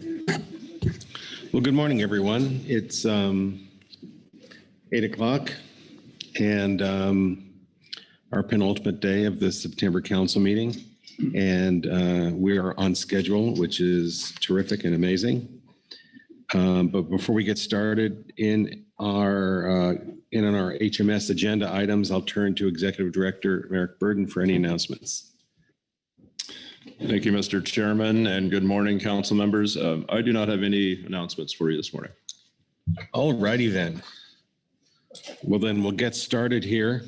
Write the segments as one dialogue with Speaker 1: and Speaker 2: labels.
Speaker 1: Well, good morning, everyone. It's 8 o'clock and our penultimate day of the September council meeting. And we are on schedule, which is terrific and amazing. But before we get started on our HMS agenda items, I'll turn to Executive Director Eric Burden for any announcements.
Speaker 2: Thank you, Mr. Chairman, and good morning, council members. I do not have any announcements for you this morning.
Speaker 1: All righty then. Well, then we'll get started here.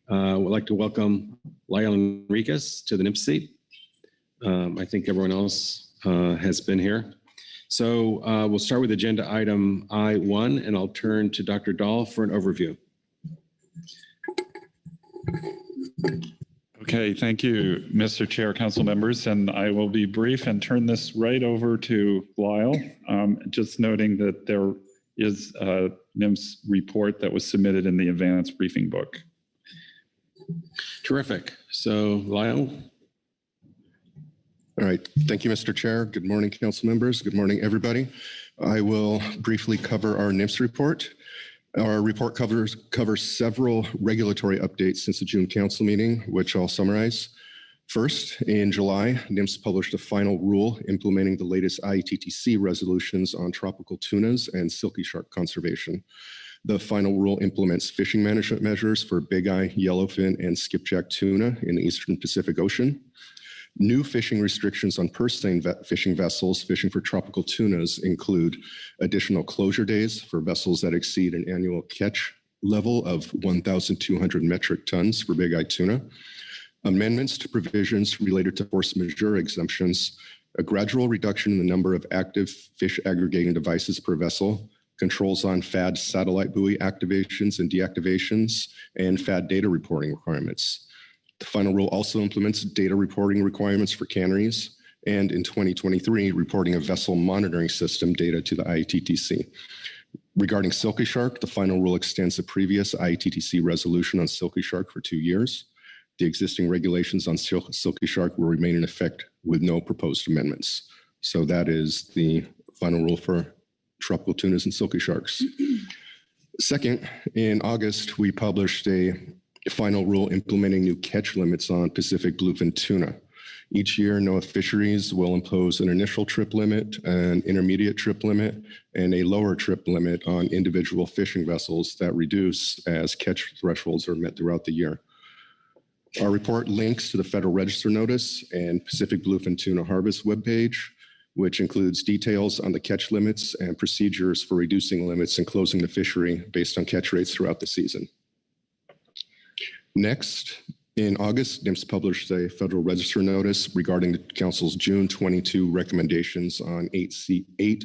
Speaker 1: We'd like to welcome Lyle Enriquez to the NMFS seat. I think everyone else has been here. So we'll start with agenda item I1, and I'll turn to Dr. Dahl for an overview.
Speaker 3: Okay, thank you, Mr. Chair, council members, and I will be brief and turn this right over to Lyle. Just noting that there is a NMFS report that was submitted in the advanced briefing book.
Speaker 1: Terrific. So, Lyle.
Speaker 4: All right. Thank you, Mr. Chair. Good morning, council members. Good morning, everybody. I will briefly cover our NMFS report. Our report covers several regulatory updates since the June council meeting, which I'll summarize. First, in July, NMFS published a final rule implementing the latest IETTC resolutions on tropical tunas and silky shark conservation. The final rule implements fishing management measures for big eye, yellowfin, and skipjack tuna in the Eastern Pacific Ocean. New fishing restrictions on purse seine fishing vessels fishing for tropical tunas include additional closure days for vessels that exceed an annual catch level of 1,200 metric tons for big eye tuna, amendments to provisions related to force majeure exemptions, a gradual reduction in the number of active fish aggregating devices per vessel, controls on FAD satellite buoy activations and deactivations, and FAD data reporting requirements. The final rule also implements data reporting requirements for canneries, and in 2023, reporting of vessel monitoring system data to the IETTC. Regarding silky shark, the final rule extends the previous IETTC resolution on silky shark for 2 years. The existing regulations on silky shark will remain in effect with no proposed amendments. So that is the final rule for tropical tunas and silky sharks. Second, in August, we published a final rule implementing new catch limits on Pacific bluefin tuna. Each year, NOAA Fisheries will impose an initial trip limit, an intermediate trip limit, and a lower trip limit on individual fishing vessels that reduce as catch thresholds are met throughout the year. Our report links to the Federal Register notice and Pacific bluefin tuna harvest webpage, which includes details on the catch limits and procedures for reducing limits and closing the fishery based on catch rates throughout the season. Next, in August, NMFS published a Federal Register notice regarding the Council's June 22 recommendations on eight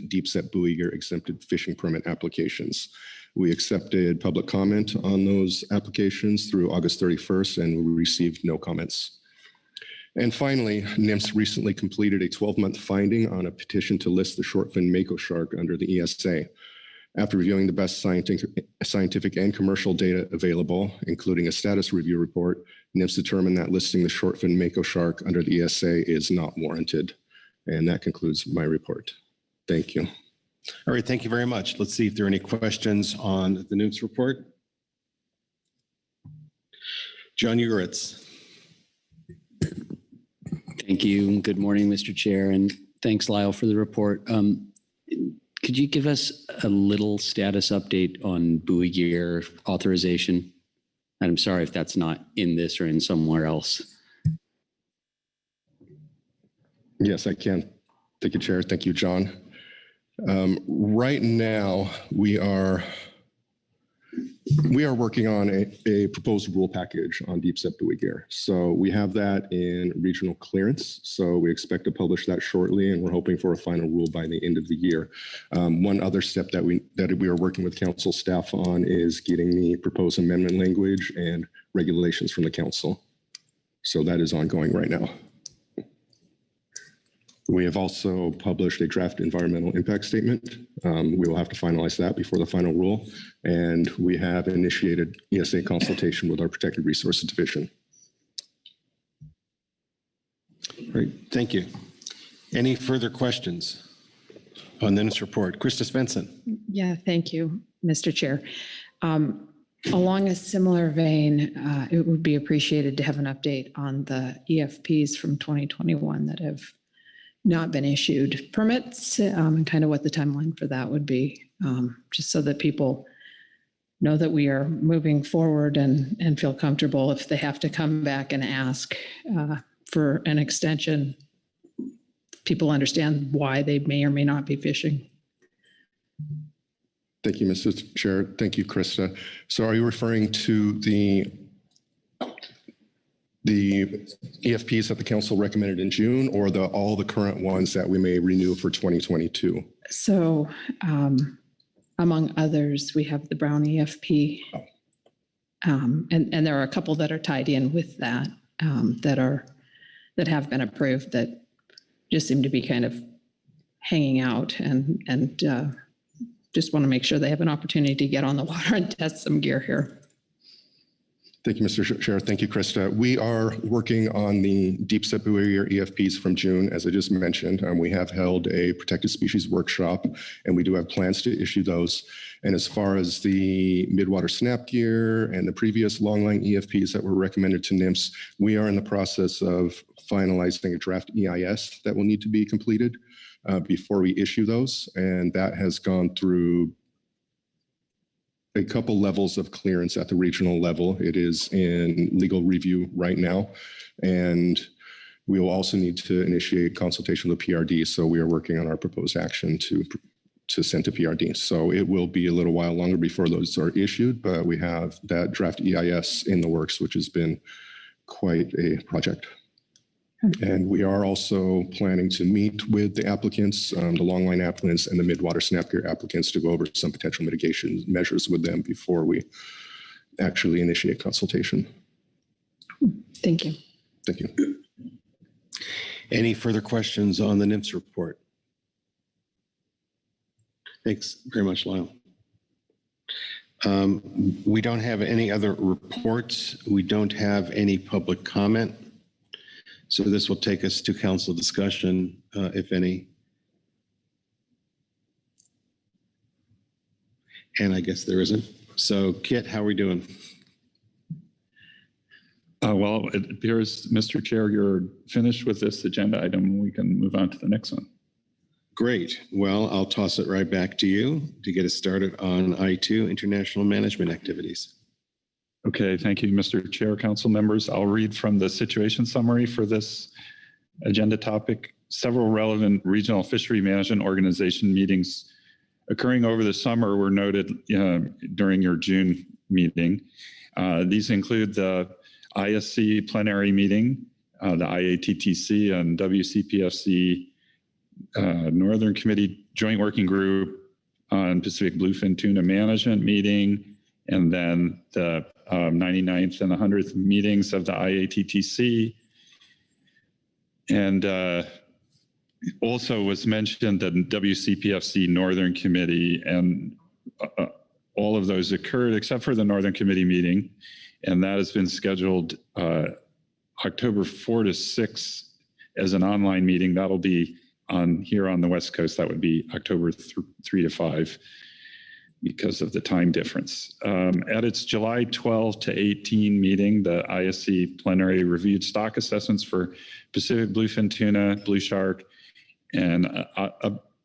Speaker 4: deep set buoy gear exempted fishing permit applications. We accepted public comment on those applications through August 31st, and we received no comments. And finally, NMFS recently completed a 12-month finding on a petition to list the shortfin mako shark under the ESA. After reviewing the best scientific and commercial data available, including a status review report, NMFS determined that listing the shortfin mako shark under the ESA is not warranted. And that concludes my report. Thank you.
Speaker 1: All right, thank you very much. Let's see if there are any questions on the NMFS report. John Uritz.
Speaker 5: Thank you. Good morning, Mr. Chair, and thanks, Lyle, for the report. Could you give us a little status update on buoy gear authorization? And I'm sorry if that's not in this or in somewhere else.
Speaker 4: Yes, I can. Thank you, Chair. Thank you, John. Right now, we are working on a proposed rule package on deep set buoy gear. So we have that in regional clearance. So we expect to publish that shortly, and we're hoping for a final rule by the end of the year. One other step that we are working with council staff on is getting the proposed amendment language and regulations from the council. So that is ongoing right now. We have also published a draft environmental impact statement. We will have to finalize that before the final rule. And we have initiated ESA consultation with our Protected Resources Division.
Speaker 1: Great, thank you. Any further questions? On the NIMS report, Krista Svensson.
Speaker 6: Yeah, thank you, Mr. Chair. Along a similar vein, it would be appreciated to have an update on the EFPs from 2021 that have not been issued permits, and kind of what the timeline for that would be, just so that people know that we are moving forward and feel comfortable if they have to come back and ask for an extension. People understand why they may or may not be fishing.
Speaker 4: Thank you, Mrs. Chair. Thank you, Krista. So are you referring to the EFPs that the council recommended in June, or all the current ones that we may renew for 2022?
Speaker 6: So among others, we have the Brown EFP. And there are a couple that are tied in with that, that have been approved that just seem to be kind of hanging out and just want to make sure they have an opportunity to get on the water and test some gear here.
Speaker 4: Thank you, Mr. Chair. Thank you, Krista. We are working on the deep set buoy gear EFPs from June, as I just mentioned. We have held a protected species workshop, and we do have plans to issue those. And as far as the midwater snap gear and the previous longline EFPs that were recommended to NMFS, we are in the process of finalizing a draft EIS that will need to be completed before we issue those. And that has gone through a couple levels of clearance at the regional level. It is in legal review right now. And we will also need to initiate consultation with PRD. So we are working on our proposed action to send to PRD. So it will be a little while longer before those are issued, but we have that draft EIS in the works, which has been quite a project. And we are also planning to meet with the applicants, the longline applicants and the midwater snap gear applicants, to go over some potential mitigation measures with them before we actually initiate consultation.
Speaker 6: Thank you.
Speaker 4: Thank you.
Speaker 1: Any further questions on the NIMS report? Thanks very much, Lyle. We don't have any other reports. We don't have any public comment. So this will take us to council discussion, if any. And I guess there isn't. So Kit, how are we doing?
Speaker 3: Well, it appears, Mr. Chair, you're finished with this agenda item. We can move on to the next one.
Speaker 1: Great. Well, I'll toss it right back to you to get us started on I2, international management activities.
Speaker 3: Okay, thank you, Mr. Chair, council members. I'll read from the situation summary for this agenda topic. Several relevant regional fishery management organization meetings occurring over the summer were noted during your June meeting. These include the ISC plenary meeting, the IATTC and WCPFC Northern Committee Joint Working Group on Pacific Bluefin Tuna Management meeting, and then the 99th and 100th meetings of the IATTC. And also was mentioned the WCPFC Northern Committee, and all of those occurred except for the Northern Committee meeting. And that has been scheduled October 4 to 6 as an online meeting. That'll be here on the West Coast. That would be October 3 to 5. Because of the time difference. At its July 12 to 18 meeting, the ISC plenary reviewed stock assessments for Pacific bluefin tuna, blue shark, and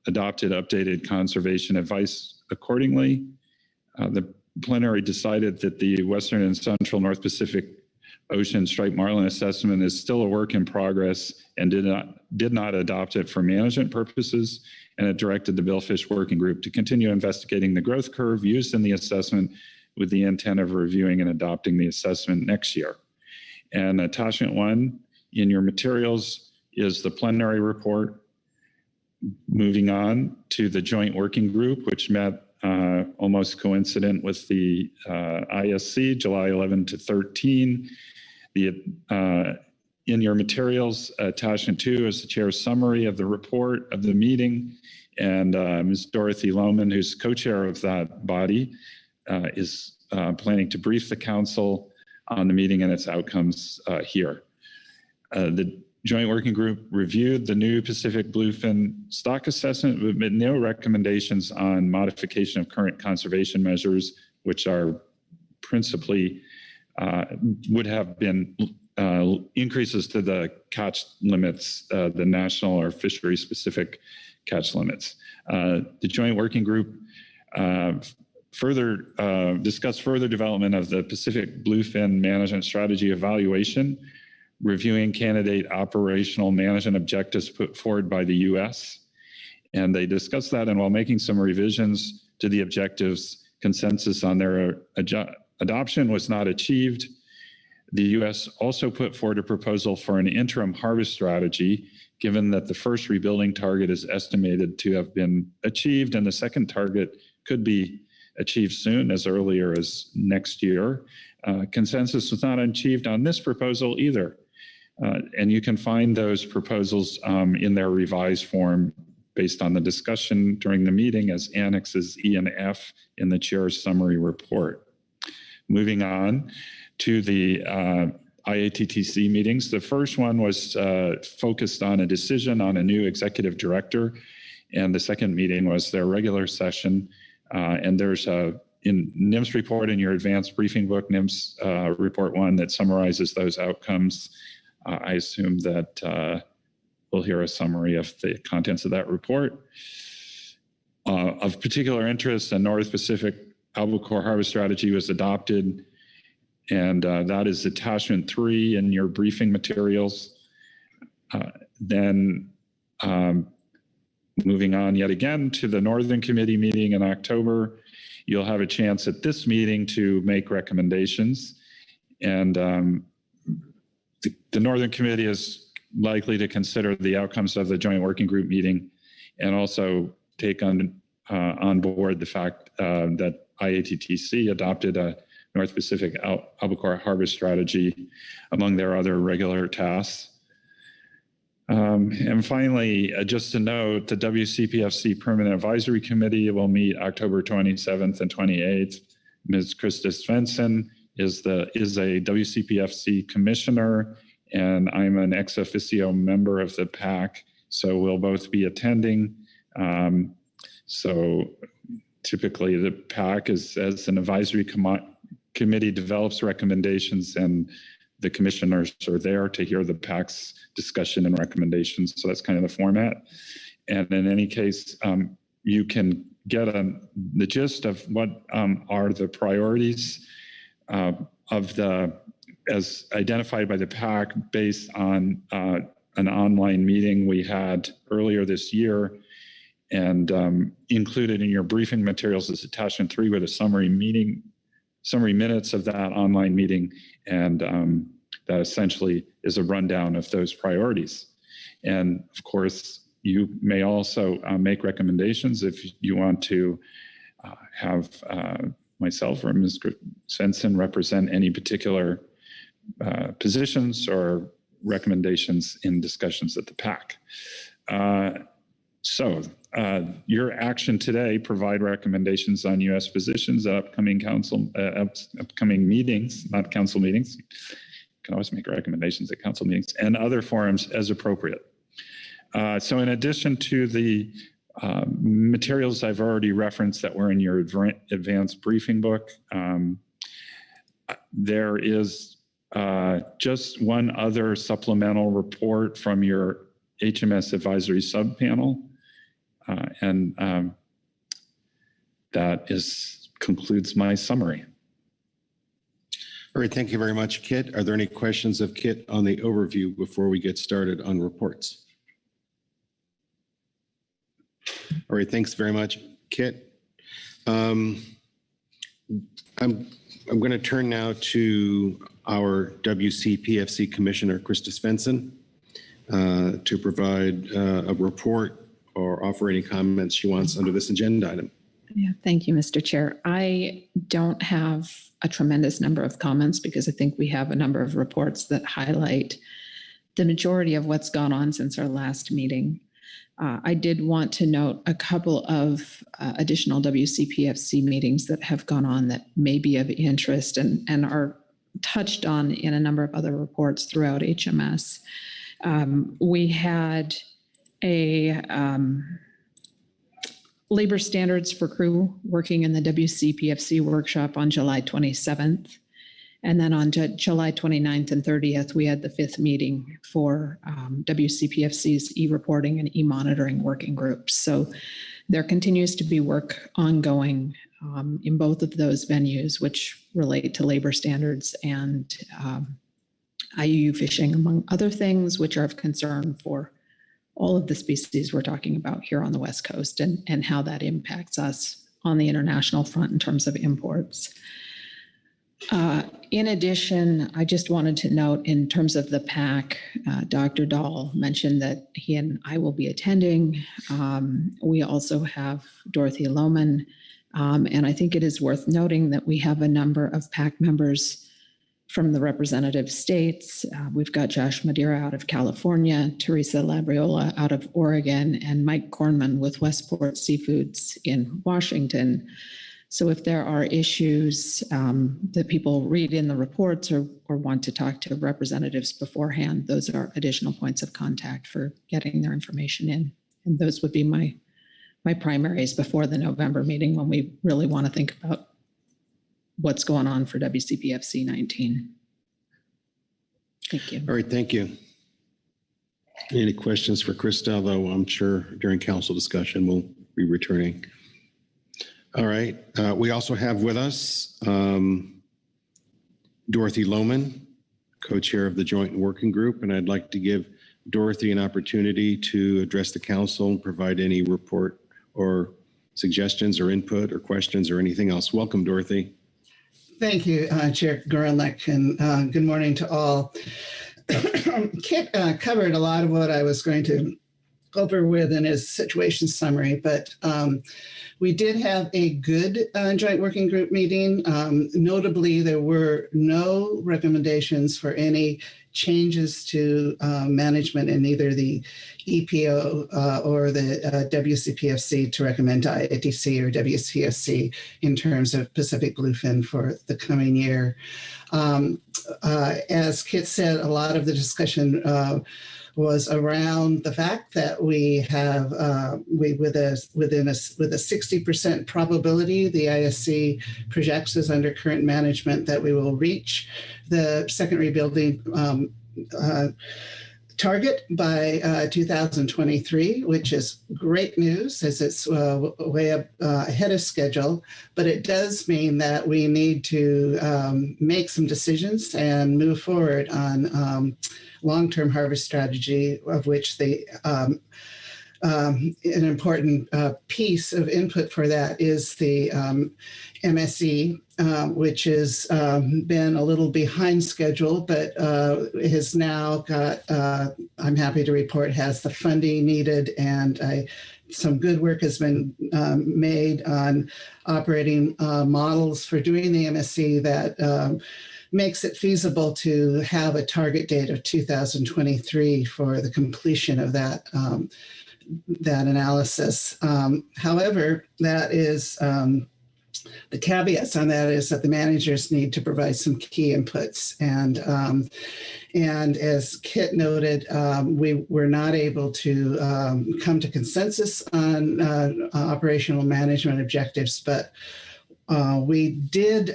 Speaker 3: adopted updated conservation advice accordingly. The plenary decided that the Western and Central North Pacific Ocean striped marlin assessment is still a work in progress and did not adopt it for management purposes, and it directed the Billfish Working Group to continue investigating the growth curve used in the assessment with the intent of reviewing and adopting the assessment next year. And attachment 1 in your materials is the plenary report. Moving on to the Joint Working Group, which met almost coincident with the ISC, July 11 to 13. In your materials, attachment 2 is the chair's summary of the report of the meeting, and Ms. Dorothy Lohman, who's co-chair of that body, is planning to brief the council on the meeting and its outcomes here. The Joint Working Group reviewed the new Pacific bluefin stock assessment, but made no recommendations on modification of current conservation measures, which are principally would have been increases to the catch limits, the national or fishery-specific catch limits. The Joint Working Group discussed further development of the Pacific bluefin management strategy evaluation, reviewing candidate operational management objectives put forward by the U.S. And they discussed that, and while making some revisions to the objectives, consensus on their adoption was not achieved. The U.S. also put forward a proposal for an interim harvest strategy, given that the first rebuilding target is estimated to have been achieved, and the second target could be achieved soon, as earlier as next year. Consensus was not achieved on this proposal either. And you can find those proposals in their revised form based on the discussion during the meeting as annexes E and F in the chair's summary report. Moving on to the IATTC meetings. The first one was focused on a decision on a new executive director, and the second meeting was their regular session. And there's in NIMS report in your advanced briefing book, NIMS report 1, that summarizes those outcomes. I assume that we'll hear a summary of the contents of that report. Of particular interest, the North Pacific albacore harvest strategy was adopted, and that is attachment 3 in your briefing materials. Then moving on yet again to the Northern Committee meeting in October, you'll have a chance at this meeting to make recommendations. And the Northern Committee is likely to consider the outcomes of the Joint Working Group meeting and also take on board the fact that IATTC adopted a North Pacific albacore harvest strategy among their other regular tasks. And finally, just to note, the WCPFC Permanent Advisory Committee will meet October 27th and 28th. Ms. Krista Svensson is a WCPFC commissioner, and I'm an ex officio member of the PAC, so we'll both be attending. So typically the PAC is, as an advisory committee, develops recommendations, and the commissioners are there to hear the PAC's discussion and recommendations. So that's kind of the format. And in any case, you can get the gist of what are the priorities as identified by the PAC based on an online meeting we had earlier this year, and included in your briefing materials is attachment 3 with a summary minutes of that online meeting, and that essentially is a rundown of those priorities. And of course, you may also make recommendations if you want to have myself or Ms. Svensson represent any particular positions or recommendations in discussions at the PAC. So your action today, provide recommendations on U.S. positions at upcoming meetings, not council meetings. You can always make recommendations at council meetings and other forums as appropriate. So in addition to the materials I've already referenced that were in your advanced briefing book, there is just one other supplemental report from your HMS advisory subpanel. And that concludes my summary.
Speaker 1: All right, thank you very much, Kit. Are there any questions of Kit on the overview before we get started on reports? All right, thanks very much, Kit. I'm going to turn now to our WCPFC Commissioner, Krista Svensson, to provide a report or offer any comments she wants under this agenda item.
Speaker 6: Yeah, thank you, Mr. Chair. I don't have a tremendous number of comments because I think we have a number of reports that highlight the majority of what's gone on since our last meeting. I did want to note a couple of additional WCPFC meetings that have gone on that may be of interest and are touched on in a number of other reports throughout HMS. We had a labor standards for crew working in the WCPFC workshop on July 27th. And then on July 29th and 30th, we had the 5th meeting for WCPFC's e-reporting and e-monitoring working groups. So there continues to be work ongoing in both of those venues, which relate to labor standards and IUU fishing, among other things, which are of concern for all of the species we're talking about here on the West Coast and how that impacts us on the international front in terms of imports. In addition, I just wanted to note in terms of the PAC, Dr. Dahl mentioned that he and I will be attending. We also have Dorothy Lohman, and I think it is worth noting that we have a number of PAC members from the representative states. We've got Josh Madeira out of California, Teresa Labriola out of Oregon, and Mike Kornman with Westport Seafoods in Washington. So if there are issues that people read in the reports or want to talk to representatives beforehand, those are additional points of contact for getting their information in. And those would be my primaries before the November meeting when we really want to think about what's going on for WCPFC 19. Thank you.
Speaker 1: All right, thank you. Any questions for Krista? Though I'm sure during council discussion we'll be returning. All right, we also have with us Dorothy Lohman, co-chair of the Joint Working Group, and I'd like to give Dorothy an opportunity to address the council and provide any report or suggestions or input or questions or anything else. Welcome, Dorothy.
Speaker 7: Thank you, Chair Gorenlek, and good morning to all. Kit covered a lot of what I was going to go over with in his situation summary, but we did have a good joint working group meeting. Notably, there were no recommendations for any changes to management in either the EPO or the WCPFC to recommend to IATC or WCFC in terms of Pacific bluefin for the coming year. As Kit said, a lot of the discussion was around the fact that we have with a 60% probability, the ISC projects us under current management that we will reach the second rebuilding target by 2023, which is great news as it's way up ahead of schedule. But it does mean that we need to make some decisions and move forward on long-term harvest strategy, of which an important piece of input for that is the MSE, which has been a little behind schedule, but has now got, I'm happy to report, has the funding needed, and some good work has been made on operating models for doing the MSE that makes it feasible to have a target date of 2023 for the completion of that analysis. However, that is the caveats on that is that the managers need to provide some key inputs, and as Kit noted, we were not able to come to consensus on operational management objectives, but we did.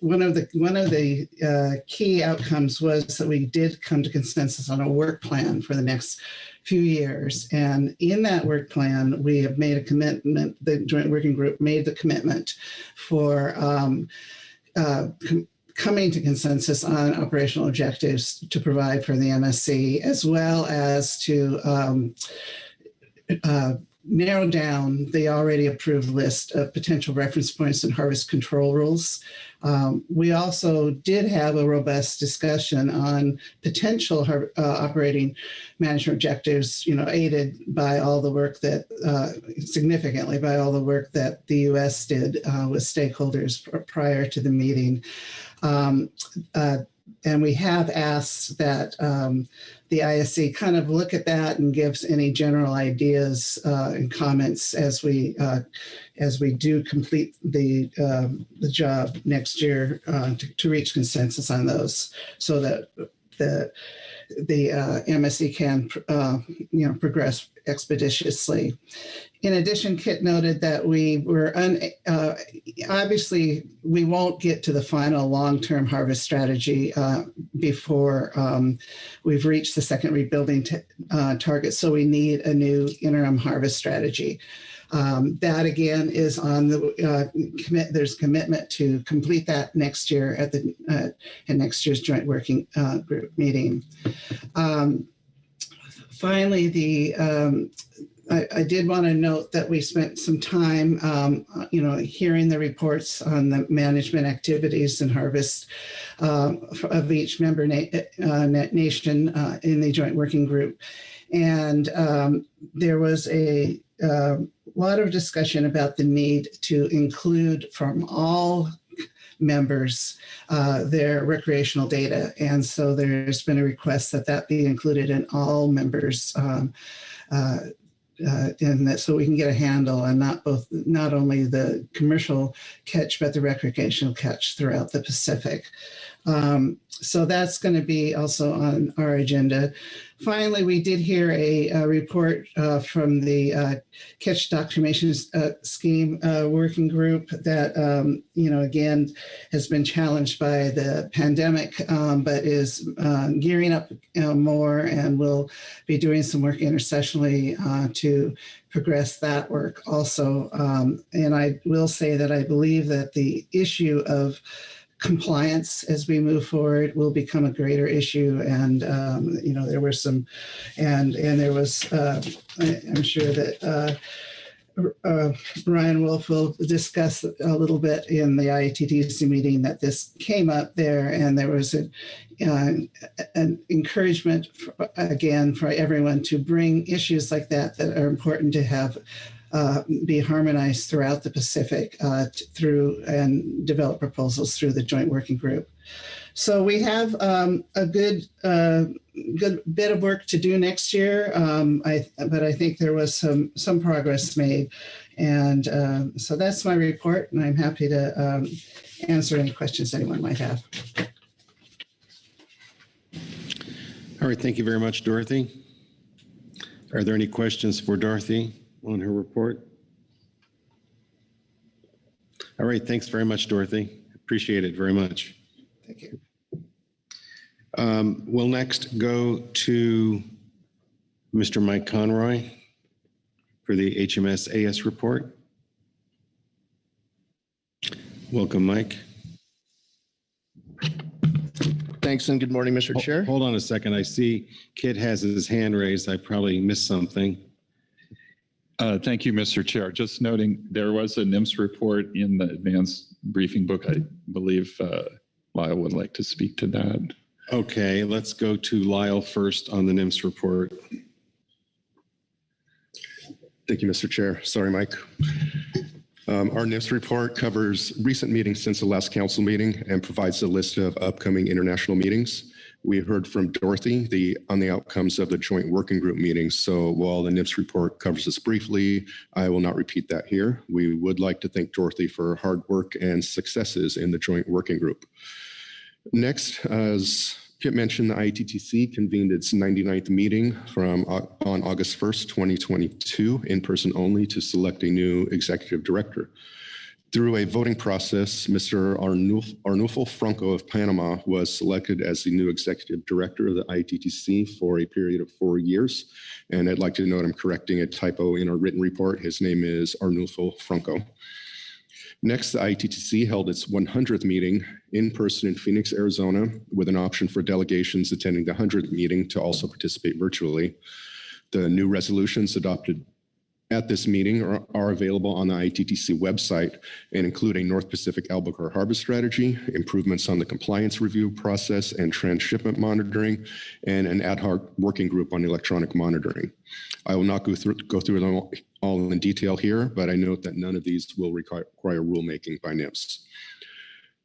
Speaker 7: One of the key outcomes was that we did come to consensus on a work plan for the next few years. And in that work plan, we have made a commitment, the Joint Working Group made the commitment for coming to consensus on operational objectives to provide for the MSC, as well as to narrow down the already approved list of potential reference points and harvest control rules. We also did have a robust discussion on potential operating management objectives, aided by all the work that, significantly by all the work that the U.S. did with stakeholders prior to the meeting. And we have asked that the ISC kind of look at that and gives any general ideas and comments as we do complete the job next year to reach consensus on those, so that MSC can, progress expeditiously. In addition, Kit noted that we were obviously we won't get to the final long-term harvest strategy before we've reached the second rebuilding target. So we need a new interim harvest strategy. That again is on the there's commitment to complete that next year at next year's joint working group meeting. Finally, I did want to note that we spent some time, hearing the reports on the management activities and harvest of each member nation in the joint working group. And there was a lot of discussion about the need to include from all members their recreational data. And so there's been a request that be included in all members and that so we can get a handle on not only the commercial catch, but the recreational catch throughout the Pacific. So that's going to be also on our agenda. Finally, we did hear a report from the Catch Documentation Scheme working group that, again, has been challenged by the pandemic, but is gearing up more and will be doing some work intersessionally to progress that work also. And I will say that I believe that the issue of compliance as we move forward will become a greater issue. And, there were some, and there was, I'm sure that Ryan Wolf will discuss a little bit in the IATTC meeting that this came up there. And there was an encouragement, again, for everyone to bring issues like that are important to have be harmonized throughout the Pacific through and develop proposals through the joint working group. So we have a good bit of work to do next year, but I think there was some progress made, and so that's my report, and I'm happy to answer any questions anyone might have.
Speaker 1: All right, thank you very much, Dorothy. Are there any questions for Dorothy on her report? All right, thanks very much, Dorothy. Appreciate it very much.
Speaker 7: Thank you.
Speaker 1: We'll next go to Mr. Mike Conroy for the HMS AS report. Welcome, Mike.
Speaker 8: Thanks and good morning, Mr. Chair.
Speaker 1: Hold on a second. I see Kit has his hand raised. I probably missed something.
Speaker 3: Thank you, Mr. Chair. Just noting there was a NMFS report in the advanced briefing book. I believe Lyle would like to speak to that.
Speaker 1: Okay, let's go to Lyle first on the NMFS report.
Speaker 4: Thank you, Mr. Chair. Sorry, Mike. Our NMFS report covers recent meetings since the last council meeting and provides a list of upcoming international meetings. We heard from Dorothy on the outcomes of the joint working group meetings. So while the NMFS report covers this briefly, I will not repeat that here. We would like to thank Dorothy for her hard work and successes in the joint working group. Next, as Kit mentioned, the IATTC convened its 99th meeting on August 1st, 2022, in person only, to select a new executive director. Through a voting process, Mr. Arnulfo Franco of Panama was selected as the new executive director of the IATTC for a period of 4 years. And I'd like to note I'm correcting a typo in our written report. His name is Arnulfo Franco. Next, the IATTC held its 100th meeting in person in Phoenix, Arizona, with an option for delegations attending the 100th meeting to also participate virtually. The new resolutions adopted at this meeting are available on the IATTC website and include a North Pacific albacore harvest strategy, improvements on the compliance review process and transshipment monitoring, and an ad hoc working group on electronic monitoring. I will not go through them all in detail here, but I note that none of these will require rulemaking by NMFS.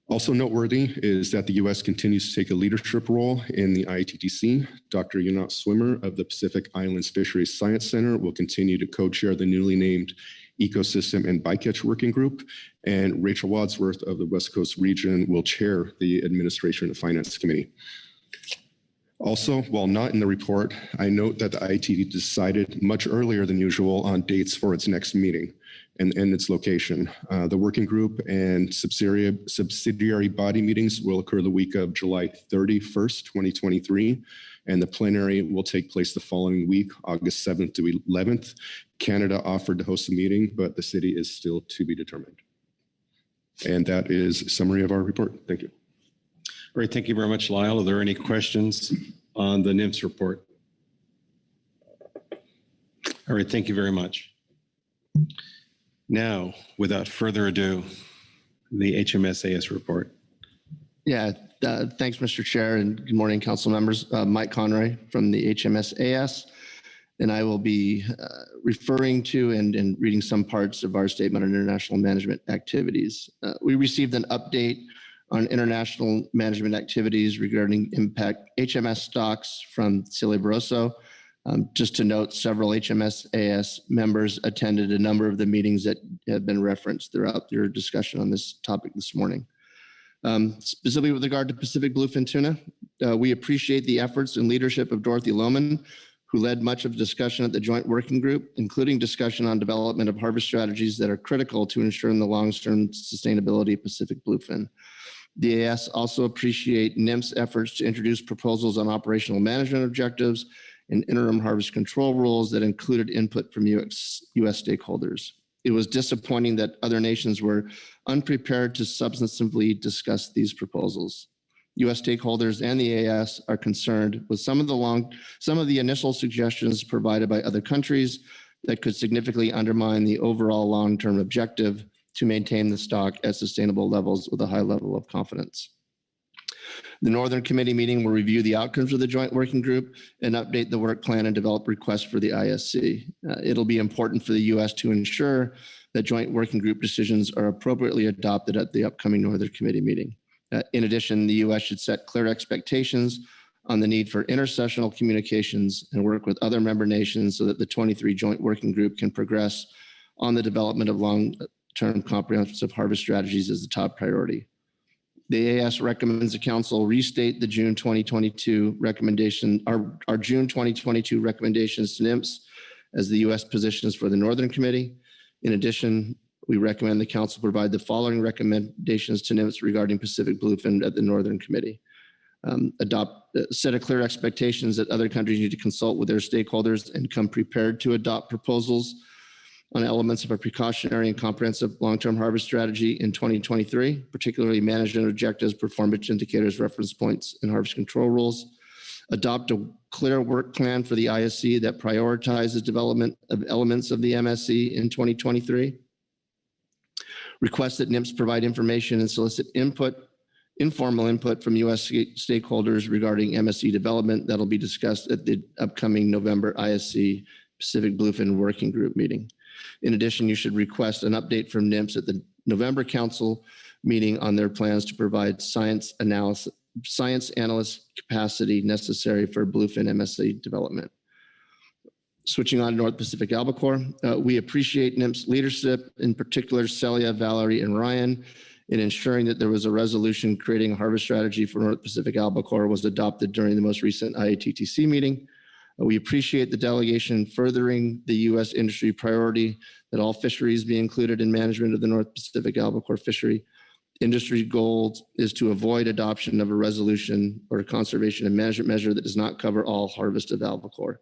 Speaker 4: Also noteworthy is that the U.S. continues to take a leadership role in the IATTC. Dr. Yunat Swimmer of the Pacific Islands Fisheries Science Center will continue to co-chair the newly named Ecosystem and Bycatch Working Group, and Rachel Wadsworth of the West Coast region will chair the Administration and Finance Committee. Also, while not in the report, I note that the ITD decided much earlier than usual on dates for its next meeting and its location. The working group and subsidiary body meetings will occur the week of July 31st, 2023, and the plenary will take place the following week, August 7th to 11th. Canada offered to host a meeting, but the city is still to be determined. And that is a summary of our report. Thank you.
Speaker 1: Great, thank you very much, Lyle. Are there any questions on the NMFS report? All right, thank you very much. Now, without further ado, the HMSAS report.
Speaker 8: Yeah, thanks, Mr. Chair, and good morning, council members. Mike Conroy from the HMSAS, and I will be referring to and reading some parts of our statement on international management activities. We received an update on international management activities regarding impact HMS stocks from Celia Barroso. Just to note, several HMSAS members attended a number of the meetings that have been referenced throughout your discussion on this topic this morning. Specifically with regard to Pacific bluefin tuna, we appreciate the efforts and leadership of Dorothy Lohman, who led much of the discussion at the joint working group, including discussion on development of harvest strategies that are critical to ensuring the long-term sustainability of Pacific bluefin. The AS also appreciate NMFS efforts to introduce proposals on operational management objectives and interim harvest control rules that included input from US stakeholders. It was disappointing that other nations were unprepared to substantively discuss these proposals. US stakeholders and the AS are concerned with some of the initial suggestions provided by other countries that could significantly undermine the overall long-term objective to maintain the stock at sustainable levels with a high level of confidence. The Northern Committee meeting will review the outcomes of the joint working group and update the work plan and develop requests for the ISC. It'll be important for the US to ensure that joint working group decisions are appropriately adopted at the upcoming Northern Committee meeting. In addition, the US should set clear expectations on the need for intersessional communications and work with other member nations so that the 23 joint working group can progress on the development of long-term comprehensive harvest strategies as the top priority. The AS recommends the council restate the June 2022 recommendation, our June 2022 recommendations to NMFS as the US positions for the Northern Committee. In addition, we recommend the council provide the following recommendations to NMFS regarding Pacific bluefin at the Northern Committee. Set a clear expectations that other countries need to consult with their stakeholders and come prepared to adopt proposals on elements of a precautionary and comprehensive long-term harvest strategy in 2023, particularly management objectives, performance indicators, reference points, and harvest control rules. Adopt a clear work plan for the ISC that prioritizes development of elements of the MSC in 2023. Request that NMFS provide information and solicit informal input from US stakeholders regarding MSC development that'll be discussed at the upcoming November ISC Pacific Bluefin Working Group meeting. In addition, you should request an update from NMFS at the November Council meeting on their plans to provide science analyst capacity necessary for bluefin MSC development. Switching on to North Pacific albacore, we appreciate NMFS leadership, in particular Celia, Valerie, and Ryan, in ensuring that there was a resolution creating a harvest strategy for North Pacific albacore was adopted during the most recent IATTC meeting. We appreciate the delegation furthering the U.S. industry priority that all fisheries be included in management of the North Pacific albacore fishery. Industry goal is to avoid adoption of a resolution or a conservation and management measure that does not cover all harvest of albacore.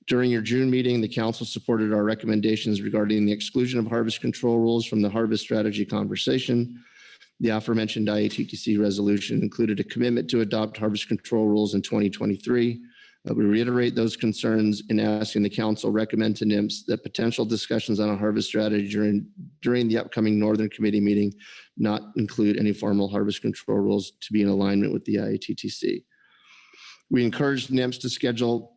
Speaker 8: During your June meeting, the council supported our recommendations regarding the exclusion of harvest control rules from the harvest strategy conversation. The aforementioned IATTC resolution included a commitment to adopt harvest control rules in 2023. We reiterate those concerns in asking the council recommend to NMFS that potential discussions on a harvest strategy during the upcoming Northern Committee meeting not include any formal harvest control rules to be in alignment with the IATTC. We encourage NMFS to schedule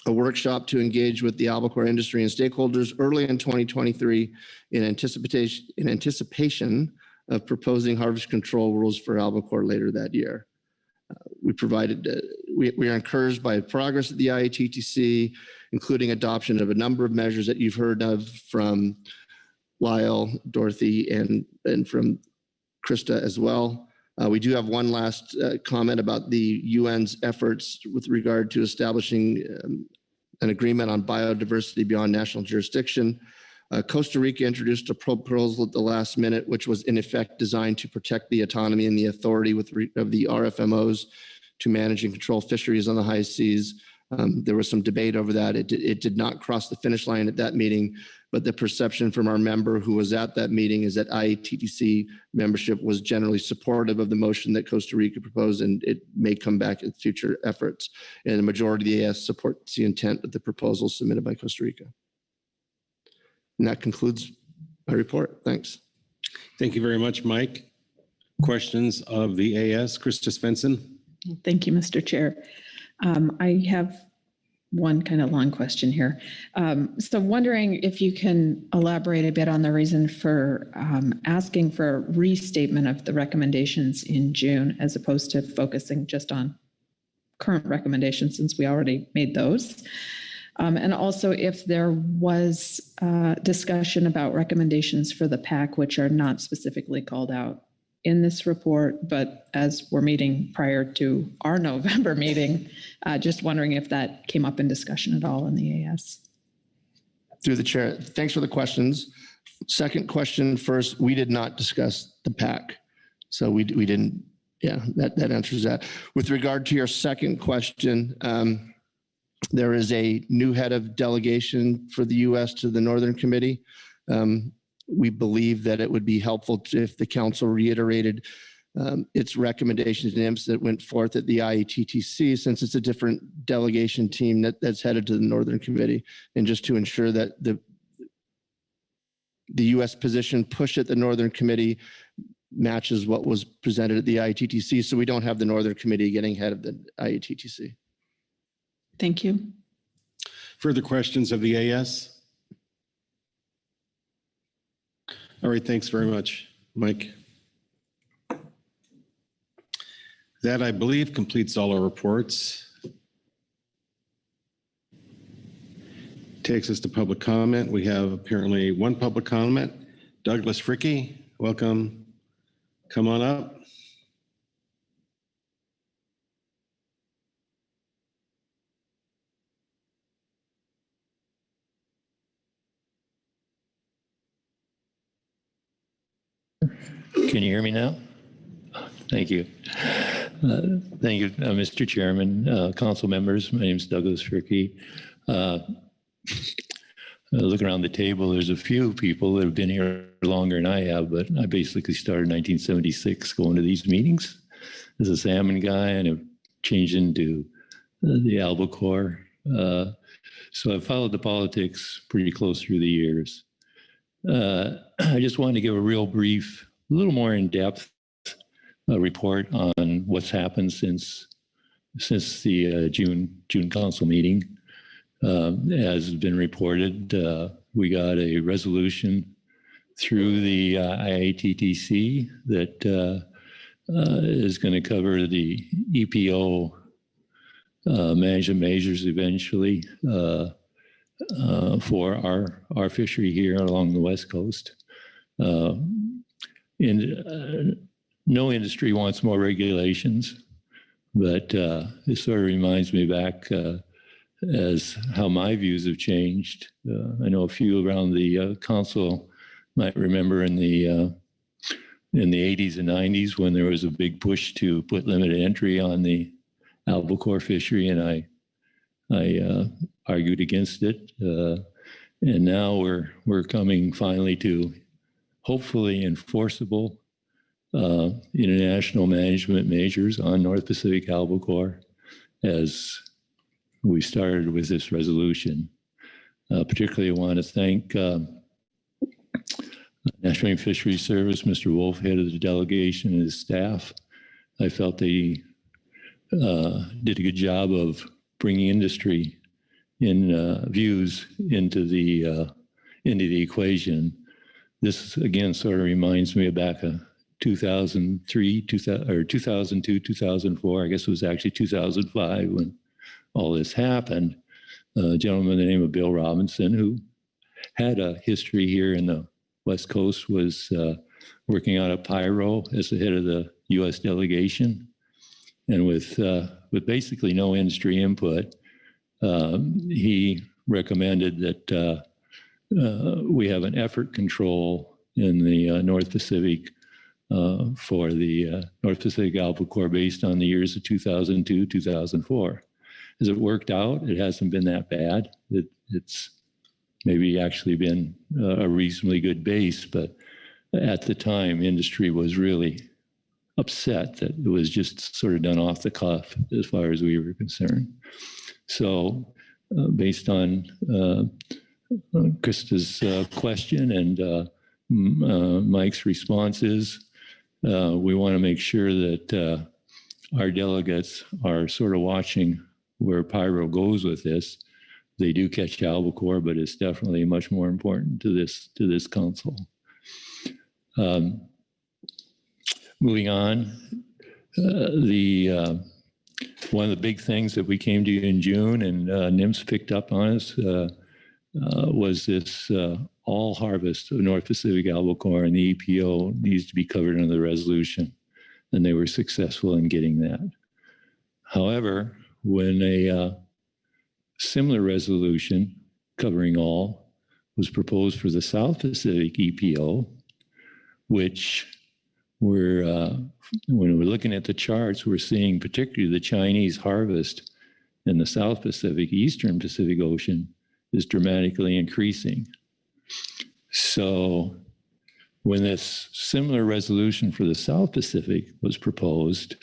Speaker 8: a workshop to engage with the albacore industry and stakeholders early in 2023 in anticipation of proposing harvest control rules for albacore later that year. We are encouraged by progress at the IATTC, including adoption of a number of measures that you've heard of from Lyle, Dorothy, and from Krista as well. We do have one last comment about the UN's efforts with regard to establishing an agreement on biodiversity beyond national jurisdiction. Costa Rica introduced a proposal at the last minute, which was in effect designed to protect the autonomy and the authority of the RFMOs to manage and control fisheries on the high seas. There was some debate over that. It did not cross the finish line at that meeting, but the perception from our member who was at that meeting is that IATTC membership was generally supportive of the motion that Costa Rica proposed, and it may come back in future efforts. And the majority of the AS supports the intent of the proposal submitted by Costa Rica. And that concludes my report. Thanks.
Speaker 1: Thank you very much, Mike. Questions of the AS? Krista Svensson.
Speaker 6: Thank you, Mr. Chair. I have one kind of long question here. So wondering if you can elaborate a bit on the reason for asking for a restatement of the recommendations in June, as opposed to focusing just on current recommendations, since we already made those. And also if there was discussion about recommendations for the PAC, which are not specifically called out in this report, but as we're meeting prior to our November meeting, just wondering if that came up in discussion at all in the AS.
Speaker 8: Through the chair, thanks for the questions. Second question first, we did not discuss the PAC. So we didn't, yeah, that answers that. With regard to your second question, there is a new head of delegation for the U.S. to the Northern Committee. We believe that it would be helpful if the council reiterated its recommendations and NMFS that went forth at the IATTC, since it's a different delegation team that's headed to the Northern Committee, and just to ensure that the U.S. position pushed at the Northern Committee matches what was presented at the IATTC, so we don't have the Northern Committee getting ahead of the IATTC.
Speaker 6: Thank you.
Speaker 1: Further questions of the AS? All right, thanks very much, Mike. That, I believe, completes all our reports. Takes us to public comment. We have apparently one public comment. Douglas Fricky, welcome. Come on up.
Speaker 9: Can you hear me now? Thank you. Thank you, Mr. Chairman, council members. My name is Douglas Fricky. Look around the table, there's a few people that have been here longer than I have, but I basically started in 1976 going to these meetings as a salmon guy, and have changed into the albacore. So I've followed the politics pretty close through the years. I just wanted to give a real brief, a little more in-depth report on what's happened since the June council meeting. As has been reported, we got a resolution through the IATTC that is going to cover the EPO management measures eventually for our fishery here along the West Coast. No industry wants more regulations, but it sort of reminds me back as how my views have changed. I know a few around the council might remember in the 80s and 90s when there was a big push to put limited entry on the albacore fishery, and I argued against it. And now we're coming finally to hopefully enforceable international management measures on North Pacific albacore, as we started with this resolution. Particularly, I want to thank National Marine Fisheries Service, Mr. Wolf, head of the delegation, and his staff. I felt they did a good job of bringing industry in views into the equation. This again sort of reminds me of back 2003, 2002, 2004. I guess it was actually 2005 when all this happened. A gentleman by the name of Bill Robinson, who had a history here in the West Coast, was working out of Pyro as the head of the U.S. delegation. And with basically no industry input, he recommended that we have an effort control in the North Pacific for the North Pacific albacore based on the years of 2002, 2004. Has it worked out? It hasn't been that bad. It's maybe actually been a reasonably good base, but at the time, industry was really upset that it was just sort of done off the cuff as far as we were concerned. So based on Krista's question and Mike's responses, we want to make sure that our delegates are sort of watching where Pyro goes with this. They do catch albacore, but it's definitely much more important to this council. Moving on, one of the big things that we came to you in June and NMFS picked up on us was this all harvest of North Pacific albacore, and the EPO needs to be covered under the resolution, and they were successful in getting that. However, when a similar resolution covering all was proposed for the South Pacific EPO, which when we're looking at the charts, we're seeing particularly the Chinese harvest in the South Pacific, Eastern Pacific Ocean is dramatically increasing. So when this similar resolution for the South Pacific was proposed,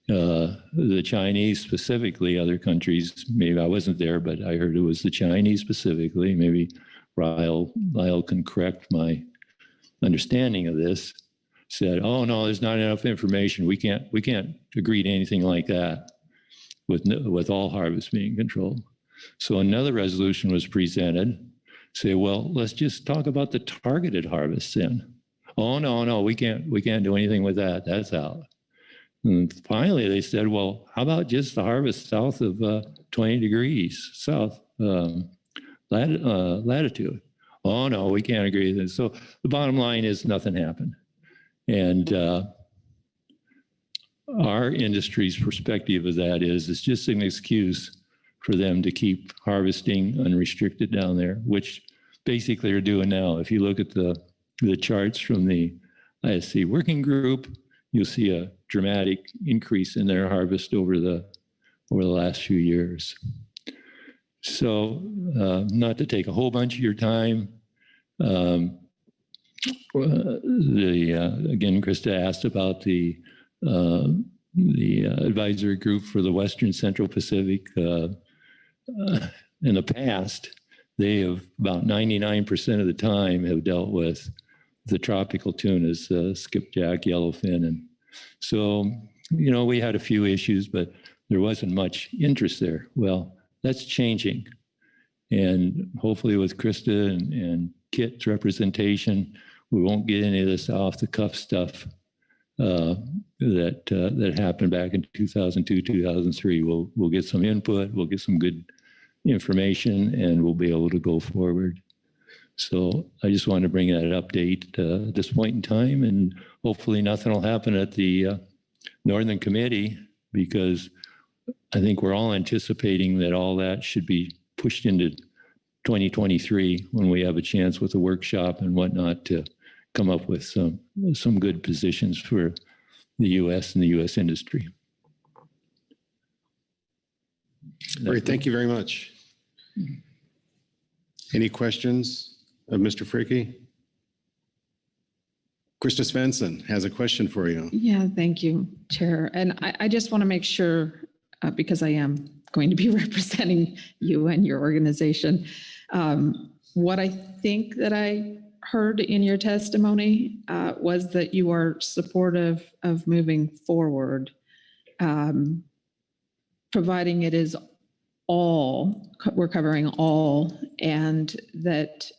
Speaker 9: the Chinese specifically, other countries, maybe I wasn't there, but I heard it was the Chinese specifically, maybe Lyle can correct my understanding of this, said, oh no, there's not enough information. We can't agree to anything like that with all harvest being controlled. So another resolution was presented, say, well, let's just talk about the targeted harvests then. Oh no, we can't do anything with that. That's out. And finally, they said, well, how about just the harvest south of 20 degrees south latitude? Oh, no, we can't agree with this. So the bottom line is nothing happened. And our industry's perspective of that is it's just an excuse for them to keep harvesting unrestricted down there, which basically they're doing now. If you look at the charts from the ISC working group, you'll see a dramatic increase in their harvest over the last few years. So not to take a whole bunch of your time, again, Krista asked about the advisory group for the Western Central Pacific. In the past, they have about 99% of the time have dealt with the tropical tunas, skipjack, yellowfin. And so, we had a few issues, but there wasn't much interest there. Well, that's changing. And hopefully with Krista and Kit's representation, we won't get any of this off the cuff stuff that happened back in 2002, 2003. We'll get some input, we'll get some good information, and we'll be able to go forward. So I just wanted to bring that update at this point in time, and hopefully nothing will happen at the Northern Committee, because I think we're all anticipating that all that should be pushed into 2023 when we have a chance with a workshop and whatnot to come up with some good positions for the U.S. and the U.S. industry.
Speaker 1: Great, thank you very much. Any questions of Mr. Fricke? Krista Svensson has a question for you.
Speaker 6: Yeah, thank you, Chair. And I just want to make sure, because I am going to be representing you and your organization, what I think that I heard in your testimony was that you are supportive of moving forward, providing it is all, we're covering all, and that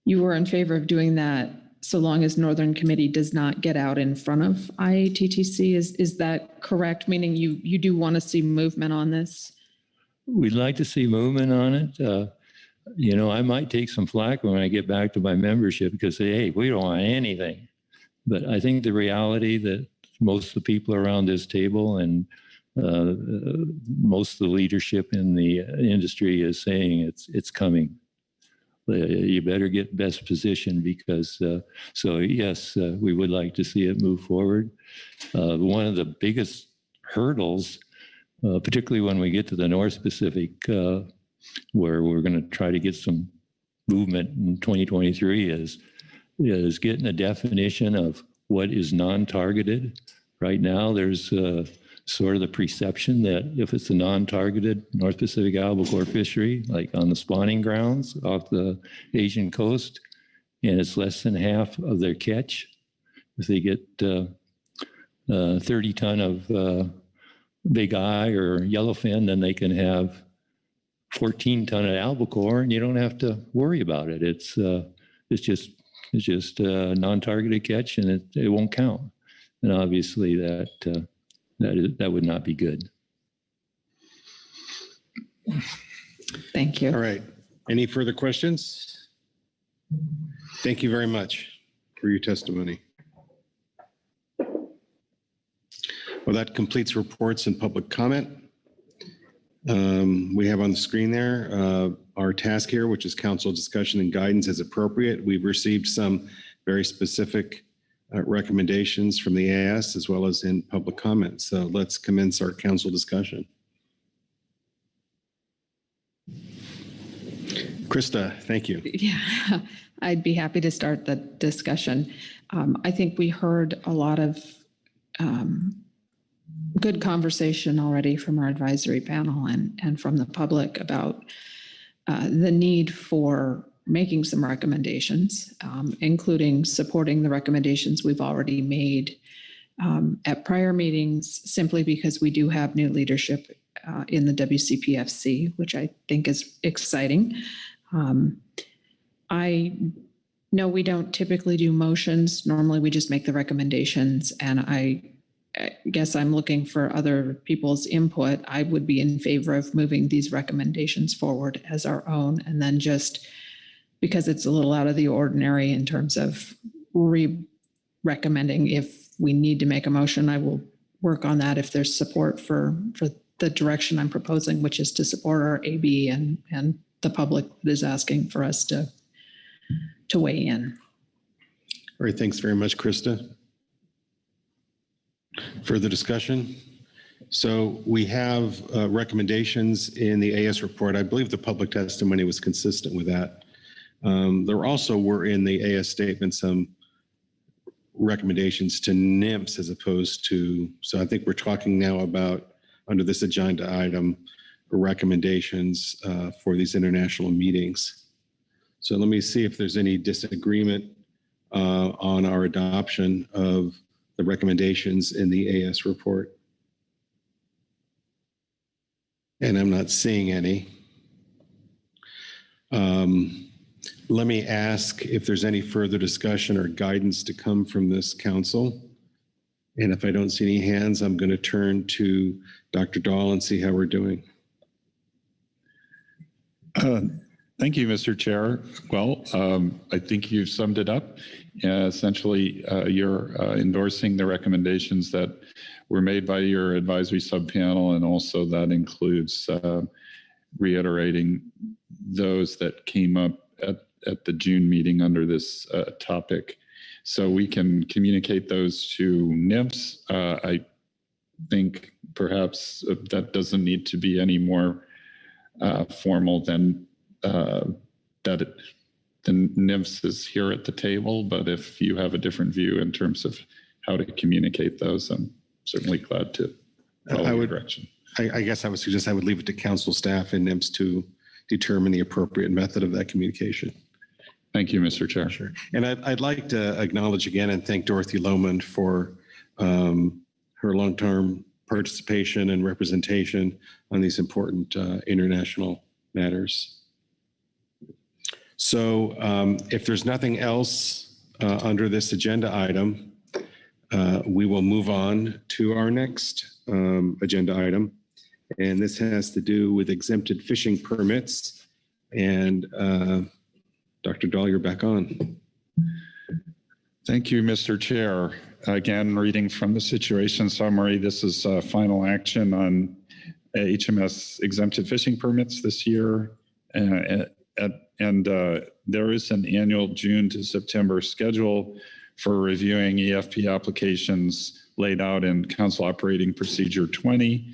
Speaker 6: you were in favor of doing that so long as Northern Committee does not get out in front of IATTC. Is that correct? Meaning you do want to see movement on this?
Speaker 9: We'd like to see movement on it. I might take some flack when I get back to my membership because say, hey, we don't want anything. But I think the reality that most of the people around this table and most of the leadership in the industry is saying it's coming. You better get best position because, so yes, we would like to see it move forward. One of the biggest hurdles, particularly when we get to the North Pacific, where we're going to try to get some movement in 2023 is getting a definition of what is non-targeted. Right now, there's sort of the perception that if it's a non-targeted North Pacific albacore fishery, like on the spawning grounds off the Asian coast, and it's less than half of their catch, if they get 30 ton of big eye or yellowfin, then they can have 14 ton of albacore, and you don't have to worry about it. It's just a non-targeted catch, and it won't count. And obviously that would not be good.
Speaker 6: Thank you.
Speaker 1: All right. Any further questions? Thank you very much for your testimony. Well, that completes reports and public comment. We have on the screen there our task here, which is council discussion and guidance as appropriate. We've received some very specific recommendations from the AS as well as in public comments. So let's commence our council discussion. Krista, thank you.
Speaker 6: Yeah, I'd be happy to start the discussion. I think we heard a lot of good conversation already from our advisory panel and from the public about the need for making some recommendations, including supporting the recommendations we've already made at prior meetings, simply because we do have new leadership in the WCPFC, which I think is exciting. I know we don't typically do motions. Normally we just make the recommendations, and I guess I'm looking for other people's input. I would be in favor of moving these recommendations forward as our own, and then just because it's a little out of the ordinary in terms of recommending, if we need to make a motion, I will work on that if there's support for the direction I'm proposing, which is to support our AB and the public that is asking for us to weigh in.
Speaker 1: All right, thanks very much, Krista. Further discussion? So we have recommendations in the AS report. I believe the public testimony was consistent with that. There also were in the AS statement some recommendations to NMFS as opposed to, so I think we're talking now about, under this agenda item, recommendations for these international meetings. So let me see if there's any disagreement on our adoption of the recommendations in the AS report. And I'm not seeing any. Let me ask if there's any further discussion or guidance to come from this council. And if I don't see any hands, I'm going to turn to Dr. Dahl and see how we're doing.
Speaker 3: Thank you, Mr. Chair. Well, I think you've summed it up. Essentially, you're endorsing the recommendations that were made by your advisory subpanel, and also that includes reiterating those that came up at the June meeting under this topic. So we can communicate those to NMFS. I think perhaps that doesn't need to be any more formal than that NMFS is here at the table, but if you have a different view in terms of how to communicate those, I'm certainly glad to follow your direction.
Speaker 1: I guess I would suggest I would leave it to council staff and NMFS to determine the appropriate method of that communication.
Speaker 3: Thank you, Mr. Chair.
Speaker 1: Sure. And I'd like to acknowledge again and thank Dorothy Lohman for her long-term participation and representation on these important international matters. So if there's nothing else under this agenda item, we will move on to our next agenda item. And this has to do with exempted fishing permits. And Dr. Dahl, you're back on.
Speaker 3: Thank you, Mr. Chair. Again, reading from the situation summary, this is final action on HMS exempted fishing permits this year. And there is an annual June to September schedule for reviewing EFP applications laid out in Council Operating Procedure 20.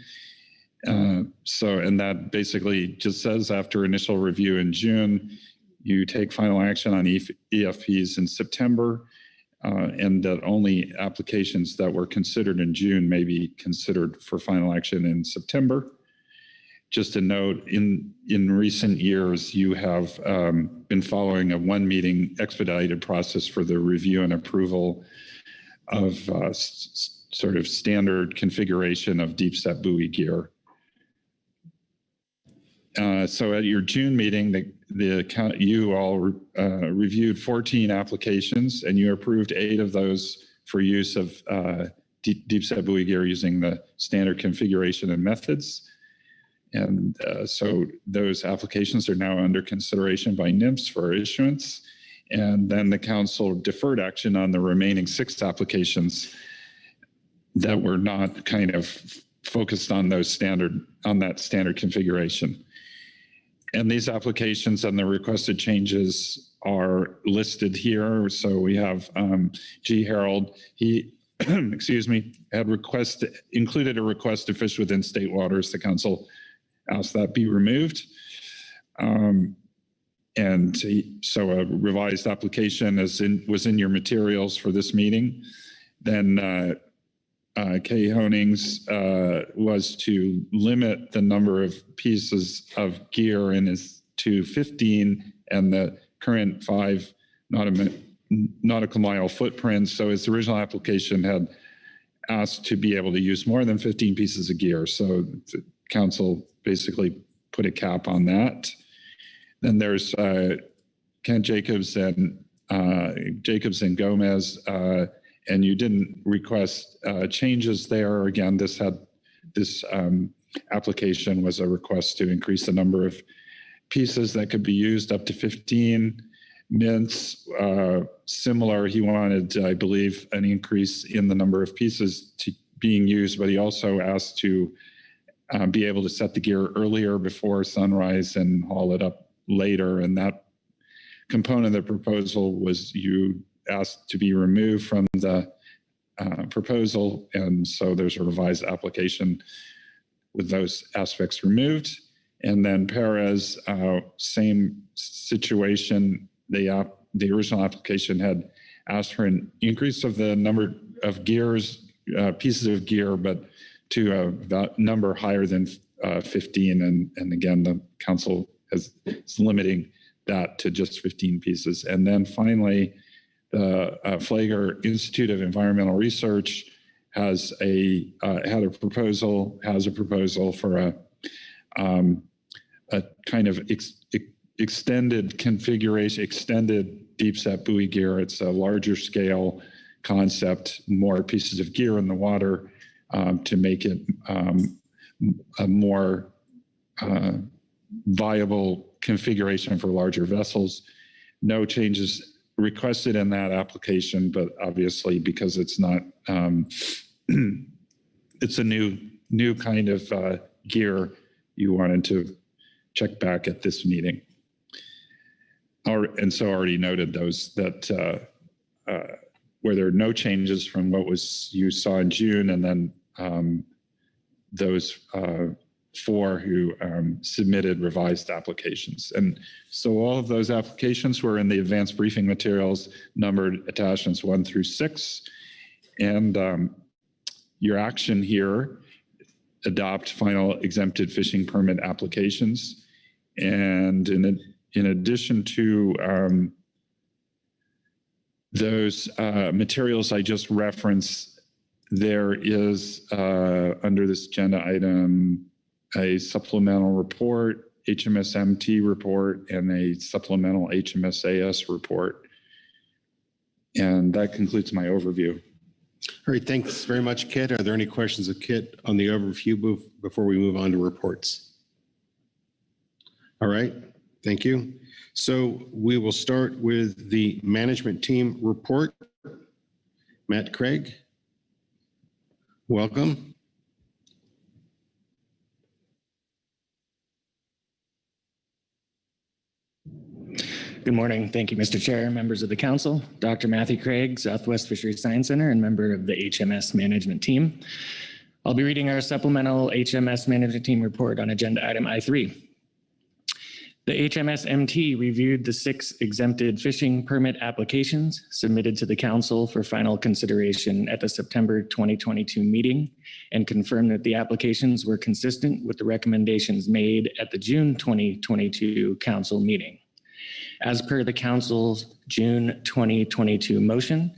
Speaker 3: And that basically just says after initial review in June, you take final action on EFPs in September, and that only applications that were considered in June may be considered for final action in September. Just a note, in recent years, you have been following a one-meeting expedited process for the review and approval of sort of standard configuration of deep set buoy gear. So at your June meeting, you all reviewed 14 applications, and you approved 8 of those for use of deep set buoy gear using the standard configuration and methods. And so those applications are now under consideration by NMFS for issuance. And then the council deferred action on the remaining 6 applications that were not kind of focused on that standard configuration. And these applications and the requested changes are listed here. So we have G. Harold, he, excuse me, had included a request to fish within state waters. The council asked that be removed. So a revised application was in your materials for this meeting. Then Kay Honings was to limit the number of pieces of gear to 15 and the current 5 nautical mile footprints. So his original application had asked to be able to use more than 15 pieces of gear. So the council basically put a cap on that. Then there's Kent Jacobs and Gomez, and you didn't request changes there. Again, this application was a request to increase the number of pieces that could be used up to 15. Mintz, similar, he wanted, I believe, an increase in the number of pieces being used, but he also asked to be able to set the gear earlier before sunrise and haul it up later. And that component of the proposal was you asked to be removed from the proposal. And so there's a revised application with those aspects removed. And then Perez, same situation. The original application had asked for an increase of the number of gears, pieces of gear, but to a number higher than 15. And again, the council is limiting that to just 15 pieces. And then finally, the Flagler Institute of Environmental Research has a proposal for a kind of extended configuration, extended deep set buoy gear. It's a larger scale concept, more pieces of gear in the water to make it a more viable configuration for larger vessels. No changes requested in that application, but obviously because it's not, it's a new kind of gear, you wanted to check back at this meeting. And so already noted those that where there are no changes from what you saw in June, and then those 4 who submitted revised applications. And so all of those applications were in the advanced briefing materials numbered attachments 1 through 6. And your action here, adopt final exempted fishing permit applications. And in addition to those materials I just referenced, there is under this agenda item a supplemental report, HMSMT report, and a supplemental HMSAS report. And that concludes my overview.
Speaker 1: All right, thanks very much, Kit. Are there any questions of Kit on the overview before we move on to reports? All right, thank you. So we will start with the management team report. Matt Craig, welcome.
Speaker 10: Good morning. Thank you, Mr. Chair, members of the council, Dr. Matthew Craig, Southwest Fisheries Science Center, and member of the HMS management team. I'll be reading our supplemental HMS management team report on agenda item I3. The HMS MT reviewed the 6 exempted fishing permit applications submitted to the council for final consideration at the September 2022 meeting and confirmed that the applications were consistent with the recommendations made at the June 2022 council meeting. As per the council's June 2022 motion,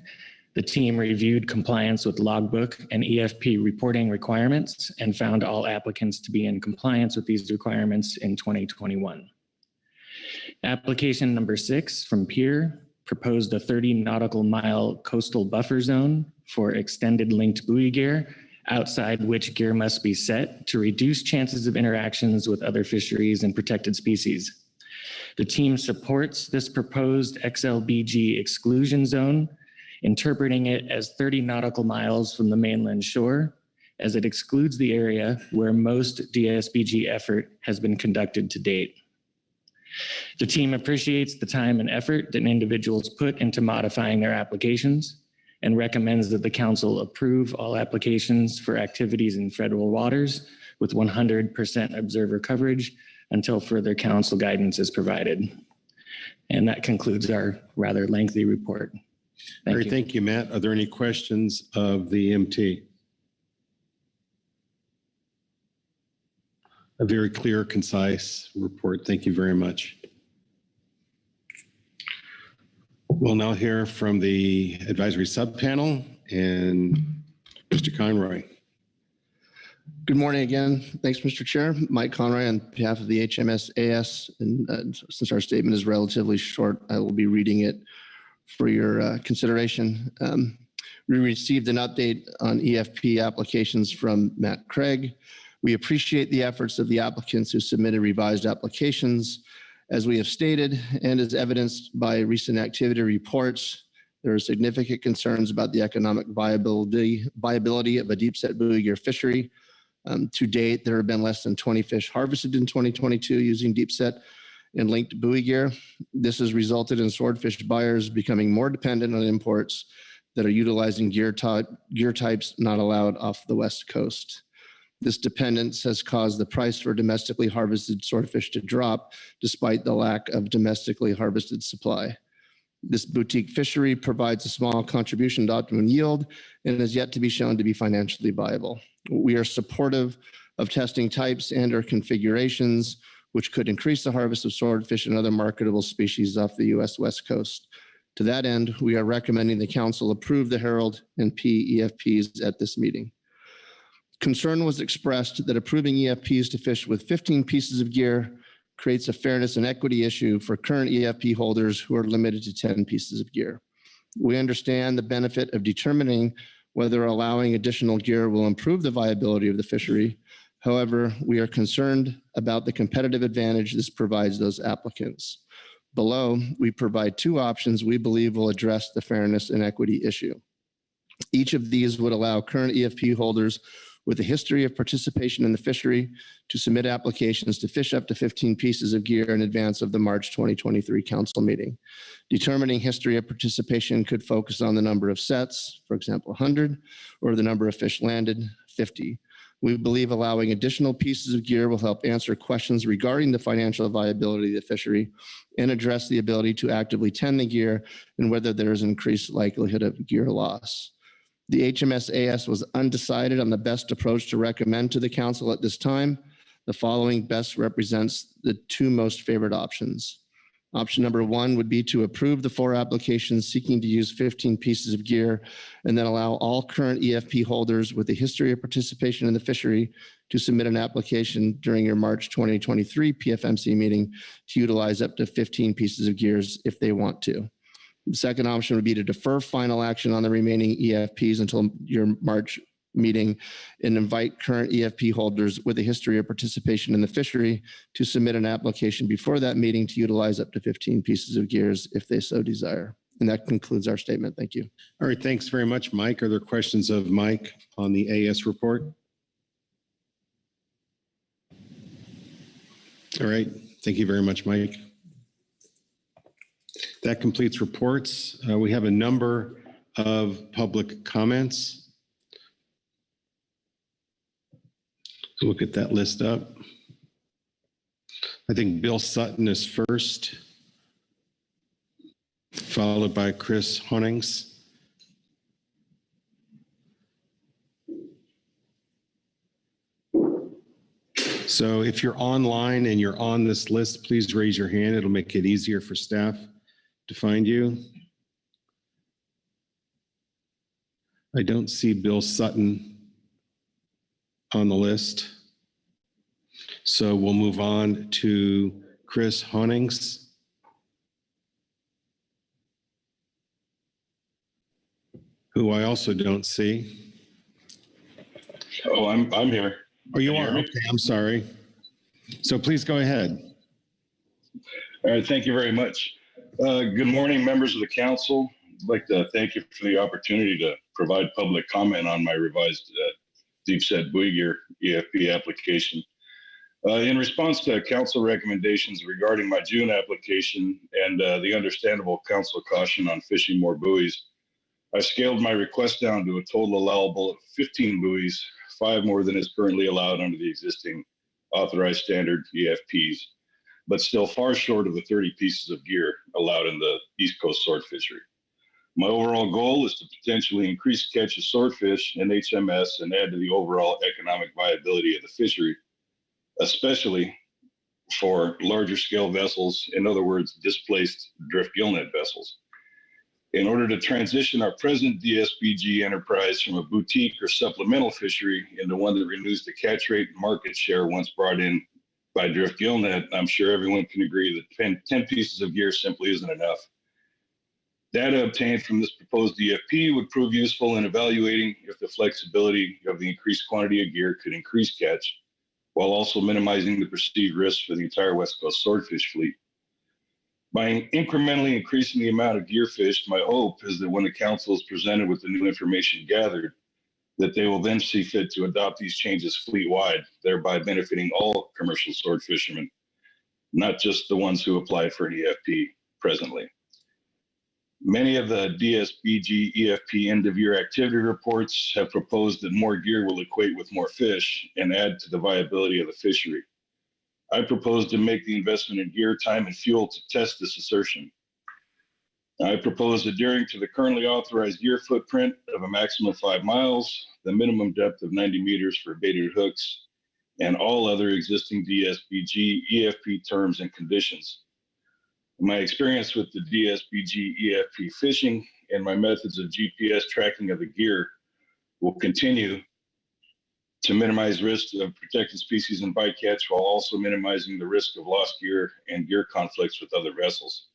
Speaker 10: the team reviewed compliance with logbook and EFP reporting requirements and found all applicants to be in compliance with these requirements in 2021. Application number 6 from Pier proposed a 30 nautical mile coastal buffer zone for extended linked buoy gear, outside which gear must be set to reduce chances of interactions with other fisheries and protected species. The team supports this proposed XLBG exclusion zone, interpreting it as 30 nautical miles from the mainland shore, as it excludes the area where most DSBG effort has been conducted to date. The team appreciates the time and effort that individuals put into modifying their applications and recommends that the council approve all applications for activities in federal waters with 100% observer coverage until further council guidance is provided. And that concludes our rather lengthy report. Thank you.
Speaker 1: Thank you, Matt. Are there any questions of the MT? A very clear, concise report. Thank you very much. We'll now hear from the advisory subpanel and Mr. Conroy.
Speaker 8: Good morning again. Thanks, Mr. Chair. Mike Conroy on behalf of the HMS-AS. And since our statement is relatively short, I will be reading it for your consideration. We received an update on EFP applications from Matt Craig. We appreciate the efforts of the applicants who submitted revised applications. As we have stated, and as evidenced by recent activity reports, there are significant concerns about the economic viability of a deep set buoy gear fishery. To date, there have been less than 20 fish harvested in 2022 using deep set and linked buoy gear. This has resulted in swordfish buyers becoming more dependent on imports that are utilizing gear types not allowed off the West Coast. This dependence has caused the price for domestically harvested swordfish to drop despite the lack of domestically harvested supply. This boutique fishery provides a small contribution to optimum yield and is yet to be shown to be financially viable. We are supportive of testing types and or configurations which could increase the harvest of swordfish and other marketable species off the U.S. West Coast. To that end, we are recommending the council approve the Herald and P EFPs at this meeting. Concern was expressed that approving EFPs to fish with 15 pieces of gear creates a fairness and equity issue for current EFP holders who are limited to 10 pieces of gear. We understand the benefit of determining whether allowing additional gear will improve the viability of the fishery. However, we are concerned about the competitive advantage this provides those applicants. Below, we provide 2 options we believe will address the fairness and equity issue. Each of these would allow current EFP holders with a history of participation in the fishery to submit applications to fish up to 15 pieces of gear in advance of the March 2023 council meeting. Determining history of participation could focus on the number of sets, for example, 100, or the number of fish landed, 50. We believe allowing additional pieces of gear will help answer questions regarding the financial viability of the fishery and address the ability to actively tend the gear and whether there is an increased likelihood of gear loss. The HMS-AS was undecided on the best approach to recommend to the council at this time. The following best represents the 2 most favored options. Option number 1 would be to approve the 4 applications seeking to use 15 pieces of gear and then allow all current EFP holders with a history of participation in the fishery to submit an application during your March 2023 PFMC meeting to utilize up to 15 pieces of gears if they want to. The second option would be to defer final action on the remaining EFPs until your March meeting and invite current EFP holders with a history of participation in the fishery to submit an application before that meeting to utilize up to 15 pieces of gears if they so desire. And that concludes our statement. Thank you.
Speaker 1: All right, thanks very much, Mike. Are there questions of Mike on the AS report? All right, thank you very much, Mike. That completes reports. We have a number of public comments. So we'll get that list up. I think Bill Sutton is first, followed by Chris Honings. So if you're online and you're on this list, please raise your hand. It'll make it easier for staff to find you. I don't see Bill Sutton on the list. So we'll move on to Chris Honings. Who I also don't see.
Speaker 11: Oh, I'm here.
Speaker 1: Oh, you
Speaker 11: Can
Speaker 1: are?
Speaker 11: hear me?
Speaker 1: Okay, I'm sorry. So please go ahead.
Speaker 11: All right, thank you very much. Good morning, members of the council. I'd like to thank you for the opportunity to provide public comment on my revised deep set buoy gear EFP application. In response to council recommendations regarding my June application and the understandable council caution on fishing more buoys, I scaled my request down to a total allowable of 15 buoys, 5 more than is currently allowed under the existing authorized standard EFPs, but still far short of the 30 pieces of gear allowed in the East Coast sword fishery. My overall goal is to potentially increase catch of swordfish and HMS and add to the overall economic viability of the fishery, especially for larger scale vessels, in other words, displaced drift gillnet vessels. In order to transition our present DSBG enterprise from a boutique or supplemental fishery into one that renews the catch rate and market share once brought in by drift gillnet, I'm sure everyone can agree that 10 pieces of gear simply isn't enough. Data obtained from this proposed EFP would prove useful in evaluating if the flexibility of the increased quantity of gear could increase catch, while also minimizing the perceived risk for the entire West Coast swordfish fleet. By incrementally increasing the amount of gear fished, my hope is that when the council is presented with the new information gathered, that they will then see fit to adopt these changes fleet-wide, thereby benefiting all commercial sword fishermen, not just the ones who applied for an EFP presently. Many of the DSBG EFP end-of-year activity reports have proposed that more gear will equate with more fish and add to the viability of the fishery. I propose to make the investment in gear, time, and fuel to test this assertion. I propose adhering to the currently authorized gear footprint of a maximum of 5 miles, the minimum depth of 90 meters for baited hooks, and all other existing DSBG EFP terms and conditions. My experience with the DSBG EFP fishing and my methods of GPS tracking of the gear will continue to minimize risk of protected species and bycatch while also minimizing the risk of lost gear and gear conflicts with other vessels.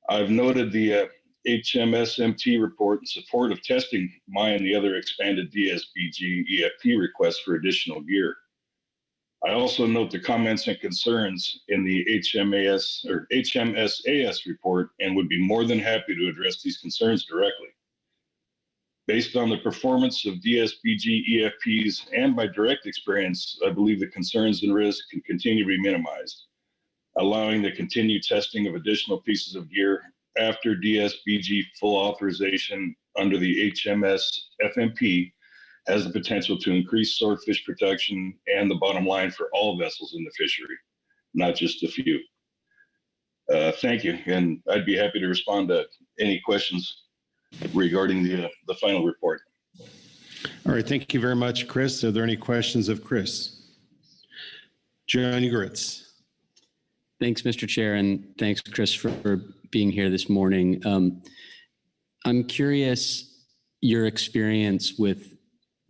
Speaker 11: I've noted the HMSMT report in support of testing my and the other expanded DSBG EFP requests for additional gear. I also note the comments and concerns in the HMSAS report and would be more than happy to address these concerns directly. Based on the performance of DSBG EFPs and my direct experience, I believe the concerns and risks can continue to be minimized, allowing the continued testing of additional pieces of gear after DSBG full authorization under the HMS FMP has the potential to increase swordfish protection and the bottom line for all vessels in the fishery, not just a few. Thank you, and I'd be happy to respond to any questions regarding the final report.
Speaker 1: All right, thank you very much, Chris. Are there any questions of Chris? John Ugritz.
Speaker 5: Thanks, Mr. Chair, and thanks, Chris, for being here this morning. I'm curious your experience with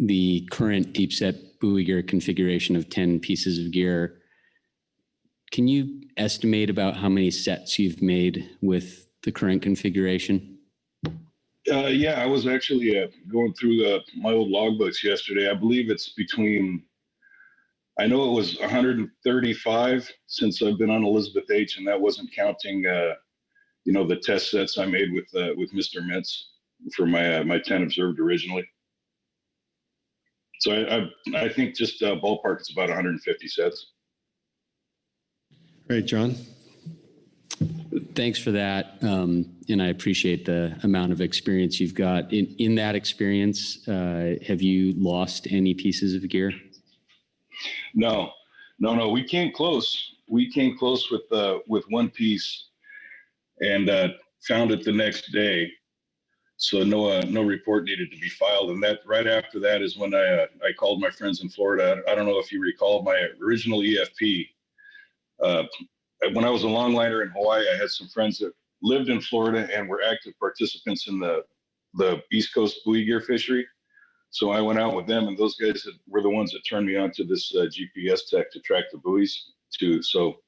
Speaker 5: the current deep set buoy gear configuration of 10 pieces of gear. Can you estimate about how many sets you've made with the current configuration?
Speaker 11: Yeah, I was actually going through my old logbooks yesterday. I believe it's between, I know it was 135 since I've been on Elizabeth H, and that wasn't counting the test sets I made with Mr. Mintz for my 10 observed originally. So I think just ballpark, it's about 150 sets.
Speaker 1: All right, John.
Speaker 5: Thanks for that. And I appreciate the amount of experience you've got. In that experience, have you lost any pieces of gear?
Speaker 11: No. We came close. We came close with one piece and found it the next day. So no report needed to be filed. And that right after that is when I called my friends in Florida. I don't know if you recall my original EFP. When I was a longliner in Hawaii, I had some friends that lived in Florida and were active participants in the East Coast buoy gear fishery. So I went out with them, and those guys were the ones that turned me on to this GPS tech to track the buoys too. So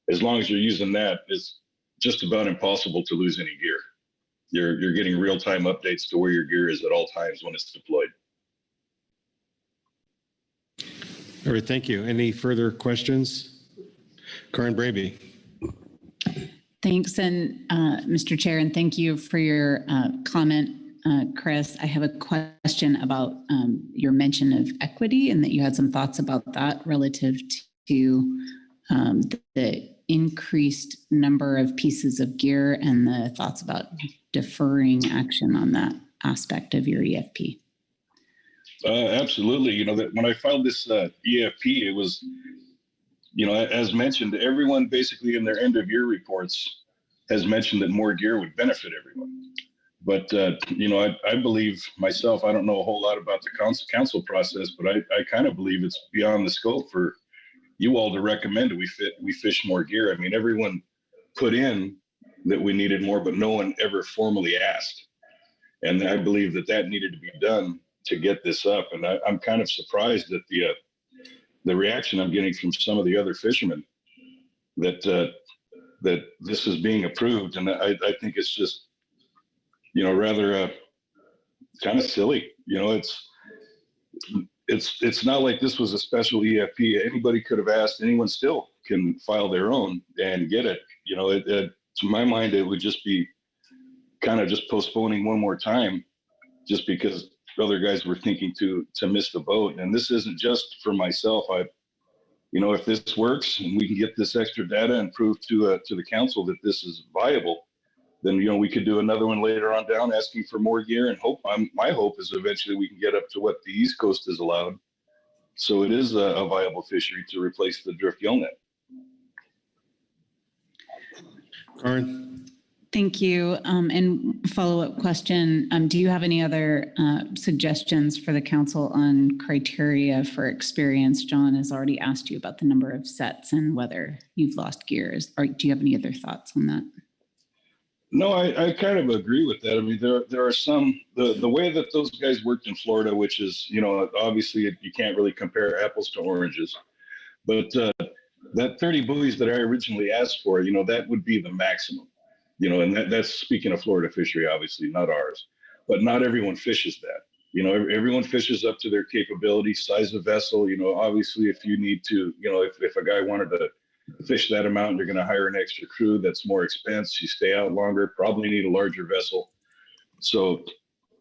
Speaker 11: as long as you're using that, it's just about impossible to lose any gear. You're getting real-time updates to where your gear is at all times when it's deployed.
Speaker 1: All right, thank you. Any further questions? Karen Braby.
Speaker 12: Thanks, and Mr. Chair, and thank you for your comment, Chris. I have a question about your mention of equity and that you had some thoughts about that relative to the increased number of pieces of gear and the thoughts about deferring action on that aspect of your EFP.
Speaker 11: Absolutely. That when I filed this EFP, it was, as mentioned, everyone basically in their end of year reports has mentioned that more gear would benefit everyone. But, I believe myself, I don't know a whole lot about the council process, but I kind of believe it's beyond the scope for you all to recommend that we fish more gear. I mean, everyone put in that we needed more, but no one ever formally asked. And I believe that needed to be done to get this up. And I'm kind of surprised at the reaction I'm getting from some of the other fishermen that this is being approved. And I think it's just, rather kind of silly. It's not like this was a special EFP. Anybody could have asked. Anyone still can file their own and get it. To my mind, it would just be kind of just postponing one more time, just because other guys were thinking to miss the boat. And this isn't just for myself. If this works and we can get this extra data and prove to the council that this is viable, then we could do another one later on down asking for more gear, and my hope is eventually we can get up to what the East Coast is allowed, so it is a viable fishery to replace the drift gill net.
Speaker 1: Karen.
Speaker 12: Thank you. And follow-up question, do you have any other suggestions for the council on criteria for experience? John has already asked you about the number of sets and whether you've lost gears. Or do you have any other thoughts on that?
Speaker 11: No, I kind of agree with that. I mean, there are some, the way that those guys worked in Florida, which is, obviously you can't really compare apples to oranges, but that 30 buoys that I originally asked for, that would be the maximum, and that's speaking of Florida fishery, obviously not ours, but not everyone fishes that. Everyone fishes up to their capability, size of vessel. Obviously if you need to, if a guy wanted to fish that amount, you're going to hire an extra crew. That's more expense. You stay out longer, probably need a larger vessel. So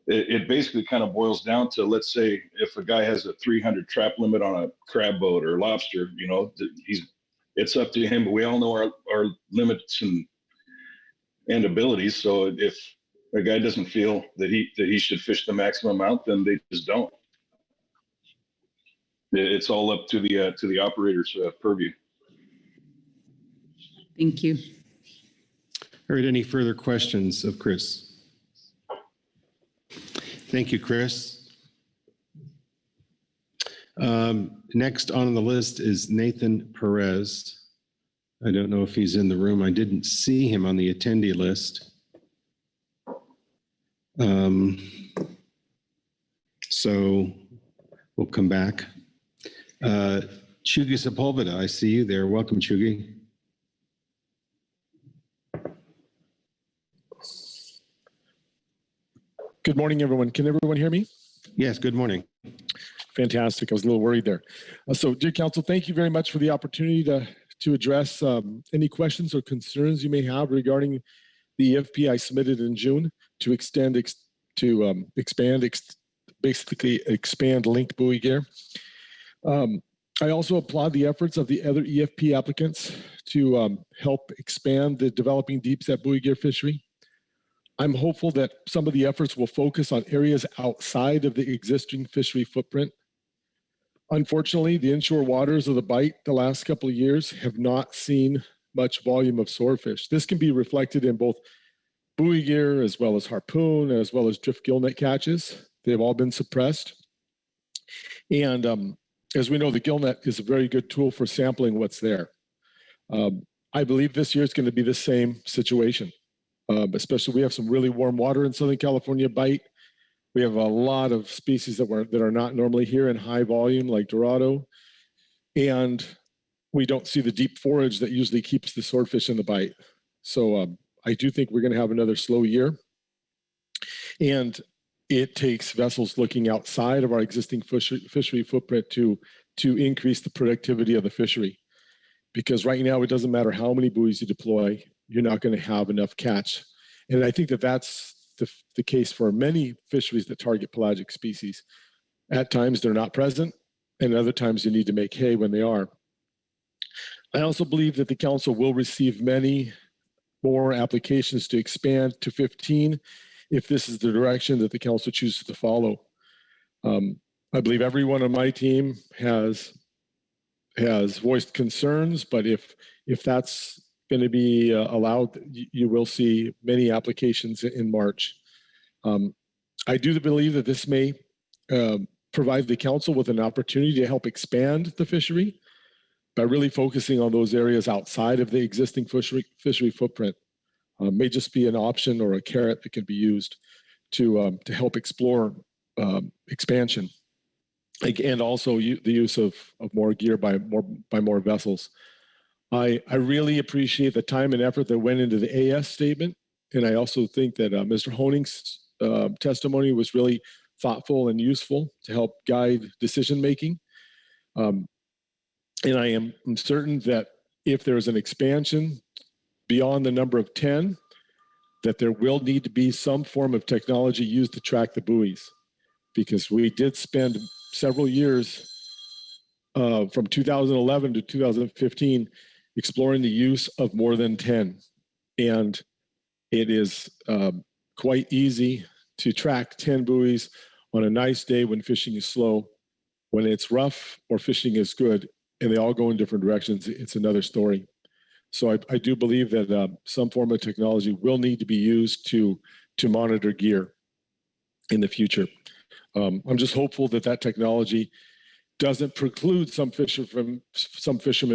Speaker 11: it basically kind of boils down to, let's say if a guy has a 300 trap limit on a crab boat or lobster, it's up to him, but we all know our limits and abilities. So if a guy doesn't feel that he should fish the maximum amount, then they just don't. It's all up to the operator's purview.
Speaker 12: Thank you.
Speaker 1: All right, any further questions of Chris? Thank you, Chris. Next on the list is Nathan Perez. I don't know if he's in the room. I didn't see him on the attendee list. So we'll come back. Chugi Sepulveda, I see you there. Welcome, Chugi.
Speaker 13: Good morning, everyone. Can everyone hear me?
Speaker 1: Yes, good morning.
Speaker 13: Fantastic. I was a little worried there. So, dear council, thank you very much for the opportunity to address any questions or concerns you may have regarding the EFP I submitted in June to expand linked buoy gear. I also applaud the efforts of the other EFP applicants to help expand the developing deep set buoy gear fishery. I'm hopeful that some of the efforts will focus on areas outside of the existing fishery footprint. Unfortunately, the inshore waters of the Bight the last couple of years have not seen much volume of swordfish. This can be reflected in both buoy gear as well as harpoon, as well as drift gillnet catches. They've all been suppressed. And as we know, the gillnet is a very good tool for sampling what's there. I believe this year is going to be the same situation. Especially we have some really warm water in Southern California Bight. We have a lot of species that are not normally here in high volume, like Dorado. And we don't see the deep forage that usually keeps the swordfish in the Bight. So I do think we're going to have another slow year. And it takes vessels looking outside of our existing fishery footprint to increase the productivity of the fishery. Because right now, it doesn't matter how many buoys you deploy, you're not going to have enough catch. And I think that that's the case for many fisheries that target pelagic species. At times, they're not present, and other times you need to make hay when they are. I also believe that the council will receive many more applications to expand to 15 if this is the direction that the council chooses to follow. I believe everyone on my team has voiced concerns, but if that's going to be allowed, you will see many applications in March. I do believe that this may provide the council with an opportunity to help expand the fishery by really focusing on those areas outside of the existing fishery footprint. May just be an option or a carrot that can be used to help explore expansion, and also the use of more gear by more vessels. I really appreciate the time and effort that went into the AS statement, and I also think that Mr. Honing's testimony was really thoughtful and useful to help guide decision making. And I'm certain that if there is an expansion beyond the number of 10, that there will need to be some form of technology used to track the buoys, because we did spend several years from 2011 to 2015 exploring the use of more than 10. And it is quite easy to track 10 buoys on a nice day when fishing is slow. When it's rough or fishing is good and they all go in different directions, it's another story. So I do believe that some form of technology will need to be used to monitor gear in the future. I'm just hopeful that that technology doesn't preclude some fishermen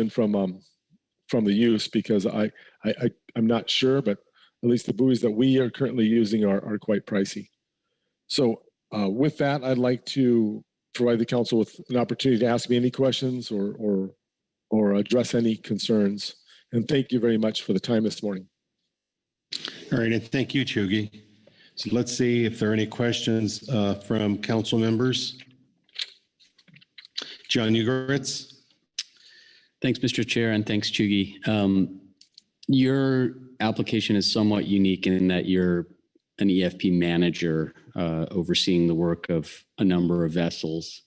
Speaker 13: from the use, because I'm not sure, but at least the buoys that we are currently using are quite pricey. So with that, I'd like to provide the council with an opportunity to ask me any questions or address any concerns. And thank you very much for the time this morning.
Speaker 1: All right, and thank you, Chugi. So let's see if there are any questions from council members. John Ugoritz.
Speaker 5: Thanks, Mr. Chair, and thanks, Chugi. Your application is somewhat unique in that you're an EFP manager overseeing the work of a number of vessels.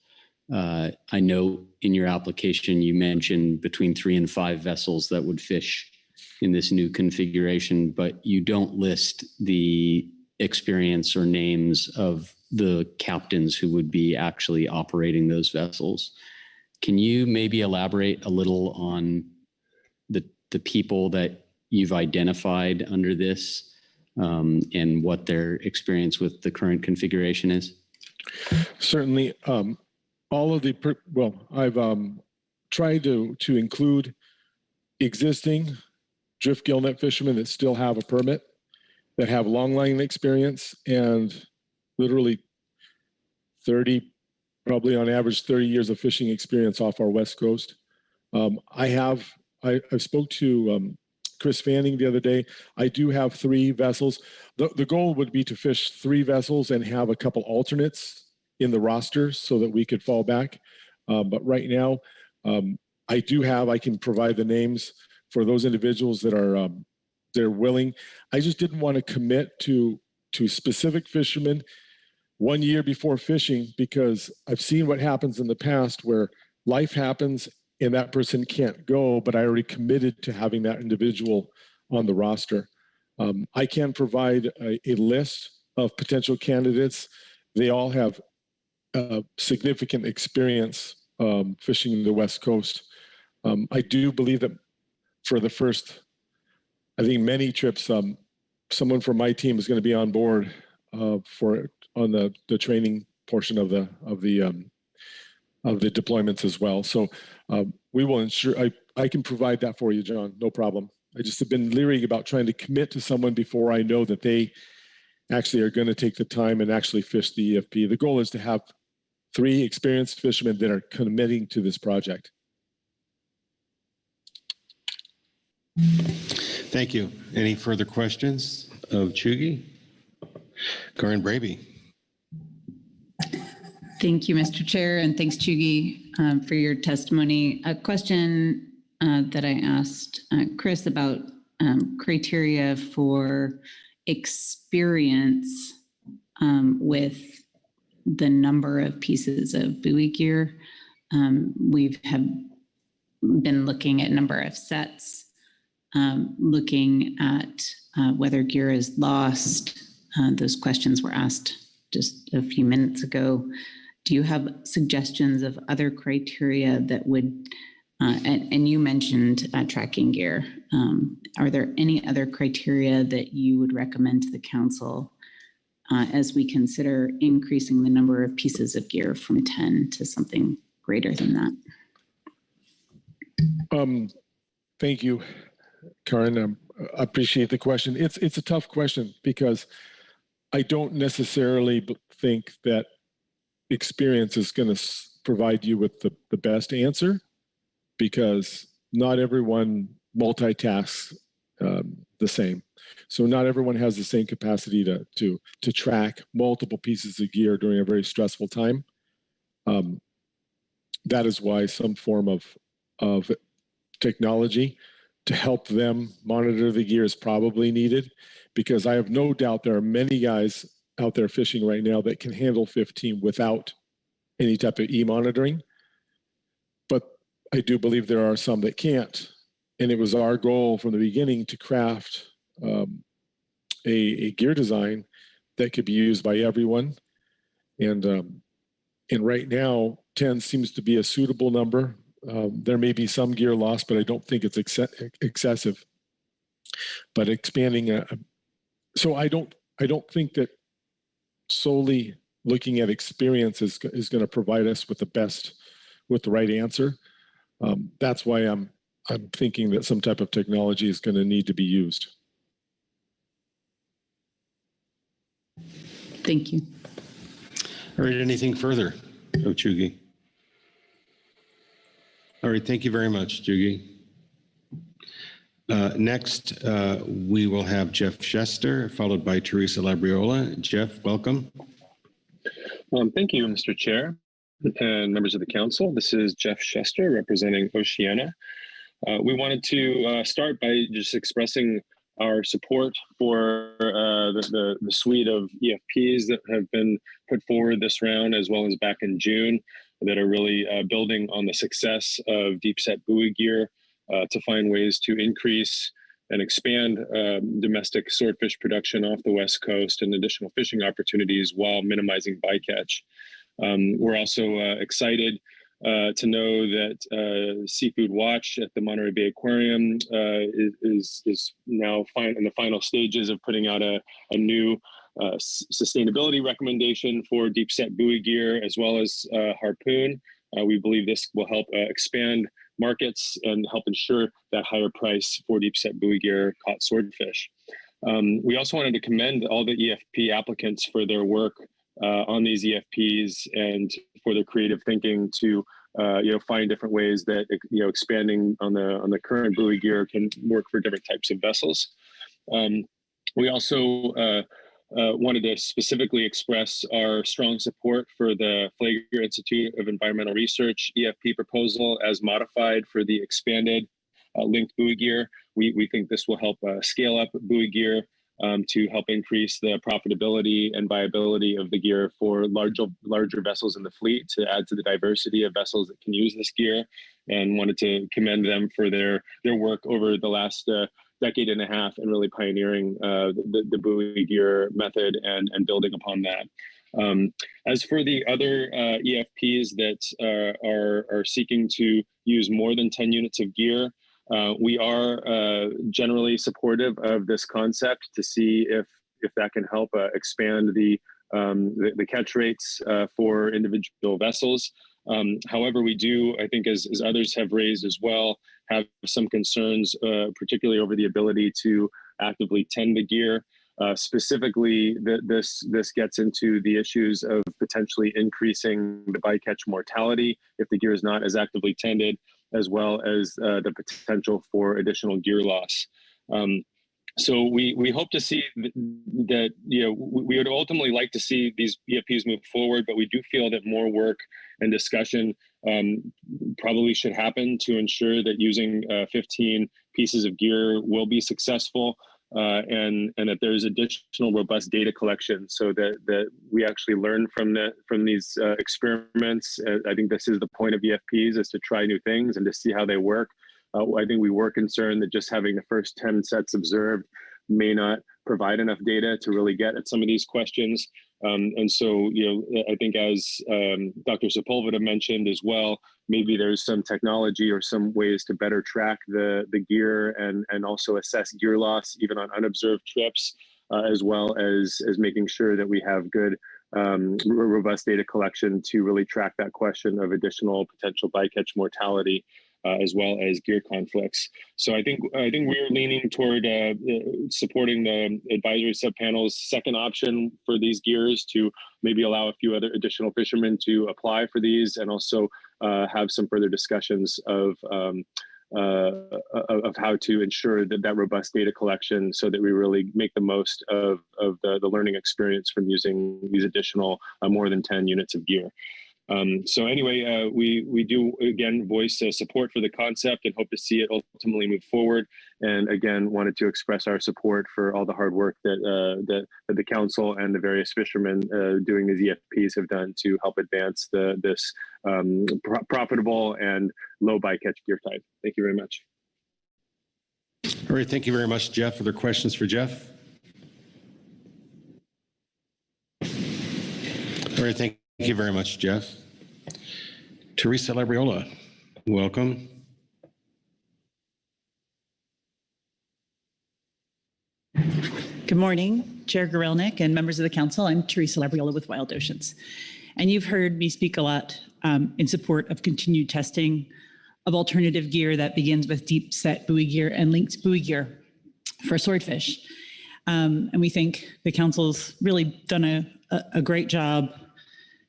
Speaker 5: I know in your application you mentioned between 3 and 5 vessels that would fish in this new configuration, but you don't list the experience or names of the captains who would be actually operating those vessels. Can you maybe elaborate a little on the people that you've identified under this and what their experience with the current configuration is?
Speaker 13: Certainly. I've tried to include existing drift gillnet fishermen that still have a permit, that have long line experience, and literally 30, probably on average 30 years of fishing experience off our West Coast. I spoke to Chris Fanning the other day. I do have 3 vessels. The goal would be to fish 3 vessels and have a couple alternates in the roster so that we could fall back. But right now, I can provide the names for those individuals that are they're willing. I just didn't want to commit to specific fishermen 1 year before fishing, because I've seen what happens in the past where life happens and that person can't go, but I already committed to having that individual on the roster. I can provide a list of potential candidates. They all have significant experience fishing the West Coast. I do believe that for the first, I think many trips, someone from my team is going to be on board on the training portion of the deployments as well. So we will ensure I can provide that for you, John. No problem. I just have been leery about trying to commit to someone before I know that they actually are going to take the time and actually fish the EFP. The goal is to have 3 experienced fishermen that are committing to this project.
Speaker 1: Thank you. Any further questions of Chugi? Karin Bravey.
Speaker 12: Thank you, Mr. Chair, and thanks, Chugi, for your testimony. A question that I asked Chris about criteria for experience with the number of pieces of buoy gear. We have been looking at number of sets, looking at whether gear is lost. Those questions were asked just a few minutes ago. Do you have suggestions of other criteria that would, and you mentioned tracking gear. Are there any other criteria that you would recommend to the council as we consider increasing the number of pieces of gear from 10 to something greater than that?
Speaker 13: Thank you, Karin. I appreciate the question. It's a tough question because I don't necessarily think that experience is going to provide you with the best answer, because not everyone multitasks the same. So not everyone has the same capacity to track multiple pieces of gear during a very stressful time. That is why some form of technology to help them monitor the gear is probably needed, because I have no doubt there are many guys out there fishing right now that can handle 15 without any type of e-monitoring. But I do believe there are some that can't. And it was our goal from the beginning to craft a gear design that could be used by everyone. And right now, 10 seems to be a suitable number. There may be some gear lost, but I don't think it's excessive. But expanding, so I don't think that solely looking at experience is going to provide us with the right answer. That's why I'm thinking that some type of technology is going to need to be used.
Speaker 12: Thank you.
Speaker 1: All right, anything further of Chugi? All right, thank you very much, Chugi. Next, we will have Jeff Shester, followed by Teresa Labriola. Jeff, welcome.
Speaker 14: Thank you, Mr. Chair and members of the council. This is Jeff Shester representing Oceana. We wanted to start by just expressing our support for the suite of EFPs that have been put forward this round, as well as back in June, that are really building on the success of deep set buoy gear to find ways to increase and expand domestic swordfish production off the West Coast and additional fishing opportunities while minimizing bycatch. We're also excited to know that Seafood Watch at the Monterey Bay Aquarium is now in the final stages of putting out a new sustainability recommendation for deep set buoy gear as well as harpoon. We believe this will help expand markets and help ensure that higher price for deep set buoy gear caught swordfish. We also wanted to commend all the EFP applicants for their work on these EFPs and for their creative thinking to find different ways that expanding on the current buoy gear can work for different types of vessels. We also wanted to specifically express our strong support for the Flagler Institute of Environmental Research EFP proposal as modified for the expanded linked buoy gear. We think this will help scale up buoy gear to help increase the profitability and viability of the gear for larger vessels in the fleet, to add to the diversity of vessels that can use this gear, and wanted to commend them for their work over the last decade and a half and really pioneering the buoy gear method and building upon that. As for the other EFPs that are seeking to use more than 10 units of gear, we are generally supportive of this concept to see if that can help expand the catch rates for individual vessels. However, we do, I think, as others have raised as well, have some concerns, particularly over the ability to actively tend the gear. Specifically, this gets into the issues of potentially increasing the bycatch mortality if the gear is not as actively tended, as well as the potential for additional gear loss. So we hope to see that, we would ultimately like to see these EFPs move forward, but we do feel that more work and discussion probably should happen to ensure that using 15 pieces of gear will be successful, and that there's additional robust data collection so that we actually learn from these experiments. I think this is the point of EFPs, is to try new things and to see how they work. I think we were concerned that just having the first 10 sets observed may not provide enough data to really get at some of these questions. And so, I think as Dr. Sepulveda mentioned as well, maybe there's some technology or some ways to better track the gear and also assess gear loss even on unobserved trips, as well as making sure that we have good robust data collection to really track that question of additional potential bycatch mortality, as well as gear conflicts. So I think we're leaning toward supporting the advisory subpanel's second option for these gears, to maybe allow a few other additional fishermen to apply for these, and also have some further discussions of how to ensure that robust data collection, so that we really make the most of the learning experience from using these additional more than 10 units of gear. So anyway, we do again voice support for the concept and hope to see it ultimately move forward. And again, wanted to express our support for all the hard work that the council and the various fishermen doing these EFPs have done to help advance this profitable and low bycatch gear type. Thank you very much.
Speaker 1: All right, thank you very much, Jeff. Are there questions for Jeff? All right, thank you very much, Jeff. Teresa Labriola, welcome.
Speaker 15: Good morning, Chair Gorelnik and members of the council. I'm Teresa Labriola with Wild Oceans. And you've heard me speak a lot in support of continued testing of alternative gear that begins with deep set buoy gear and linked buoy gear for swordfish. And we think the council's really done a great job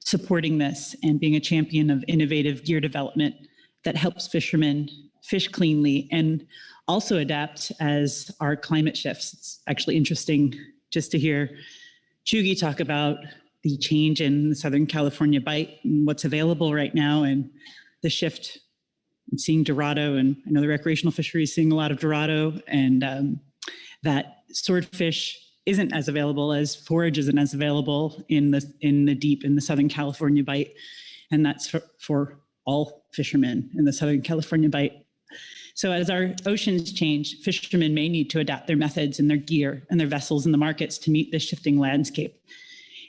Speaker 15: supporting this and being a champion of innovative gear development that helps fishermen fish cleanly and also adapt as our climate shifts. It's actually interesting just to hear Chugi talk about the change in the Southern California bite and what's available right now, and the shift in seeing Dorado. And I know the recreational fishery is seeing a lot of Dorado, and that swordfish isn't as available, as forage isn't as available in the deep in the Southern California bite. And that's for all fishermen in the Southern California bite. So as our oceans change, fishermen may need to adapt their methods and their gear and their vessels in the markets to meet this shifting landscape.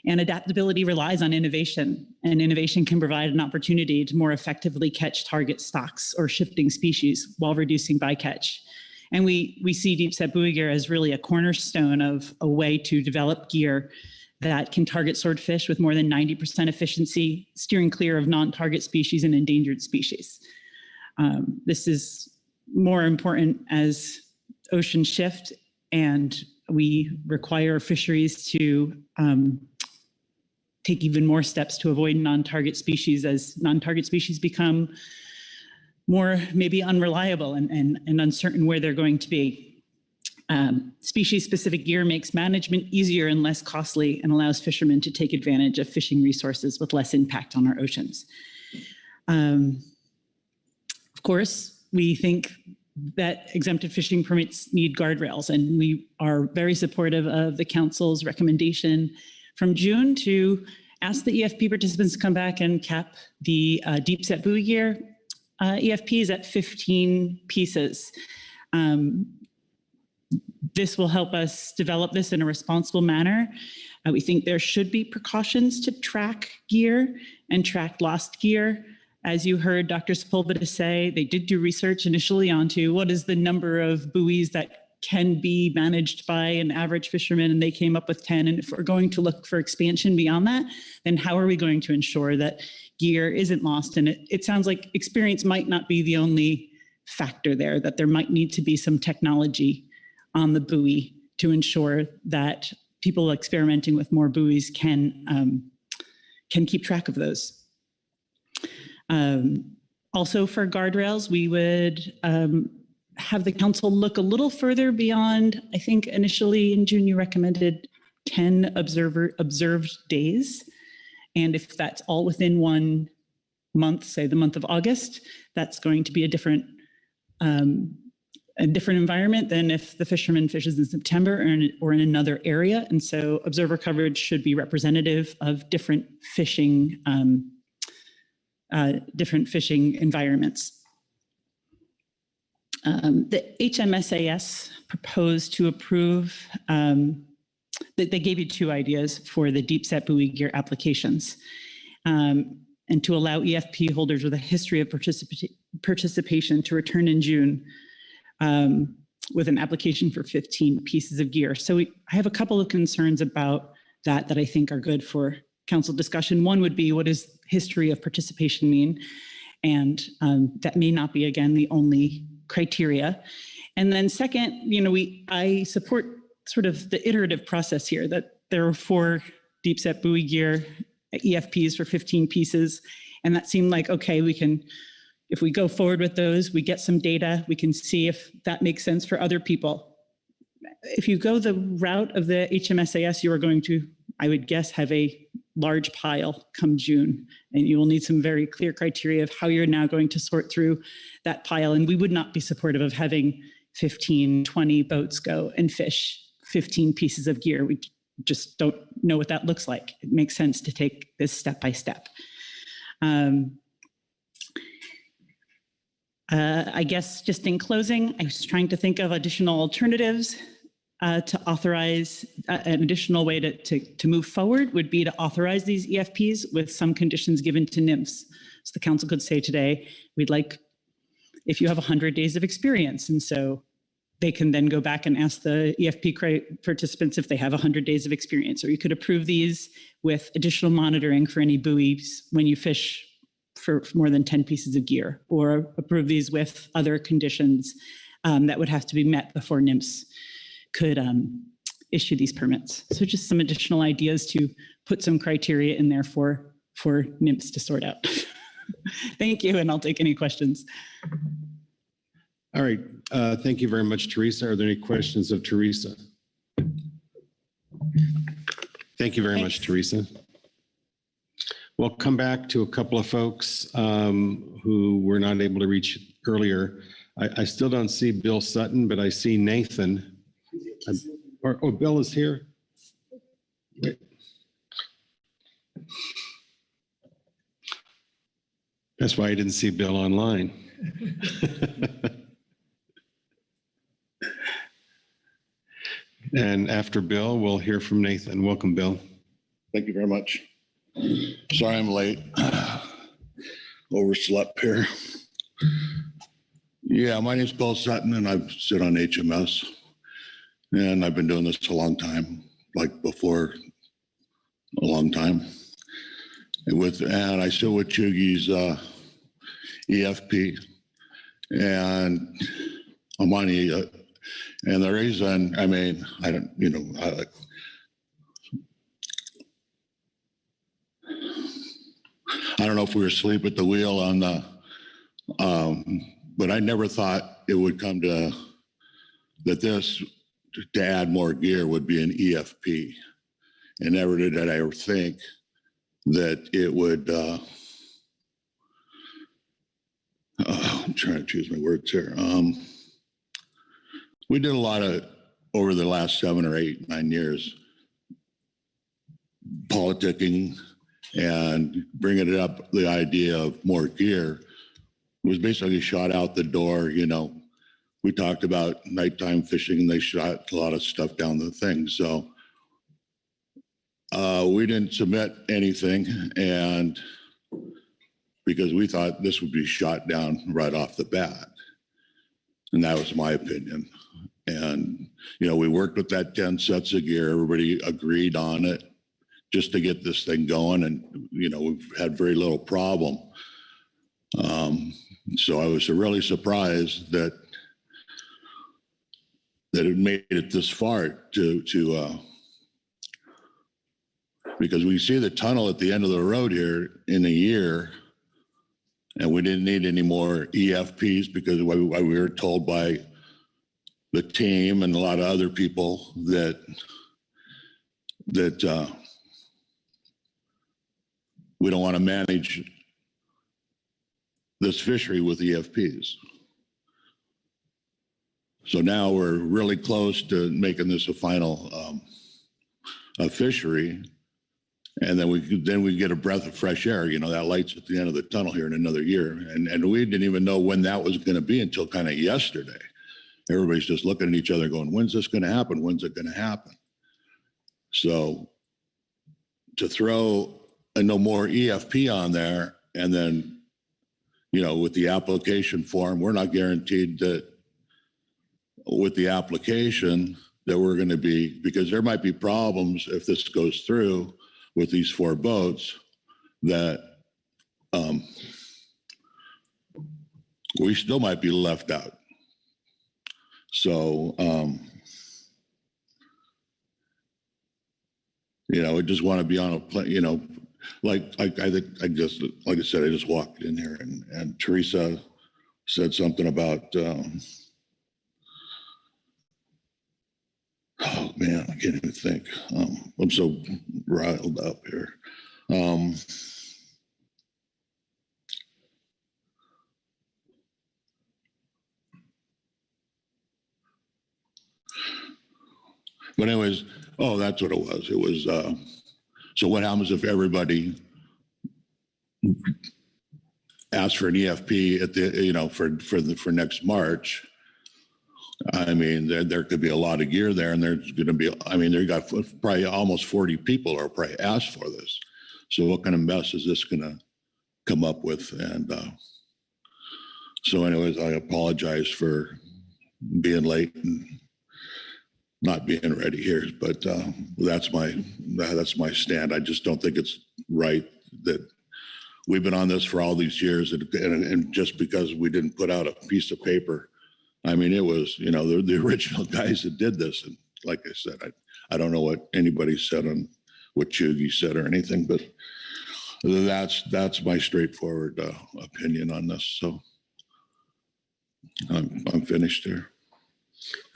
Speaker 15: And adaptability relies on innovation, and innovation can provide an opportunity to more effectively catch target stocks or shifting species while reducing bycatch. And we see deep set buoy gear as really a cornerstone of a way to develop gear that can target swordfish with more than 90% efficiency, steering clear of non-target species and endangered species. This is more important as oceans shift, and we require fisheries to take even more steps to avoid non-target species as non-target species become more maybe unreliable and uncertain where they're going to be. Species-specific gear makes management easier and less costly and allows fishermen to take advantage of fishing resources with less impact on our oceans. Of course, we think that exempted fishing permits need guardrails, and we are very supportive of the council's recommendation from June to ask the EFP participants to come back and cap the deep set buoy gear EFPs at 15 pieces. This will help us develop this in a responsible manner. We think there should be precautions to track gear and track lost gear. As you heard Dr. Sepulveda say, they did do research initially onto what is the number of buoys that can be managed by an average fisherman, and they came up with 10. And if we're going to look for expansion beyond that, then how are we going to ensure that gear isn't lost? And it sounds like experience might not be the only factor there, that there might need to be some technology on the buoy to ensure that people experimenting with more buoys can keep track of those. Also for guardrails, we would have the council look a little further beyond, I think initially in June you recommended 10 observed days. And if that's all within 1 month, say the month of August, that's going to be a different environment than if the fisherman fishes in September or in another area. And so observer coverage should be representative of different fishing environments. The HMSAS proposed to approve, they gave you 2 ideas for the deep set buoy gear applications, and to allow EFP holders with a history of participation to return in June with an application for 15 pieces of gear. So I have a couple of concerns about that I think are good for council discussion. One would be, what does history of participation mean? And that may not be, again, the only criteria. And then second, I support sort of the iterative process here, that there are 4 deep set buoy gear EFPs for 15 pieces. And that seemed like, okay, if we go forward with those, we get some data, we can see if that makes sense for other people. If you go the route of the HMSAS, you are going to, I would guess, have a large pile come June, and you will need some very clear criteria of how you're now going to sort through that pile. And we would not be supportive of having 15, 20 boats go and fish 15 pieces of gear. We just don't know what that looks like. It makes sense to take this step by step. I guess just in closing, I was trying to think of additional alternatives to authorize. An additional way to move forward would be to authorize these EFPs with some conditions given to NMFS. So the council could say today, we'd like, if you have 100 days of experience, and so they can then go back and ask the EFP participants if they have 100 days of experience. Or you could approve these with additional monitoring for any buoys when you fish for more than 10 pieces of gear, or approve these with other conditions that would have to be met before NMFS could issue these permits. So just some additional ideas to put some criteria in there for NMFS to sort out. Thank you, and I'll take any questions.
Speaker 1: All right, thank you very much, Teresa. Are there any questions of Teresa? Thank you very much, Teresa. We'll come back to a couple of folks who were not able to reach earlier. I still don't see Bill Sutton, but I see Nathan. Oh, Bill is here. Wait. That's why I didn't see Bill online. And after Bill, we'll hear from Nathan. Welcome, Bill.
Speaker 16: Thank you very much. Sorry I'm late. Overslept here. Yeah, my name's Bill Sutton, and I sit on HMS. And I've been doing this a long time, like before a long time. And I sit with Chugi's EFP, and I'm on the, and the reason, I mean, I don't, I don't know if we were asleep at the wheel on the, but I never thought it would come to that this, to add more gear would be an EFP. And never did I ever think that it would, I'm trying to choose my words here. we did a lot of, over the last 7 or 8, 9 years, politicking and bringing it up. The idea of more gear was basically shot out the door. You know, we talked about nighttime fishing and they shot a lot of stuff down the thing. So we didn't submit anything, and because we thought this would be shot down right off the bat. And that was my opinion. And, you know, we worked with that 10 sets of gear. Everybody agreed on it just to get this thing going. And, you know, we've had very little problem. So I was really surprised that it made it this far because we see the tunnel at the end of the road here in a year, and we didn't need any more EFPs because we were told by the team and a lot of other people that we don't want to manage this fishery with EFPs. So now we're really close to making this a final fishery. And then we get a breath of fresh air, you know, that light's at the end of the tunnel here in another year. And we didn't even know when that was going to be until kind of yesterday. Everybody's just looking at each other going, when's this going to happen? When's it going to happen? So to throw no more EFP on there, and then, you know, with the application form, we're not guaranteed that with the application that we're going to be, because there might be problems if this goes through with these 4 boats that we still might be left out. So, you know, I just want to be on a plane, you know, like I think I just, like I said, I just walked in here and Teresa said something about, oh man, I can't even think. I'm so riled up here. But anyways, oh, that's what it was. It was, so what happens if everybody asks for an EFP at the, you know, for next March? I mean, there could be a lot of gear there, and there's going to be, I mean, there got probably almost 40 people are probably asked for this. So what kind of mess is this going to come up with? And so anyways, I apologize for being late and not being ready here, but that's my stand. I just don't think it's right that we've been on this for all these years, and just because we didn't put out a piece of paper. I mean, it was, you know, the original guys that did this. And like I said, I don't know what anybody said on what Chugi said or anything, but that's my straightforward opinion on this. So I'm finished there.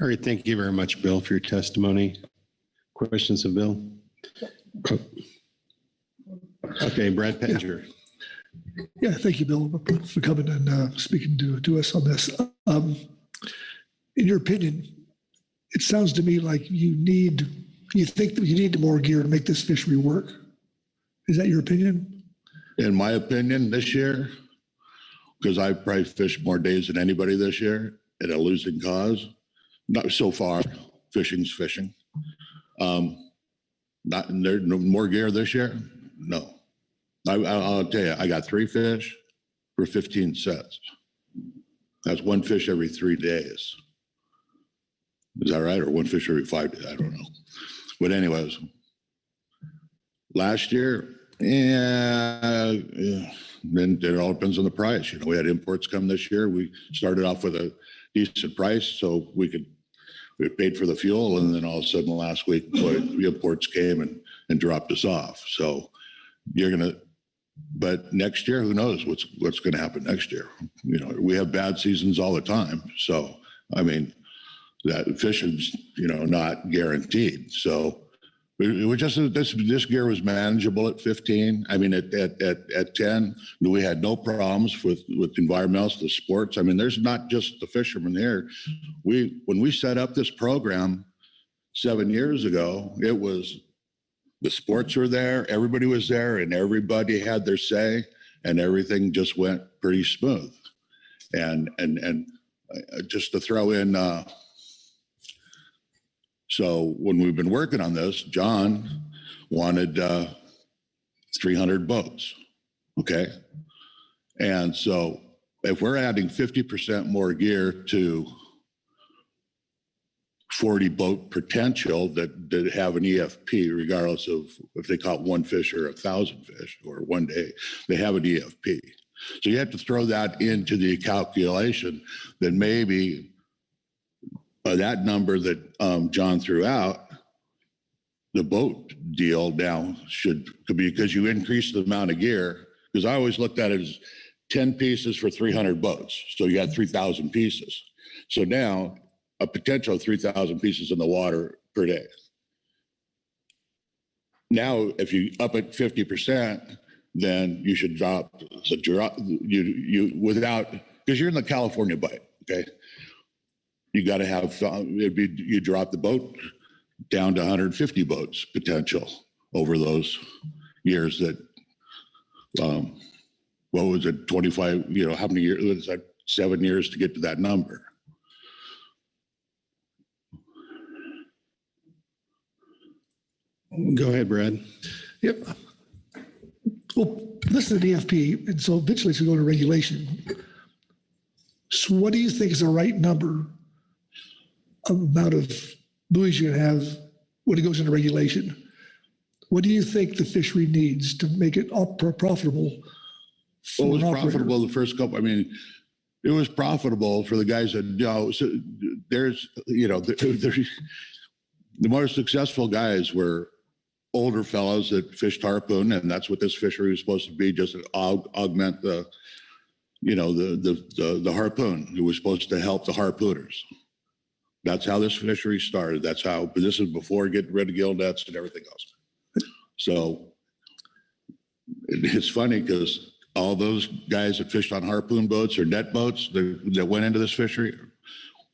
Speaker 1: All right, thank you very much, Bill, for your testimony. Questions of Bill? Okay, Brad Penninger.
Speaker 17: Yeah, thank you, Bill, for coming and speaking to us on this. In your opinion, it sounds to me like you think that you need more gear to make this fishery work. Is that your opinion?
Speaker 16: In my opinion, this year, because I probably fished more days than anybody this year at a losing cause. Not so far, fishing's fishing. Not there, no more gear this year? No. I'll tell you, I got 3 fish for 15 sets. That's 1 fish every 3 days. Is that right? Or 1 fish every 5 days? I don't know. But anyways, last year, yeah, then it all depends on the price. You know, we had imports come this year. We started off with a decent price, so we paid for the fuel, and then all of a sudden last week, the imports came and dropped us off. So but next year, who knows what's going to happen next year? You know, we have bad seasons all the time. So, I mean, that fishing's, you know, not guaranteed. So It was just that this gear was manageable at 15. I mean, at 10, we had no problems with environmentals, the sports. I mean, there's not just the fishermen here. When we set up this program 7 years ago, it was the sports were there, everybody was there, and everybody had their say, and everything just went pretty smooth. And just to throw in. So when we've been working on this, John wanted 300 boats, okay? And so if we're adding 50% more gear to 40 boat potential that have an EFP, regardless of if they caught one fish or 1,000 fish or one day, they have an EFP. So you have to throw that into the calculation that maybe that number that John threw out, the boat deal now could be because you increase the amount of gear. Because I always looked at it as 10 pieces for 300 boats. So you got 3,000 pieces. So now a potential 3,000 pieces in the water per day. Now, if you up it 50%, then you should drop without, because you're in the California bite, okay? You got to have, you drop the boat down to 150 boats potential over those years that, what was it, 25, how many years, it's like 7 years to get to that number.
Speaker 1: Go ahead, Brad.
Speaker 17: Yep. Well, this is an EFP, and so eventually it's going to go to regulation. So what do you think is the right number amount of buoys you're going to have when it goes into regulation? What do you think the fishery needs to make it profitable?
Speaker 16: Well, it was profitable the first couple. I mean, it was profitable for the guys that, so there's, the more successful guys were older fellows that fished harpoon, and that's what this fishery was supposed to be, just to augment the harpoon. It was supposed to help the harpooners. That's how this fishery started. That's how, but this is before getting rid of gill nets and everything else. So it's funny because all those guys that fished on harpoon boats or net boats that went into this fishery,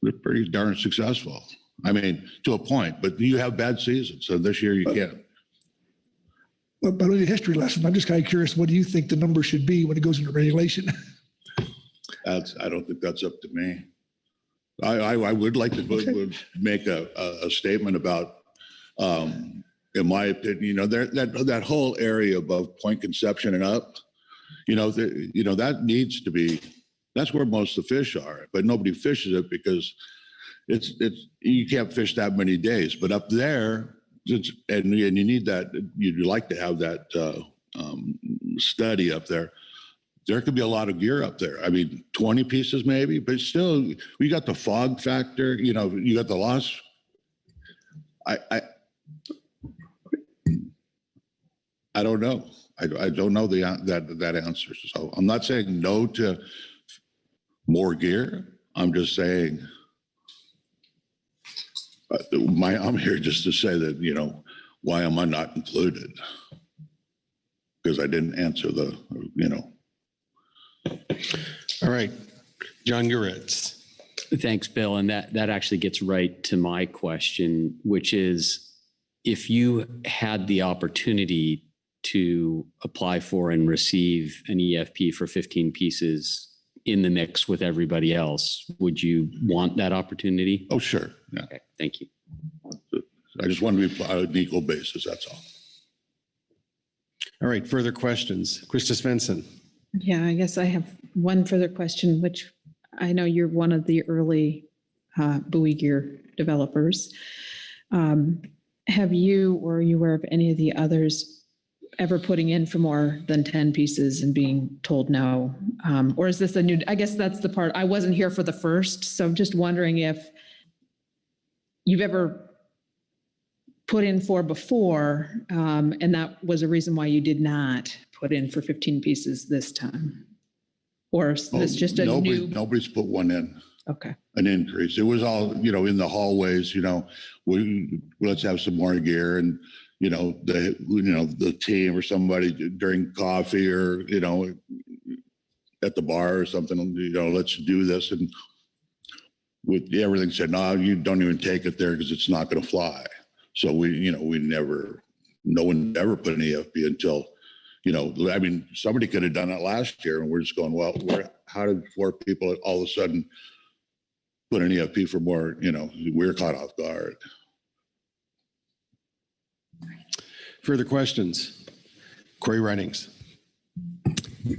Speaker 16: they're pretty darn successful. I mean, to a point, but you have bad seasons. So this year you can't.
Speaker 17: But in a history lesson, I'm just kind of curious, what do you think the number should be when it goes into regulation?
Speaker 16: I don't think that's up to me. I would like to make a statement about, in my opinion, that whole area above Point Conception and up, that needs to be, that's where most of the fish are, but nobody fishes it because it's you can't fish that many days. But up there, and you need that, you'd like to have that study up there. There could be a lot of gear up there. I mean, 20 pieces maybe, but still, we got the fog factor. You got the loss. I don't know. I don't know that answer. So I'm not saying no to more gear. I'm just saying I'm here just to say that why am I not included? Because I didn't answer the
Speaker 1: All right, John Goretz.
Speaker 5: Thanks, Bill. And that actually gets right to my question, which is if you had the opportunity to apply for and receive an EFP for 15 pieces in the mix with everybody else, would you want that opportunity?
Speaker 16: Oh, sure. Yeah.
Speaker 5: Okay, thank you.
Speaker 16: I just want to be on an equal basis, that's all.
Speaker 1: All right, further questions? Krista Svensson.
Speaker 6: Yeah, I guess I have one further question, which I know you're one of the early buoy gear developers. Have you, or are you aware of any of the others ever putting in for more than 10 pieces and being told no? Or is this a new, I guess that's the part, I wasn't here for the first, so I'm just wondering if you've ever put in for before, and that was a reason why you did not put in for 15 pieces this time? Or is this just a new?
Speaker 16: Nobody's put one in.
Speaker 6: Okay.
Speaker 16: An increase. It was all, in the hallways, let's have some more gear. And, the team or somebody during coffee or, at the bar or something, let's do this. And with everything said, no, you don't even take it there because it's not going to fly. So no one ever put an EFP until, somebody could have done it last year and we're just going, well, how did 4 people all of a sudden put an EFP for more, we're caught off guard.
Speaker 1: Further questions? Corey Runnings.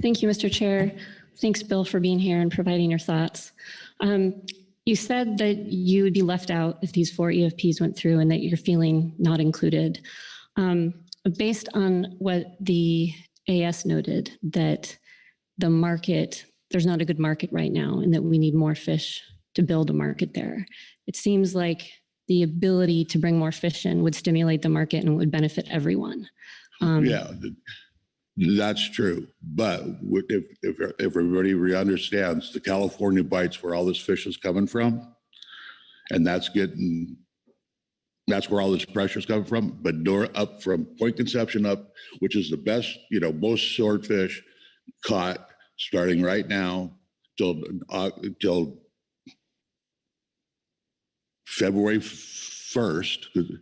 Speaker 18: Thank you, Mr. Chair. Thanks, Bill, for being here and providing your thoughts. You said that you would be left out if these 4 EFPs went through and that you're feeling not included. Based on what the AS noted, that the market, there's not a good market right now and that we need more fish to build a market there. It seems like the ability to bring more fish in would stimulate the market and would benefit everyone.
Speaker 16: Yeah, that's true. But if everybody understands the California bites where all this fish is coming from, and that's where all this pressure is coming from, but up from Point Conception up, which is the best, most swordfish caught starting right now till February 1st.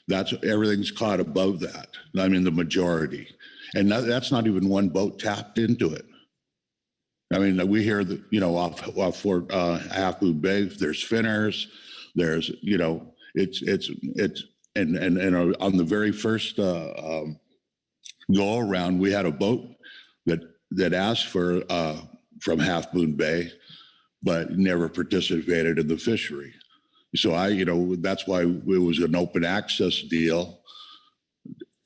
Speaker 16: That's everything's caught above that. I mean, the majority. And that's not even one boat tapped into it. I mean, we hear that, off Fort Half Moon Bay, there's finners, there's, it's on the very first go around, we had a boat that asked for from Half Moon Bay, but never participated in the fishery. So that's why it was an open access deal.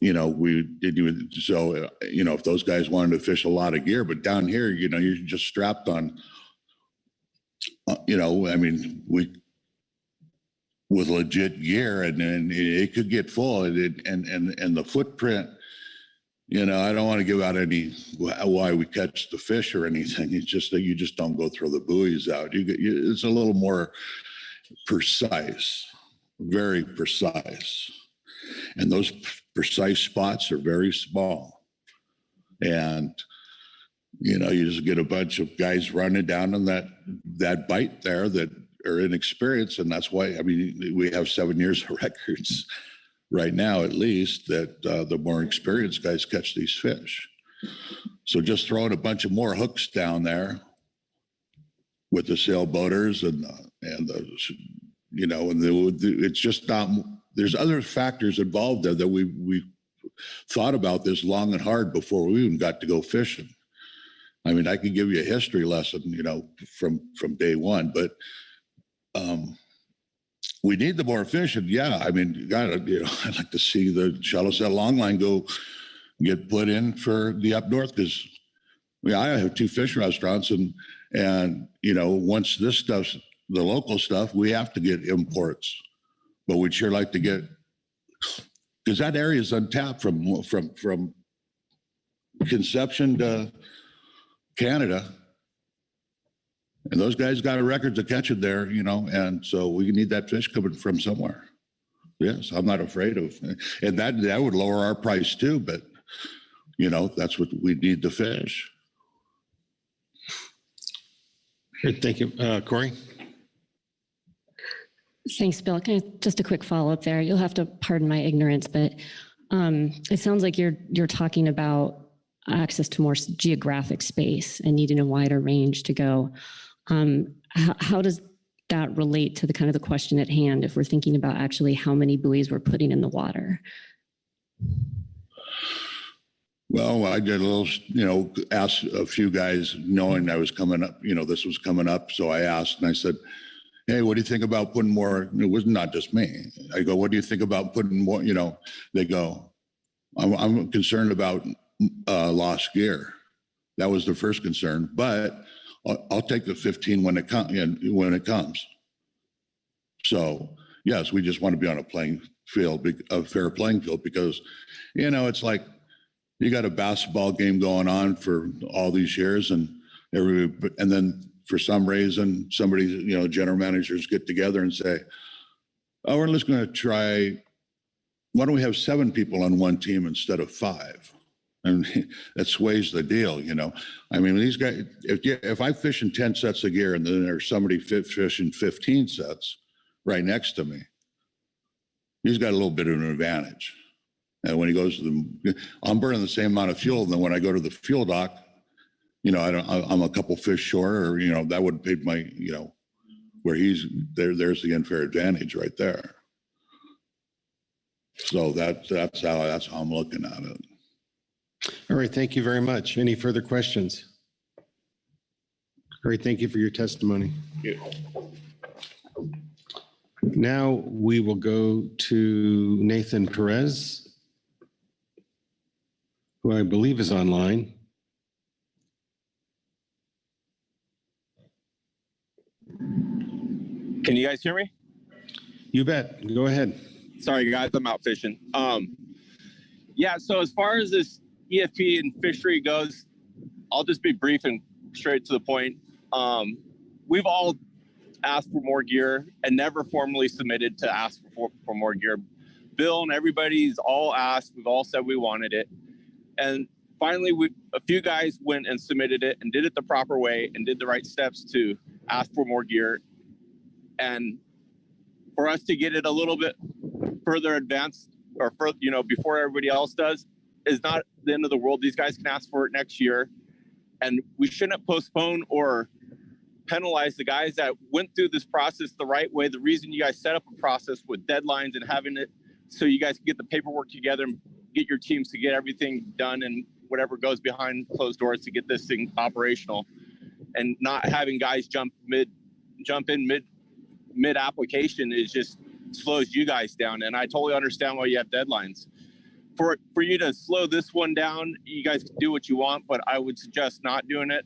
Speaker 16: We didn't even, so, if those guys wanted to fish a lot of gear, but down here, you're just strapped on, with legit gear and it could get full and the footprint, I don't want to give out any why we catch the fish or anything. It's just that you just don't go throw the buoys out. It's a little more precise, very precise. And those precise spots are very small. And, you just get a bunch of guys running down on that bite there that are inexperienced. And that's why, we have 7 years of records right now, at least, that the more experienced guys catch these fish. So just throwing a bunch of more hooks down there with the sailboaters it's just not, there's other factors involved there that we thought about this long and hard before we even got to go fishing. I mean, I could give you a history lesson, from day one, but we need the more fish. And yeah, I'd like to see the shallow set longline get put in for the up north, because I have 2 fish restaurants and once this stuff's the local stuff, we have to get imports, but we'd sure like to get, because that area is untapped from Conception to Canada. And those guys got a record to catch it there, and so we need that fish coming from somewhere. Yes, I'm not afraid of, and that would lower our price too, but that's what we need, the fish.
Speaker 1: Great, thank you. Corey?
Speaker 18: Thanks, Bill. Just a quick follow-up there. You'll have to pardon my ignorance, but it sounds like you're talking about access to more geographic space and needing a wider range to go. How does that relate to the question at hand if we're thinking about actually how many buoys we're putting in the water?
Speaker 16: Well, I did a little, asked a few guys knowing I was coming up, this was coming up. So I asked and I said, hey, what do you think about putting more? It was not just me. I go, what do you think about putting more? They go, I'm concerned about lost gear. That was the first concern, but I'll take the 15 when it comes. So yes, we just want to be on a fair playing field, because, it's like you got a basketball game going on for all these years and then for some reason, somebody, general managers get together and say, oh, we're just going to try why don't we have 7 people on one team instead of 5? And that sways the deal, you know. I mean, these guys, if I fish in 10 sets of gear and then there's somebody fishing 15 sets right next to me, he's got a little bit of an advantage. And when he goes to I'm burning the same amount of fuel. And then when I go to the fuel dock, you know, I'm a couple fish short, or, you know, that would pay my, you know, where he's there, there's the unfair advantage right there. So that's how I'm looking at it.
Speaker 1: All right, thank you very much. Any further questions? All right, thank you for your testimony. Now we will go to Nathan Perez, who I believe is online.
Speaker 19: Can you guys hear me?
Speaker 1: You bet. Go ahead.
Speaker 19: Sorry, guys, I'm out fishing. Yeah, so as far as this EFP and fishery goes, I'll just be brief and straight to the point. We've all asked for more gear and never formally submitted to ask for more gear. Bill and everybody's all asked. We've all said we wanted it. And finally, a few guys went and submitted it and did it the proper way and did the right steps to ask for more gear. And for us to get it a little bit further advanced, or you know, before everybody else does, is not the end of the world. These guys can ask for it next year, and we shouldn't postpone or penalize the guys that went through this process the right way. The reason you guys set up a process with deadlines and having it so you guys can get the paperwork together and get your teams to get everything done and whatever goes behind closed doors to get this thing operational, and not having guys jump in mid application is just slows you guys down. And I totally understand why you have deadlines. For you to slow this one down, you guys can do what you want, but I would suggest not doing it.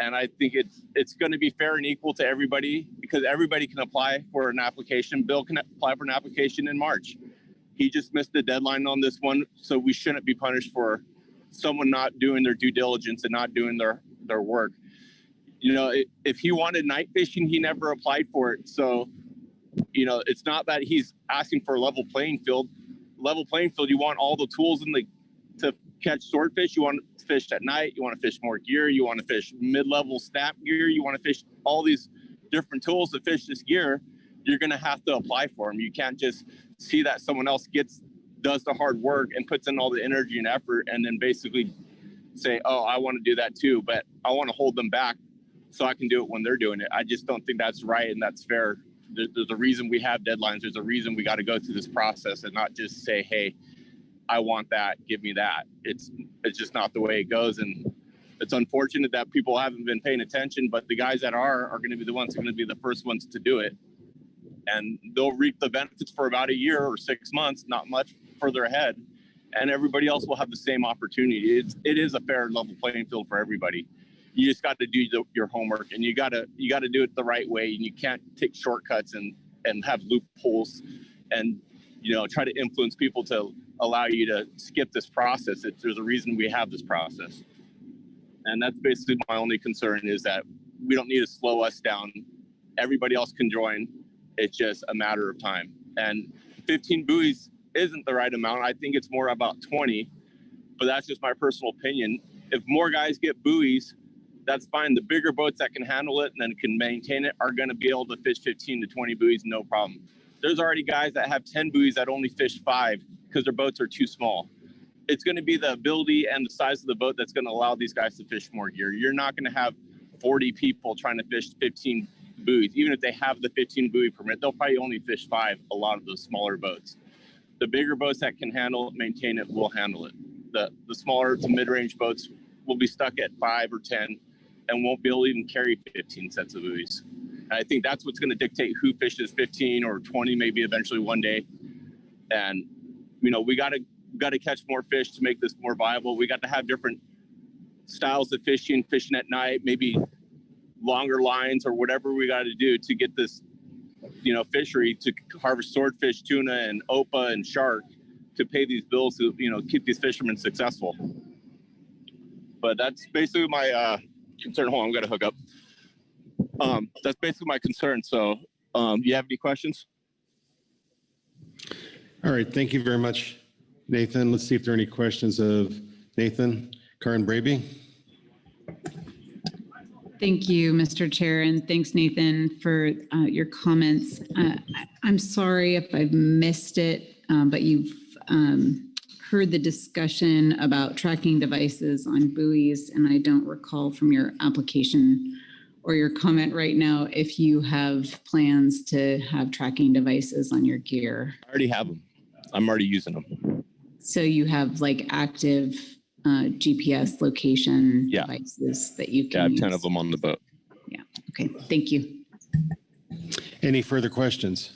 Speaker 19: And I think it's going to be fair and equal to everybody, because everybody can apply for an application. Bill can apply for an application in March. He just missed the deadline on this one, so we shouldn't be punished for someone not doing their due diligence and not doing their work. You know, if he wanted night fishing, he never applied for it. So, you know, it's not that he's asking for a level playing field. Level playing field, you want all the tools to catch swordfish. You want to fish at night. You want to fish more gear. You want to fish mid-level snap gear. You want to fish all these different tools to fish this gear. You're going to have to apply for them. You can't just see that someone else does the hard work and puts in all the energy and effort and then basically say, oh, I want to do that too, but I want to hold them back so I can do it when they're doing it. I just don't think that's right and that's fair. There's a reason we have deadlines. There's a reason we got to go through this process and not just say, hey, I want that, give me that. It's just not the way it goes. And it's unfortunate that people haven't been paying attention, but the guys that are going to be the ones who are going to be the first ones to do it. And they'll reap the benefits for about a year or 6 months, not much further ahead. And everybody else will have the same opportunity. It is a fair level playing field for everybody. You just got to do your homework, and you got to do it the right way. And you can't take shortcuts and have loopholes and, you know, try to influence people to allow you to skip this process. There's a reason we have this process. And that's basically my only concern, is that we don't need to slow us down. Everybody else can join. It's just a matter of time. And 15 buoys isn't the right amount. I think it's more about 20, but that's just my personal opinion. If more guys get buoys, that's fine. The bigger boats that can handle it and then can maintain it are going to be able to fish 15 to 20 buoys, no problem. There's already guys that have 10 buoys that only fish 5 because their boats are too small. It's going to be the ability and the size of the boat that's going to allow these guys to fish more gear. You're not going to have 40 people trying to fish 15 buoys. Even if they have the 15 buoy permit, they'll probably only fish 5, a lot of those smaller boats. The bigger boats that can handle it, maintain it, will handle it. The smaller to mid-range boats will be stuck at 5 or 10 and won't be able to even carry 15 sets of buoys. And I think that's what's going to dictate who fishes 15 or 20, maybe eventually one day. And, you know, we got to catch more fish to make this more viable. We got to have different styles of fishing at night, maybe longer lines or whatever we got to do to get this, you know, fishery to harvest swordfish, tuna, and opah and shark to pay these bills to, you know, keep these fishermen successful. But that's basically my concern. Hold on, I'm gonna hook up. That's basically my concern. So, you have any questions?
Speaker 1: All right, thank you very much, Nathan. Let's see if there are any questions of Nathan. Karen Braby?
Speaker 12: Thank you, Mr. Chair, and thanks, Nathan, for your comments. I'm sorry if I've missed it, but you've heard the discussion about tracking devices on buoys, and I don't recall from your application or your comment right now if you have plans to have tracking devices on your gear.
Speaker 19: I already have them. I'm already using them.
Speaker 12: So you have like active GPS location devices that you can
Speaker 19: I have
Speaker 12: use.
Speaker 19: 10 of them on the boat.
Speaker 12: Yeah. Okay. Thank you.
Speaker 1: Any further questions?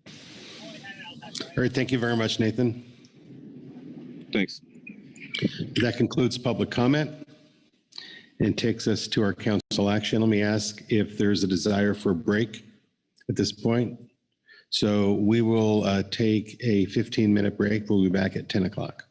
Speaker 1: All right, thank you very much, Nathan.
Speaker 19: Thanks.
Speaker 1: That concludes public comment and takes us to our council action. Let me ask if there's a desire for a break at this point. So we will take a 15-minute break. We'll be back at 10 o'clock.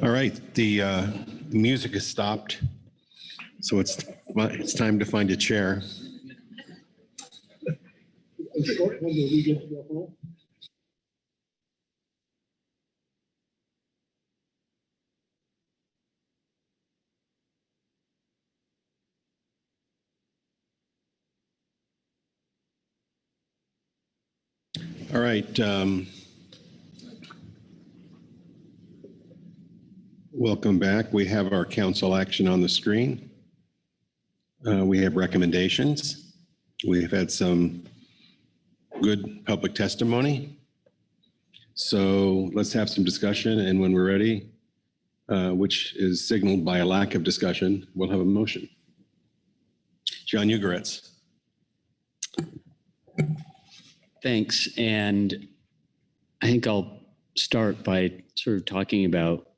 Speaker 1: All right, the music has stopped, so it's time to find a chair. All right. Welcome back. We have our council action on the screen. We have recommendations. We've had some good public testimony. So let's have some discussion, and when we're ready, which is signaled by a lack of discussion, we'll have a motion. John Ugoretz.
Speaker 5: Thanks. And I think I'll start by sort of talking about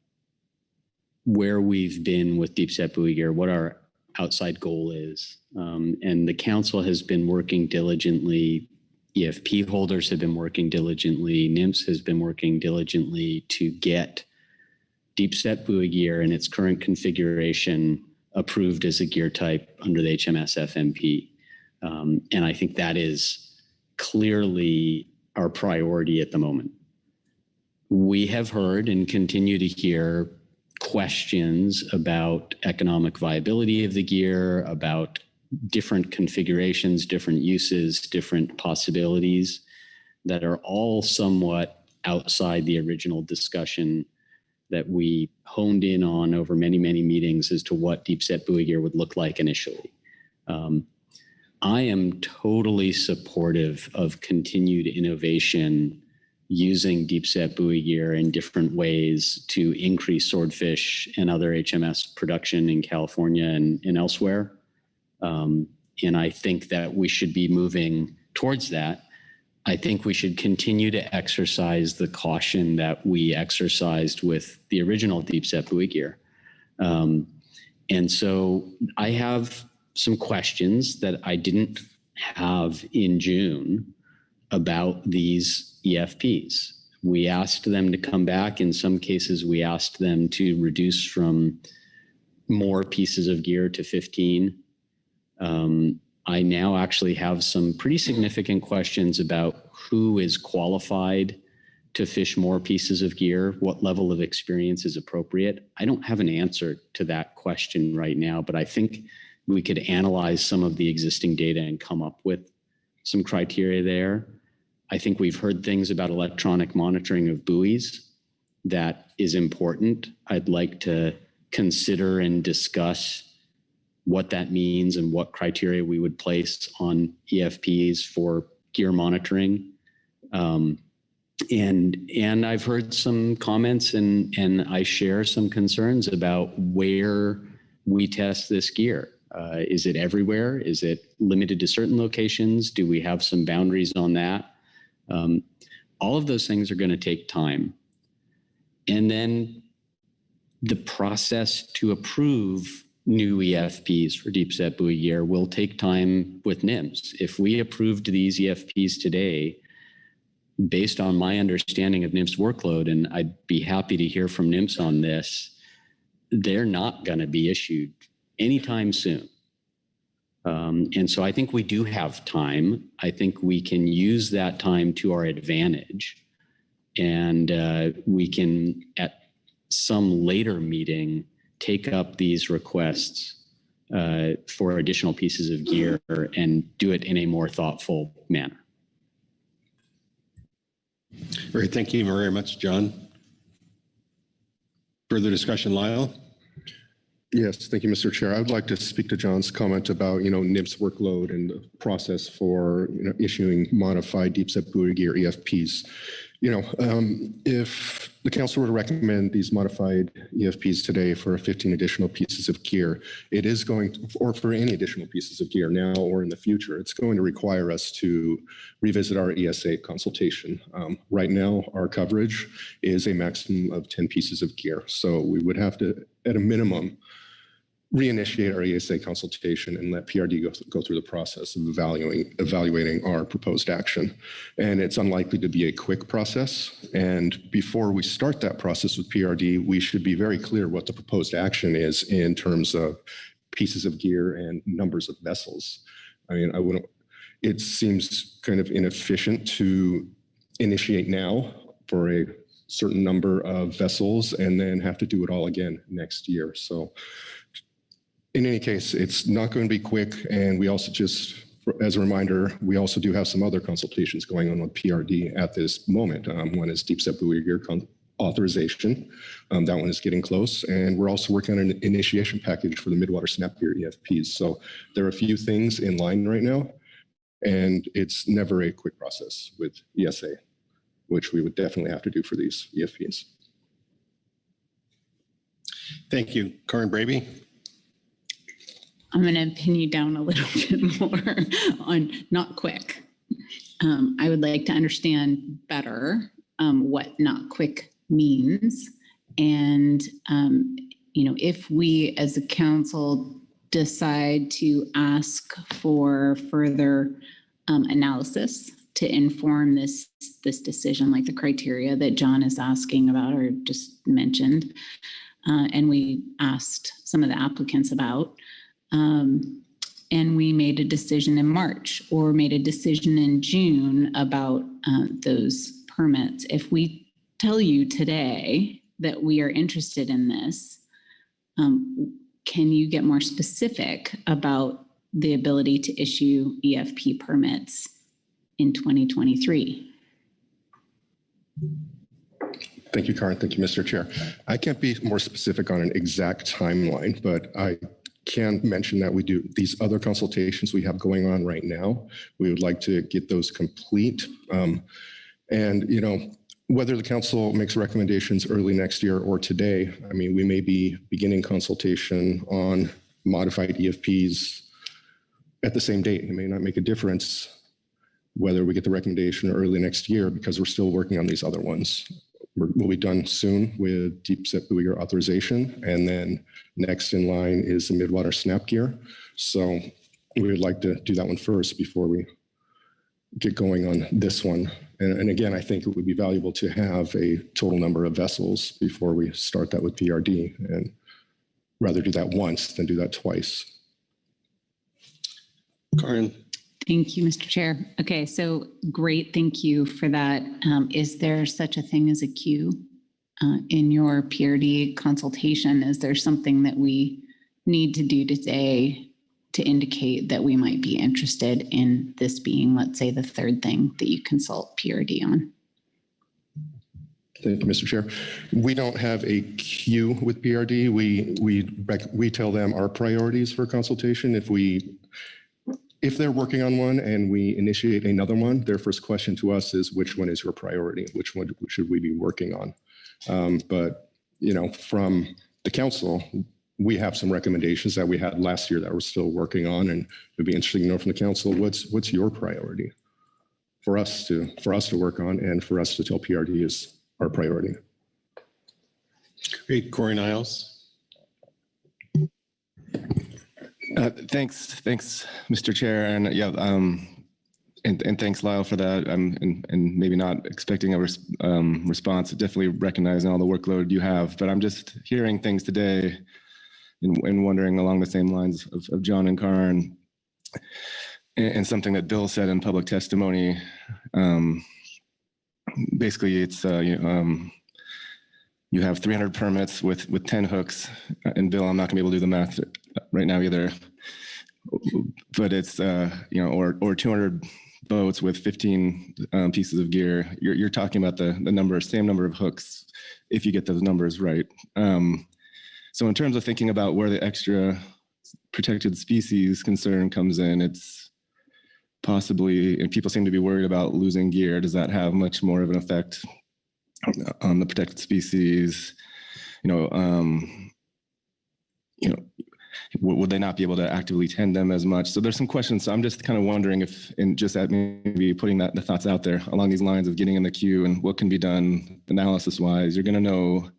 Speaker 5: where we've been with deep set buoy gear, what our outside goal is. And the council has been working diligently. EFP holders have been working diligently. NMFS has been working diligently to get deep set buoy gear in its current configuration approved as a gear type under the HMS FMP. And I think that is clearly our priority at the moment. We have heard and continue to hear questions about economic viability of the gear, about different configurations, different uses, different possibilities that are all somewhat outside the original discussion that we honed in on over many, many meetings as to what deep set buoy gear would look like initially. I am totally supportive of continued innovation using deep set buoy gear in different ways to increase Swordfish and other HMS production in California and elsewhere. And I think that we should be moving towards that. I think we should continue to exercise the caution that we exercised with the original deep set buoy gear. And so I have some questions that I didn't have in June about these EFPs. We asked them to come back. In some cases, we asked them to reduce from more pieces of gear to 15. I now actually have some pretty significant questions about who is qualified to fish more pieces of gear, what level of experience is appropriate. I don't have an answer to that question right now, but I think we could analyze some of the existing data and come up with some criteria there. I think we've heard things about electronic monitoring of buoys. That is important. I'd like to consider and discuss what that means and what criteria we would place on EFPs for gear monitoring. And I've heard some comments and I share some concerns about where we test this gear. Is it everywhere? Is it limited to certain locations? Do we have some boundaries on that? All of those things are going to take time. And then the process to approve new EFPs for deep set buoy gear will take time with NMFS. If we approved these EFPs today, based on my understanding of NMFS workload, and I'd be happy to hear from NMFS on this, they're not going to be issued anytime soon. And so I think we do have time. I think we can use that time to our advantage. And we can, at some later meeting, take up these requests for additional pieces of gear and do it in a more thoughtful manner.
Speaker 1: Great, thank you very much, John. Further discussion, Lyle?
Speaker 4: Yes, thank you, Mr. Chair. I would like to speak to John's comment about, NMFS workload and the process for, issuing modified deep set buoy gear EFPs. If the council were to recommend these modified EFPs today for 15 additional pieces of gear, it is going to, or for any additional pieces of gear now or in the future, it's going to require us to revisit our ESA consultation. Right now, our coverage is a maximum of 10 pieces of gear. So we would have to, at a minimum, reinitiate our ESA consultation and let PRD go through the process of evaluating our proposed action. And it's unlikely to be a quick process. And before we start that process with PRD, we should be very clear what the proposed action is in terms of pieces of gear and numbers of vessels. I mean, it seems kind of inefficient to initiate now for a certain number of vessels and then have to do it all again next year. So in any case, it's not going to be quick. And we also just, as a reminder, we also do have some other consultations going on with PRD at this moment. One is deep set buoy gear authorization. That one is getting close. And we're also working on an initiation package for the midwater snap gear EFPs. So there are a few things in line right now. And it's never a quick process with ESA, which we would definitely have to do for these EFPs.
Speaker 1: Thank you. Karin Braby.
Speaker 12: I'm going to pin you down a little bit more on not quick. I would like to understand better what not quick means. And, if we as a council decide to ask for further analysis to inform this decision, like the criteria that John is asking about or just mentioned, and we asked some of the applicants about, and we made a decision in March or made a decision in June about those permits. If we tell you today that we are interested in this, can you get more specific about the ability to issue EFP permits in 2023?
Speaker 4: Thank you, Karin. Thank you, Mr. Chair. I can't be more specific on an exact timeline, but I can mention that we do these other consultations we have going on right now. We would like to get those complete. And, whether the council makes recommendations early next year or today, I mean, we may be beginning consultation on modified EFPs at the same date. It may not make a difference whether we get the recommendation early next year because we're still working on these other ones. We'll be done soon with deep set buoy gear authorization. And then next in line is the midwater snap gear. So we would like to do that one first before we get going on this one. And again, I think it would be valuable to have a total number of vessels before we start that with PRD, and rather do that once than do that twice.
Speaker 1: Karin.
Speaker 12: Thank you, Mr. Chair. Okay, so great. Thank you for that. Is there such a thing as a queue in your PRD consultation? Is there something that we need to do today to indicate that we might be interested in this being, let's say, the third thing that you consult PRD on?
Speaker 4: Thank you, Mr. Chair. We don't have a queue with PRD. We tell them our priorities for consultation. If they're working on one and we initiate another one, their first question to us is, which one is your priority? Which one should we be working on? But from the council, we have some recommendations that we had last year that we're still working on, and it'd be interesting to know from the council, what's your priority for us to work on and for us to tell PRD is our priority.
Speaker 1: Great. Corey Niles.
Speaker 20: Thanks, Mr. Chair, and and thanks, Lyle, for that. And maybe not expecting a response. Definitely recognizing all the workload you have, but I'm just hearing things today and wondering along the same lines of John and Karin, and something that Bill said in public testimony. Basically, it's you have 300 permits with 10 hooks, and Bill, I'm not gonna be able to do the math right now either, but it's or 200 boats with 15 pieces of gear. You're talking about the same number of hooks if you get those numbers right. So in terms of thinking about where the extra protected species concern comes in, it's possibly, and people seem to be worried about losing gear. Does that have much more of an effect on the protected species? Would they not be able to actively tend them as much? So there's some questions. So I'm just kind of wondering if, and just at maybe putting the thoughts out there along these lines of getting in the queue and what can be done analysis-wise. You're going to know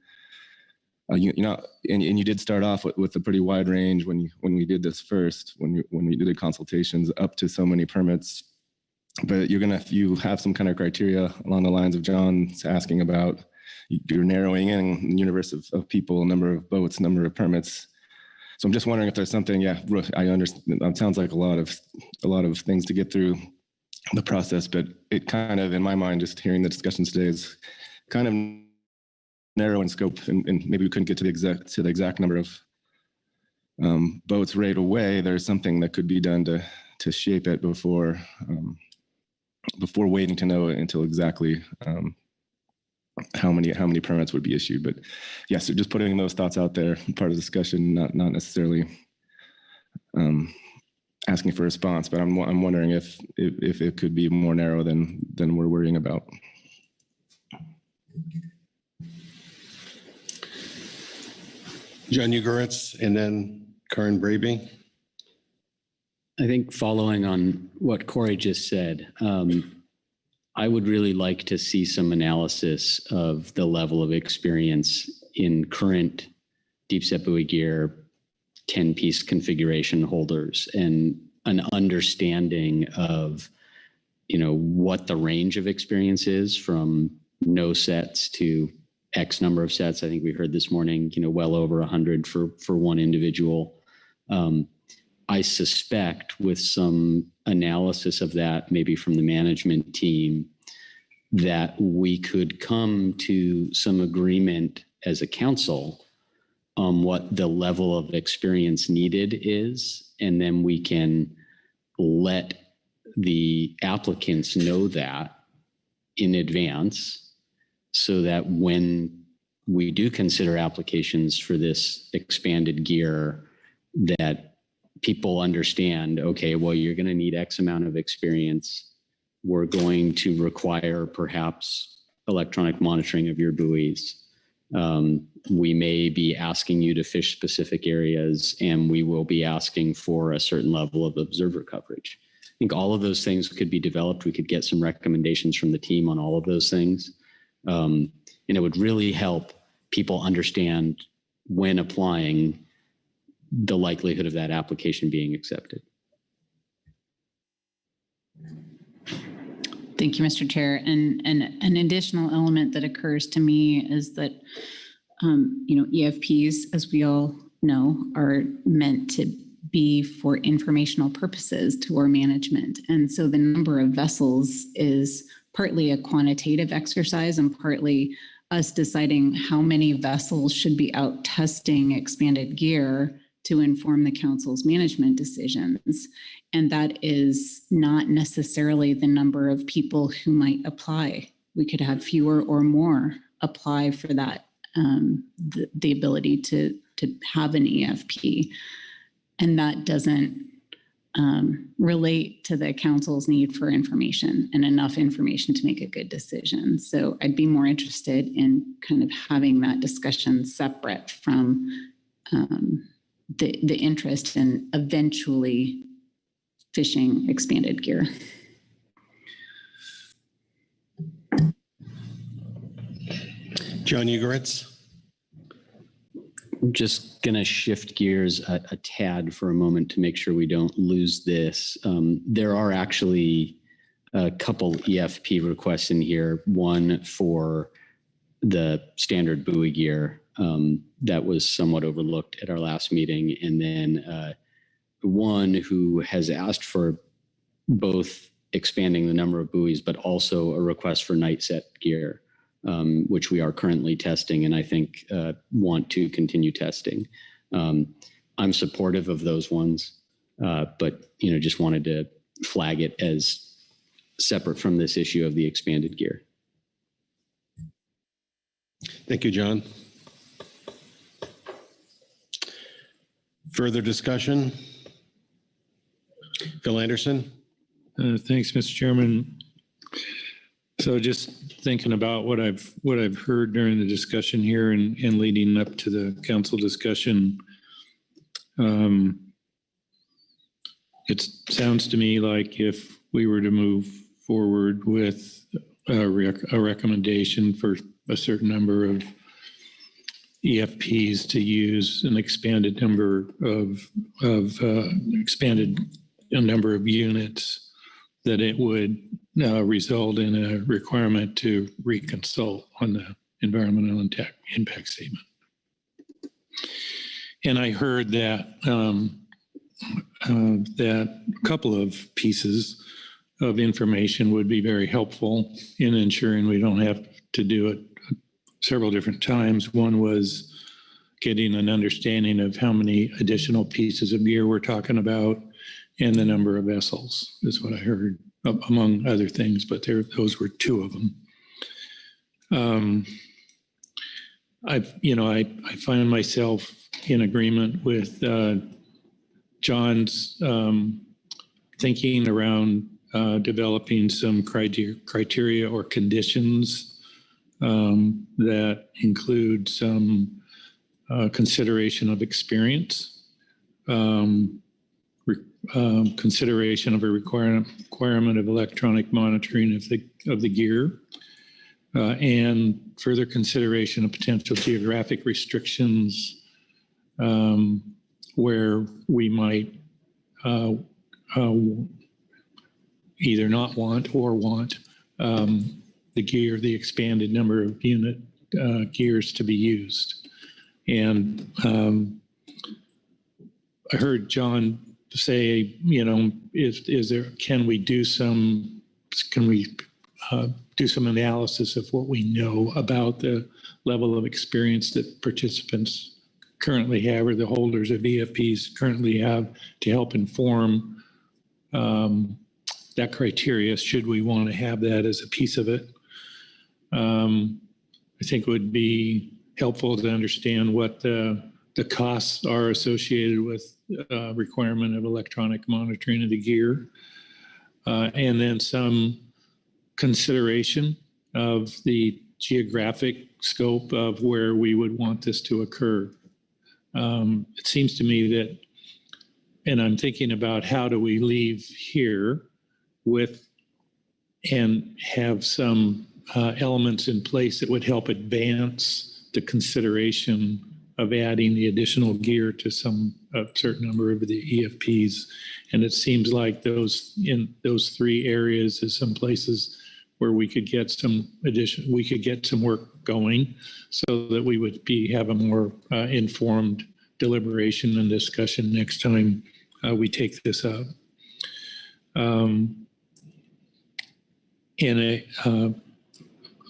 Speaker 20: and you did start off with a pretty wide range when we did this first, when we did the consultations up to so many permits. But you have some kind of criteria along the lines of John's asking about. You're narrowing in the universe of people, number of boats, number of permits. So I'm just wondering if there's something. Yeah, I understand. It sounds like a lot of things to get through the process, but it kind of, in my mind, just hearing the discussions today, is kind of narrow in scope, and maybe we couldn't get to the exact number of boats right away. There's something that could be done to shape it before waiting to know until exactly how many permits would be issued. But yes, so just putting those thoughts out there, part of the discussion, not necessarily asking for a response, but I'm wondering if it could be more narrow than we're worrying about.
Speaker 1: John Ugoretz, and then Karen Braby.
Speaker 5: I think following on what Corey just said, I would really like to see some analysis of the level of experience in current deep set buoy gear 10-piece configuration holders, and an understanding of, what the range of experience is from no sets to X number of sets. I think we heard this morning, well over 100 for one individual. I suspect with some analysis of that, maybe from the management team, that we could come to some agreement as a council on what the level of experience needed is, and then we can let the applicants know that in advance, so that when we do consider applications for this expanded gear, that people understand, okay, well, you're going to need X amount of experience. We're going to require perhaps electronic monitoring of your buoys. We may be asking you to fish specific areas, and we will be asking for a certain level of observer coverage. I think all of those things could be developed. We could get some recommendations from the team on all of those things. And it would really help people understand, when applying, the likelihood of that application being accepted.
Speaker 12: Thank you, Mr. Chair. And an additional element that occurs to me is that, EFPs, as we all know, are meant to be for informational purposes to our management. And so the number of vessels is partly a quantitative exercise and partly us deciding how many vessels should be out testing expanded gear to inform the council's management decisions. And that is not necessarily the number of people who might apply. We could have fewer or more apply for that, the ability to have an EFP. And that doesn't relate to the council's need for information and enough information to make a good decision. So I'd be more interested in kind of having that discussion separate from the interest in eventually fishing expanded gear.
Speaker 1: John Ugoretz.
Speaker 5: I'm just going to shift gears a tad for a moment to make sure we don't lose this. There are actually a couple EFP requests in here, one for the standard buoy gear that was somewhat overlooked at our last meeting, and then one who has asked for both expanding the number of buoys, but also a request for night set gear, which we are currently testing, and I think want to continue testing. I'm supportive of those ones, but just wanted to flag it as separate from this issue of the expanded gear.
Speaker 1: Thank you, John. Further discussion? Phil Anderson.
Speaker 21: Thanks, Mr. Chairman. So just thinking about what I've heard during the discussion here and leading up to the council discussion, it sounds to me like if we were to move forward with a recommendation for a certain number of EFPs to use an expanded number of a number of units, that it would result in a requirement to reconsult on the environmental impact statement. And I heard that that a couple of pieces of information would be very helpful in ensuring we don't have to do it several different times. One was getting an understanding of how many additional pieces of gear we're talking about and the number of vessels is what I heard, among other things, but those were two of them. I find myself in agreement with John's thinking around developing some criteria or conditions that include some consideration of experience, consideration of a requirement of electronic monitoring of the gear, and further consideration of potential geographic restrictions where we might either not want or want the expanded number of unit gears to be used. And I heard John say, can we do some analysis of what we know about the level of experience that participants currently have, or the holders of EFPs currently have, to help inform that criteria, should we want to have that as a piece of it. I think it would be helpful to understand what the costs are associated with requirement of electronic monitoring of the gear, and then some consideration of the geographic scope of where we would want this to occur. It seems to me that, and I'm thinking about how do we leave here with and have some elements in place that would help advance the consideration of adding the additional gear to a certain number of the EFPs. And it seems like those three areas is some places where we could get some work going, so that we would have a more informed deliberation and discussion next time we take this up.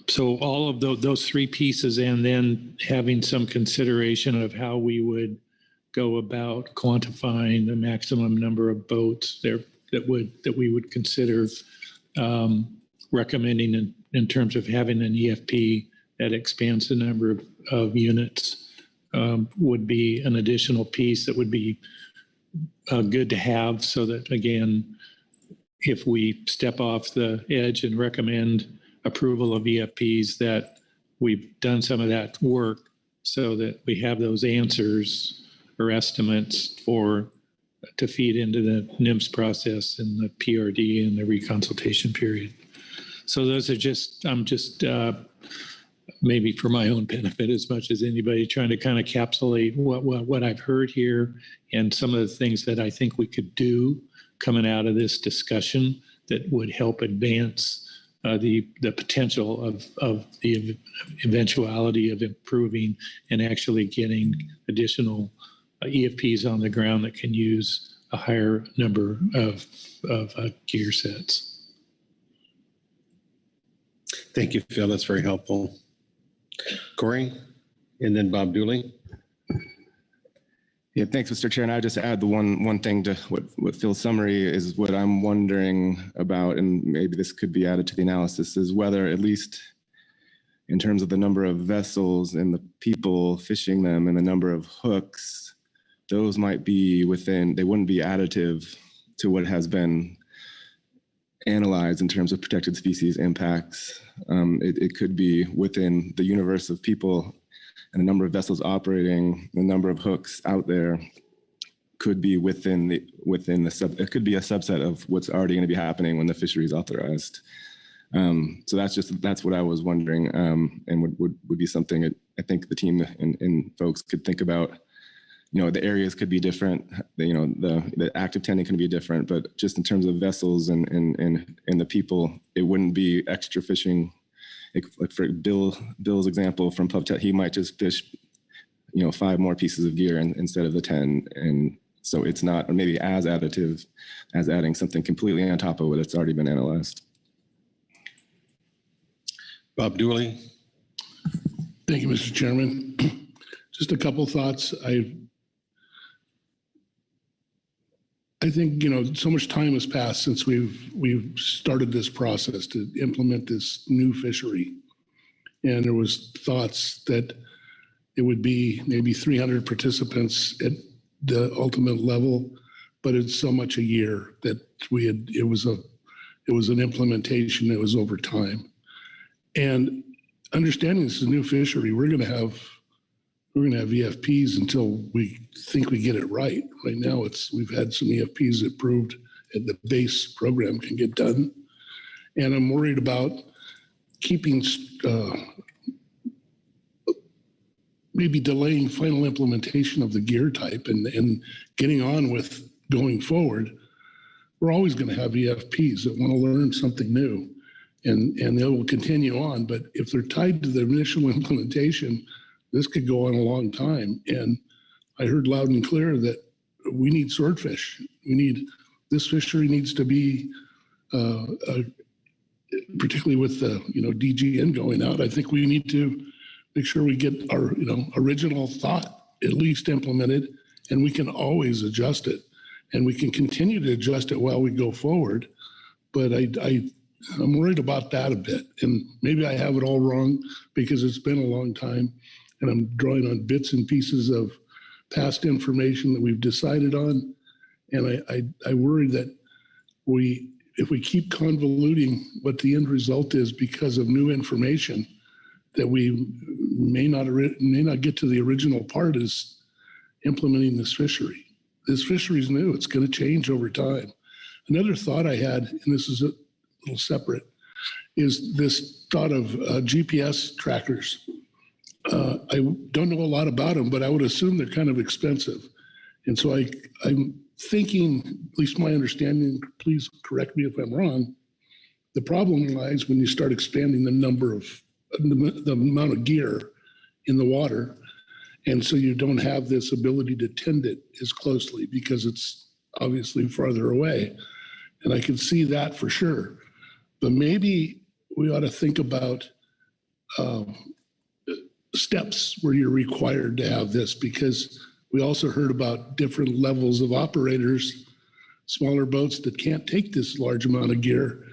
Speaker 21: So all of those three pieces, and then having some consideration of how we would go about quantifying the maximum number of boats that we would consider recommending in terms of having an EFP that expands the number of units, would be an additional piece that would be good to have, so that, again, if we step off the edge and recommend approval of EFPs, that we've done some of that work so that we have those answers or estimates to feed into the NMFS process and the PRD and the reconsultation period. So those are I'm just maybe for my own benefit as much as anybody, trying to kind of encapsulate what I've heard here and some of the things that I think we could do coming out of this discussion that would help advance the potential of the eventuality of improving and actually getting additional EFPs on the ground that can use a higher number of gear sets.
Speaker 1: Thank you, Phil. That's very helpful. Corey, and then Bob Dooley.
Speaker 20: Yeah, thanks, Mr. Chair. And I just add the one thing to what Phil's summary is. What I'm wondering about, and maybe this could be added to the analysis, is whether, at least in terms of the number of vessels and the people fishing them and the number of hooks, those might be they wouldn't be additive to what has been analyzed in terms of protected species impacts. It could be within the universe of people and the number of vessels operating, the number of hooks out there could be it could be a subset of what's already going to be happening when the fishery is authorized. So that's what I was wondering, and would be something I think the team and folks could think about, the areas could be different, the active tending can be different, but just in terms of vessels and the people, it wouldn't be extra fishing. Like for Bill's example from PubTech, he might just fish, 5 more pieces of gear instead of the 10. And so it's not maybe as additive as adding something completely on top of what it's already been analyzed.
Speaker 1: Bob Dooley.
Speaker 2: Thank you, Mr. Chairman. Just a couple thoughts. I think, so much time has passed since we've started this process to implement this new fishery. And there was thoughts that it would be maybe 300 participants at the ultimate level, but it's so much a year that it was an implementation that was over time. And understanding this is a new fishery, we're going to have EFPs until we think we get it right. Right now, we've had some EFPs that proved that the base program can get done. And I'm worried about keeping, maybe delaying final implementation of the gear type and getting on with going forward. We're always going to have EFPs that want to learn something new, and they will continue on. But if they're tied to the initial implementation, this could go on a long time. And I heard loud and clear that we need swordfish. This fishery needs to be, particularly with the DGN going out, I think we need to make sure we get our original thought at least implemented, and we can always adjust it. And we can continue to adjust it while we go forward. But I'm worried about that a bit. And maybe I have it all wrong because it's been a long time. And I'm drawing on bits and pieces of past information that we've decided on. And I worry that if we keep convoluting what the end result is because of new information, that we may not get to the original part is implementing this fishery. This fishery is new. It's going to change over time. Another thought I had, and this is a little separate, is this thought of GPS trackers. I don't know a lot about them, but I would assume they're kind of expensive. And so I'm thinking, at least my understanding, please correct me if I'm wrong, the problem lies when you start expanding the amount of gear in the water. And so you don't have this ability to tend it as closely because it's obviously farther away. And I can see that for sure. But maybe we ought to think about steps where you're required to have this, because we also heard about different levels of operators, smaller boats that can't take this large amount of gear.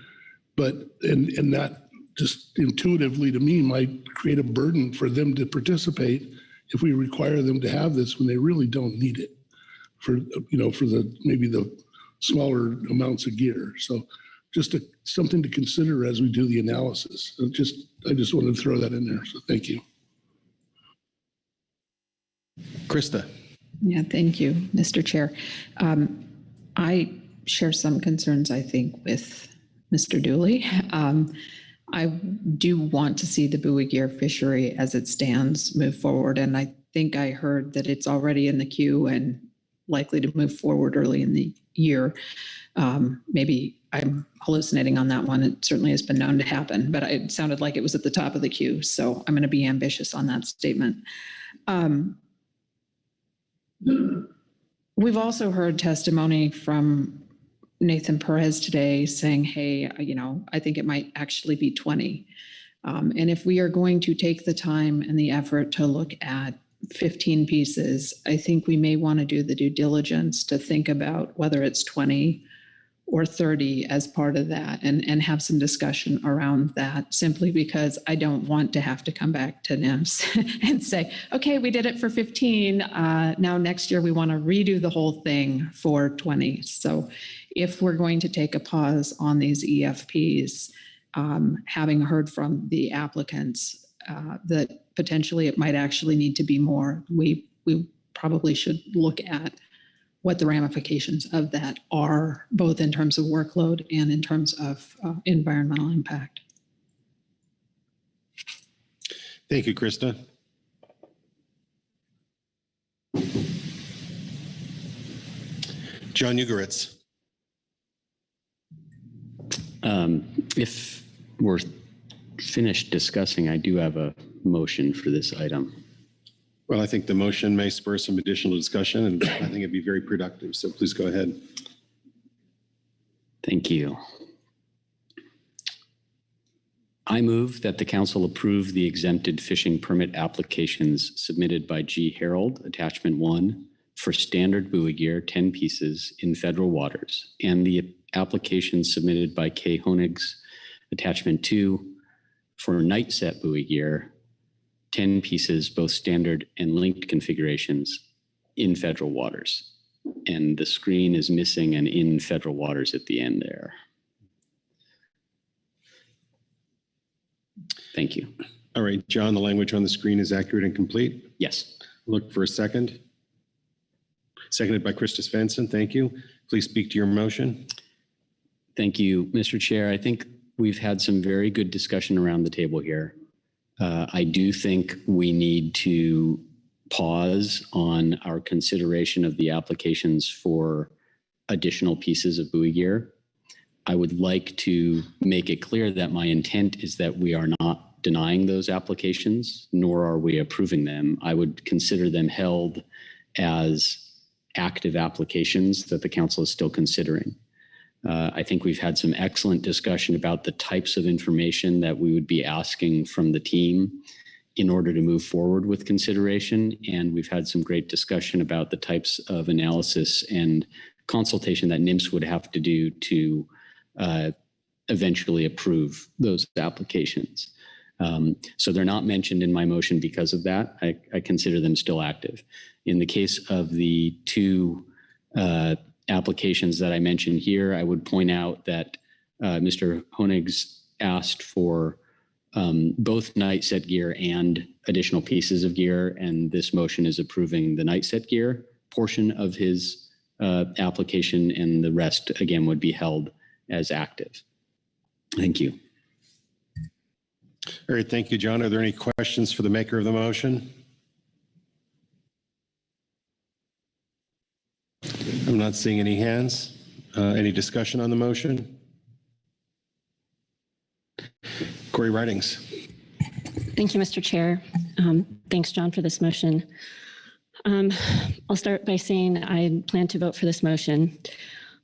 Speaker 2: And that just intuitively to me might create a burden for them to participate if we require them to have this when they really don't need it for maybe the smaller amounts of gear. So just something to consider as we do the analysis. I just wanted to throw that in there. So thank you.
Speaker 1: Krista.
Speaker 6: Yeah, thank you, Mr. Chair. I share some concerns, I think, with Mr. Dooley. I do want to see the buoy gear fishery as it stands move forward. And I think I heard that it's already in the queue and likely to move forward early in the year. Maybe I'm hallucinating on that one. It certainly has been known to happen, but it sounded like it was at the top of the queue. So I'm going to be ambitious on that statement. We've also heard testimony from Nathan Perez today saying, hey, I think it might actually be 20. And if we are going to take the time and the effort to look at 15 pieces, I think we may want to do the due diligence to think about whether it's 20 or 30 as part of that and have some discussion around that, simply because I don't want to have to come back to NMFS and say, okay, we did it for 15. Now next year we want to redo the whole thing for 20. So if we're going to take a pause on these EFPs, having heard from the applicants that potentially it might actually need to be more, we probably should look at what the ramifications of that are, both in terms of workload and in terms of environmental impact.
Speaker 1: Thank you, Krista. John Ugoritz.
Speaker 5: If we're finished discussing, I do have a motion for this item.
Speaker 1: Well, I think the motion may spur some additional discussion, and I think it'd be very productive. So please go ahead.
Speaker 5: Thank you. I move that the council approve the exempted fishing permit applications submitted by G. Harold, Attachment 1, for standard buoy gear, 10 pieces in federal waters, and the applications submitted by K. Honigs, Attachment 2, for night set buoy gear, 10 pieces, both standard and linked configurations in federal waters. And the screen is missing an in federal waters at the end there. Thank you.
Speaker 1: All right, John, the language on the screen is accurate and complete?
Speaker 5: Yes.
Speaker 1: Look for a second. Seconded by Krista Svensson. Thank you. Please speak to your motion.
Speaker 5: Thank you, Mr. Chair. I think we've had some very good discussion around the table here. I do think we need to pause on our consideration of the applications for additional pieces of buoy gear. I would like to make it clear that my intent is that we are not denying those applications, nor are we approving them. I would consider them held as active applications that the council is still considering. I think we've had some excellent discussion about the types of information that we would be asking from the team in order to move forward with consideration. And we've had some great discussion about the types of analysis and consultation that NMFS would have to do to eventually approve those applications. So they're not mentioned in my motion because of that. I consider them still active. In the case of the two applications that I mentioned here, I would point out that Mr. Honigs asked for both night set gear and additional pieces of gear, and this motion is approving the night set gear portion of his application, and the rest, again, would be held as active. Thank you.
Speaker 1: All right, thank you, John. Are there any questions for the maker of the motion? I'm not seeing any hands. Any discussion on the motion? Corey Ridings.
Speaker 18: Thank you, Mr. Chair. Thanks, John, for this motion. I'll start by saying I plan to vote for this motion.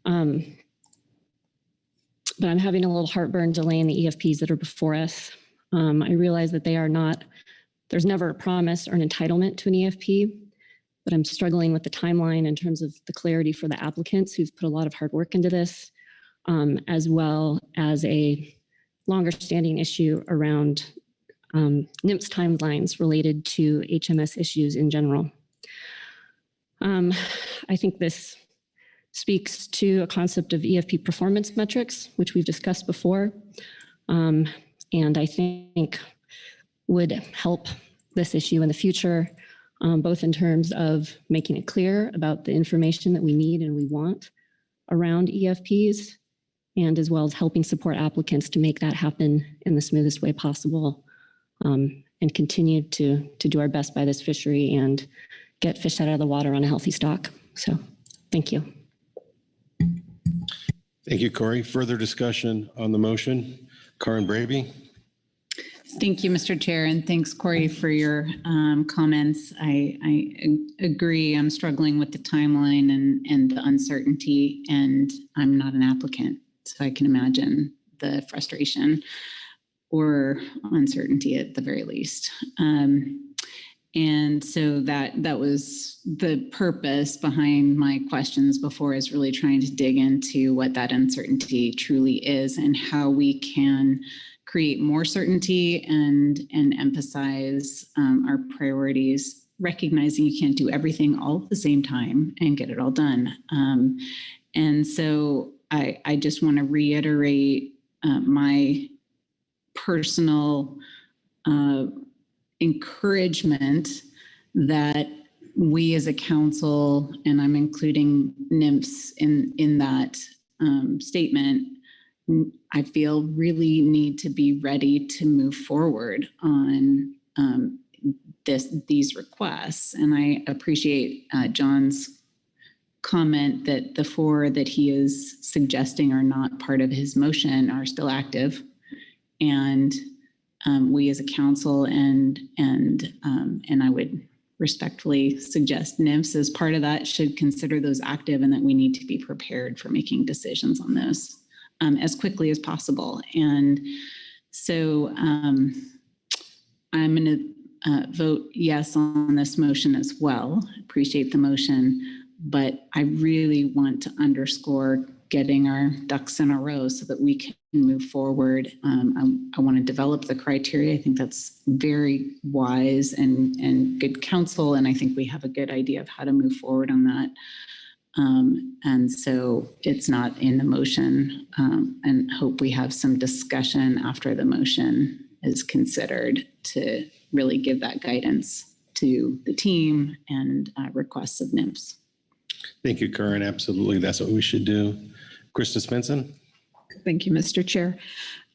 Speaker 18: But I'm having a little heartburn delaying the EFPs that are before us. I realize that they are not, there's never a promise or an entitlement to an EFP, but I'm struggling with the timeline in terms of the clarity for the applicants who've put a lot of hard work into this, as well as a longer standing issue around NMFS timelines related to HMS issues in general. I think this speaks to a concept of EFP performance metrics, which we've discussed before, and I think would help this issue in the future, both in terms of making it clear about the information that we need and we want around EFPs, and as well as helping support applicants to make that happen in the smoothest way possible, and continue to do our best by this fishery and get fish out of the water on a healthy stock. So thank you.
Speaker 1: Thank you, Corey. Further discussion on the motion? Karen Braby.
Speaker 12: Thank you, Mr. Chair, and thanks, Corey, for your comments. I agree. I'm struggling with the timeline and the uncertainty, and I'm not an applicant, so I can imagine the frustration or uncertainty at the very least. And so that was the purpose behind my questions before, is really trying to dig into what that uncertainty truly is and how we can create more certainty and emphasize our priorities, recognizing you can't do everything all at the same time and get it all done. And so I just want to reiterate my personal encouragement that we as a council, and I'm including NMFS in that statement, I feel really need to be ready to move forward on these requests. And I appreciate John's comment that the 4 that he is suggesting are not part of his motion are still active. And we as a council and I would respectfully suggest NMFS as part of that should consider those active, and that we need to be prepared for making decisions on those as quickly as possible. And so I'm going to vote yes on this motion as well. Appreciate the motion, but I really want to underscore getting our ducks in a row so that we can move forward. I want to develop the criteria. I think that's very wise and good counsel, and I think we have a good idea of how to move forward on that. And so it's not in the motion, and hope we have some discussion after the motion is considered to really give that guidance to the team and requests of NMFS.
Speaker 1: Thank you, Karen. Absolutely. That's what we should do. Krista Svensson.
Speaker 6: Thank you, Mr. Chair.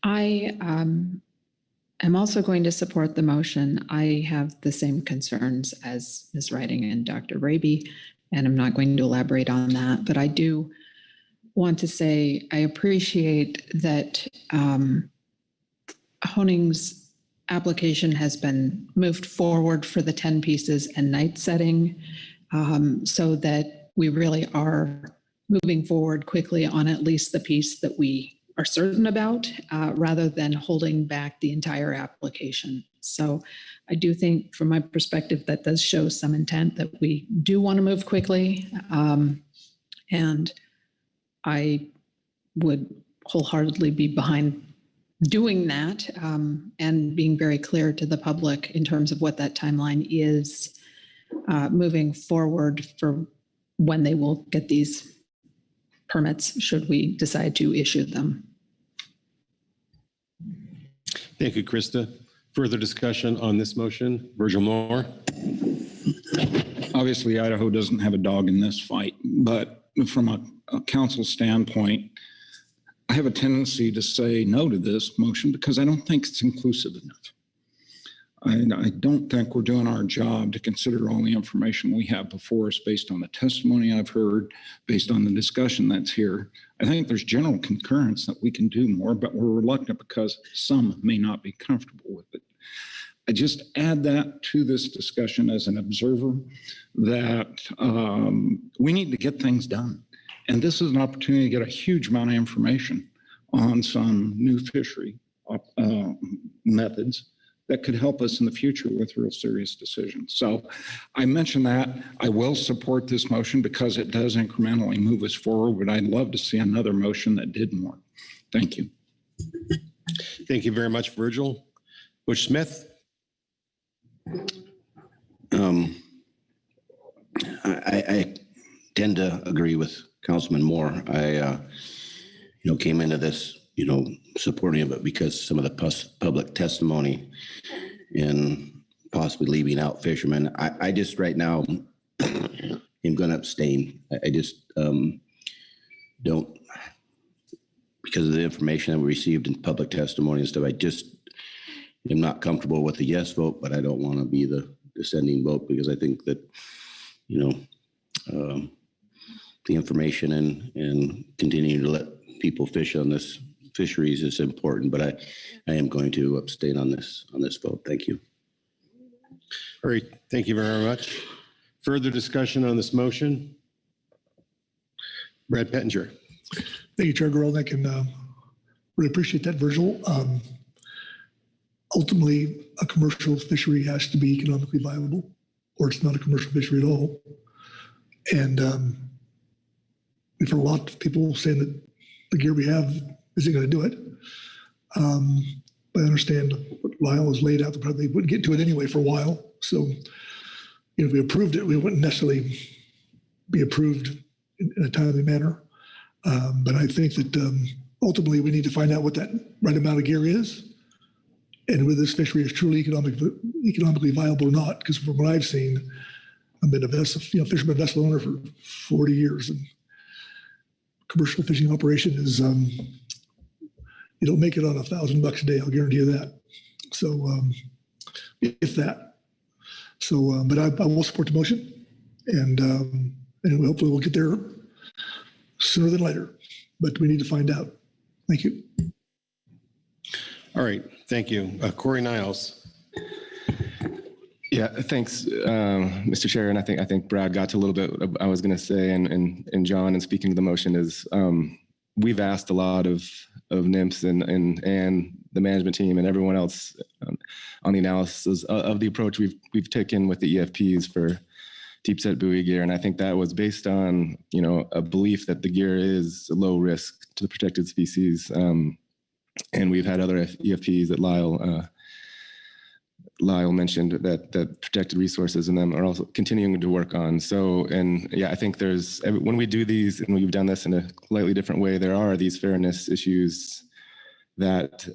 Speaker 6: I am also going to support the motion. I have the same concerns as Ms. Riding and Dr. Raby, and I'm not going to elaborate on that, but I do want to say I appreciate that Honing's application has been moved forward for the 10 pieces and night setting, so that we really are moving forward quickly on at least the piece that we are certain about, rather than holding back the entire application. So I do think from my perspective that does show some intent that we do want to move quickly. And I would wholeheartedly be behind doing that, and being very clear to the public in terms of what that timeline is moving forward for when they will get these permits, should we decide to issue them.
Speaker 1: Thank you, Krista. Further discussion on this motion? Virgil Moore.
Speaker 7: Obviously, Idaho doesn't have a dog in this fight, but from a council standpoint, I have a tendency to say no to this motion because I don't think it's inclusive enough. I don't think we're doing our job to consider all the information we have before us based on the testimony I've heard, based on the discussion that's here. I think there's general concurrence that we can do more, but we're reluctant because some may not be comfortable with it. I just add that to this discussion as an observer that we need to get things done. And this is an opportunity to get a huge amount of information on some new fishery methods that could help us in the future with real serious decisions. So I mentioned that. I will support this motion because it does incrementally move us forward, but I'd love to see another motion that did more. Thank you.
Speaker 1: Thank you very much, Virgil. Butch Smith.
Speaker 22: I tend to agree with Councilman Moore. I came into this, supporting of it because some of the public testimony and possibly leaving out fishermen. I just right now am going to abstain. I just don't, because of the information that we received in public testimony and stuff. I just am not comfortable with the yes vote, but I don't want to be the dissenting vote because I think that, the information and continuing to let people fish on this fisheries is important, but I am going to abstain on this vote. Thank you.
Speaker 1: All right, thank you very much. Further discussion on this motion? Brad Pettinger.
Speaker 17: Thank you, Chair Gorelnik, and really appreciate that, Virgil. Ultimately, a commercial fishery has to be economically viable, or it's not a commercial fishery at all. And we've heard a lot of people saying that the gear we have isn't going to do it. But I understand what Lyle has laid out. They probably wouldn't get to it anyway for a while. So, if we approved it, we wouldn't necessarily be approved in a timely manner. But I think that ultimately we need to find out what that right amount of gear is, and whether this fishery is truly economically viable or not. Because from what I've seen, I've been a vessel, fisherman vessel owner for 40 years, and commercial fishing operation is you don't make it on $1,000 a day. I'll guarantee you that. So if that. So, but I will support the motion, and And hopefully we'll get there sooner than later, but we need to find out. Thank you.
Speaker 1: All right, thank you. Corey Niles.
Speaker 20: Yeah, thanks, Mr. Chair. And I think Brad got to a little bit I was going to say, and John, and speaking to the motion is we've asked a lot of NMFS and the management team and everyone else on the analysis of the approach we've taken with the EFPs for deep set buoy gear. And I think that was based on, a belief that the gear is low risk to the protected species. And we've had other EFPs that Lyle mentioned that protected resources in them are also continuing to work on. So, and yeah, I think when we do these, and we've done this in a slightly different way, there are these fairness issues that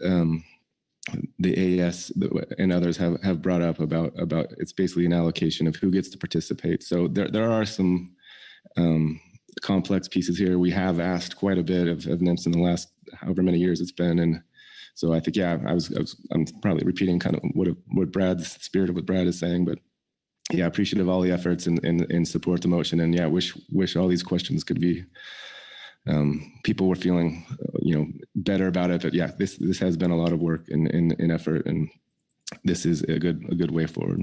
Speaker 20: the AES and others have brought up about it's basically an allocation of who gets to participate. So there are some complex pieces here. We have asked quite a bit of NMFS in the last however many years it's been, and so I think, yeah, I'm probably repeating kind of what Brad's spirit of what Brad is saying, but yeah, appreciative of all the efforts and support the motion, and yeah, wish all these questions could be. People were feeling, better about it, but yeah, this has been a lot of work and effort, and this is a good way forward.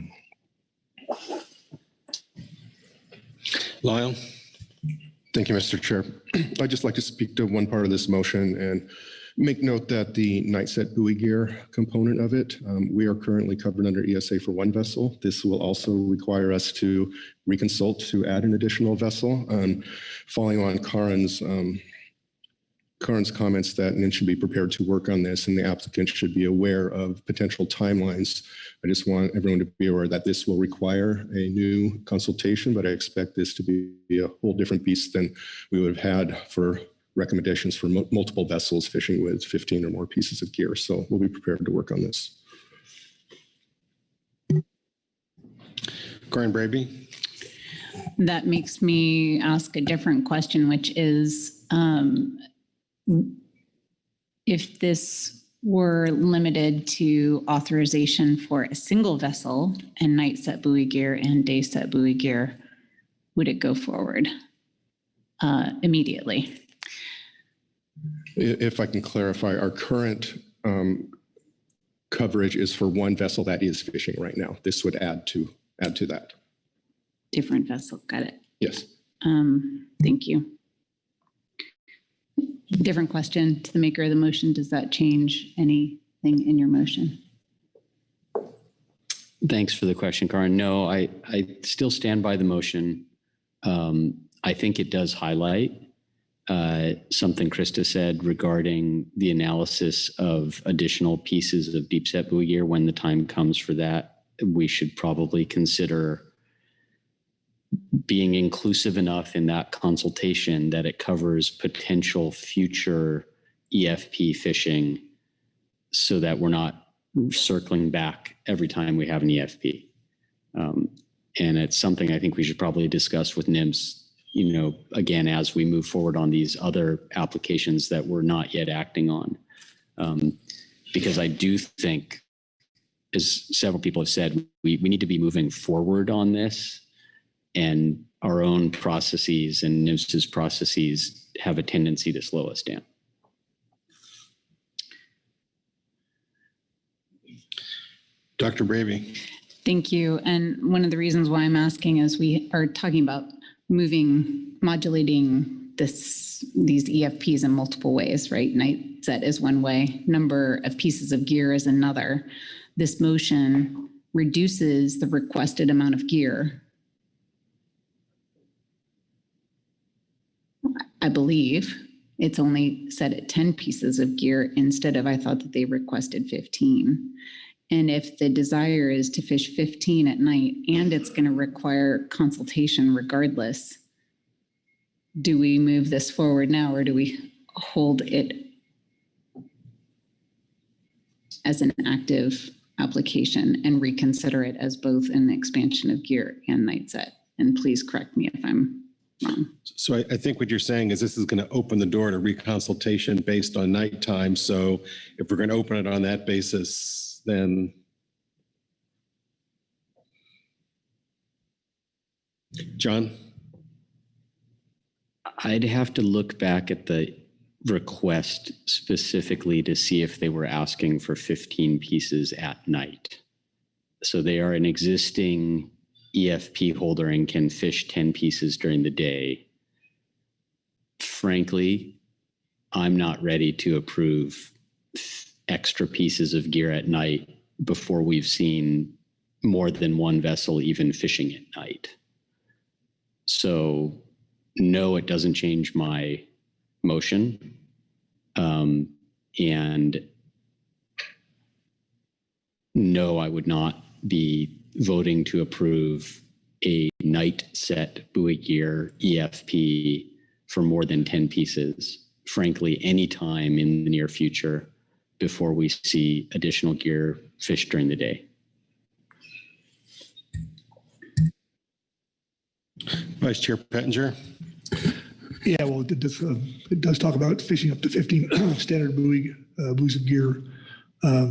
Speaker 1: Lyle.
Speaker 4: Thank you, Mr. Chair. I'd just like to speak to one part of this motion and make note that the night set buoy gear component of it, we are currently covered under ESA for one vessel. This will also require us to reconsult to add an additional vessel. Following on Karin's comments that NIN should be prepared to work on this and the applicant should be aware of potential timelines. I just want everyone to be aware that this will require a new consultation, but I expect this to be a whole different beast than we would have had for recommendations for multiple vessels fishing with 15 or more pieces of gear. So we'll be prepared to work on this.
Speaker 1: Corinne Braby.
Speaker 12: That makes me ask a different question, which is if this were limited to authorization for a single vessel and night set buoy gear and day set buoy gear, would it go forward immediately?
Speaker 4: If I can clarify, our current coverage is for one vessel that is fishing right now. This would add to that.
Speaker 12: Different vessel, got it.
Speaker 4: Yes.
Speaker 12: Thank you. Different question to the maker of the motion. Does that change anything in your motion?
Speaker 5: Thanks for the question, Karin. No, I still stand by the motion. I think it does highlight something Krista said regarding the analysis of additional pieces of deep set buoy gear. When the time comes for that, we should probably consider being inclusive enough in that consultation that it covers potential future EFP fishing so that we're not circling back every time we have an EFP. And it's something I think we should probably discuss with NMFS, again, as we move forward on these other applications that we're not yet acting on. Because I do think, as several people have said, we need to be moving forward on this, and our own processes and NMFS's processes have a tendency to slow us down.
Speaker 1: Dr. Braby.
Speaker 12: Thank you. And one of the reasons why I'm asking is we are talking about modulating these EFPs in multiple ways, right? Night set is one way, number of pieces of gear is another. This motion reduces the requested amount of gear. I believe it's only set at 10 pieces of gear instead of, I thought that they requested 15. And if the desire is to fish 15 at night and it's going to require consultation regardless, do we move this forward now or do we hold it as an active application and reconsider it as both an expansion of gear and night set? And please correct me if I'm wrong.
Speaker 1: So I think what you're saying is this is going to open the door to reconsultation based on nighttime. So if we're going to open it on that basis, then John?
Speaker 5: I'd have to look back at the request specifically to see if they were asking for 15 pieces at night. So they are an existing EFP holder and can fish 10 pieces during the day. Frankly, I'm not ready to approve extra pieces of gear at night before we've seen more than one vessel even fishing at night. So no, it doesn't change my motion. And no, I would not be voting to approve a night set buoy gear EFP for more than 10 pieces, frankly, anytime in the near future before we see additional gear fished during the day.
Speaker 1: Vice Chair Pettinger.
Speaker 17: Yeah, well, it does talk about fishing up to 15 standard buoys of gear, up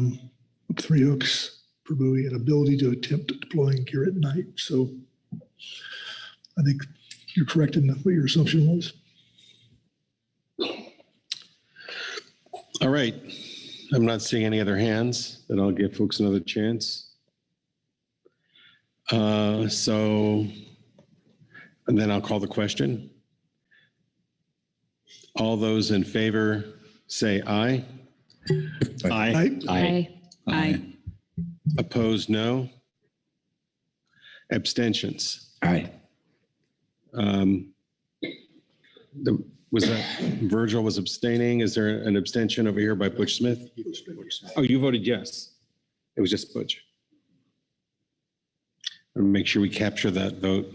Speaker 17: to 3 hooks per buoy, and ability to attempt deploying gear at night. So I think you're correct in what your assumption was.
Speaker 1: All right. I'm not seeing any other hands, but I'll give folks another chance. And then I'll call the question. All those in favor say aye.
Speaker 17: Aye.
Speaker 12: Aye. Aye.
Speaker 1: Opposed, no. Abstentions.
Speaker 22: Aye.
Speaker 1: Was that Virgil was abstaining? Is there an abstention over here by Butch Smith?
Speaker 7: Oh, you voted yes.
Speaker 1: It was just Butch. I'll make sure we capture that vote.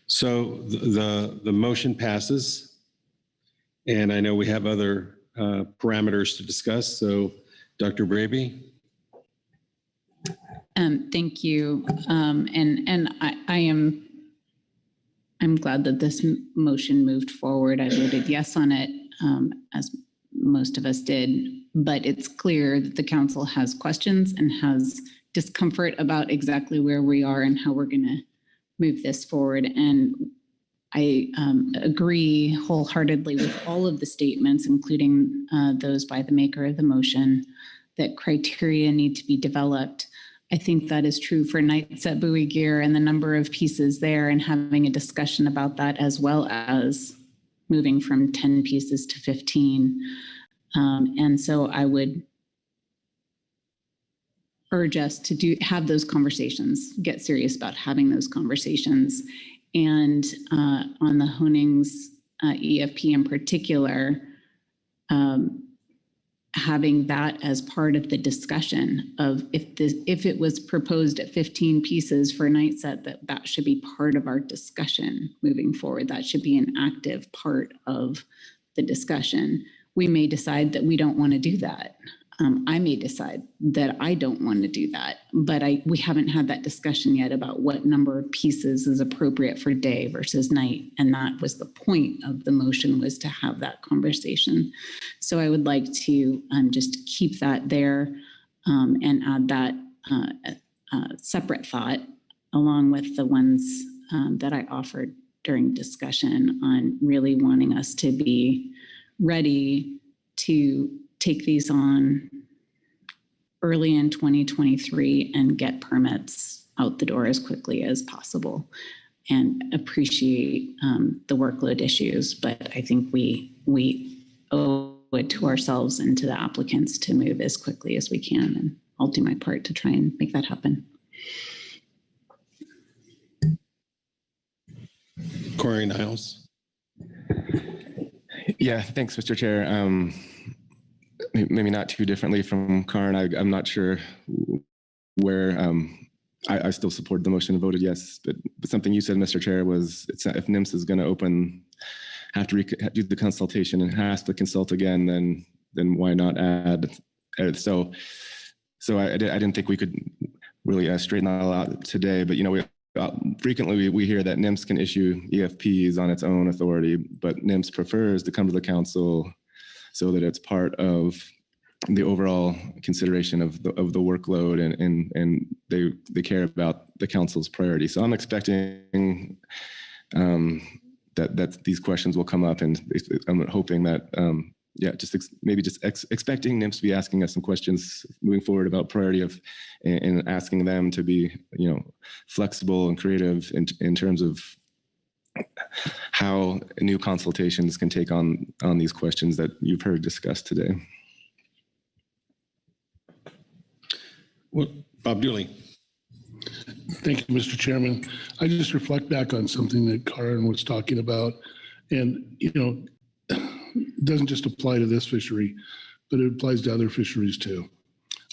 Speaker 1: So the motion passes, and I know we have other parameters to discuss. So Dr. Braby.
Speaker 12: Thank you. I'm glad that this motion moved forward. I voted yes on it, as most of us did, but it's clear that the council has questions and has discomfort about exactly where we are and how we're going to move this forward. And I agree wholeheartedly with all of the statements, including those by the maker of the motion, that criteria need to be developed. I think that is true for night set buoy gear and the number of pieces there, and having a discussion about that, as well as moving from 10 pieces to 15. And so I would urge us to have those conversations, get serious about having those conversations. And on the Honing's EFP in particular, having that as part of the discussion of if it was proposed at 15 pieces for a night set, that should be part of our discussion moving forward. That should be an active part of the discussion. We may decide that we don't want to do that. I may decide that I don't want to do that, but we haven't had that discussion yet about what number of pieces is appropriate for day versus night. And that was the point of the motion, was to have that conversation. So I would like to just keep that there and add that separate thought along with the ones that I offered during discussion on really wanting us to be ready to take these on early in 2023 and get permits out the door as quickly as possible, and appreciate the workload issues. But I think we owe it to ourselves and to the applicants to move as quickly as we can. And I'll do my part to try and make that happen.
Speaker 1: Corey Niles.
Speaker 20: Yeah, thanks, Mr. Chair. Maybe not too differently from Karin. I'm not sure where I still support the motion and voted yes, but something you said, Mr. Chair, was if NMFS is going to have to do the consultation and has to consult again, then why not add? So I didn't think we could really straighten that all out today, but frequently we hear that NMFS can issue EFPs on its own authority, but NMFS prefers to come to the council so that it's part of the overall consideration of the workload, and they care about the council's priority. So I'm expecting that these questions will come up, and I'm hoping that expecting NIMS to be asking us some questions moving forward about priority of, and asking them to be, flexible and creative in terms of how new consultations can take on these questions that you've heard discussed today.
Speaker 1: Well, Bob Dooley.
Speaker 2: Thank you, Mr. Chairman. I just reflect back on something that Karen was talking about, and it doesn't just apply to this fishery, but it applies to other fisheries too.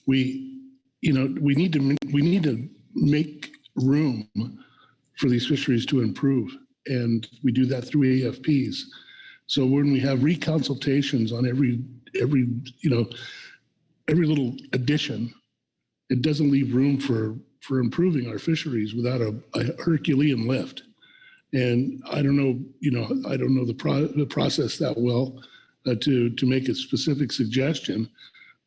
Speaker 2: We need to make room for these fisheries to improve, and we do that through EFPs. So when we have reconsultations on every little addition, it doesn't leave room for improving our fisheries without a Herculean lift. And I don't know the process that well to make a specific suggestion,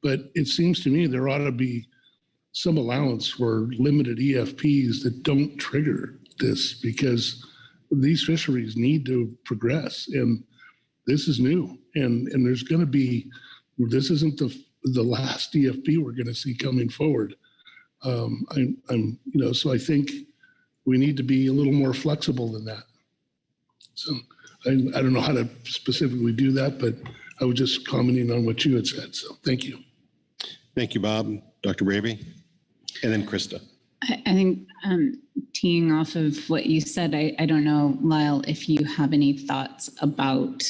Speaker 2: but it seems to me there ought to be some allowance for limited EFPs that don't trigger this, because these fisheries need to progress, and this is new, and there's going to be, this isn't the last EFP we're going to see coming forward. So I think we need to be a little more flexible than that. So I don't know how to specifically do that, but I was just commenting on what you had said. So thank you.
Speaker 1: Thank you, Bob. Dr. Bravey, and then Krista.
Speaker 12: I think teeing off of what you said, I don't know, Lyle, if you have any thoughts about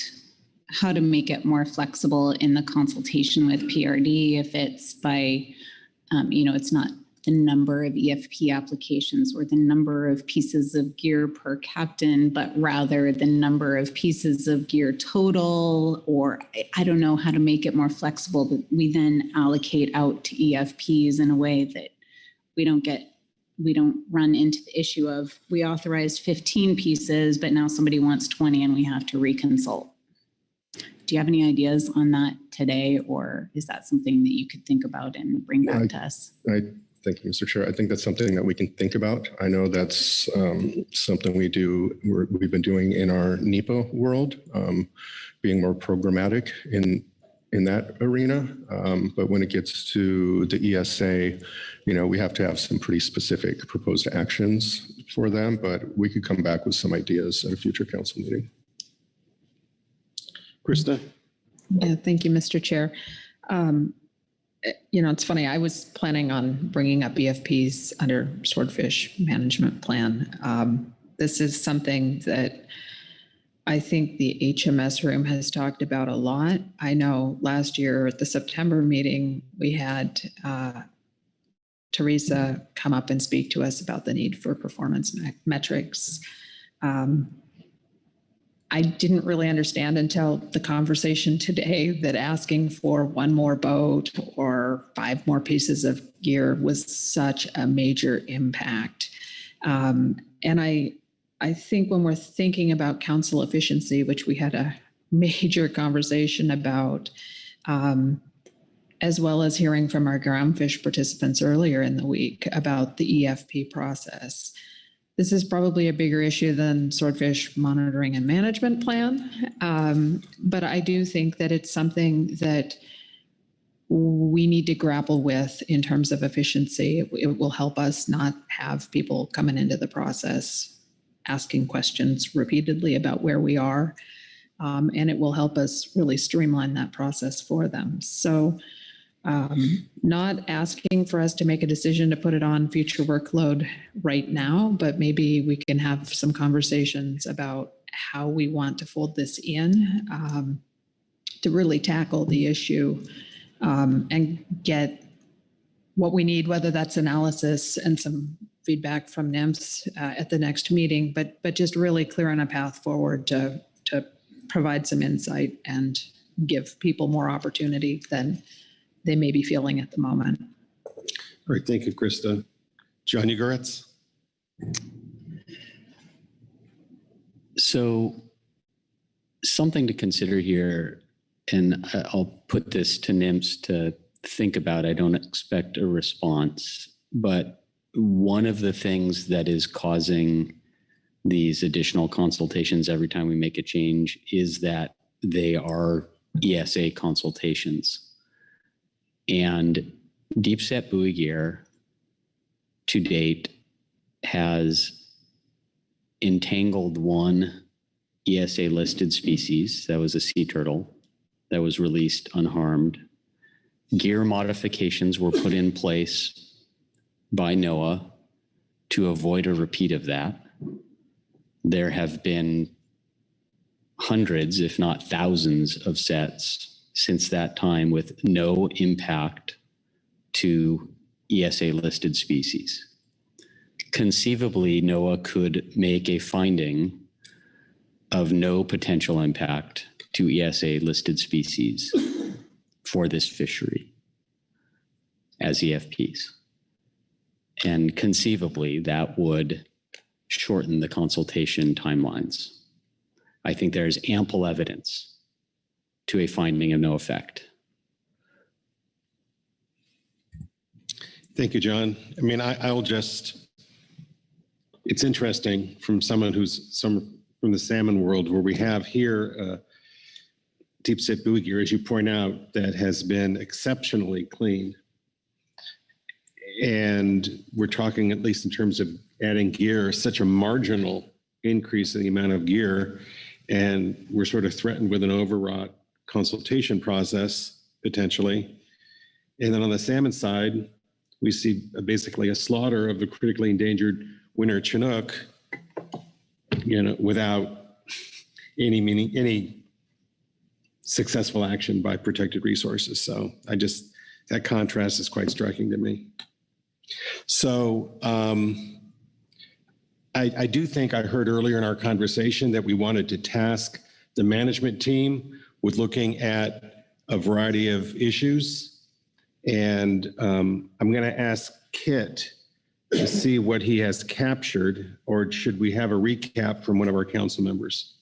Speaker 12: how to make it more flexible in the consultation with PRD, if it's by, it's not the number of EFP applications or the number of pieces of gear per captain, but rather the number of pieces of gear total, or I don't know how to make it more flexible, but we then allocate out to EFPs in a way that we don't run into the issue of we authorized 15 pieces, but now somebody wants 20 and we have to reconsult. Do you have any ideas on that today, or is that something that you could think about and bring back to us?
Speaker 4: Thank you, Mr. Chair. I think that's something that we can think about. I know that's something we've been doing in our NEPA world, being more programmatic in that arena. But when it gets to the ESA, we have to have some pretty specific proposed actions for them, but we could come back with some ideas at a future council meeting.
Speaker 1: Krista?
Speaker 6: Yeah, thank you, Mr. Chair. It's funny, I was planning on bringing up EFPs under Swordfish Management Plan. This is something that I think the HMS room has talked about a lot. I know last year at the September meeting, we had Teresa come up and speak to us about the need for performance metrics. I didn't really understand until the conversation today that asking for one more boat or 5 more pieces of gear was such a major impact. And I think when we're thinking about council efficiency, which we had a major conversation about, as well as hearing from our groundfish participants earlier in the week about the EFP process, this is probably a bigger issue than Swordfish Monitoring and Management Plan. But I do think that it's something that we need to grapple with in terms of efficiency. It will help us not have people coming into the process asking questions repeatedly about where we are. And it will help us really streamline that process for them. So not asking for us to make a decision to put it on future workload right now, but maybe we can have some conversations about how we want to fold this in to really tackle the issue and get what we need, whether that's analysis and some feedback from NIMS at the next meeting, but just really clear on a path forward to provide some insight and give people more opportunity than they may be feeling at the moment.
Speaker 1: All right, thank you, Krista. John Ugoretz.
Speaker 5: So something to consider here, and I'll put this to NIMS to think about. I don't expect a response, but one of the things that is causing these additional consultations every time we make a change is that they are ESA consultations. And deep set buoy gear to date has entangled one ESA listed species. That was a sea turtle that was released unharmed. Gear modifications were put in place by NOAA to avoid a repeat of that. There have been hundreds, if not thousands, of sets since that time with no impact to ESA listed species. Conceivably, NOAA could make a finding of no potential impact to ESA listed species for this fishery as EFPs. And conceivably, that would shorten the consultation timelines. I think there's ample evidence to a finding of no effect.
Speaker 1: Thank you, John. I mean, I'll just, it's interesting from someone who's from the salmon world, where we have here deep set buoy gear, as you point out, that has been exceptionally clean. And we're talking, at least in terms of adding gear, such a marginal increase in the amount of gear. And we're sort of threatened with an overwrought consultation process, potentially. And then on the salmon side, we see basically a slaughter of the critically endangered winter Chinook, without any successful action by protected resources. So that contrast is quite striking to me. So I do think I heard earlier in our conversation that we wanted to task the management team with looking at a variety of issues. And I'm going to ask Kit to see what he has captured, or should we have a recap from one of our council members?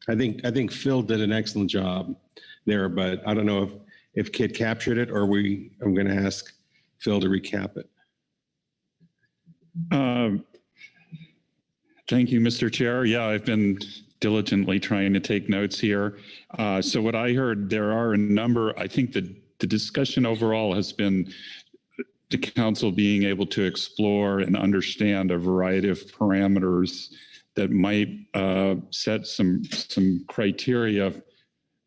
Speaker 1: I think Phil did an excellent job there, but I don't know if Kit captured it, or I'm going to ask Phil to recap it.
Speaker 3: Thank you, Mr. Chair. Yeah, I've been diligently trying to take notes here. So what I heard, there are a number, I think the discussion overall has been the council being able to explore and understand a variety of parameters that might set some criteria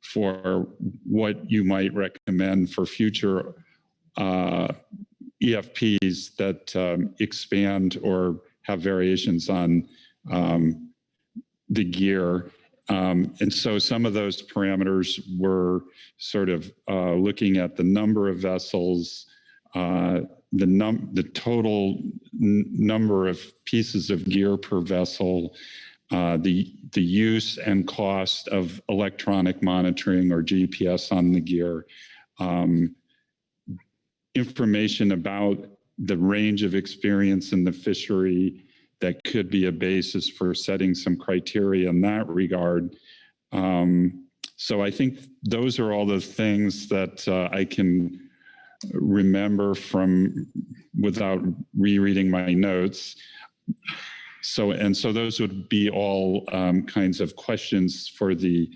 Speaker 3: for what you might recommend for future EFPs that expand or have variations on the gear. And so some of those parameters were sort of looking at the number of vessels, the total number of pieces of gear per vessel, the use and cost of electronic monitoring or GPS on the gear, information about the range of experience in the fishery that could be a basis for setting some criteria in that regard. So I think those are all the things that I can remember from without rereading my notes. So those would be all kinds of questions for the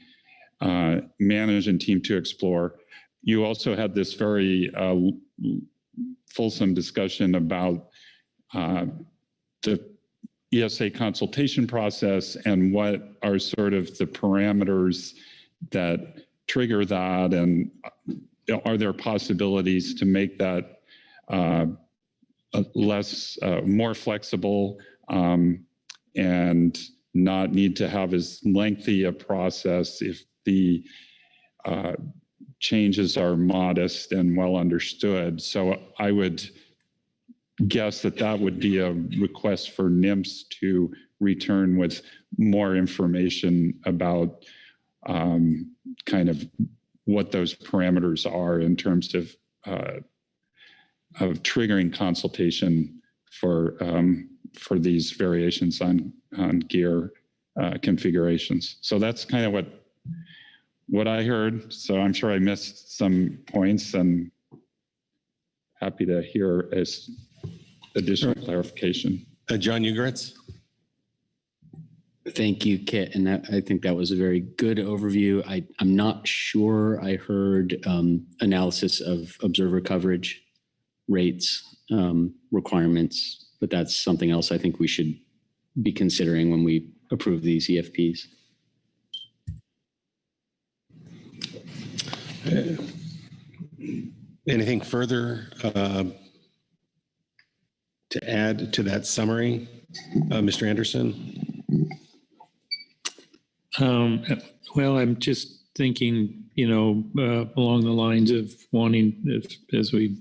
Speaker 3: management team to explore. You also had this very fulsome discussion about the ESA consultation process and what are sort of the parameters that trigger that, and are there possibilities to make that more flexible and not need to have as lengthy a process if the changes are modest and well understood. So I would guess that would be a request for NMFS to return with more information about kind of what those parameters are in terms of triggering consultation for these variations on gear configurations. So that's kind of what I heard. So I'm sure I missed some points, and happy to hear as additional clarification.
Speaker 1: John Ugaritz.
Speaker 5: Thank you, Kit. And I think that was a very good overview. I'm not sure I heard analysis of observer coverage rates requirements, but that's something else I think we should be considering when we approve these EFPs.
Speaker 1: Anything further to add to that summary, Mr. Anderson?
Speaker 21: Well, I'm just thinking, along the lines of wanting, as we've,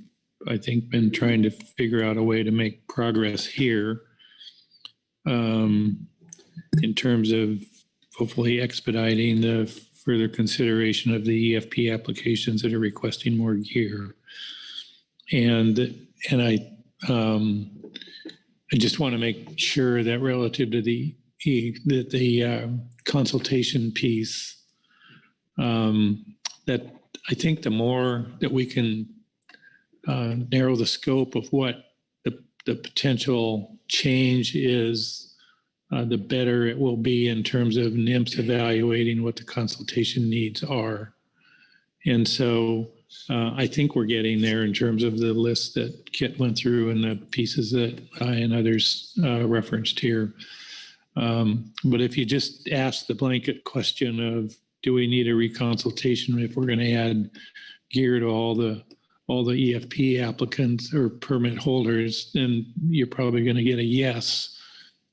Speaker 21: I think, been trying to figure out a way to make progress here in terms of hopefully expediting the further consideration of the EFP applications that are requesting more gear. And I just want to make sure that relative to the consultation piece, that I think the more that we can narrow the scope of what the potential change is, the better it will be in terms of NMFS evaluating what the consultation needs are. And so I think we're getting there in terms of the list that Kit went through and the pieces that I and others referenced here. But if you just ask the blanket question of, do we need a reconsultation if we're going to add gear to all the EFP applicants or permit holders, then you're probably going to get a yes.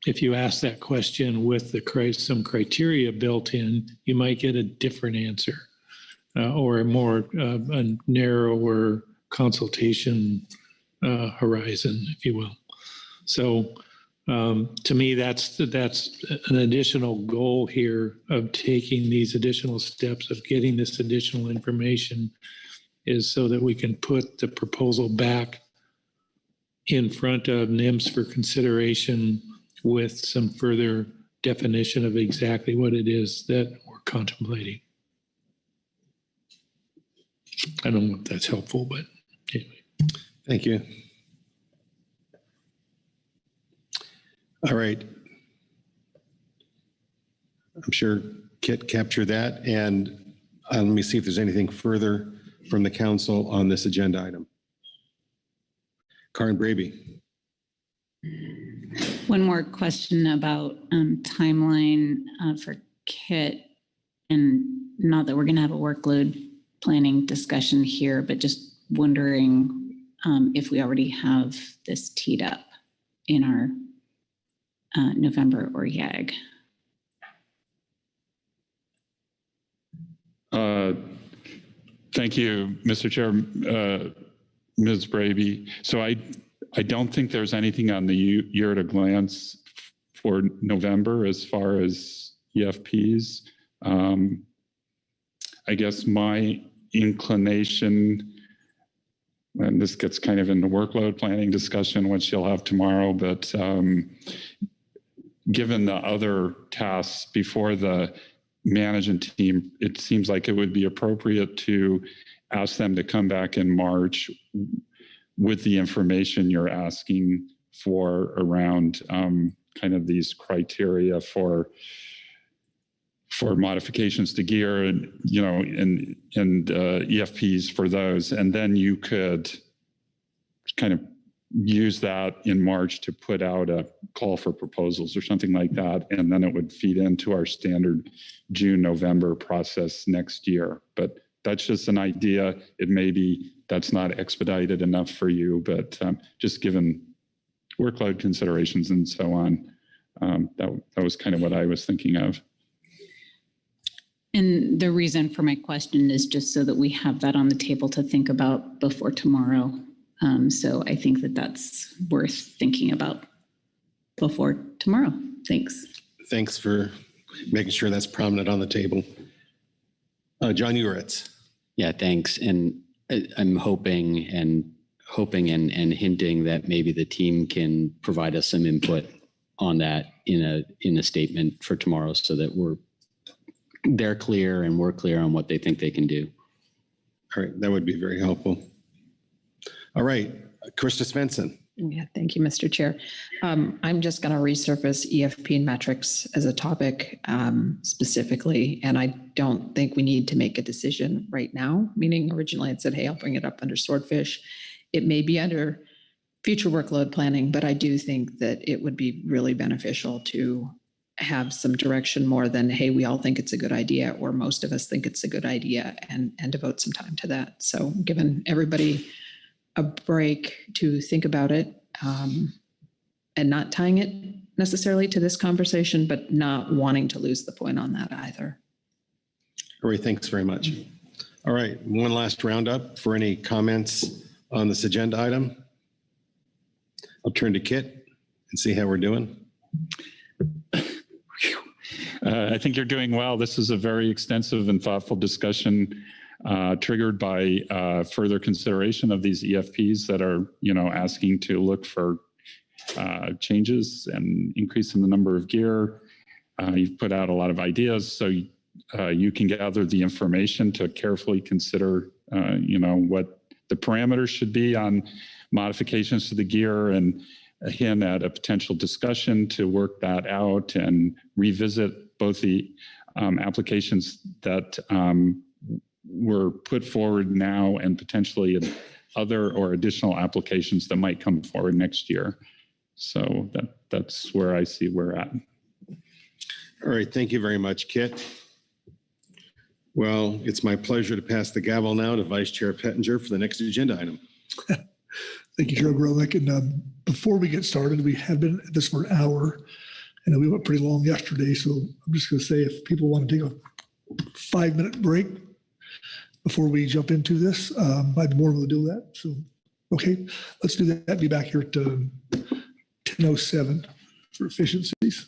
Speaker 21: If you ask that question with some criteria built in, you might get a different answer or a narrower consultation horizon, if you will. So to me, that's an additional goal here of taking these additional steps of getting this additional information, is so that we can put the proposal back in front of NMFS for consideration with some further definition of exactly what it is that we're contemplating. I don't know if that's helpful, but anyway.
Speaker 1: Thank you. All right. I'm sure Kit captured that. And let me see if there's anything further from the council on this agenda item. Karen Braby.
Speaker 12: One more question about timeline for Kit, and not that we're going to have a workload planning discussion here, but just wondering if we already have this teed up in our November or YAG.
Speaker 3: Thank you, Mr. Chair, Ms. Braby. So I don't think there's anything on the year at a glance for November as far as EFPs. I guess my inclination, and this gets kind of into workload planning discussion, which you'll have tomorrow, but given the other tasks before the management team, it seems like it would be appropriate to ask them to come back in March with the information you're asking for around kind of these criteria for modifications to gear and, and EFPs for those. And then you could kind of use that in March to put out a call for proposals or something like that. And then it would feed into our standard June, November process next year. But that's just an idea. It may be that's not expedited enough for you, but just given workload considerations and so on, that was kind of what I was thinking of.
Speaker 12: And the reason for my question is just so that we have that on the table to think about before tomorrow. So I think that that's worth thinking about before tomorrow. Thanks.
Speaker 1: Thanks for making sure that's prominent on the table. John Uritz.
Speaker 5: Yeah, thanks. And I'm hoping and hinting that maybe the team can provide us some input on that in a statement for tomorrow, so that they're clear and we're clear on what they think they can do.
Speaker 1: All right, that would be very helpful. All right, Krista Svensson.
Speaker 6: Yeah, thank you, Mr. Chair. I'm just going to resurface EFP metrics as a topic specifically, and I don't think we need to make a decision right now, meaning originally it said, hey, I'll bring it up under Swordfish. It may be under future workload planning, but I do think that it would be really beneficial to have some direction more than, hey, we all think it's a good idea, or most of us think it's a good idea, and devote some time to that. So giving everybody a break to think about it, and not tying it necessarily to this conversation, but not wanting to lose the point on that either.
Speaker 1: All right, thanks very much. All right, one last roundup for any comments on this agenda item. I'll turn to Kit and see how we're doing.
Speaker 3: I think you're doing well. This is a very extensive and thoughtful discussion triggered by further consideration of these EFPs that are, asking to look for changes and increase in the number of gear. You've put out a lot of ideas, so you can gather the information to carefully consider, what the parameters should be on modifications to the gear, and hint at a potential discussion to work that out and revisit both the applications that were put forward now and potentially other or additional applications that might come forward next year. So that's where I see we're at.
Speaker 1: All right, thank you very much, Kit. Well, it's my pleasure to pass the gavel now to Vice Chair Pettinger for the next agenda item.
Speaker 17: Thank you, Chair Grolick. And before we get started, we have been at this for an hour, and we went pretty long yesterday. So I'm just going to say, if people want to take a 5-minute break before we jump into this, I'd be more willing to do that. So, okay, let's do that. Be back here at 10:07 for efficiencies.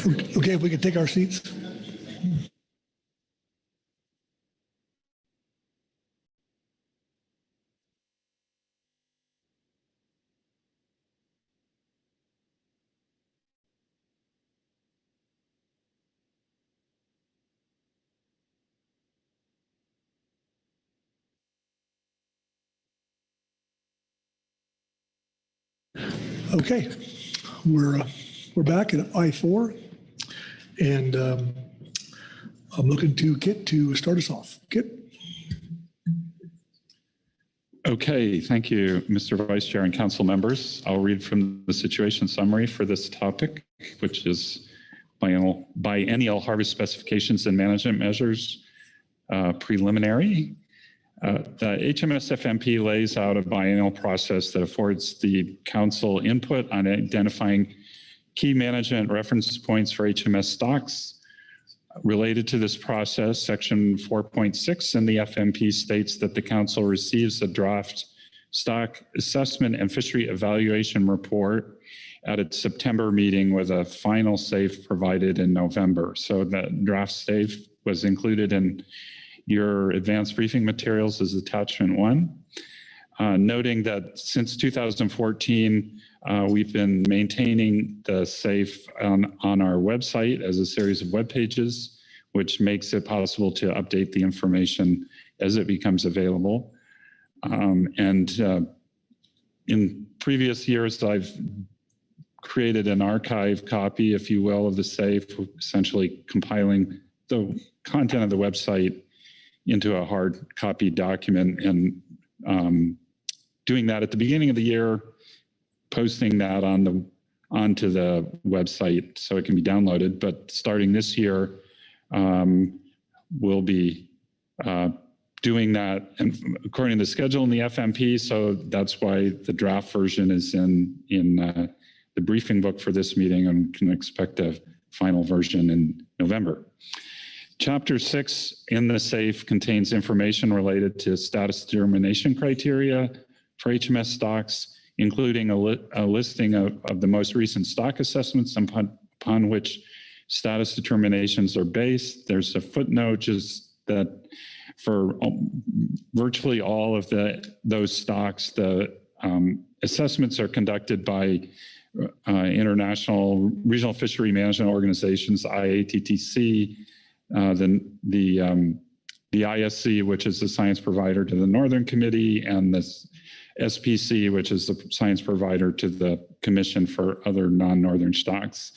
Speaker 17: Okay, if we could take our seats. Okay, we're back at I-4, and I'm looking to Kit to start us off. Kit?
Speaker 3: Okay, thank you, Mr. Vice Chair and council members. I'll read from the situation summary for this topic, which is biennial harvest specifications and management measures preliminary. The HMS FMP lays out a biennial process that affords the council input on identifying key management reference points for HMS stocks. Related to this process, section 4.6 in the FMP states that the council receives a draft stock assessment and fishery evaluation report at its September meeting with a final SAFE provided in November. So the draft SAFE was included in your advanced briefing materials as attachment 1. Noting that since 2014, we've been maintaining the SAFE on our website as a series of web pages, which makes it possible to update the information as it becomes available. In previous years, I've created an archive copy, if you will, of the SAFE, essentially compiling the content of the website into a hard copy document and doing that at the beginning of the year, posting that onto the website so it can be downloaded. But starting this year, we'll be doing that and according to the schedule in the FMP. So that's why the draft version is in the briefing book for this meeting, and can expect a final version in November. Chapter 6 in the SAFE contains information related to status determination criteria for HMS stocks, including a listing of the most recent stock assessments upon which status determinations are based. There's a footnote just that for virtually all of those stocks, the assessments are conducted by international regional fishery management organizations, IATTC, the ISC, which is the science provider to the Northern Committee, and the SPC, which is the science provider to the Commission for other non-Northern stocks.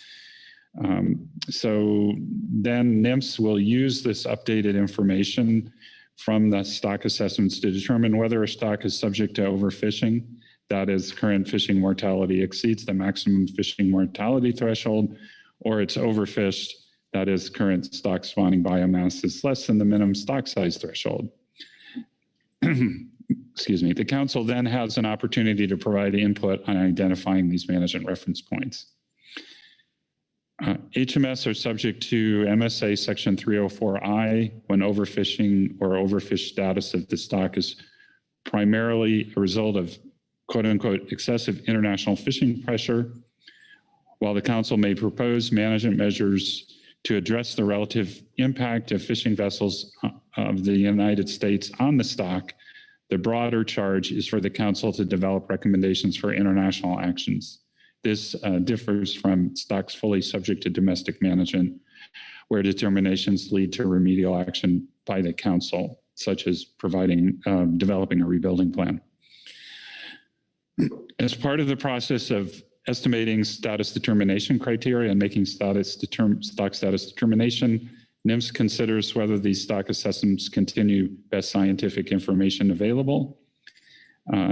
Speaker 3: So then NMFS will use this updated information from the stock assessments to determine whether a stock is subject to overfishing. That is, current fishing mortality exceeds the maximum fishing mortality threshold, or it's overfished. That is, current stock spawning biomass is less than the minimum stock size threshold. Excuse me. The council then has an opportunity to provide input on identifying these management reference points. HMS are subject to MSA section 304I when overfishing or overfish status of the stock is primarily a result of quote unquote excessive international fishing pressure. While the council may propose management measures to address the relative impact of fishing vessels of the United States on the stock, the broader charge is for the council to develop recommendations for international actions. This differs from stocks fully subject to domestic management, where determinations lead to remedial action by the council, such as developing a rebuilding plan. As part of the process of estimating status determination criteria and making stock status determination, NMFS considers whether these stock assessments continue best scientific information available.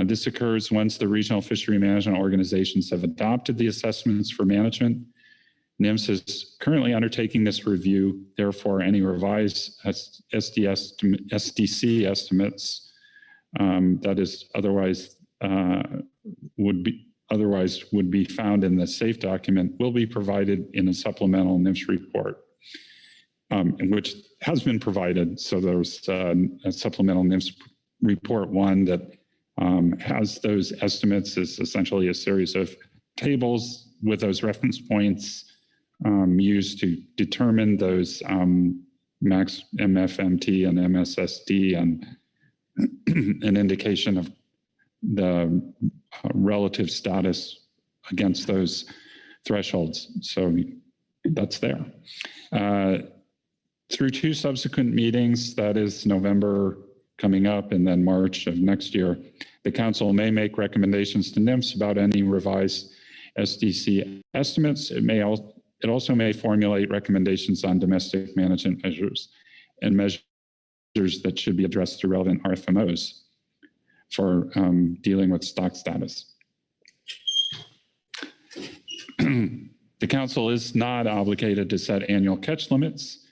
Speaker 3: This occurs once the regional fishery management organizations have adopted the assessments for management. NMFS is currently undertaking this review. Therefore, any revised SDC estimates that is otherwise would be found in the SAFE document will be provided in a supplemental NMFS report, which has been provided. So there's a supplemental NMFS report 1 that has those estimates. Is essentially a series of tables with those reference points used to determine those max MFMT and MSSD and an indication of the relative status against those thresholds. So that's there. Through 2 subsequent meetings, that is November coming up and then March of next year, the council may make recommendations to NMFS about any revised SDC estimates. It also may formulate recommendations on domestic management measures and measures that should be addressed through relevant RFMOs for dealing with stock status. The council is not obligated to set annual catch limits.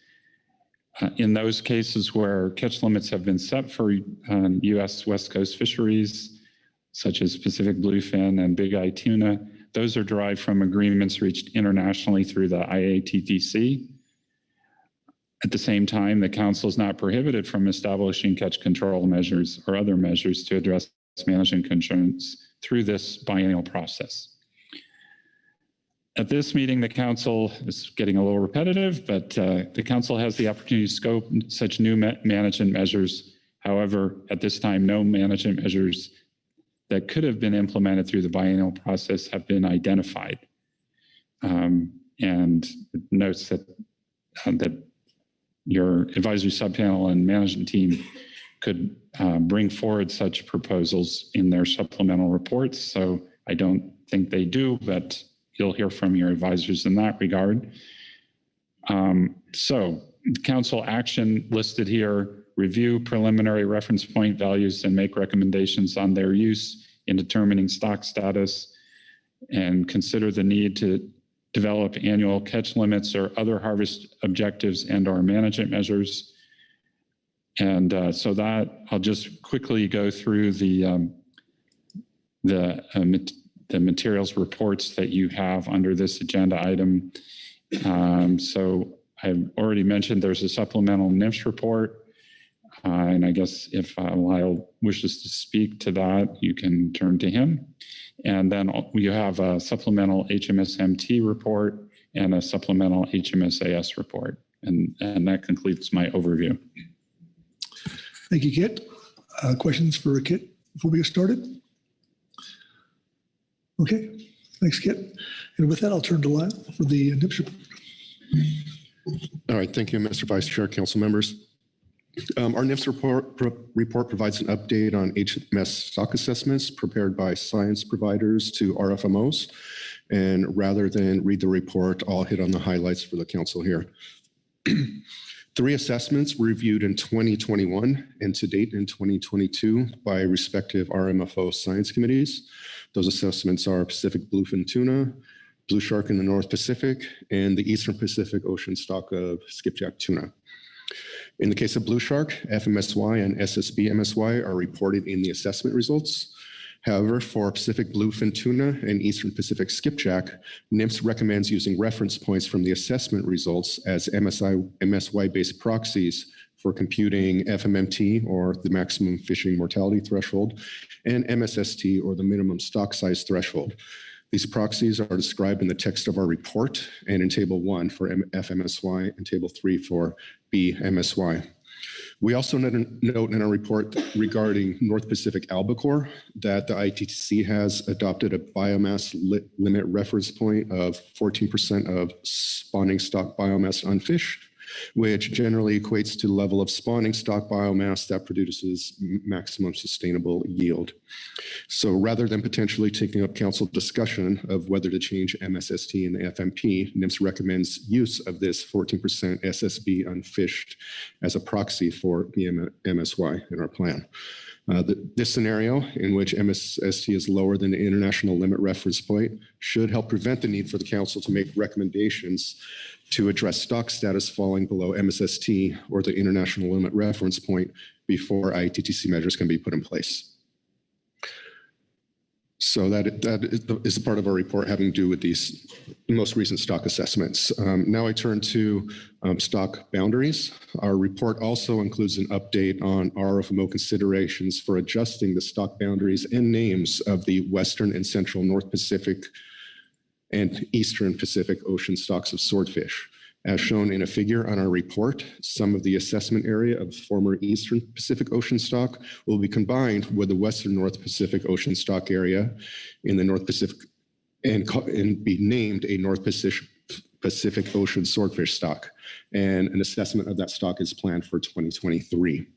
Speaker 3: In those cases where catch limits have been set for U.S. West Coast fisheries, such as Pacific bluefin and big eye tuna, those are derived from agreements reached internationally through the IATTC. At the same time, the council is not prohibited from establishing catch control measures or other measures to address management concerns through this biennial process. At this meeting, the council is getting a little repetitive, but the council has the opportunity to scope such new management measures. However, at this time, no management measures that could have been implemented through the biennial process have been identified. And it notes that, that your advisory subpanel and management team could bring forward such proposals in their supplemental reports. So I don't think they do, but you'll hear from your advisors in that regard. So council action listed here: review preliminary reference point values and make recommendations on their use in determining stock status, and consider the need to develop annual catch limits or other harvest objectives and/or management measures. And so that I'll just quickly go through the materials reports that you have under this agenda item. So I've already mentioned there's a supplemental NMFS report. And I guess if Lyle wishes to speak to that, you can turn to him. And then you have a supplemental HMSMT report and a supplemental HMSAS report. And that concludes my overview.
Speaker 17: Thank you, Kit. Questions for Kit before we get started? Okay, thanks, Kit. And with that, I'll turn to Lyle for the NMFS report.
Speaker 4: All right, thank you, Mr. Vice Chair, council members. Our NMFS report provides an update on HMS stock assessments prepared by science providers to RFMOs. And rather than read the report, I'll hit on the highlights for the council here. 3 assessments were reviewed in 2021 and to date in 2022 by respective RMFO science committees. Those assessments are Pacific bluefin tuna, blue shark in the North Pacific, and the Eastern Pacific Ocean stock of skipjack tuna. In the case of blue shark, FMSY and SSB MSY are reported in the assessment results. However, for Pacific bluefin tuna and Eastern Pacific skipjack, NMFS recommends using reference points from the assessment results as MSY-based proxies for computing FMMT, or the maximum fishing mortality threshold, and MSST, or the minimum stock size threshold. These proxies are described in the text of our report and in Table 1 for FMSY and Table 3 for BMSY. We also note in our report regarding North Pacific albacore that the ITTC has adopted a biomass limit reference point of 14% of spawning stock biomass unfished, which generally equates to the level of spawning stock biomass that produces maximum sustainable yield. So rather than potentially taking up council discussion of whether to change MSST and FMP, NMFS recommends use of this 14% SSB unfished as a proxy for MSY in our plan. This scenario, in which MSST is lower than the international limit reference point, should help prevent the need for the council to make recommendations to address stock status falling below MSST or the international limit reference point before ITTC measures can be put in place. So that is a part of our report having to do with these most recent stock assessments. Now I turn to stock boundaries. Our report also includes an update on RFMO considerations for adjusting the stock boundaries and names of the Western and Central North Pacific and Eastern Pacific Ocean stocks of swordfish. As shown in a figure on our report, some of the assessment area of former Eastern Pacific Ocean stock will be combined with the Western North Pacific Ocean stock area in the North Pacific and be named a North Pacific Ocean swordfish stock. And an assessment of that stock is planned for 2023.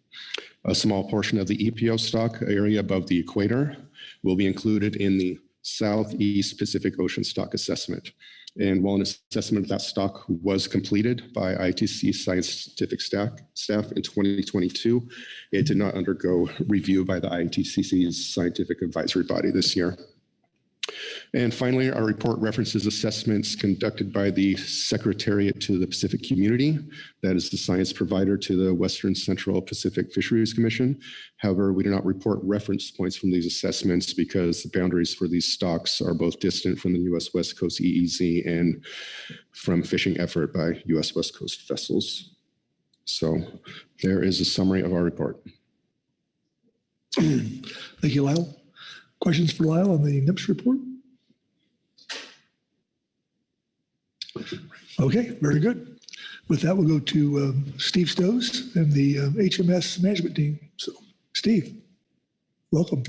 Speaker 4: A small portion of the EPO stock area above the equator will be included in the Southeast Pacific Ocean stock assessment. And while an assessment of that stock was completed by ITC scientific staff in 2022, it did not undergo review by the ITCC's scientific advisory body this year. And finally, our report references assessments conducted by the Secretariat to the Pacific Community, that is the science provider to the Western Central Pacific Fisheries Commission. However, we do not report reference points from these assessments because the boundaries for these stocks are both distant from the U.S. West Coast EEZ and from fishing effort by U.S. West Coast vessels. So there is a summary of our report.
Speaker 17: Thank you, Lyle. Questions for Lyle on the NMFS report? Okay, very good. With that, we'll go to Steve Stows and the HMS management team. So, Steve, welcome.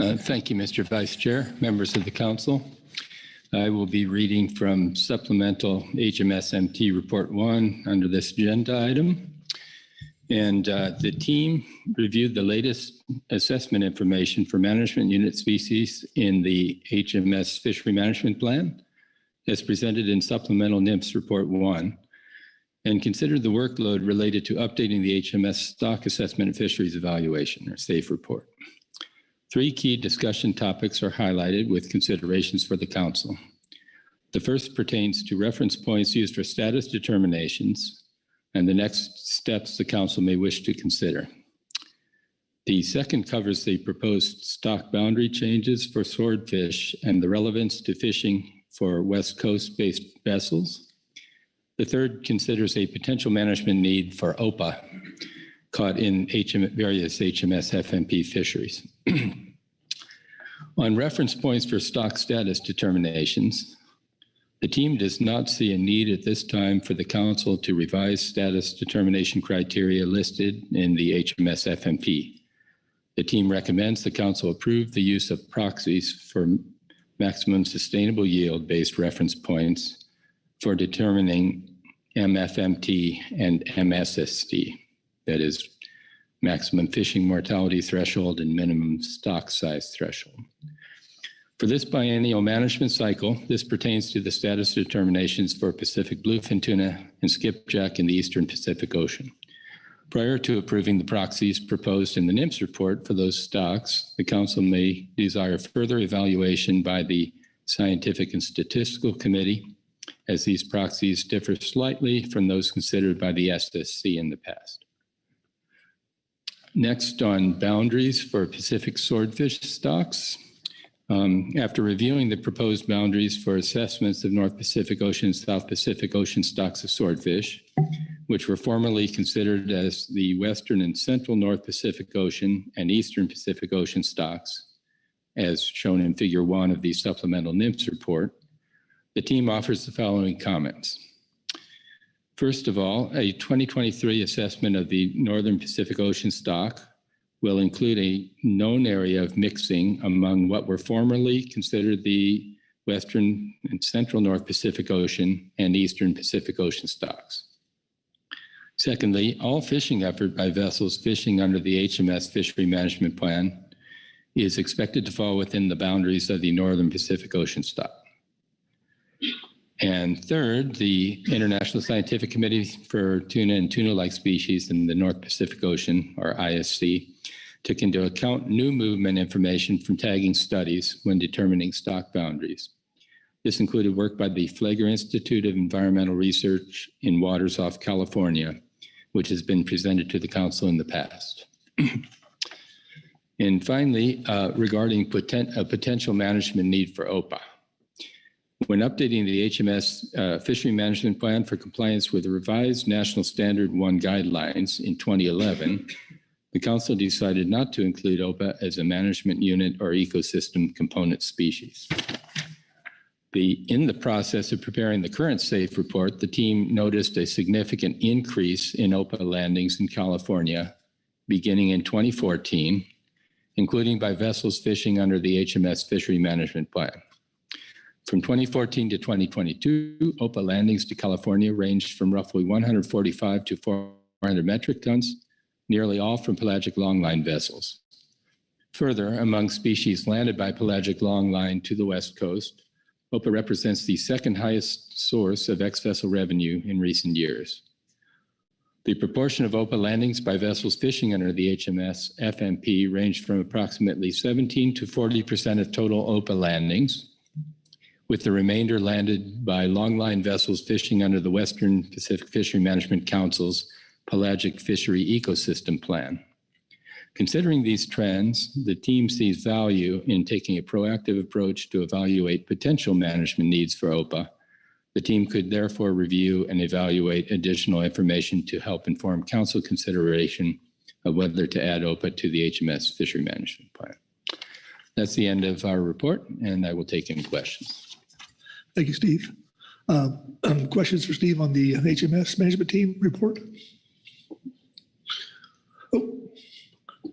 Speaker 9: Thank you, Mr. Vice Chair, members of the council. I will be reading from Supplemental HMS MT Report 1 under this agenda item. And the team reviewed the latest assessment information for management unit species in the HMS Fishery Management Plan, as presented in Supplemental NMFS Report 1, and considered the workload related to updating the HMS Stock Assessment and Fisheries Evaluation, or SAFE report. 3 key discussion topics are highlighted with considerations for the council. The first pertains to reference points used for status determinations and the next steps the council may wish to consider. The second covers the proposed stock boundary changes for swordfish and the relevance to fishing for West Coast-based vessels. The third considers a potential management need for OPA caught in various HMS FMP fisheries. On reference points for stock status determinations, the team does not see a need at this time for the council to revise status determination criteria listed in the HMS FMP. The team recommends the council approve the use of proxies for maximum sustainable yield-based reference points for determining MFMT and MSST, that is maximum fishing mortality threshold and minimum stock size threshold. For this biennial management cycle, this pertains to the status determinations for Pacific bluefin tuna and skipjack in the Eastern Pacific Ocean. Prior to approving the proxies proposed in the NMFS report for those stocks, the council may desire further evaluation by the Scientific and Statistical Committee, as these proxies differ slightly from those considered by the SSC in the past. Next, on boundaries for Pacific swordfish stocks. After reviewing the proposed boundaries for assessments of North Pacific Ocean and South Pacific Ocean stocks of swordfish, which were formerly considered as the Western and Central North Pacific Ocean and Eastern Pacific Ocean stocks, as shown in Figure 1 of the Supplemental NMFS report, the team offers the following comments. First of all, a 2023 assessment of the Northern Pacific Ocean stock will include a known area of mixing among what were formerly considered the Western and Central North Pacific Ocean and Eastern Pacific Ocean stocks. Secondly, all fishing effort by vessels fishing under the HMS Fishery Management Plan is expected to fall within the boundaries of the Northern Pacific Ocean stock. And third, the International Scientific Committee for Tuna and Tuna-like Species in the North Pacific Ocean, or ISC, took into account new movement information from tagging studies when determining stock boundaries. This included work by the Flagler Institute of Environmental Research in waters off California, which has been presented to the council in the past. And finally, regarding a potential management need for OPA. When updating the HMS Fishery Management Plan for compliance with the revised National Standard 1 guidelines in 2011, the Council decided not to include OPA as a management unit or ecosystem component species. In the process of preparing the current SAFE report, the team noticed a significant increase in OPA landings in California beginning in 2014, including by vessels fishing under the HMS Fishery Management Plan. From 2014 to 2022, OPA landings to California ranged from roughly 145 to 400 metric tons, nearly all from pelagic longline vessels. Further, among species landed by pelagic longline to the West Coast, OPA represents the second highest source of ex-vessel revenue in recent years. The proportion of OPA landings by vessels fishing under the HMS FMP ranged from approximately 17 to 40% of total OPA landings, with the remainder landed by longline vessels fishing under the Western Pacific Fishery Management Council's Pelagic Fishery Ecosystem Plan. Considering these trends, the team sees value in taking a proactive approach to evaluate potential management needs for OPA. The team could therefore review and evaluate additional information to help inform Council consideration of whether to add OPA to the HMS Fishery Management Plan. That's the end of our report, and I will take any questions.
Speaker 17: Thank you, Steve. Questions for Steve on the HMS management team report? Oh,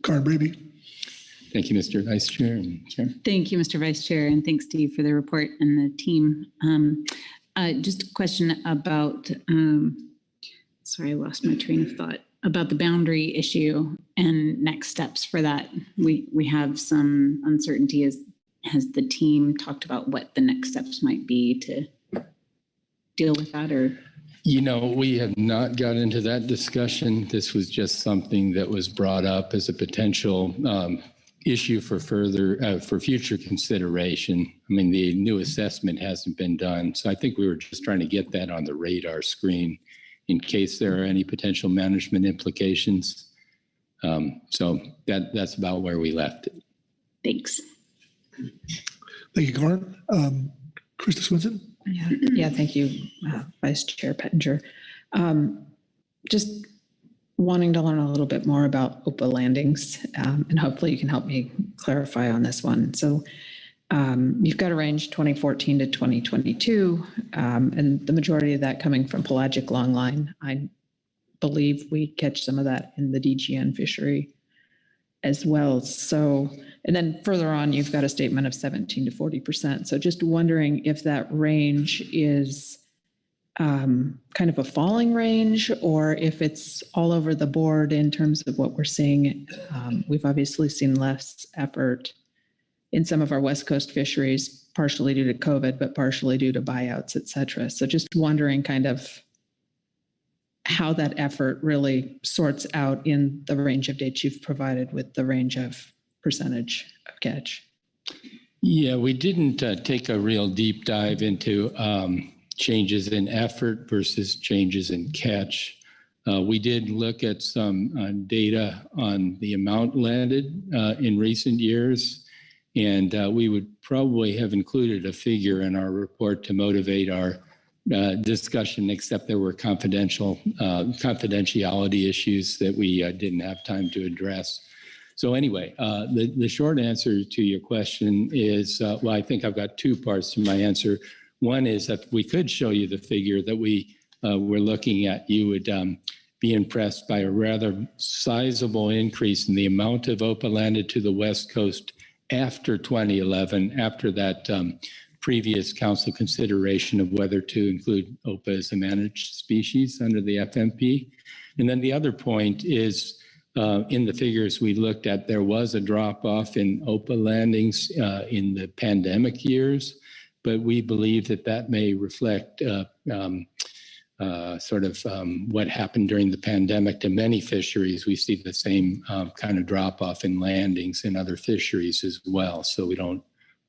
Speaker 17: Karen Braby.
Speaker 9: Thank you, Mr. Vice Chair and Chair.
Speaker 12: Thank you, Mr. Vice Chair, and thanks, Steve, for the report and the team. Just a question about, sorry, I lost my train of thought, about the boundary issue and next steps for that. We have some uncertainty. Has the team talked about what the next steps might be to deal with that, or?
Speaker 9: You know, we have not got into that discussion. This was just something that was brought up as a potential issue for future consideration. I mean, the new assessment hasn't been done, so I think we were just trying to get that on the radar screen in case there are any potential management implications. So that's about where we left it.
Speaker 12: Thanks.
Speaker 17: Thank you, Karen. Krista Swinson.
Speaker 6: Yeah, thank you, Vice Chair Pettinger. Just wanting to learn a little bit more about OPA landings, and hopefully you can help me clarify on this one. So you've got a range 2014 to 2022, and the majority of that coming from pelagic longline. I believe we catch some of that in the DGN fishery as well. So, and then further on, you've got a statement of 17 to 40%. So just wondering if that range is kind of a falling range, or if it's all over the board in terms of what we're seeing. We've obviously seen less effort in some of our West Coast fisheries, partially due to COVID, but partially due to buyouts, et cetera. So just wondering kind of how that effort really sorts out in the range of dates you've provided with the range of percentage of catch.
Speaker 9: Yeah, we didn't take a real deep dive into changes in effort versus changes in catch. We did look at some data on the amount landed in recent years, and we would probably have included a figure in our report to motivate our discussion, except there were confidentiality issues that we didn't have time to address. So anyway, the short answer to your question is, well, I think I've got two parts to my answer. One is that we could show you the figure that we were looking at. You would be impressed by a rather sizable increase in the amount of OPA landed to the West Coast after 2011, after that previous council consideration of whether to include OPA as a managed species under the FMP. And then the other point is, in the figures we looked at, there was a drop off in OPA landings in the pandemic years, but we believe that that may reflect what happened during the pandemic to many fisheries. We see the same kind of drop off in landings in other fisheries as well. So we don't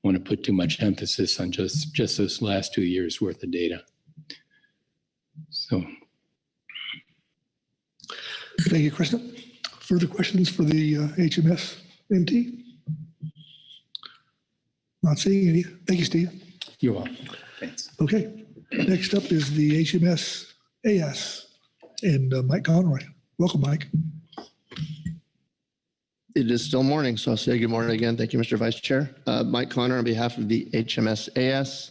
Speaker 9: want to put too much emphasis on just those last 2 years worth of data. So.
Speaker 17: Thank you, Krista. Further questions for the HMS MT? Not seeing any. Thank you, Steve.
Speaker 9: You're welcome.
Speaker 5: Thanks.
Speaker 17: Okay, next up is the HMS AS and Mike Conroy. Welcome, Mike.
Speaker 8: It is still morning, so I'll say good morning again. Thank you, Mr. Vice Chair. Mike Connor on behalf of the HMS AS.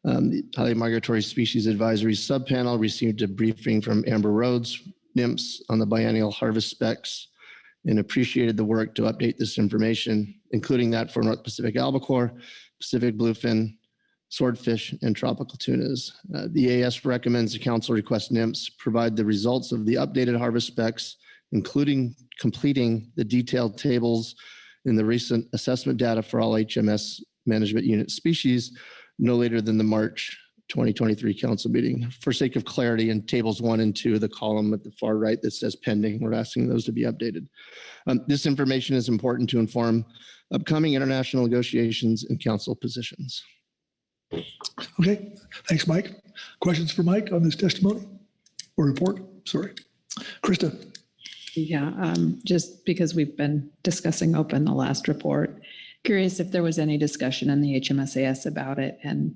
Speaker 8: The Highly Migratory Species Advisory Subpanel received a briefing from Amber Rhodes, NMFS, on the biennial harvest specs and appreciated the work to update this information, including that for North Pacific albacore, Pacific bluefin, swordfish, and tropical tunas. The AS recommends the council request NMFS provide the results of the updated harvest specs, including completing the detailed tables in the recent assessment data for all HMS management unit species no later than the March 2023 council meeting. For sake of clarity, in tables 1 and 2, the column at the far right that says pending, we're asking those to be updated. This information is important to inform upcoming international negotiations and council positions.
Speaker 17: Okay, thanks, Mike. Questions for Mike on this testimony or report? Sorry. Krista.
Speaker 6: Yeah, just because we've been discussing open the last report, curious if there was any discussion in the HMSAS about it, and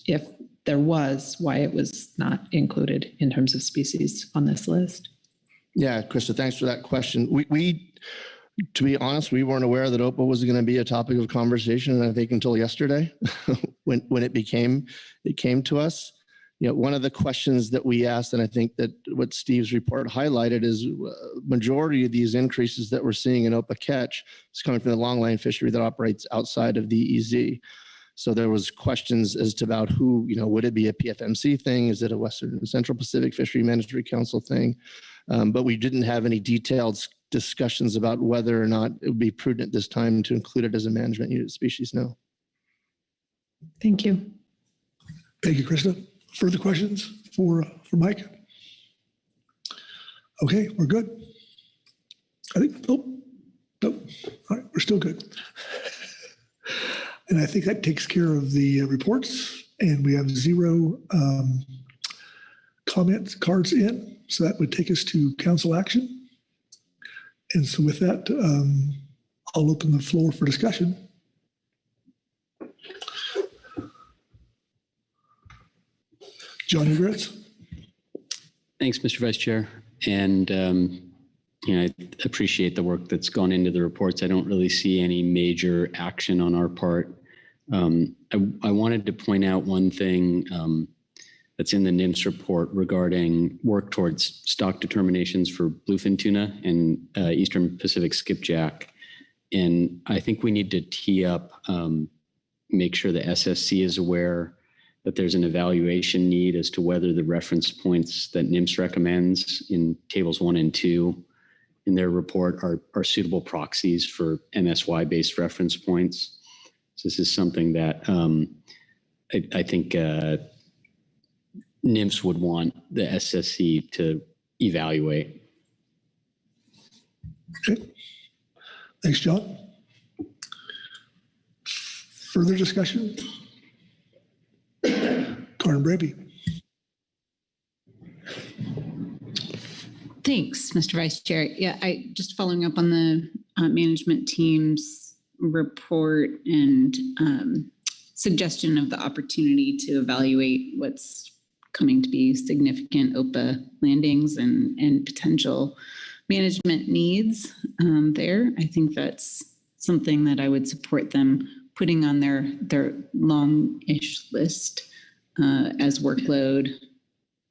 Speaker 6: if there was, why it was not included in terms of species on this list.
Speaker 8: Yeah, Krista, thanks for that question. We to be honest, we weren't aware that OPA was going to be a topic of conversation, I think, until yesterday when it came to us. You know, one of the questions that we asked, and I think that what Steve's report highlighted, is majority of these increases that we're seeing in OPA catch is coming from the longline fishery that operates outside of the EZ. So there was questions as to about who, you know, would it be a PFMC thing? Is it a Western and Central Pacific Fishery Management Council thing? But we didn't have any detailed discussions about whether or not it would be prudent at this time to include it as a management unit species. No.
Speaker 6: Thank you.
Speaker 17: Thank you, Krista. Further questions for Mike? Okay, we're good. I think, nope. All right, we're still good. And I think that takes care of the reports, and we have 0 comment cards in. So that would take us to council action. And so with that, I'll open the floor for discussion. John Ugritz.
Speaker 5: Thanks, Mr. Vice Chair. And I appreciate the work that's gone into the reports. I don't really see any major action on our part. I wanted to point out one thing that's in the NMFS report regarding work towards stock determinations for bluefin tuna and Eastern Pacific skipjack. And I think we need to tee up, make sure the SSC is aware that there's an evaluation need as to whether the reference points that NMFS recommends in tables 1 and 2 in their report are suitable proxies for MSY-based reference points. So this is something that I think NMFS would want the SSC to evaluate.
Speaker 17: Okay. Thanks, John. Further discussion? Karen Braby.
Speaker 12: Thanks, Mr. Vice Chair. Yeah, I just following up on the management team's report and suggestion of the opportunity to evaluate what's coming to be significant OPA landings and potential management needs there. I think that's something that I would support them putting on their long-ish list as workload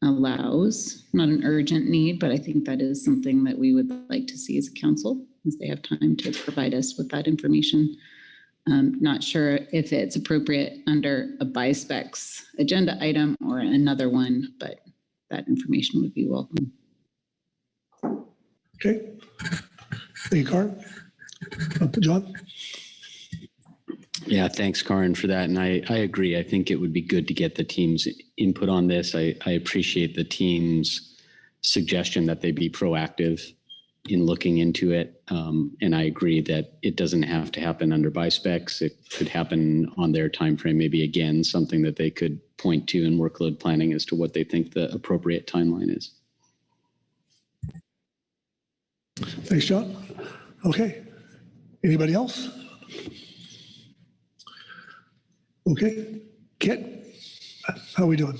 Speaker 12: allows. Not an urgent need, but I think that is something that we would like to see as a council, as they have time to provide us with that information. Not sure if it's appropriate under a BISPECS agenda item or another one, but that information would be welcome.
Speaker 17: Okay. Thank you, Karen. John?
Speaker 5: Yeah, thanks, Karin, for that. And I agree. I think it would be good to get the team's input on this. I appreciate the team's suggestion that they be proactive in looking into it. And I agree that it doesn't have to happen under BISPECS. It could happen on their timeframe, maybe again, something that they could point to in workload planning as to what they think the appropriate timeline is.
Speaker 17: Thanks, John. Okay. Anybody else? Okay. Kit, how are we doing?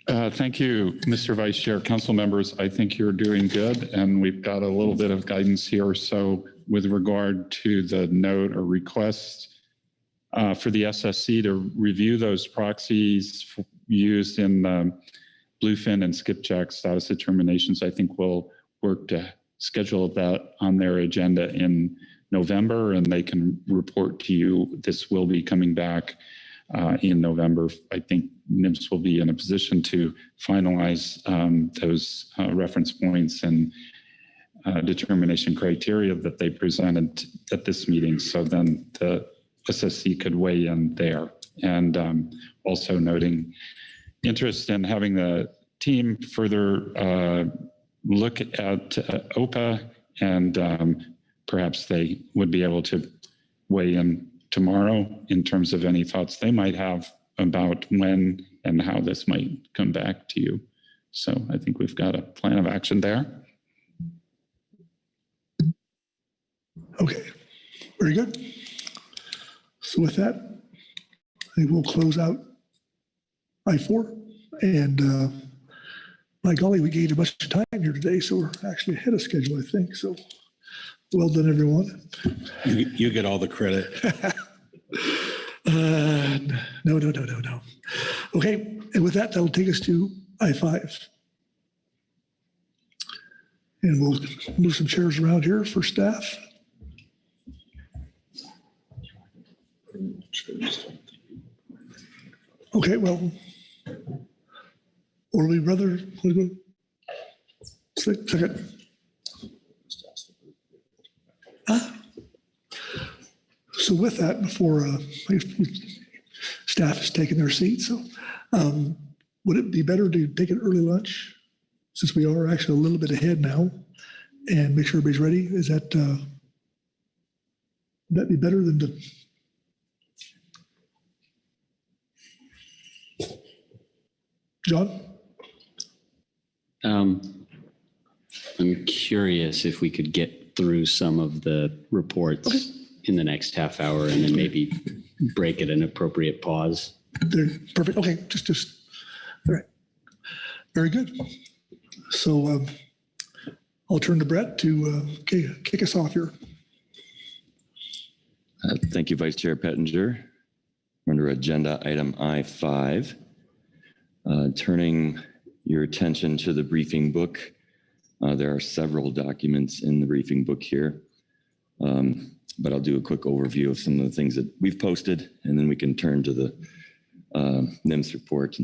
Speaker 3: Thank you, Mr. Vice Chair, council members. I think you're doing good, and we've got a little bit of guidance here. So with regard to the note or request for the SSC to review those proxies used in the Bluefin and Skipjack status determinations, I think we'll work to schedule that on their agenda in November, and they can report to you. This will be coming back in November. I think NMFS will be in a position to finalize those reference points and determination criteria that they presented at this meeting. So then the SSC could weigh in there. And also noting interest in having the team further look at OPA, and perhaps they would be able to weigh in tomorrow in terms of any thoughts they might have about when and how this might come back to you. So I think we've got a plan of action there.
Speaker 17: Okay, very good. So with that, I think we'll close out I-4. And by golly, we gained a bunch of time here today, so we're actually ahead of schedule, I think. So well done, everyone.
Speaker 1: You get all the credit.
Speaker 17: No. Okay, and with that, that'll take us to I-5. And we'll move some chairs around here for staff. Okay, well, or we rather, second. So with that, before staff has taken their seats, so would it be better to take an early lunch, since we are actually a little bit ahead now, and make sure everybody's ready? Is that would that be better than to? John?
Speaker 5: I'm curious if we could get through some of the reports in the next half hour and then maybe break at an appropriate pause.
Speaker 17: Perfect. Okay, just all right. Very good. So I'll turn to Brett to kick us off here.
Speaker 10: Thank you, Vice Chair Pettinger. Under agenda item I-5, turning your attention to the briefing book. There are several documents in the briefing book here, but I'll do a quick overview of some of the things that we've posted, and then we can turn to the NMFS report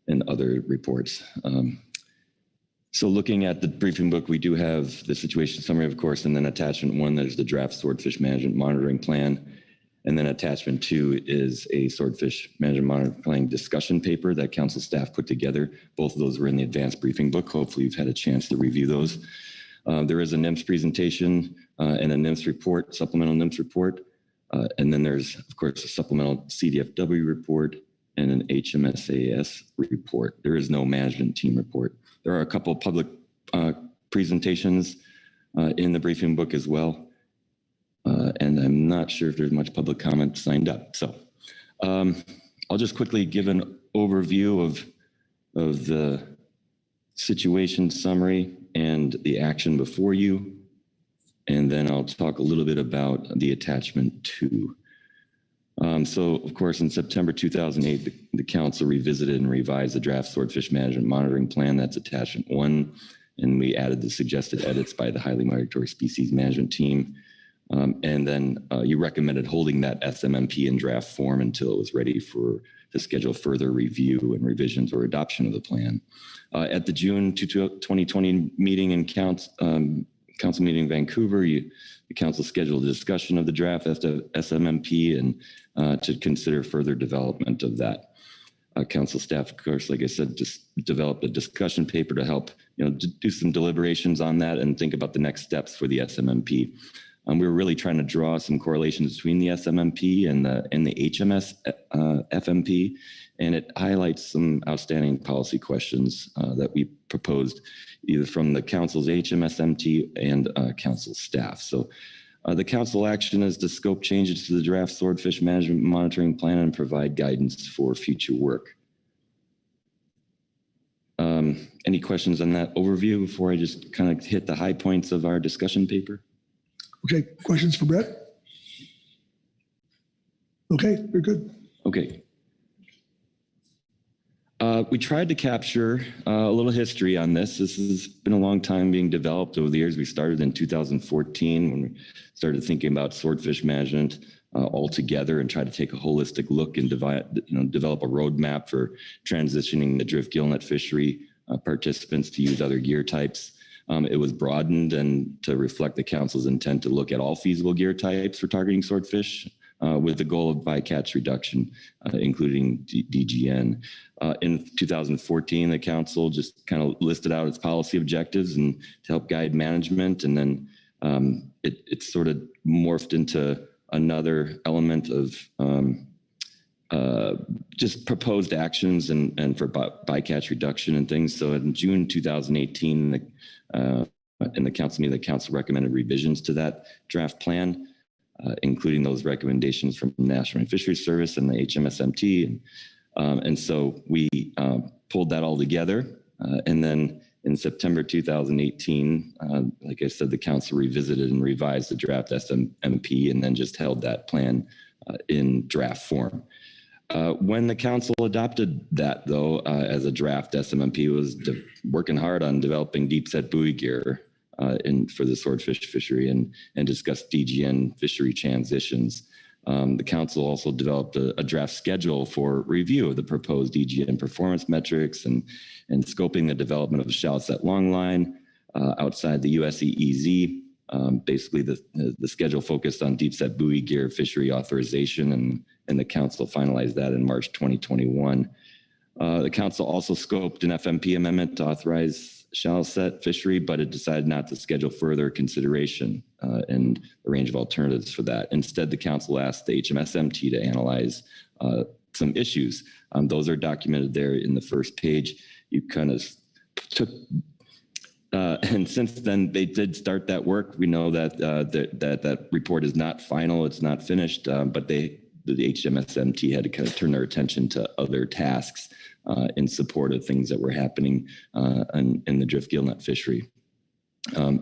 Speaker 10: and other reports. So looking at the briefing book, we do have the situation summary, of course, and then attachment 1, there's the draft Swordfish Management Monitoring Plan. And then attachment 2 is a Swordfish Management Monitoring Plan discussion paper that council staff put together. Both of those were in the advanced briefing book. Hopefully you've had a chance to review those. There is a NMFS presentation and a NMFS report, supplemental NMFS report. And then there's, of course, a supplemental CDFW report and an HMSAS report. There is no management team report. There are a couple of public presentations in the briefing book as well. And I'm not sure if there's much public comment signed up. So I'll just quickly give an overview of the situation summary and the action before you. And then I'll talk a little bit about the attachment 2. So, of course, in September 2008, the council revisited and revised the draft Swordfish Management Monitoring Plan. That's attachment 1. And we added the suggested edits by the highly migratory species management team. And then you recommended holding that SMMP in draft form until it was ready to schedule further review and revisions or adoption of the plan. At the June 2020 meeting in council meeting in Vancouver, the council scheduled a discussion of the draft SMMP and to consider further development of that. Council staff, of course, like I said, just developed a discussion paper to help do some deliberations on that and think about the next steps for the SMMP. We were really trying to draw some correlations between the SMMP and the HMS FMP, and it highlights some outstanding policy questions that we proposed either from the council's HMSMT and council staff. So The council action is to scope changes to the draft swordfish management monitoring plan and provide guidance for future work. Any questions on that overview before I just kind of hit the high points of our discussion paper?
Speaker 17: Okay, questions for Brett? Okay, you're good.
Speaker 10: Okay. We tried to capture a little history on this. This has been a long time being developed over the years. We started in 2014 when we started thinking about swordfish management altogether and try to take a holistic look and develop a roadmap for transitioning the drift gillnet fishery participants to use other gear types. It was broadened and to reflect the council's intent to look at all feasible gear types for targeting swordfish with the goal of bycatch reduction, including DGN. In 2014, the council just kind of listed out its policy objectives and to help guide management. And then it sort of morphed into another element of just proposed actions and for bycatch reduction and things. So in June 2018, in the council meeting, the council recommended revisions to that draft plan, including those recommendations from the National Marine Fisheries Service and the HMSMT. And so we pulled that all together. And then in September 2018, like I said, the council revisited and revised the draft SMMP and then just held that plan in draft form. When the council adopted that, though, as a draft, SMMP was working hard on developing deep set buoy gear for the swordfish fishery and discussed DGN fishery transitions. The council also developed a draft schedule for review of the proposed DGN performance metrics and scoping the development of a shallow set longline outside the US EEZ. Basically, the schedule focused on deep set buoy gear fishery authorization, and the council finalized that in March 2021. The council also scoped an FMP amendment to authorize shallow set fishery, but it decided not to schedule further consideration and a range of alternatives for that. Instead, the council asked the HMSMT to analyze some issues. Those are documented there in the first page. You kind of took, and since then they did start that work. We know that that report is not final, it's not finished, but the HMSMT had to kind of turn their attention to other tasks in support of things that were happening in the drift gillnet fishery.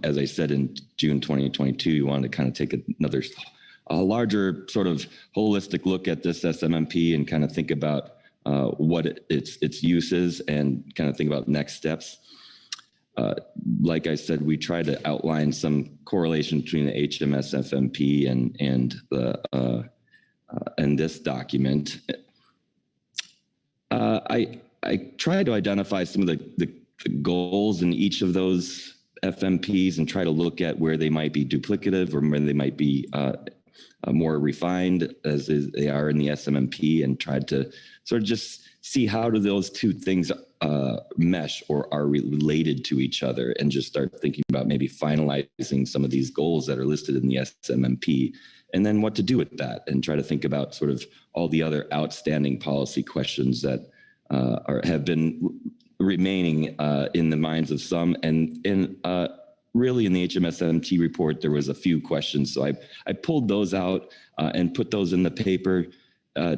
Speaker 10: As I said, in June 2022, you wanted to kind of take a larger sort of holistic look at this SMMP and kind of think about what its use is and kind of think about next steps. Like I said, we tried to outline some correlation between the HMS FMP and this document. I tried to identify some of the goals in each of those FMPs and try to look at where they might be duplicative or where they might be more refined as they are in the SMMP, and tried to sort of just see how do those two things mesh or are related to each other, and just start thinking about maybe finalizing some of these goals that are listed in the SMMP, and then what to do with that, and try to think about sort of all the other outstanding policy questions that have been remaining in the minds of some. And really in the HMSMT report, there was a few questions. So I pulled those out and put those in the paper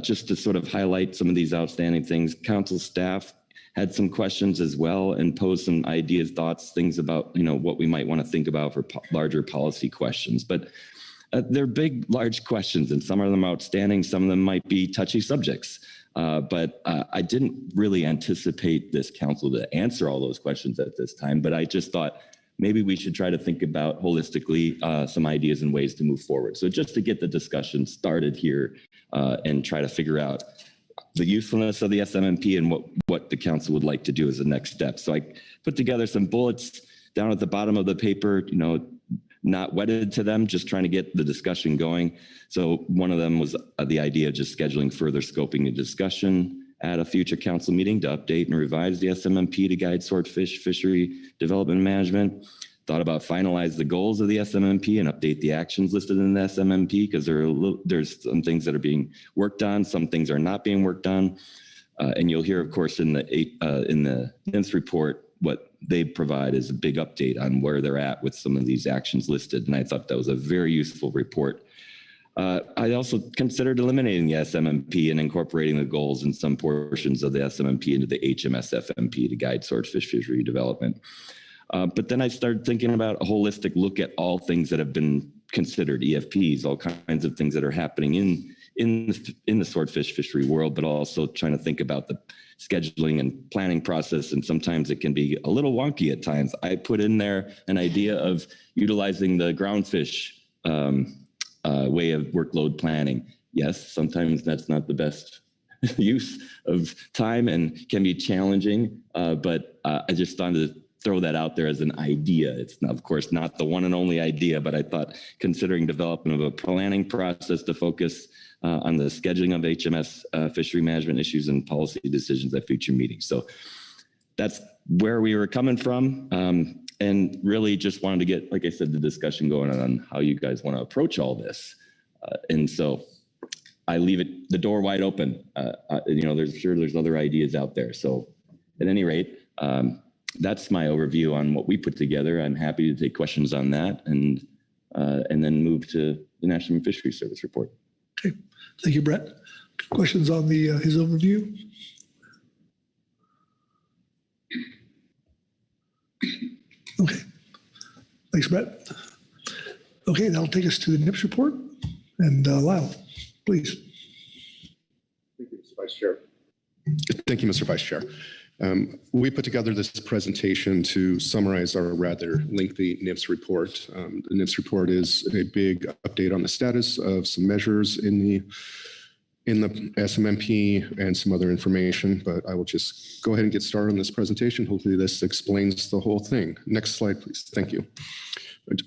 Speaker 10: just to sort of highlight some of these outstanding things. Council staff had some questions as well and posed some ideas, thoughts, things about, what we might want to think about for larger policy questions. But they're big, large questions, and some of them are outstanding. Some of them might be touchy subjects. But I didn't really anticipate this council to answer all those questions at this time. But I just thought maybe we should try to think about holistically some ideas and ways to move forward. So just to get the discussion started here and try to figure out the usefulness of the SMMP and what the council would like to do as a next step. So I put together some bullets down at the bottom of the paper, not wedded to them, just trying to get the discussion going. So one of them was the idea of just scheduling further scoping and discussion at a future council meeting to update and revise the SMMP to guide swordfish fishery development and management. Thought about finalize the goals of the SMMP and update the actions listed in the SMMP, because there's some things that are being worked on, some things are not being worked on. And you'll hear, of course, in the NIMS report, what they provide is a big update on where they're at with some of these actions listed. And I thought that was a very useful report. I also considered eliminating the SMMP and incorporating the goals in some portions of the SMMP into the HMS FMP to guide swordfish fishery development. But then I started thinking about a holistic look at all things that have been considered, EFPs, all kinds of things that are happening in the swordfish fishery world, but also trying to think about the scheduling and planning process. And sometimes it can be a little wonky at times. I put in there an idea of utilizing the groundfish way of workload planning. Yes, sometimes that's not the best use of time and can be challenging, but I just wanted to throw that out there as an idea. It's not, of course, not the one and only idea, but I thought considering development of a planning process to focus on the scheduling of HMS fishery management issues and policy decisions at future meetings. So that's where we were coming from. And really just wanted to get, like I said, the discussion going on how you guys want to approach all this. And so I leave the door wide open. There's other ideas out there. So at any rate, that's my overview on what we put together. I'm happy to take questions on that and then move to the National Fisheries Service report.
Speaker 17: Okay, thank you, Brett. Questions on his overview? Okay, thanks, Brett. Okay, that'll take us to the NIPS report. And Lyle, please.
Speaker 4: Thank you, Mr. Vice Chair. Thank you, Mr. Vice Chair. We put together this presentation to summarize our rather lengthy NIPS report. The NIPS report is a big update on the status of some measures in the SMMP and some other information, but I will just go ahead and get started on this presentation. Hopefully this explains the whole thing. Next slide, please. Thank you.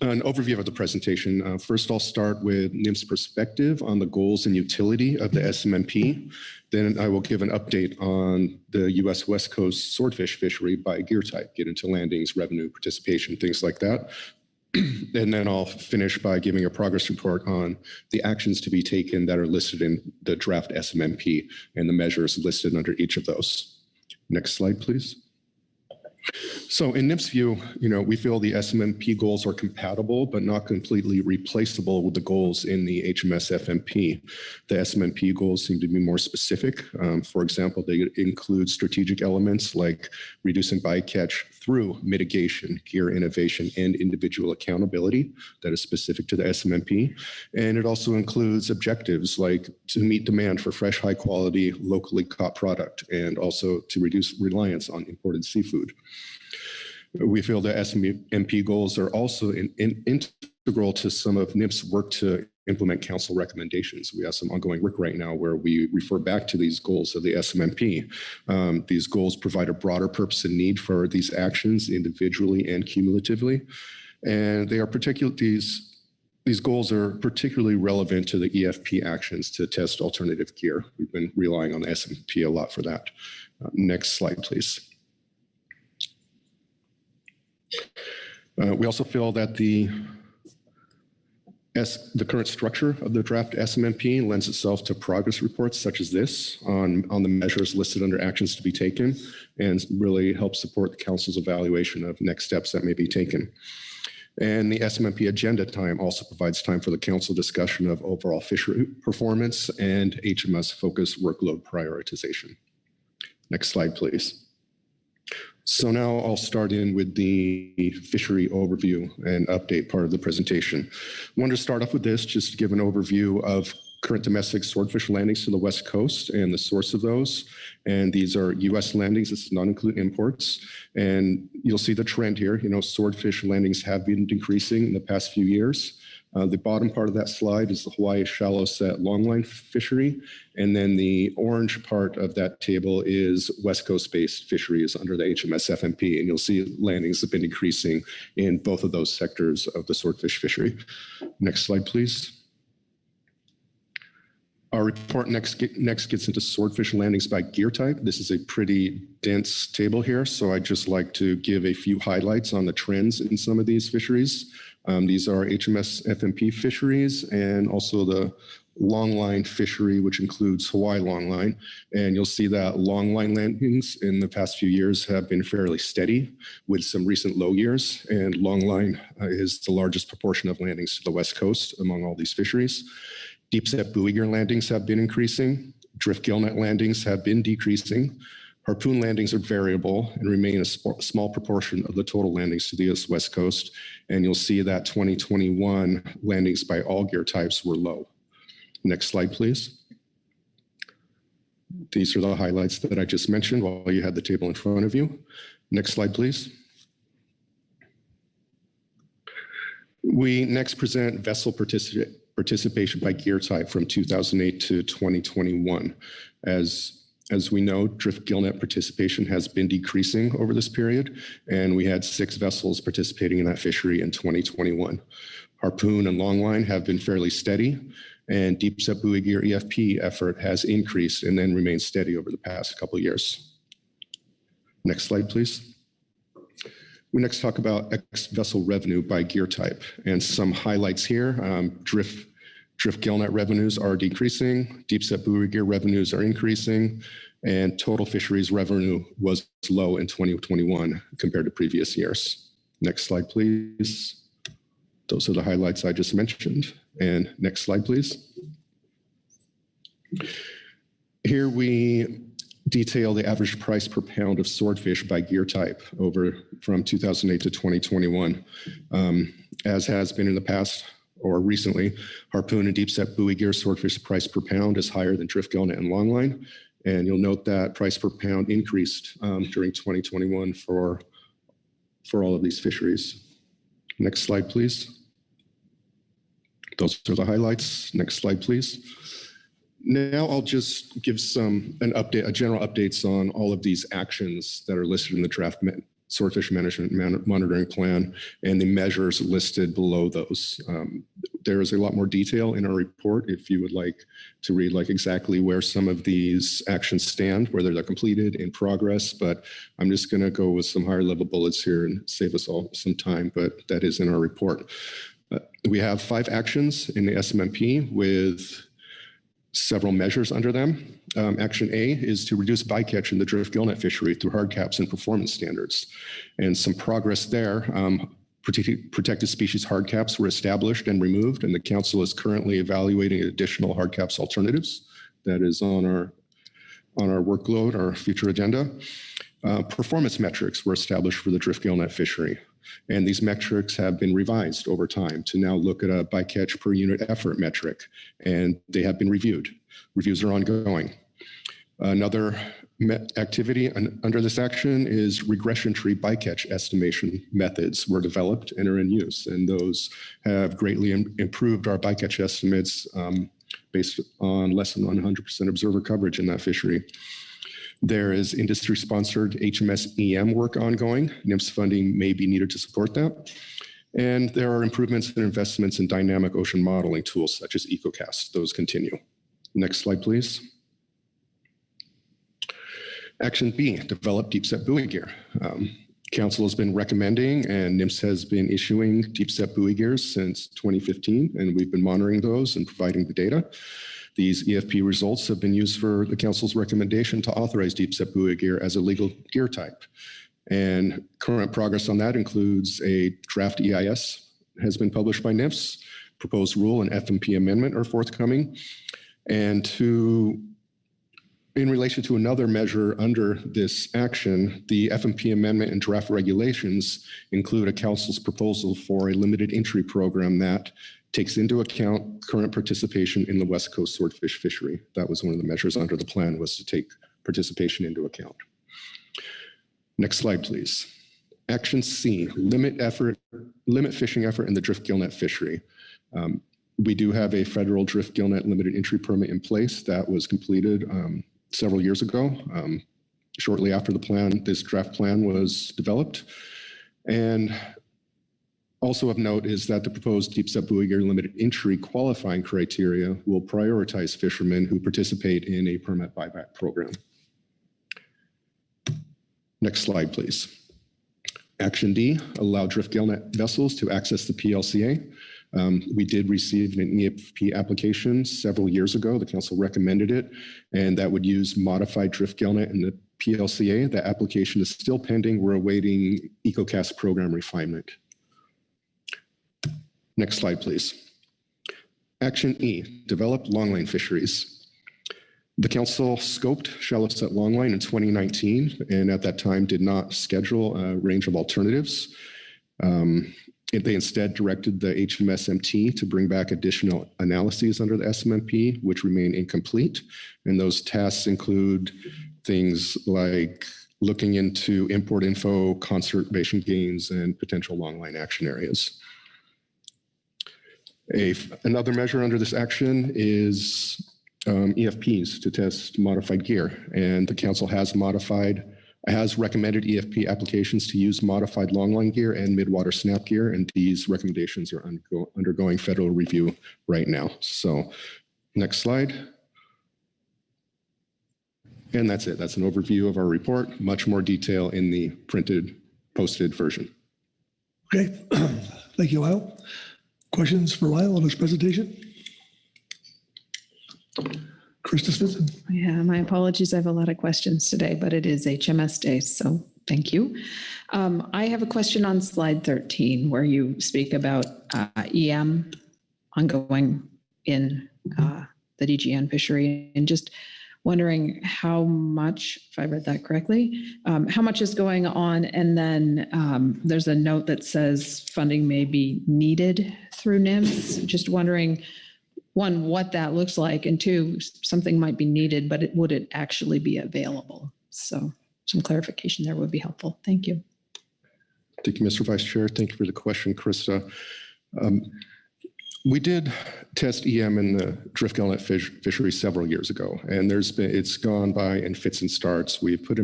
Speaker 4: An overview of the presentation. First, I'll start with NIMS perspective on the goals and utility of the SMMP. Then I will give an update on the U.S. West Coast swordfish fishery by gear type, get into landings, revenue, participation, things like that. And then I'll finish by giving a progress report on the actions to be taken that are listed in the draft SMMP and the measures listed under each of those. Next slide, please. So in NIPS view, we feel the SMMP goals are compatible, but not completely replaceable with the goals in the HMS FMP. The SMMP goals seem to be more specific. For example, they include strategic elements like reducing bycatch through mitigation, gear innovation, and individual accountability that is specific to the SMMP. And it also includes objectives like to meet demand for fresh, high quality, locally caught product, and also to reduce reliance on imported seafood. We feel the SMMP goals are also integral to some of NIPS' work to implement council recommendations. We have some ongoing work right now where we refer back to these goals of the SMMP. These goals provide a broader purpose and need for these actions individually and cumulatively. And they are these goals are particularly relevant to the EFP actions to test alternative gear. We've been relying on the SMMP a lot for that. Next slide, please. We also feel that the current structure of the draft SMMP lends itself to progress reports such as this on the measures listed under actions to be taken and really helps support the council's evaluation of next steps that may be taken. And the SMMP agenda time also provides time for the council discussion of overall fishery performance and HMS focused workload prioritization. Next slide, please. So now I'll start in with the fishery overview and update part of the presentation. I wanted to start off with this, just to give an overview of current domestic swordfish landings to the West Coast and the source of those. And these are U.S. landings, this does not include imports. And you'll see the trend here, swordfish landings have been decreasing in the past few years. The bottom part of that slide is the Hawaii shallow set longline fishery. And then the orange part of that table is West Coast based fisheries under the HMS FMP. And you'll see landings have been decreasing in both of those sectors of the swordfish fishery. Next slide, please. Our report next gets into swordfish landings by gear type. This is a pretty dense table here, so I'd just like to give a few highlights on the trends in some of these fisheries. These are HMS FMP fisheries and also the longline fishery, which includes Hawaii longline. And you'll see that longline landings in the past few years have been fairly steady with some recent low years. And longline is the largest proportion of landings to the West Coast among all these fisheries. Deep set buoy gear landings have been increasing. Drift gillnet landings have been decreasing. Harpoon landings are variable and remain a small proportion of the total landings to the US West Coast. And you'll see that 2021 landings by all gear types were low. Next slide, please. These are the highlights that I just mentioned while you had the table in front of you. Next slide, please. We next present vessel participation by gear type from 2008 to 2021. As we know, drift gillnet participation has been decreasing over this period, and we had 6 vessels participating in that fishery in 2021. Harpoon and longline have been fairly steady, and deep set buoy gear EFP effort has increased and then remained steady over the past couple of years. Next slide, please. We next talk about ex-vessel revenue by gear type, and some highlights here. Drift gillnet revenues are decreasing, deep set buoy gear revenues are increasing, and total fisheries revenue was low in 2021 compared to previous years. Next slide, please. Those are the highlights I just mentioned. And next slide, please. Here we detail the average price per pound of swordfish by gear type from 2008 to 2021. As has been in the past, or recently, harpoon and deep set buoy gear swordfish price per pound is higher than drift gillnet and longline. And you'll note that price per pound increased during 2021 for all of these fisheries. Next slide, please. Those are the highlights. Next slide, please. Now I'll just give a general updates on all of these actions that are listed in the draft Swordfish Management Monitoring Plan and the measures listed below those. There is a lot more detail in our report if you would like to read exactly where some of these actions stand, whether they're completed, in progress, but I'm just going to go with some higher level bullets here and save us all some time, but that is in our report. We have 5 actions in the SMMP with several measures under them. Action A is to reduce bycatch in the drift gillnet fishery through hard caps and performance standards. And some progress there. Protected species hard caps were established and removed, and the council is currently evaluating additional hard caps alternatives. That is on our workload, our future agenda. Performance metrics were established for the drift gillnet fishery. And these metrics have been revised over time to now look at a bycatch per unit effort metric, and they have been reviewed. Reviews are ongoing. Another activity under this action is regression tree bycatch estimation methods were developed and are in use, and those have greatly improved our bycatch estimates based on less than 100% observer coverage in that fishery. There is industry-sponsored HMS EM work ongoing. NMFS funding may be needed to support that. And there are improvements and investments in dynamic ocean modeling tools such as EcoCast. Those continue. Next slide, please. Action B, develop deep set buoy gear. Council has been recommending and NMFS has been issuing deep set buoy gears since 2015, and we've been monitoring those and providing the data. These EFP results have been used for the council's recommendation to authorize deep set buoy gear as a legal gear type. And current progress on that includes a draft EIS has been published by NMFS, proposed rule and FMP amendment are forthcoming. And in relation to another measure under this action, the FMP amendment and draft regulations include a council's proposal for a limited entry program that takes into account current participation in the West Coast swordfish fishery. That was one of the measures under the plan, was to take participation into account. Next slide, please. Action C, limit fishing effort in the drift gillnet fishery. We do have a federal drift gillnet limited entry permit in place that was completed several years ago. Shortly after the plan, this draft plan was developed. And also of note is that the proposed deep set buoy gear limited entry qualifying criteria will prioritize fishermen who participate in a permit buyback program. Next slide, please. Action D, allow drift gillnet vessels to access the PLCA. We did receive an EFP application several years ago. The council recommended it, and that would use modified drift gillnet in the PLCA. That application is still pending. We're awaiting EcoCast program refinement. Next slide, please. Action E, develop longline fisheries. The council scoped shallow set longline in 2019, and at that time did not schedule a range of alternatives. They instead directed the HMS-MT to bring back additional analyses under the SMMP, which remain incomplete. And those tasks include things like looking into import info, conservation gains, and potential longline action areas. Another measure under this action is EFPs to test modified gear, and the council has recommended EFP applications to use modified longline gear and midwater snap gear, and these recommendations are undergoing federal review right now. So next slide. And that's it. That's an overview of our report. Much more detail in the posted version.
Speaker 17: Okay, thank you, Lyle. Questions for Lyle on his presentation? Krista Smithson.
Speaker 6: Yeah, my apologies. I have a lot of questions today, but it is HMS Day, so thank you. I have a question on slide 13 where you speak about EM ongoing in the DGN fishery, and just wondering how much, if I read that correctly, how much is going on, and then there's a note that says funding may be needed through NMFS. Just wondering, one, what that looks like, and two, something might be needed, but would it actually be available? So some clarification there would be helpful. Thank you.
Speaker 4: Thank you, Mr. Vice Chair. Thank you for the question, Krista. We did test EM in the drift gillnet fishery several years ago, and it's gone by in fits and starts. We've put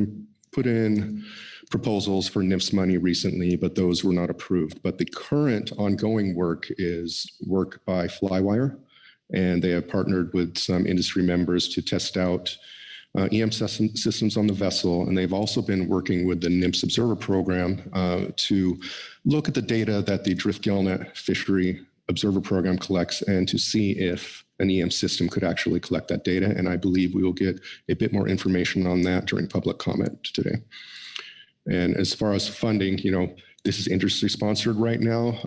Speaker 4: in proposals for NMFS money recently, but those were not approved. But the current ongoing work is work by Flywire, and they have partnered with some industry members to test out EM systems on the vessel. And they've also been working with the NMFS Observer Program to look at the data that the drift gillnet fishery observer program collects, and to see if an EM system could actually collect that data. And I believe we will get a bit more information on that during public comment today. And as far as funding, this is industry sponsored right now.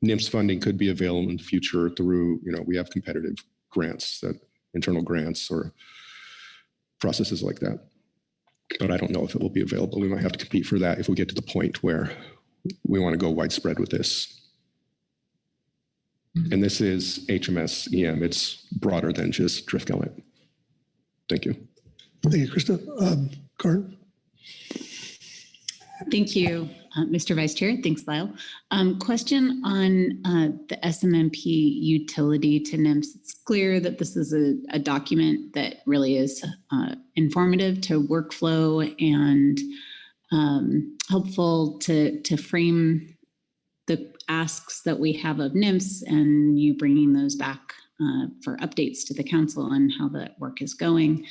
Speaker 4: NMFS funding could be available in the future through, we have competitive grants, internal grants or processes like that. But I don't know if it will be available. We might have to compete for that if we get to the point where we want to go widespread with this. And this is HMS EM. It's broader than just drift gillnet. Thank you.
Speaker 17: Thank you, Krista. Karen?
Speaker 12: Thank you, Mr. Vice Chair. Thanks, Lyle. Question on the SMMP utility to NMFS. It's clear that this is a document that really is informative to workflow and helpful to frame the asks that we have of NMFS, and you bringing those back for updates to the council on how that work is going.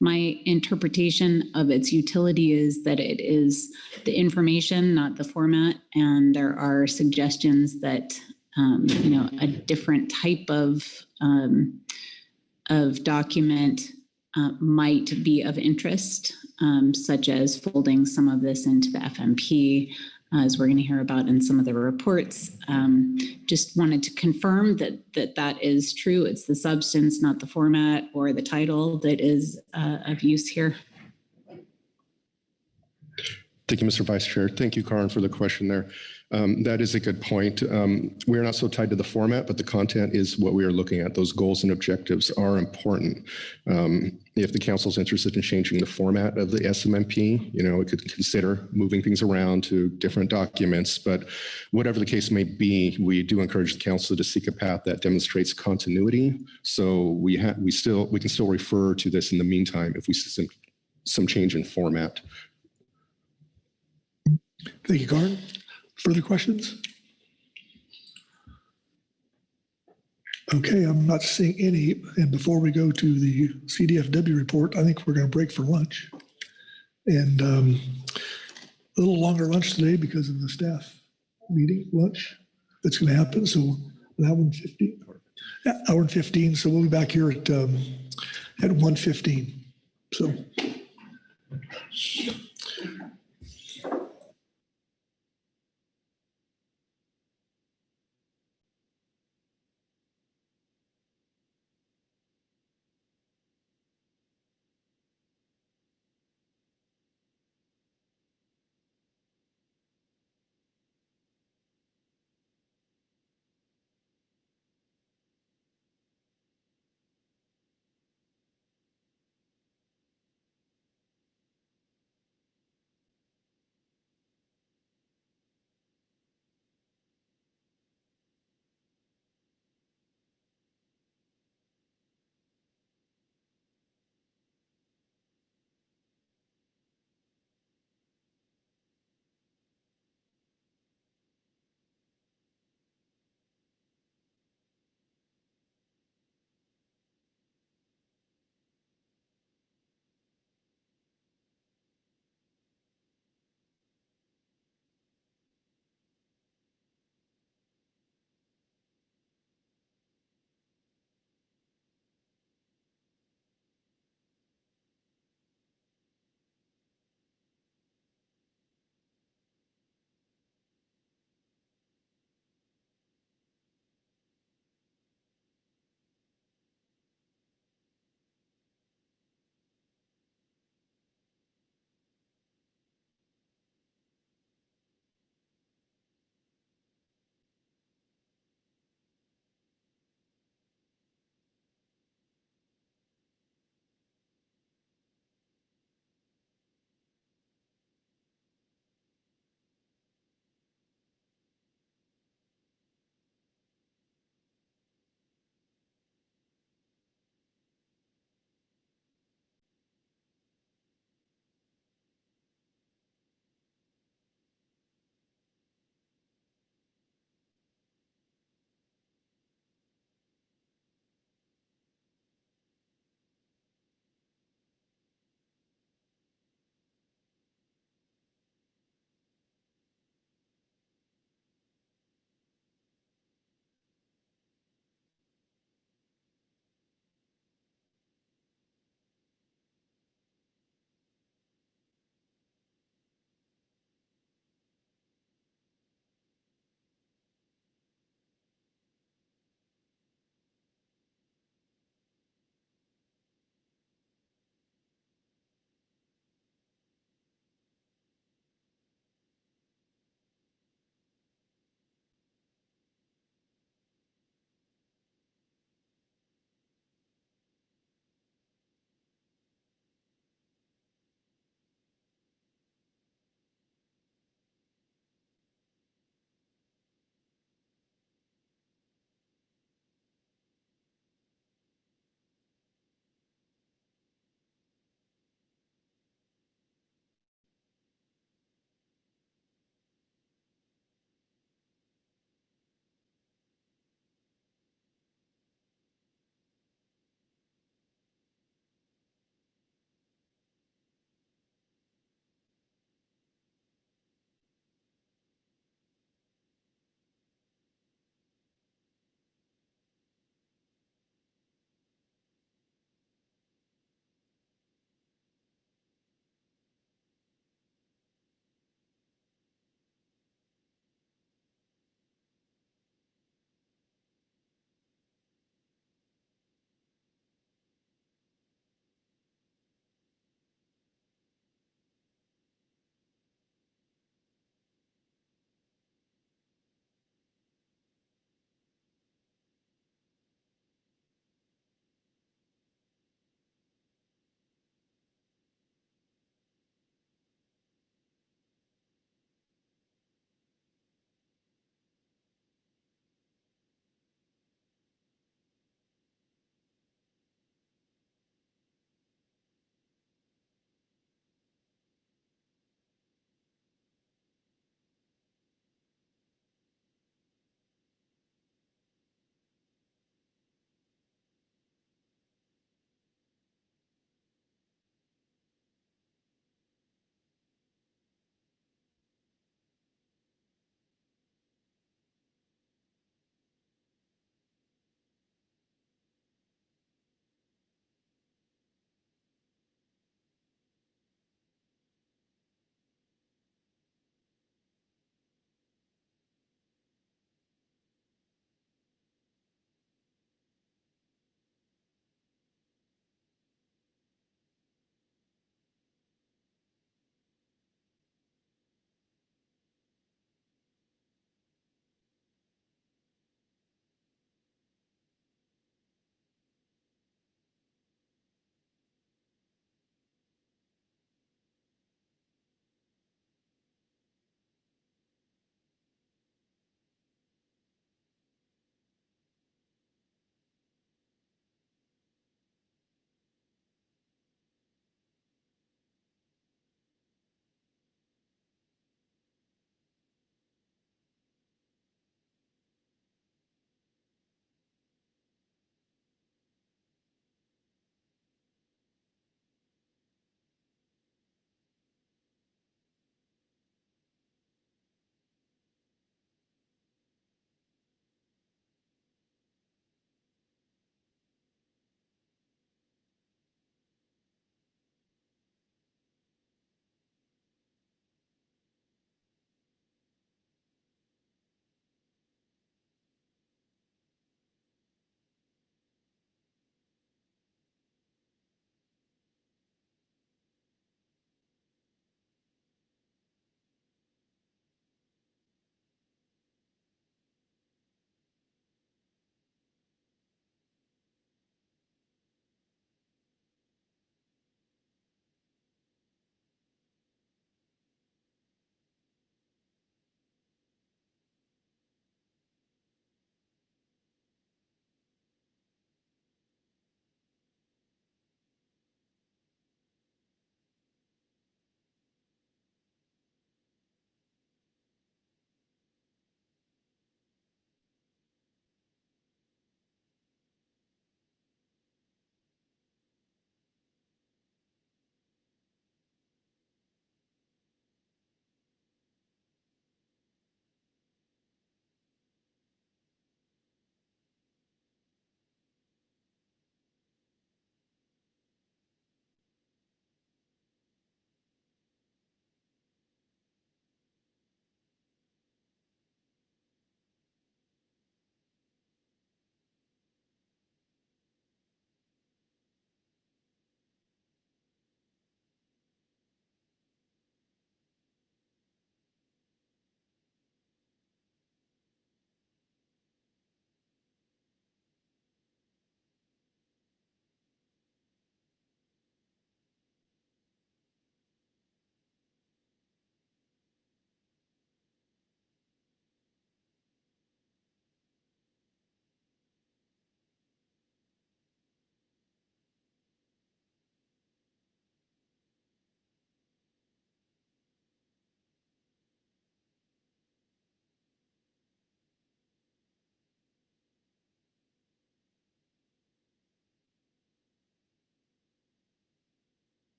Speaker 12: My interpretation of its utility is that it is the information, not the format, and there are suggestions that a different type of document might be of interest, such as folding some of this into the FMP, as we're going to hear about in some of the reports. Just wanted to confirm that is true. It's the substance, not the format or the title, that is of use here.
Speaker 4: Thank you, Mr. Vice Chair. Thank you, Karen, for the question there. That is a good point. We're not so tied to the format, but the content is what we are looking at. Those goals and objectives are important. If the council's interested in changing the format of the SMMP, it could consider moving things around to different documents. But whatever the case may be, we do encourage the council to seek a path that demonstrates continuity. So we can still refer to this in the meantime if we see some change in format.
Speaker 17: Thank you, Karen. Further questions? Okay, I'm not seeing any. And before we go to the CDFW report, I think we're going to break for lunch. And a little longer lunch today because of the staff meeting lunch. that's going to happen. So an hour and 15, hour and 15. So we'll be back here at 1:15. So.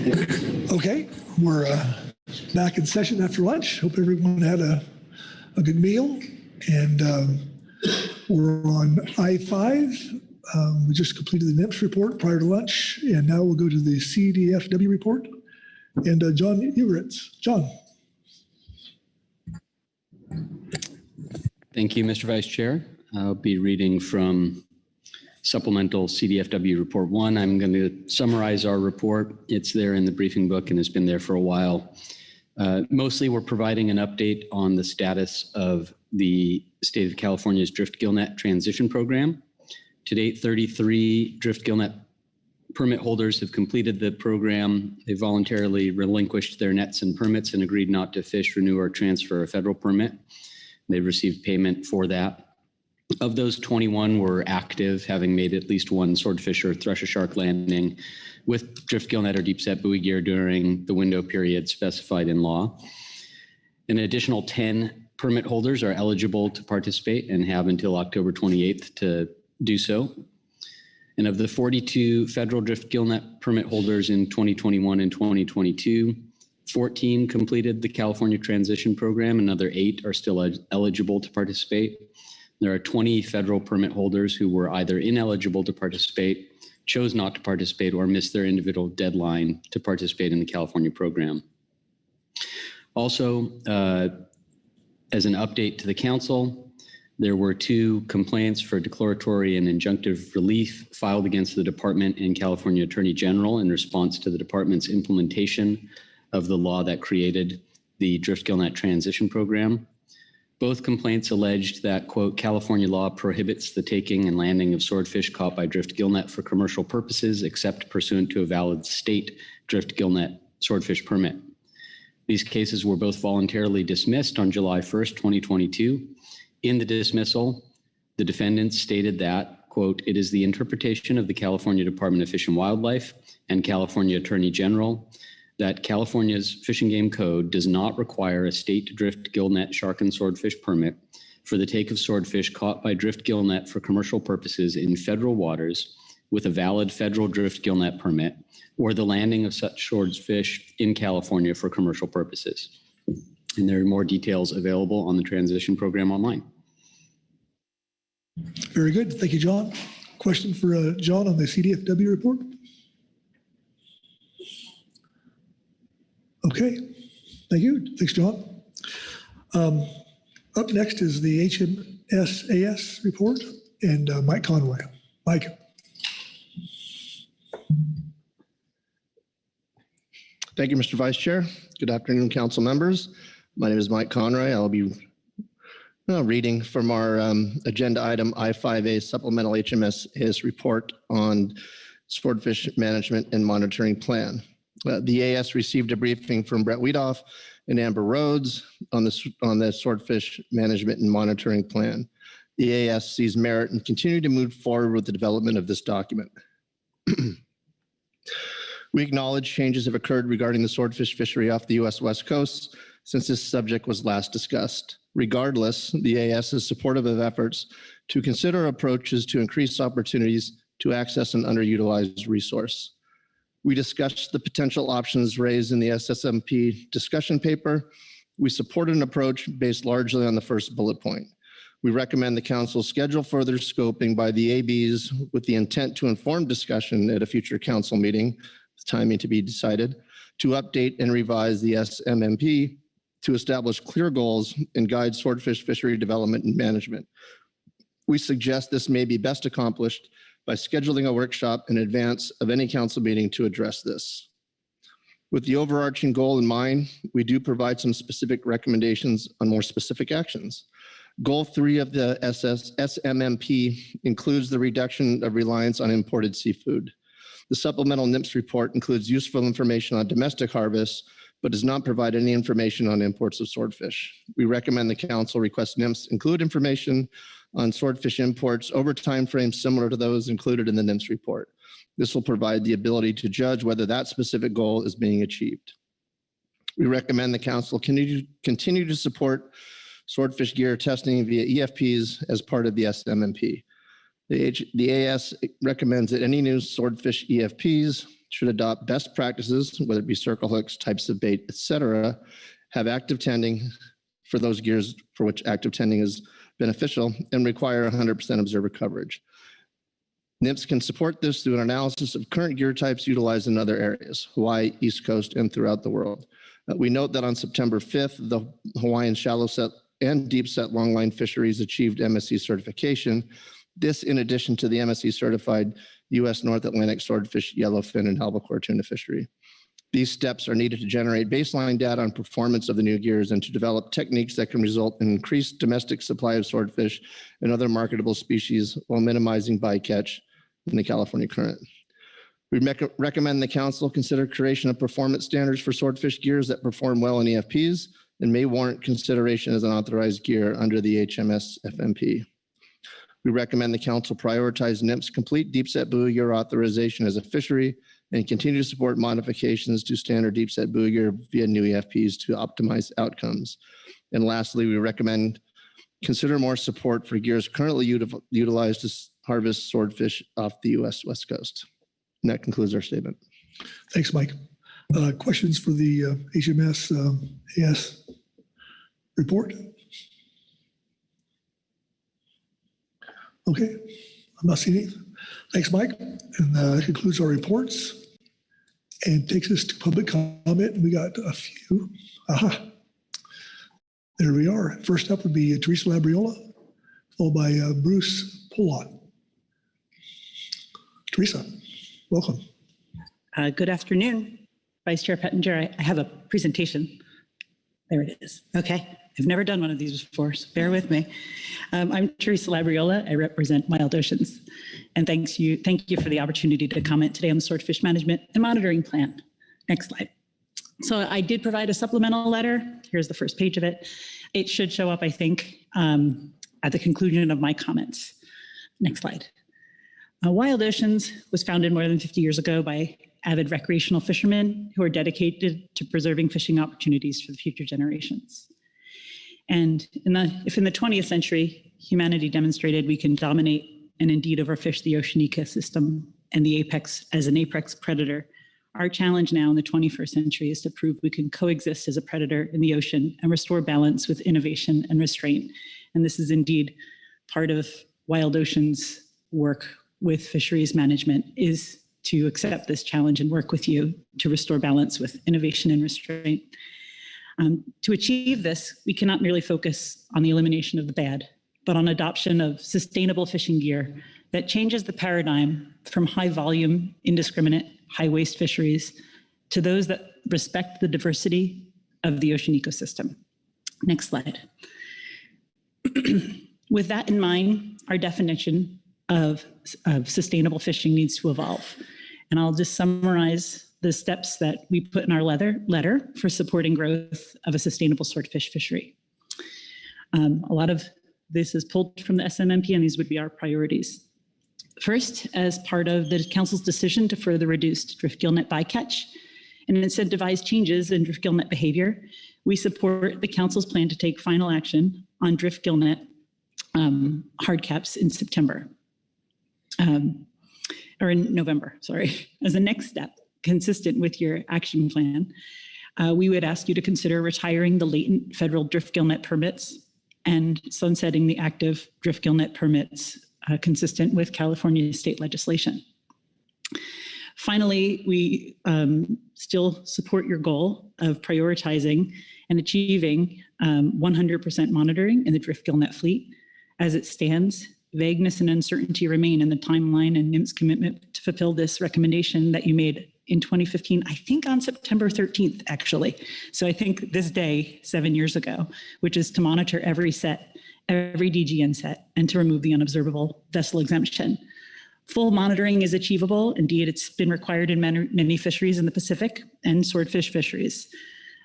Speaker 17: Okay, we're back in session after lunch. Hope everyone had a good meal. And we're on I-5. We just completed the NMFS report prior to lunch, and now we'll go to the CDFW report. And John Uritz. John.
Speaker 5: Thank you, Mr. Vice Chair. I'll be reading from Supplemental CDFW Report 1. I'm going to summarize our report. It's there in the briefing book and has been there for a while. Mostly, we're providing an update on the status of the State of California's Drift Gillnet Transition Program. To date, 33 Drift Gillnet permit holders have completed the program. They voluntarily relinquished their nets and permits and agreed not to fish, renew, or transfer a federal permit. They've received payment for that. Of those, 21 were active, having made at least one swordfish or thresher shark landing with drift gillnet or deep set buoy gear during the window period specified in law. An additional 10 permit holders are eligible to participate and have until October 28th to do so. And of the 42 federal drift gillnet permit holders in 2021 and 2022, 14 completed the California Transition Program. Another 8 are still eligible to participate. There are 20 federal permit holders who were either ineligible to participate, chose not to participate, or missed their individual deadline to participate in the California program. Also, as an update to the council, there were 2 complaints for declaratory and injunctive relief filed against the department and California Attorney General in response to the department's implementation of the law that created the Drift Gillnet Transition Program. Both complaints alleged that, quote, California law prohibits the taking and landing of swordfish caught by drift gillnet for commercial purposes, except pursuant to a valid state drift gillnet swordfish permit. These cases were both voluntarily dismissed on July 1st, 2022. In the dismissal, the defendants stated that, quote, it is the interpretation of the California Department of Fish and Wildlife and California Attorney General that California's Fish and Game Code does not require a state drift gillnet shark and swordfish permit for the take of swordfish caught by drift gillnet for commercial purposes in federal waters with a valid federal drift gillnet permit, or the landing of such swordfish in California for commercial purposes. And there are more details available on the transition program online.
Speaker 17: Very good. Thank you, John. Question for John on the CDFW report? Okay, thank you. Thanks, John. Up next is the HMSAS report and Mike Conway. Mike.
Speaker 8: Thank you, Mr. Vice Chair. Good afternoon, council members. My name is Mike Conroy. I'll be reading from our agenda item I-5A Supplemental HMSAS report on Swordfish Management and Monitoring Plan. The AS received a briefing from Brett Weedoff and Amber Rhodes on the Swordfish Management and Monitoring Plan. The AS sees merit and continue to move forward with the development of this document. We acknowledge changes have occurred regarding the swordfish fishery off the U.S. West Coast since this subject was last discussed. Regardless, the AS is supportive of efforts to consider approaches to increase opportunities to access an underutilized resource. We discussed the potential options raised in the SSMP discussion paper. We support an approach based largely on the first bullet point. We recommend the council schedule further scoping by the ABs with the intent to inform discussion at a future council meeting, timing to be decided, to update and revise the SMMP to establish clear goals and guide swordfish fishery development and management. We suggest this may be best accomplished by scheduling a workshop in advance of any council meeting to address this. With the overarching goal in mind, we do provide some specific recommendations on more specific actions. Goal 3 of the SMMP includes the reduction of reliance on imported seafood. The supplemental NMFS report includes useful information on domestic harvests, but does not provide any information on imports of swordfish. We recommend the council request NMFS include information on swordfish imports over timeframes similar to those included in the NMFS report. This will provide the ability to judge whether that specific goal is being achieved. We recommend the council continue to support swordfish gear testing via EFPs as part of the SMMP. The AS recommends that any new swordfish EFPs should adopt best practices, whether it be circle hooks, types of bait, etc., have active tending for those gears for which active tending is beneficial, and require 100% observer coverage. NMFS can support this through an analysis of current gear types utilized in other areas, Hawaii, East Coast, and throughout the world. We note that on September 5th, the Hawaiian shallow set and deep set longline fisheries achieved MSC certification. This in addition to the MSC certified U.S. North Atlantic swordfish, yellowfin, and albacore tuna fishery. These steps are needed to generate baseline data on performance of the new gears and to develop techniques that can result in increased domestic supply of swordfish and other marketable species while minimizing bycatch in the California current. We recommend the council consider creation of performance standards for swordfish gears that perform well in EFPs and may warrant consideration as an authorized gear under the HMS FMP. We recommend the council prioritize NMFS complete deep set buoy gear authorization as a fishery and continue to support modifications to standard deep set buoy gear via new EFPs to optimize outcomes. And lastly, we recommend consider more support for gears currently utilized to harvest swordfish off the U.S. West Coast. And that concludes our statement.
Speaker 17: Thanks, Mike. Questions for the HMS AS report? Okay, I'm not seeing anything. Thanks, Mike. And that concludes our reports and takes us to public comment. We got a few. Aha. There we are. First up would be Teresa Labriola, followed by Bruce Polot. Teresa, welcome.
Speaker 15: Good afternoon, Vice Chair Pettinger. I have a presentation. There it is. Okay. I've never done one of these before, so bear with me. I'm Teresa Labriola. I represent Wild Oceans. And thank you for the opportunity to comment today on the Swordfish Management and Monitoring Plan. Next slide. So I did provide a supplemental letter. Here's the first page of it. It should show up, I think, at the conclusion of my comments. Next slide. Wild Oceans was founded more than 50 years ago by avid recreational fishermen who are dedicated to preserving fishing opportunities for the future generations. And if in the 20th century, humanity demonstrated we can dominate and indeed overfish the ocean ecosystem and the apex as an apex predator, our challenge now in the 21st century is to prove we can coexist as a predator in the ocean and restore balance with innovation and restraint. And this is indeed part of Wild Oceans' work with fisheries management, is to accept this challenge and work with you to restore balance with innovation and restraint. To achieve this, we cannot merely focus on the elimination of the bad, but on adoption of sustainable fishing gear that changes the paradigm from high volume, indiscriminate, high waste fisheries to those that respect the diversity of the ocean ecosystem. Next slide. With that in mind, our definition of sustainable fishing needs to evolve. And I'll just summarize the steps that we put in our letter for supporting growth of a sustainable swordfish fishery. A lot of this is pulled from the SMMP, and these would be our priorities. First, as part of the Council's decision to further reduce drift gill net bycatch and incentivize changes in drift gill net behavior, we support the Council's plan to take final action on drift gill net hard caps in September. Or in November, sorry. As a next step, consistent with your action plan, we would ask you to consider retiring the latent federal drift gill net permits and sunsetting the active drift gill net permits consistent with California state legislation. Finally, we still support your goal of prioritizing and achieving 100% monitoring in the drift gill net fleet. As it stands, vagueness and uncertainty remain in the timeline and NMFS commitment to fulfill this recommendation that you made in 2015, I think on September 13th, actually. So I think this day, 7 years ago, which is to monitor every set, every DGN set, and to remove the unobservable vessel exemption. Full monitoring is achievable. Indeed, it's been required in many fisheries in the Pacific and swordfish fisheries.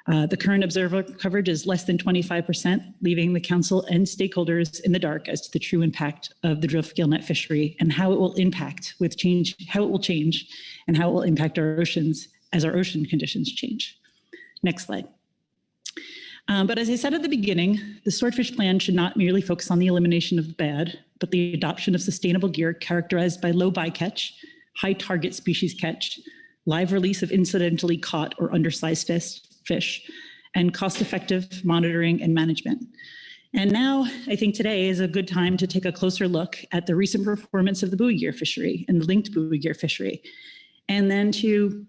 Speaker 15: The current observer coverage is less than 25%, leaving the council and stakeholders in the dark as to the true impact of the drift gill net fishery and how it will impact with change, how it will change and how it will impact our oceans as our ocean conditions change. Next slide. But as I said at the beginning, the Swordfish Plan should not merely focus on the elimination of the bad, but the adoption of sustainable gear characterized by low bycatch, high target species catch, live release of incidentally caught or undersized fish, and cost-effective monitoring and management. And now I think today is a good time to take a closer look at the recent performance of the buoy gear fishery and the linked buoy gear fishery, and then to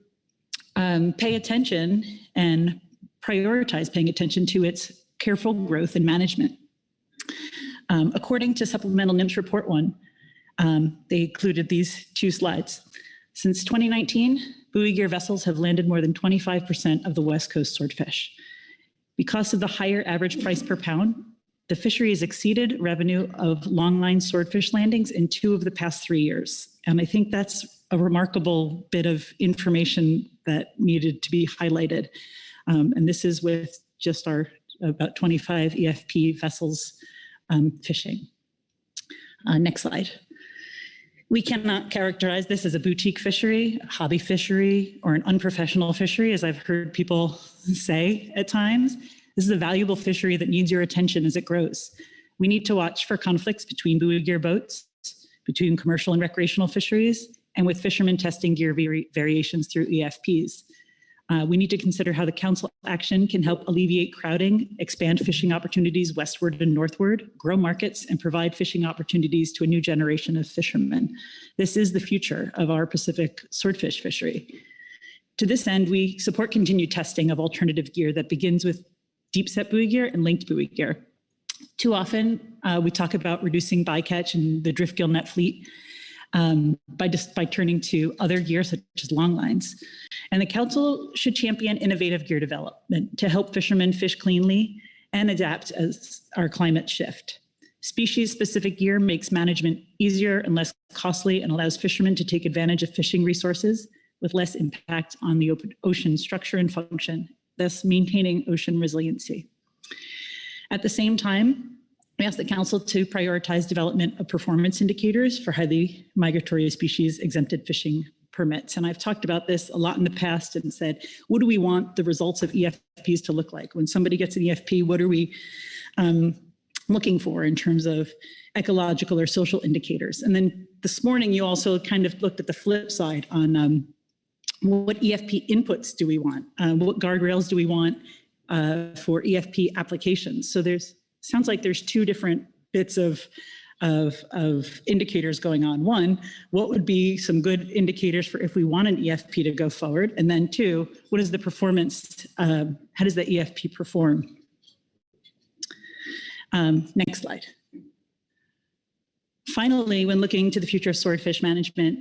Speaker 15: pay attention and prioritize paying attention to its careful growth and management. According to Supplemental NMFS Report 1, they included these 2 slides. Since 2019, buoy gear vessels have landed more than 25% of the West Coast swordfish. Because of the higher average price per pound, the fishery has exceeded revenue of longline swordfish landings in 2 of the past 3 years. And I think that's a remarkable bit of information that needed to be highlighted. And this is with just our about 25 EFP vessels fishing. Next slide. We cannot characterize this as a boutique fishery, a hobby fishery, or an unprofessional fishery, as I've heard people say at times. This is a valuable fishery that needs your attention as it grows. We need to watch for conflicts between buoy gear boats, between commercial and recreational fisheries, and with fishermen testing gear variations through EFPs. We need to consider how the council action can help alleviate crowding, expand fishing opportunities westward and northward, grow markets, and provide fishing opportunities to a new generation of fishermen. This is the future of our Pacific swordfish fishery. To this end, we support continued testing of alternative gear that begins with deep set buoy gear and linked buoy gear. Too often, we talk about reducing bycatch and the drift gill net fleet by turning to other gear such as long lines. And the council should champion innovative gear development to help fishermen fish cleanly and adapt as our climate shift. Species-specific gear makes management easier and less costly and allows fishermen to take advantage of fishing resources with less impact on the ocean structure and function, thus maintaining ocean resiliency. At the same time, we ask the council to prioritize development of performance indicators for highly migratory species exempted fishing permits. And I've talked about this a lot in the past and said, what do we want the results of EFPs to look like? When somebody gets an EFP, what are we looking for in terms of ecological or social indicators? And then this morning, you also kind of looked at the flip side on what EFP inputs do we want? What guardrails do we want for EFP applications? So sounds like there's 2 different bits of indicators going on. 1, what would be some good indicators for if we want an EFP to go forward? And then 2, what is the performance? How does the EFP perform? Next slide. Finally, when looking to the future of swordfish management,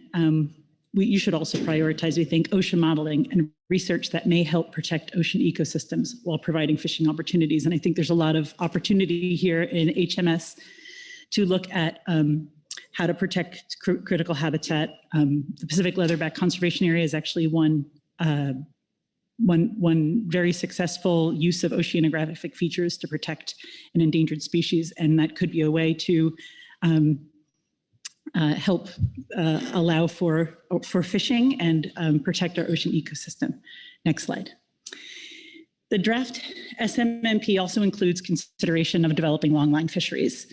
Speaker 15: you should also prioritize, we think, ocean modeling and research that may help protect ocean ecosystems while providing fishing opportunities. And I think there's a lot of opportunity here in HMS to look at how to protect critical habitat. The Pacific Leatherback Conservation Area is actually one very successful use of oceanographic features to protect an endangered species. And that could be a way to help allow for fishing and protect our ocean ecosystem. Next slide. The draft SMMP also includes consideration of developing longline fisheries.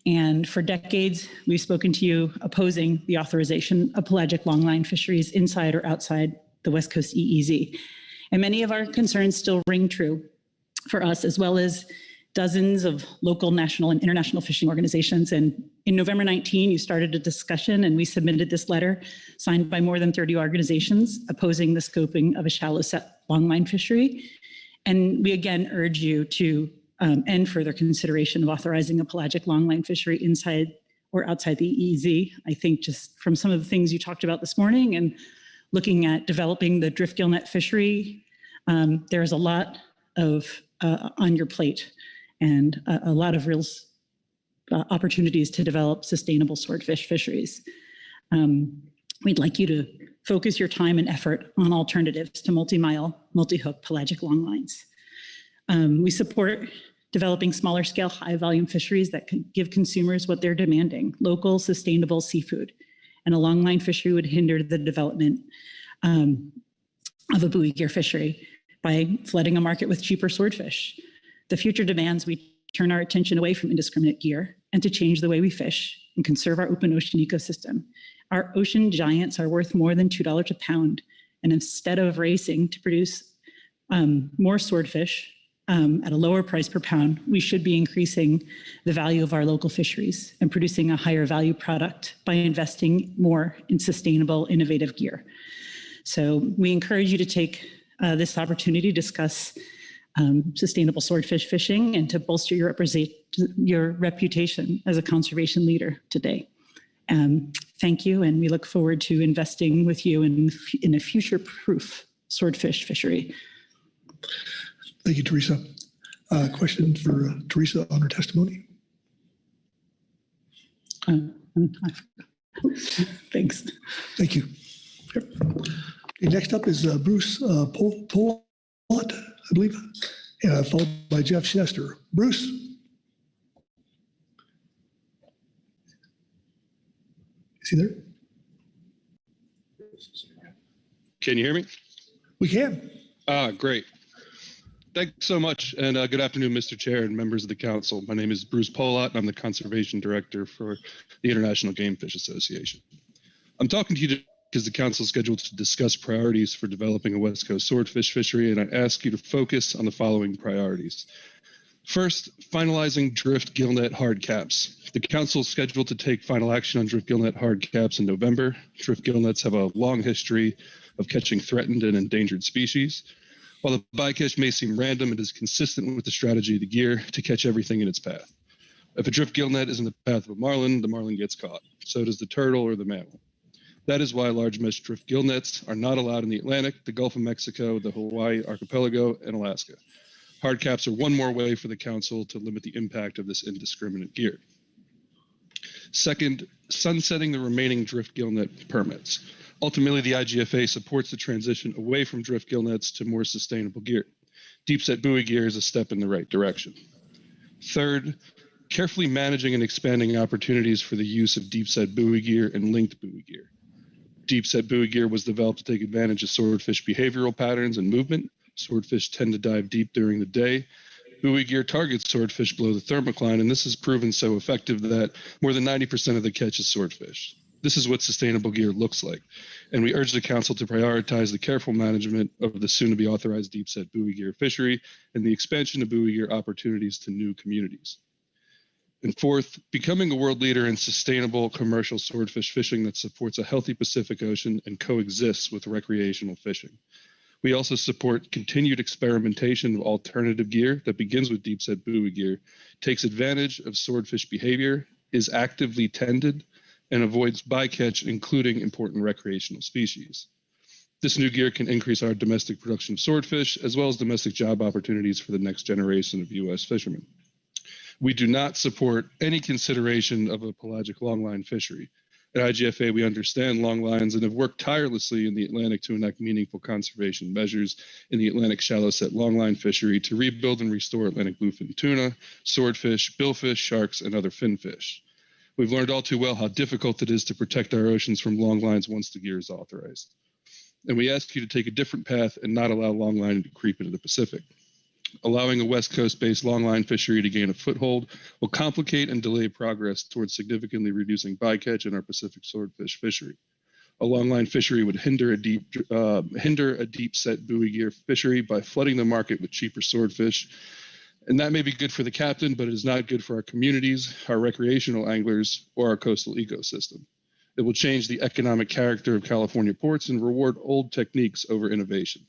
Speaker 15: And for decades, we've spoken to you opposing the authorization of pelagic longline fisheries inside or outside the West Coast EEZ. And many of our concerns still ring true for us, as well as dozens of local, national, and international fishing organizations. And in November 19, you started a discussion and we submitted this letter signed by more than 30 organizations opposing the scoping of a shallow set longline fishery. And we again urge you to end further consideration of authorizing a pelagic longline fishery inside or outside the EEZ. I think just from some of the things you talked about this morning and looking at developing the drift gill net fishery, there's a lot of on your plate and a lot of real opportunities to develop sustainable swordfish fisheries. We'd like you to focus your time and effort on alternatives to multi-mile, multi-hook pelagic longlines. We support developing smaller scale, high volume fisheries that can give consumers what they're demanding, local, sustainable seafood. And a longline fishery would hinder the development of a buoy gear fishery by flooding a market with cheaper swordfish. The future demands we turn our attention away from indiscriminate gear and to change the way we fish and conserve our open ocean ecosystem. Our ocean giants are worth more than $2 a pound, And instead of racing to produce more swordfish at a lower price per pound, we should be increasing the value of our local fisheries and producing a higher value product by investing more in sustainable, innovative gear. So we encourage you to take this opportunity to discuss sustainable swordfish fishing and to bolster your reputation as a conservation leader today. Thank you, and we look forward to investing with you in a future-proof swordfish fishery.
Speaker 17: Thank you, Teresa. Question for Teresa on her testimony.
Speaker 15: Thanks.
Speaker 17: Thank you. Okay, next up is Bruce Polott, I believe, followed by Jeff Chester. Bruce. Is he there?
Speaker 11: Can you hear me?
Speaker 17: We can.
Speaker 11: Great. Thanks so much, and good afternoon, Mr. Chair and members of the council. My name is Bruce Polott, and I'm the Conservation Director for the International Game Fish Association. I'm talking to you because the council is scheduled to discuss priorities for developing a West Coast swordfish fishery, and I ask you to focus on the following priorities. First, finalizing drift gillnet hard caps. The council is scheduled to take final action on drift gillnet hard caps in November. Drift gillnets have a long history of catching threatened and endangered species. While the bycatch may seem random, it is consistent with the strategy of the gear to catch everything in its path. If a drift gillnet is in the path of a marlin, the marlin gets caught. So does the turtle or the mammal. That is why large mesh drift gillnets are not allowed in the Atlantic, the Gulf of Mexico, the Hawaii archipelago, and Alaska. Hard caps are one more way for the council to limit the impact of this indiscriminate gear. Second, sunsetting the remaining drift gillnet permits. Ultimately, the IGFA supports the transition away from drift gillnets to more sustainable gear. Deep set buoy gear is a step in the right direction. Third, carefully managing and expanding opportunities for the use of deep set buoy gear and linked buoy gear. Deep set buoy gear was developed to take advantage of swordfish behavioral patterns and movement. Swordfish tend to dive deep during the day. Buoy gear targets swordfish below the thermocline, and this has proven so effective that more than 90% of the catch is swordfish. This is what sustainable gear looks like, and we urge the council to prioritize the careful management of the soon-to-be authorized deep set buoy gear fishery and the expansion of buoy gear opportunities to new communities. And fourth, becoming a world leader in sustainable commercial swordfish fishing that supports a healthy Pacific Ocean and coexists with recreational fishing. We also support continued experimentation of alternative gear that begins with deep set buoy gear, takes advantage of swordfish behavior, is actively tended, and avoids bycatch, including important recreational species. This new gear can increase our domestic production of swordfish, as well as domestic job opportunities for the next generation of U.S. fishermen. We do not support any consideration of a pelagic longline fishery. At IGFA, we understand longlines and have worked tirelessly in the Atlantic to enact meaningful conservation measures in the Atlantic shallow set longline fishery to rebuild and restore Atlantic bluefin tuna, swordfish, billfish, sharks, and other finfish. We've learned all too well how difficult it is to protect our oceans from longlines once the gear is authorized. And we ask you to take a different path and not allow longline to creep into the Pacific. Allowing a West Coast-based longline fishery to gain a foothold will complicate and delay progress towards significantly reducing bycatch in our Pacific swordfish fishery. A longline fishery would hinder a deep set buoy gear fishery by flooding the market with cheaper swordfish. And that may be good for the captain, but it is not good for our communities, our recreational anglers, or our coastal ecosystem. It will change the economic character of California ports and reward old techniques over innovation.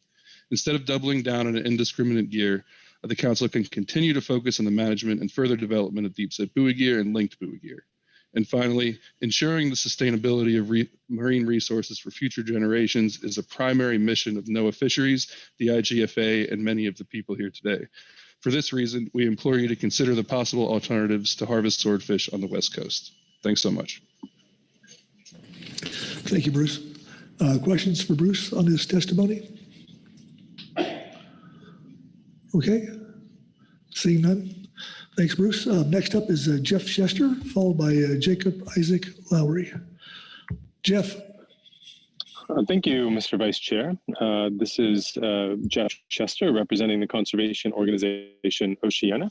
Speaker 11: Instead of doubling down on an indiscriminate gear, the council can continue to focus on the management and further development of deep set buoy gear and linked buoy gear. And finally, ensuring the sustainability of marine resources for future generations is a primary mission of NOAA Fisheries, the IGFA, and many of the people here today. For this reason, we implore you to consider the possible alternatives to harvest swordfish on the West Coast. Thanks so much.
Speaker 17: Thank you, Bruce. Questions for Bruce on his testimony? Okay, seeing none. Thanks, Bruce. Next up is Jeff Chester, followed by Jacob Isaac Lowry. Jeff.
Speaker 13: Thank you, Mr. Vice Chair. This is Jeff Chester representing the conservation organization Oceana.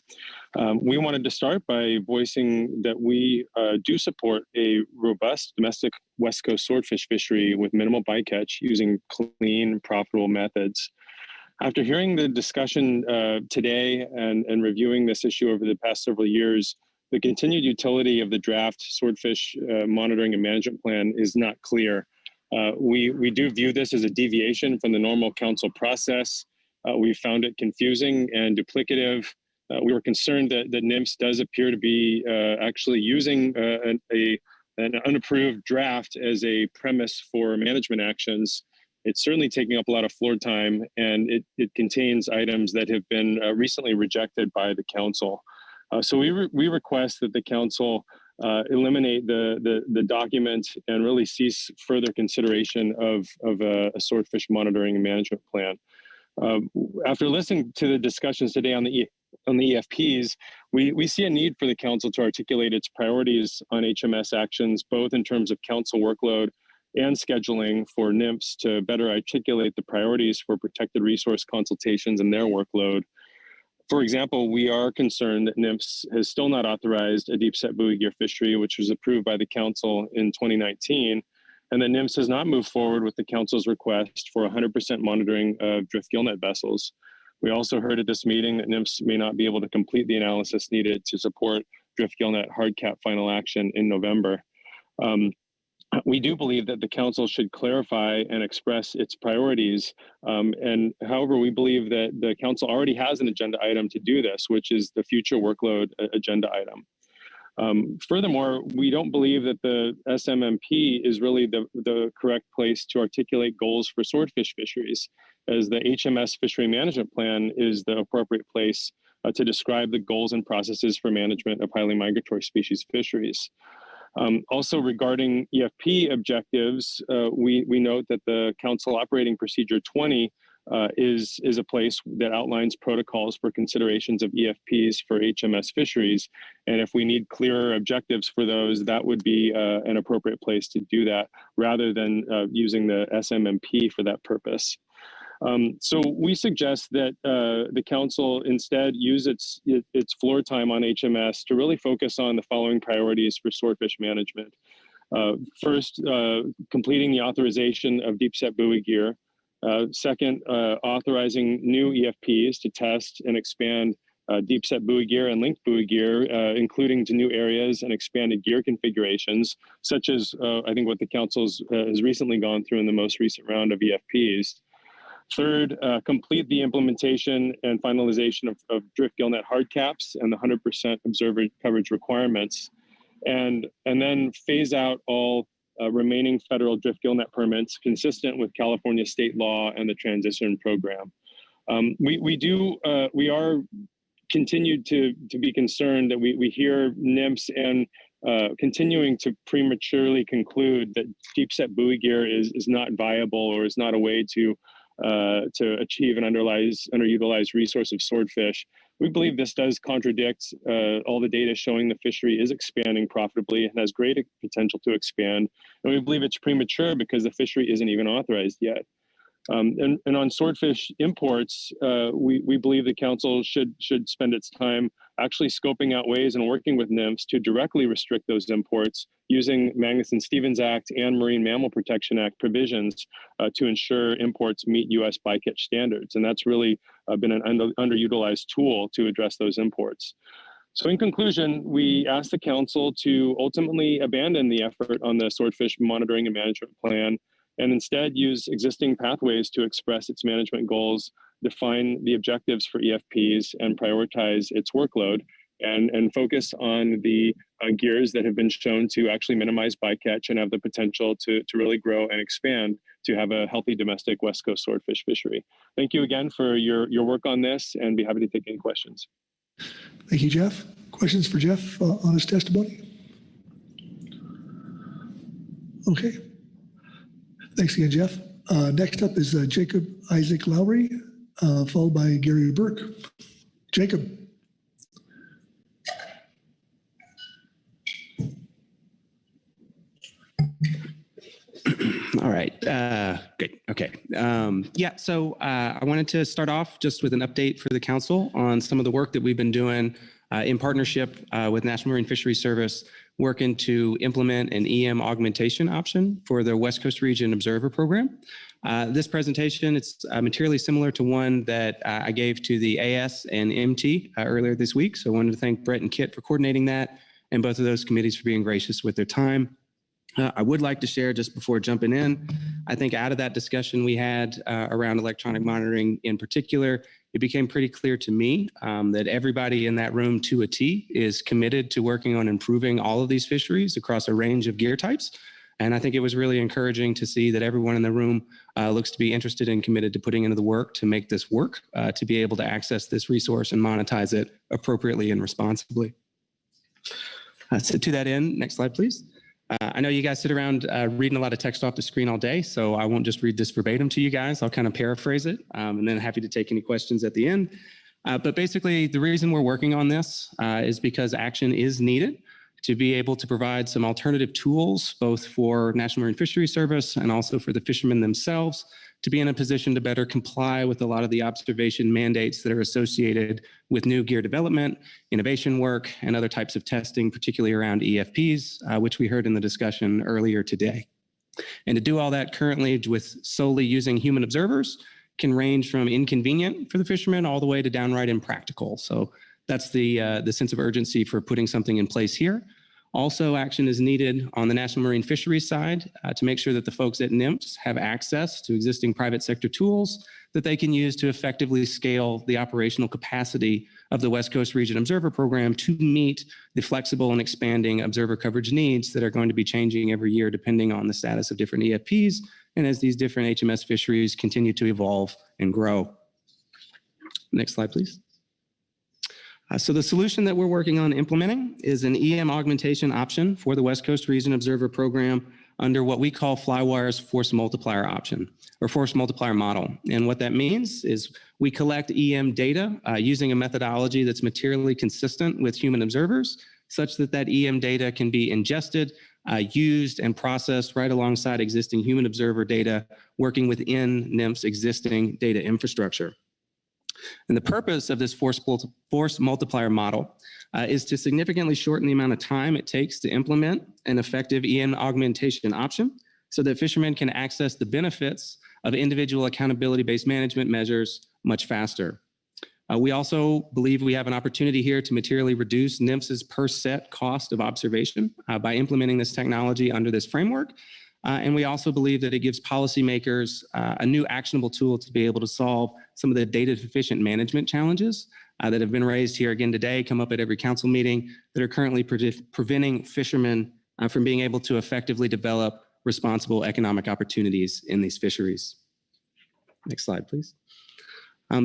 Speaker 13: We wanted to start by voicing that we do support a robust domestic West Coast swordfish fishery with minimal bycatch using clean, profitable methods. After hearing the discussion today and reviewing this issue over the past several years, the continued utility of the draft swordfish monitoring and management plan is not clear. We do view this as a deviation from the normal council process. We found it confusing and duplicative. We were concerned that NMFS does appear to be actually using an unapproved draft as a premise for management actions. It's certainly taking up a lot of floor time, and it contains items that have been recently rejected by the council. So we request that the council eliminate the document and really cease further consideration of a swordfish monitoring and management plan. After listening to the discussions today on the EFPs, we see a need for the council to articulate its priorities on HMS actions, both in terms of council workload and scheduling for NMFS to better articulate the priorities for protected resource consultations and their workload. For example, we are concerned that NMFS has still not authorized a deep set buoy gear fishery, which was approved by the council in 2019, and that NMFS has not moved forward with the council's request for 100% monitoring of drift gillnet vessels. We also heard at this meeting that NMFS may not be able to complete the analysis needed to support drift gillnet hard cap final action in November. We do believe that the council should clarify and express its priorities. And however, we believe that the council already has an agenda item to do this, which is the future workload agenda item. Furthermore, we don't believe that the SMMP is really the correct place to articulate goals for swordfish fisheries, as the HMS fishery management plan is the appropriate place to describe the goals and processes for management of highly migratory species fisheries. Also regarding EFP objectives, we note that the Council Operating Procedure 20 is a place that outlines protocols for considerations of EFPs for HMS fisheries. And if we need clearer objectives for those, that would be an appropriate place to do that rather than using the SMMP for that purpose. So we suggest that the council instead use its floor time on HMS to really focus on the following priorities for swordfish management. First, completing the authorization of deep set buoy gear. Second, authorizing new EFPs to test and expand deep set buoy gear and linked buoy gear, including to new areas and expanded gear configurations, such as I think what the council has recently gone through in the most recent round of EFPs. Third, complete the implementation and finalization of drift gillnet hard caps and the 100% observer coverage requirements, and then phase out all remaining federal drift gillnet permits consistent with California state law and the transition program. We are continued to be concerned that we hear NMFS and continuing to prematurely conclude that deep set buoy gear is not viable or is not a way to achieve an underutilized resource of swordfish. We believe this does contradict all the data showing the fishery is expanding profitably and has great potential to expand. And we believe it's premature because the fishery isn't even authorized yet. And on swordfish imports, we believe the council should spend its time actually scoping out ways and working with NMFS to directly restrict those imports using Magnuson-Stevens Act and Marine Mammal Protection Act provisions to ensure imports meet U.S. bycatch standards. And that's really been an underutilized tool to address those imports. So in conclusion, we ask the council to ultimately abandon the effort on the swordfish monitoring and management plan and instead use existing pathways to express its management goals, define the objectives for EFPs, and prioritize its workload, and focus on the gears that have been shown to actually minimize bycatch and have the potential to really grow and expand to have a healthy domestic West Coast swordfish fishery. Thank you again for your work on this, and be happy to take any questions.
Speaker 17: Thank you, Jeff. Questions for Jeff on his testimony? Okay. Thanks again, Jeff. Next up is Jacob Isaac Lowry, followed by Gary Burke. Jacob.
Speaker 14: All right. Good. Okay. Yeah. So I wanted to start off just with an update for the council on some of the work that we've been doing in partnership with National Marine Fisheries Service, working to implement an EM augmentation option for the West Coast Region Observer Program. This presentation, it's materially similar to one that I gave to the AS and MT earlier this week. So I wanted to thank Brett and Kit for coordinating that, and both of those committees for being gracious with their time. I would like to share, just before jumping in, I think out of that discussion we had around electronic monitoring in particular, it became pretty clear to me that everybody in that room to a T is committed to working on improving all of these fisheries across a range of gear types. And I think it was really encouraging to see that everyone in the room looks to be interested and committed to putting into the work to make this work, to be able to access this resource and monetize it appropriately and responsibly. So to that end, next slide, please. I know you guys sit around reading a lot of text off the screen all day, so I won't just read this verbatim to you guys. I'll kind of paraphrase it, and then happy to take any questions at the end. But basically, the reason we're working on this is because action is needed to be able to provide some alternative tools, both for National Marine Fisheries Service and also for the fishermen themselves, to be in a position to better comply with a lot of the observation mandates that are associated with new gear development, innovation work, and other types of testing, particularly around EFPs, which we heard in the discussion earlier today. And to do all that currently with solely using human observers can range from inconvenient for the fishermen all the way to downright impractical. So that's the sense of urgency for putting something in place here. Also, action is needed on the National Marine Fisheries side to make sure that the folks at NMFS have access to existing private sector tools that they can use to effectively scale the operational capacity of the West Coast Region Observer Program to meet the flexible and expanding observer coverage needs that are going to be changing every year depending on the status of different EFPs and as these different HMS fisheries continue to evolve and grow. Next slide, please. So the solution that we're working on implementing is an EM augmentation option for the West Coast Region Observer Program under what we call Flywire's force multiplier option or force multiplier model. And what that means is we collect EM data using a methodology that's materially consistent with human observers, such that that EM data can be ingested, used, and processed right alongside existing human observer data working within NMF's existing data infrastructure. And the purpose of this force multiplier model is to significantly shorten the amount of time it takes to implement an effective EM augmentation option so that fishermen can access the benefits of individual accountability-based management measures much faster. We also believe we have an opportunity here to materially reduce NMFS's per set cost of observation by implementing this technology under this framework. And we also believe that it gives policymakers a new actionable tool to be able to solve some of the data deficient management challenges that have been raised here again today, come up at every council meeting, that are currently preventing fishermen from being able to effectively develop responsible economic opportunities in these fisheries. Next slide, please.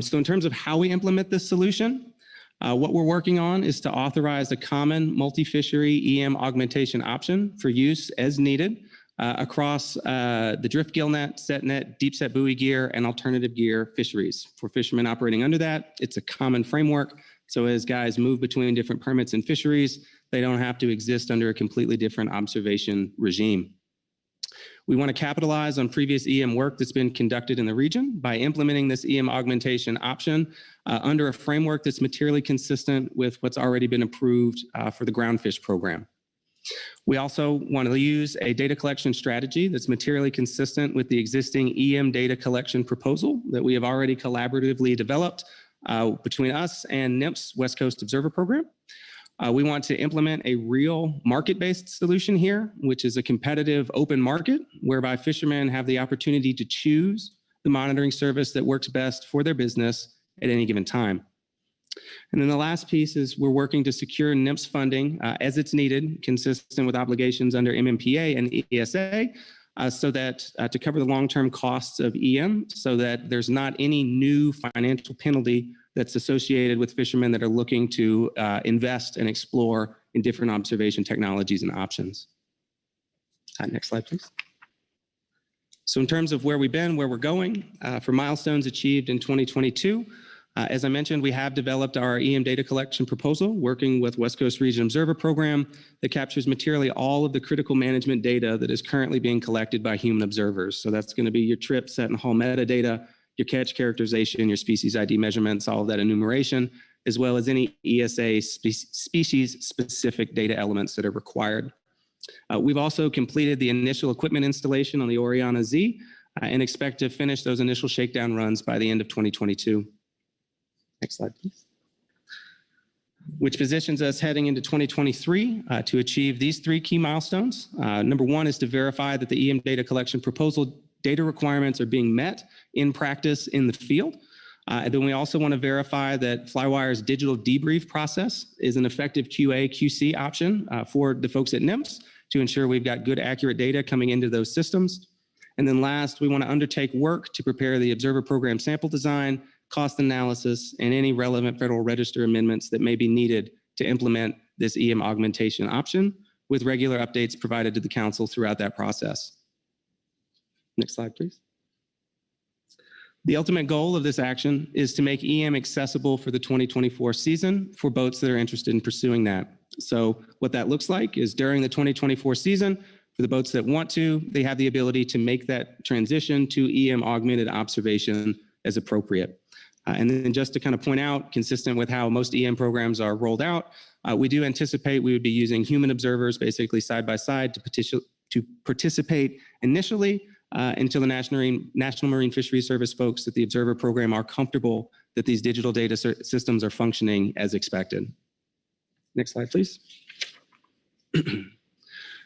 Speaker 14: So in terms of how we implement this solution, what we're working on is to authorize a common multi-fishery EM augmentation option for use as needed across the drift gill net, set net, deep set buoy gear, and alternative gear fisheries. For fishermen operating under that, it's a common framework. So as guys move between different permits and fisheries, they don't have to exist under a completely different observation regime. We want to capitalize on previous EM work that's been conducted in the region by implementing this EM augmentation option under a framework that's materially consistent with what's already been approved for the groundfish program. We also want to use a data collection strategy that's materially consistent with the existing EM data collection proposal that we have already collaboratively developed between us and NMFS West Coast Observer Program. We want to implement a real market-based solution here, which is a competitive open market whereby fishermen have the opportunity to choose the monitoring service that works best for their business at any given time. And then the last piece is we're working to secure NMFS funding as it's needed, consistent with obligations under MMPA and ESA, so that to cover the long-term costs of EM, so that there's not any new financial penalty that's associated with fishermen that are looking to invest and explore in different observation technologies and options. Next slide, please. So in terms of where we've been, where we're going, for milestones achieved in 2022, As I mentioned, we have developed our EM data collection proposal, working with West Coast Region Observer Program that captures materially all of the critical management data that is currently being collected by human observers. So that's going to be your trip, set, and haul metadata, your catch characterization, your species ID measurements, all of that enumeration, as well as any ESA species-specific data elements that are required. We've also completed the initial equipment installation on the Oriana Z and expect to finish those initial shakedown runs by the end of 2022. Next slide, please. Which positions us heading into 2023 to achieve these 3 key milestones. Number 1 is to verify that the EM data collection proposal data requirements are being met in practice in the field. And then we also want to verify that Flywire's digital debrief process is an effective QA/QC option for the folks at NMFS to ensure we've got good, accurate data coming into those systems. And then last, we want to undertake work to prepare the observer program sample design, cost analysis, and any relevant Federal Register amendments that may be needed to implement this EM augmentation option, with regular updates provided to the council throughout that process. Next slide, please. The ultimate goal of this action is to make EM accessible for the 2024 season for boats that are interested in pursuing that. So what that looks like is during the 2024 season, for the boats that want to, they have the ability to make that transition to EM augmented observation as appropriate. And then just to kind of point out, consistent with how most EM programs are rolled out, we do anticipate we would be using human observers basically side by side to participate initially until the National Marine Fisheries Service folks at the observer program are comfortable that these digital data systems are functioning as expected. Next slide, please.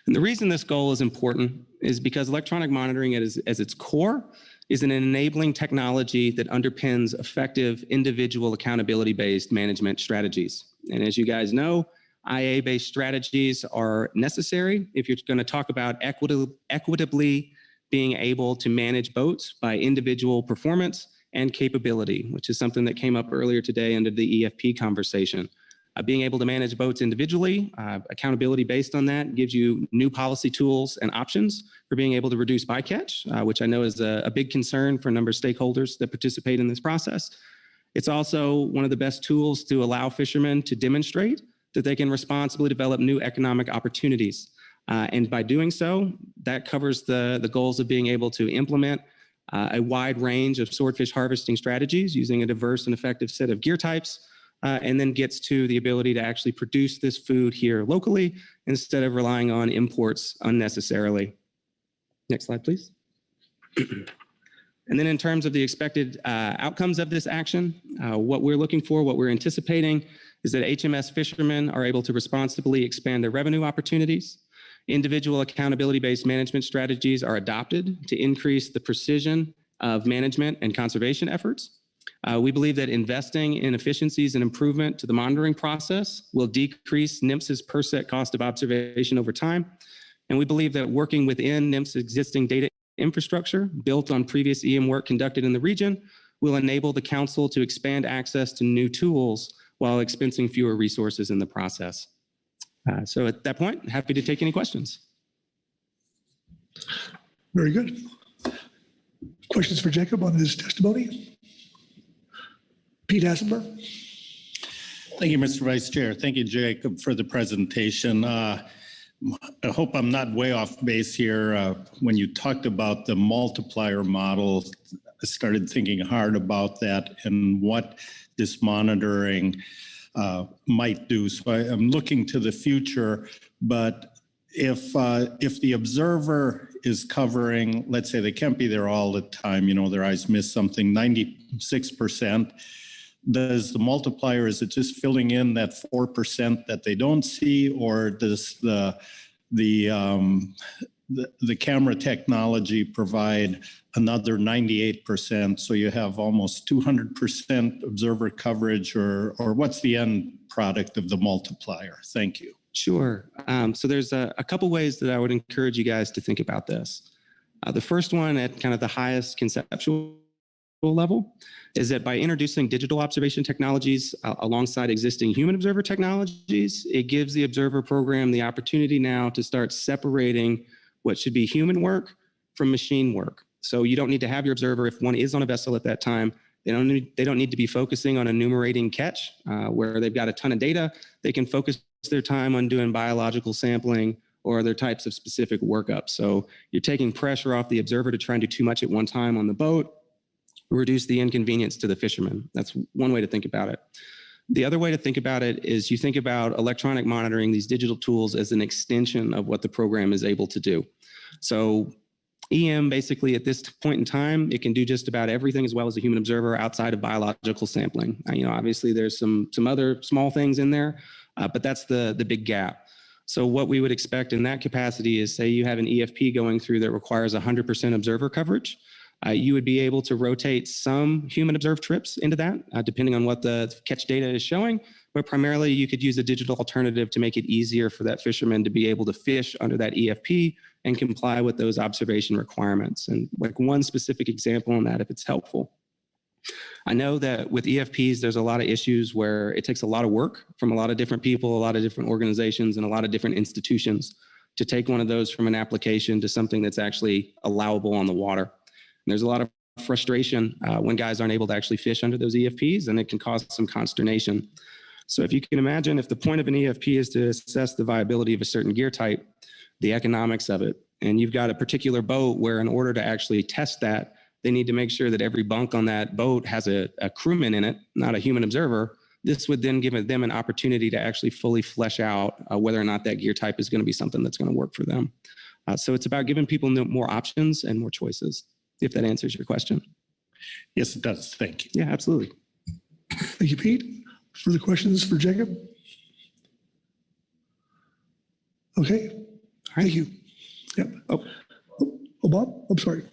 Speaker 14: And the reason this goal is important is because electronic monitoring as its core is an enabling technology that underpins effective individual accountability-based management strategies. And as you guys know, IA-based strategies are necessary if you're going to talk about equitably being able to manage boats by individual performance and capability, which is something that came up earlier today under the EFP conversation. Being able to manage boats individually, accountability based on that gives you new policy tools and options for being able to reduce bycatch, which I know is a big concern for a number of stakeholders that participate in this process. It's also one of the best tools to allow fishermen to demonstrate that they can responsibly develop new economic opportunities. And by doing so, that covers the goals of being able to implement a wide range of swordfish harvesting strategies using a diverse and effective set of gear types, and then gets to the ability to actually produce this food here locally instead of relying on imports unnecessarily. Next slide, please. And then in terms of the expected outcomes of this action, what we're looking for, what we're anticipating is that HMS fishermen are able to responsibly expand their revenue opportunities. Individual accountability-based management strategies are adopted to increase the precision of management and conservation efforts. We believe that investing in efficiencies and improvement to the monitoring process will decrease NMFS's per set cost of observation over time. And we believe that working within NMFS's existing data infrastructure built on previous EM work conducted in the region will enable the council to expand access to new tools while expensing fewer resources in the process. So at that point, happy to take any questions.
Speaker 17: Very good. Questions for Jacob on his testimony? Pete Hassenberg.
Speaker 16: Thank you, Mr. Vice Chair. Thank you, Jacob, for the presentation. I hope I'm not way off base here. When you talked about the multiplier model, I started thinking hard about that and what this monitoring might do. So I'm looking to the future, but if the observer is covering, let's say they can't be there all the time, you know, their eyes miss something, 96%, does the multiplier, is it just filling in that 4% that they don't see, or does the camera technology provide another 98%, so you have almost 200% observer coverage, or what's the end product of the multiplier? Thank you.
Speaker 14: Sure. So there's a couple ways that I would encourage you guys to think about this. The first one, at kind of the highest conceptual level, is that by introducing digital observation technologies alongside existing human observer technologies, it gives the observer program the opportunity now to start separating what should be human work from machine work. So you don't need to have your observer, if one is on a vessel at that time, They don't need to be focusing on enumerating catch where they've got a ton of data. They can focus their time on doing biological sampling or other types of specific workup. So you're taking pressure off the observer to try and do too much at one time on the boat, reduce the inconvenience to the fishermen. That's one way to think about it. The other way to think about it is you think about electronic monitoring, these digital tools, as an extension of what the program is able to do. So EM basically at this point in time, it can do just about everything as well as a human observer outside of biological sampling. Obviously there's some other small things in there, but that's the big gap. So what we would expect in that capacity is, say you have an EFP going through that requires 100% observer coverage. You would be able to rotate some human observed trips into that, depending on what the catch data is showing. But primarily, you could use a digital alternative to make it easier for that fisherman to be able to fish under that EFP and comply with those observation requirements. And like one specific example on that, if it's helpful. I know that with EFPs, there's a lot of issues where it takes a lot of work from a lot of different people, a lot of different organizations, and a lot of different institutions to take one of those from an application to something that's actually allowable on the water. And there's a lot of frustration when guys aren't able to actually fish under those EFPs, and it can cause some consternation. So if you can imagine, if the point of an EFP is to assess the viability of a certain gear type, the economics of it, and you've got a particular boat where in order to actually test that, they need to make sure that every bunk on that boat has a crewman in it, not a human observer. This would then give them an opportunity to actually fully flesh out whether or not that gear type is going to be something that's going to work for them. So it's about giving people more options and more choices, if that answers your question.
Speaker 2: Yes, it does. Thank you.
Speaker 14: Yeah, absolutely.
Speaker 17: Thank you, Pete. Further questions for Jacob? Okay. Thank you. Yep. Oh, Bob, I'm sorry.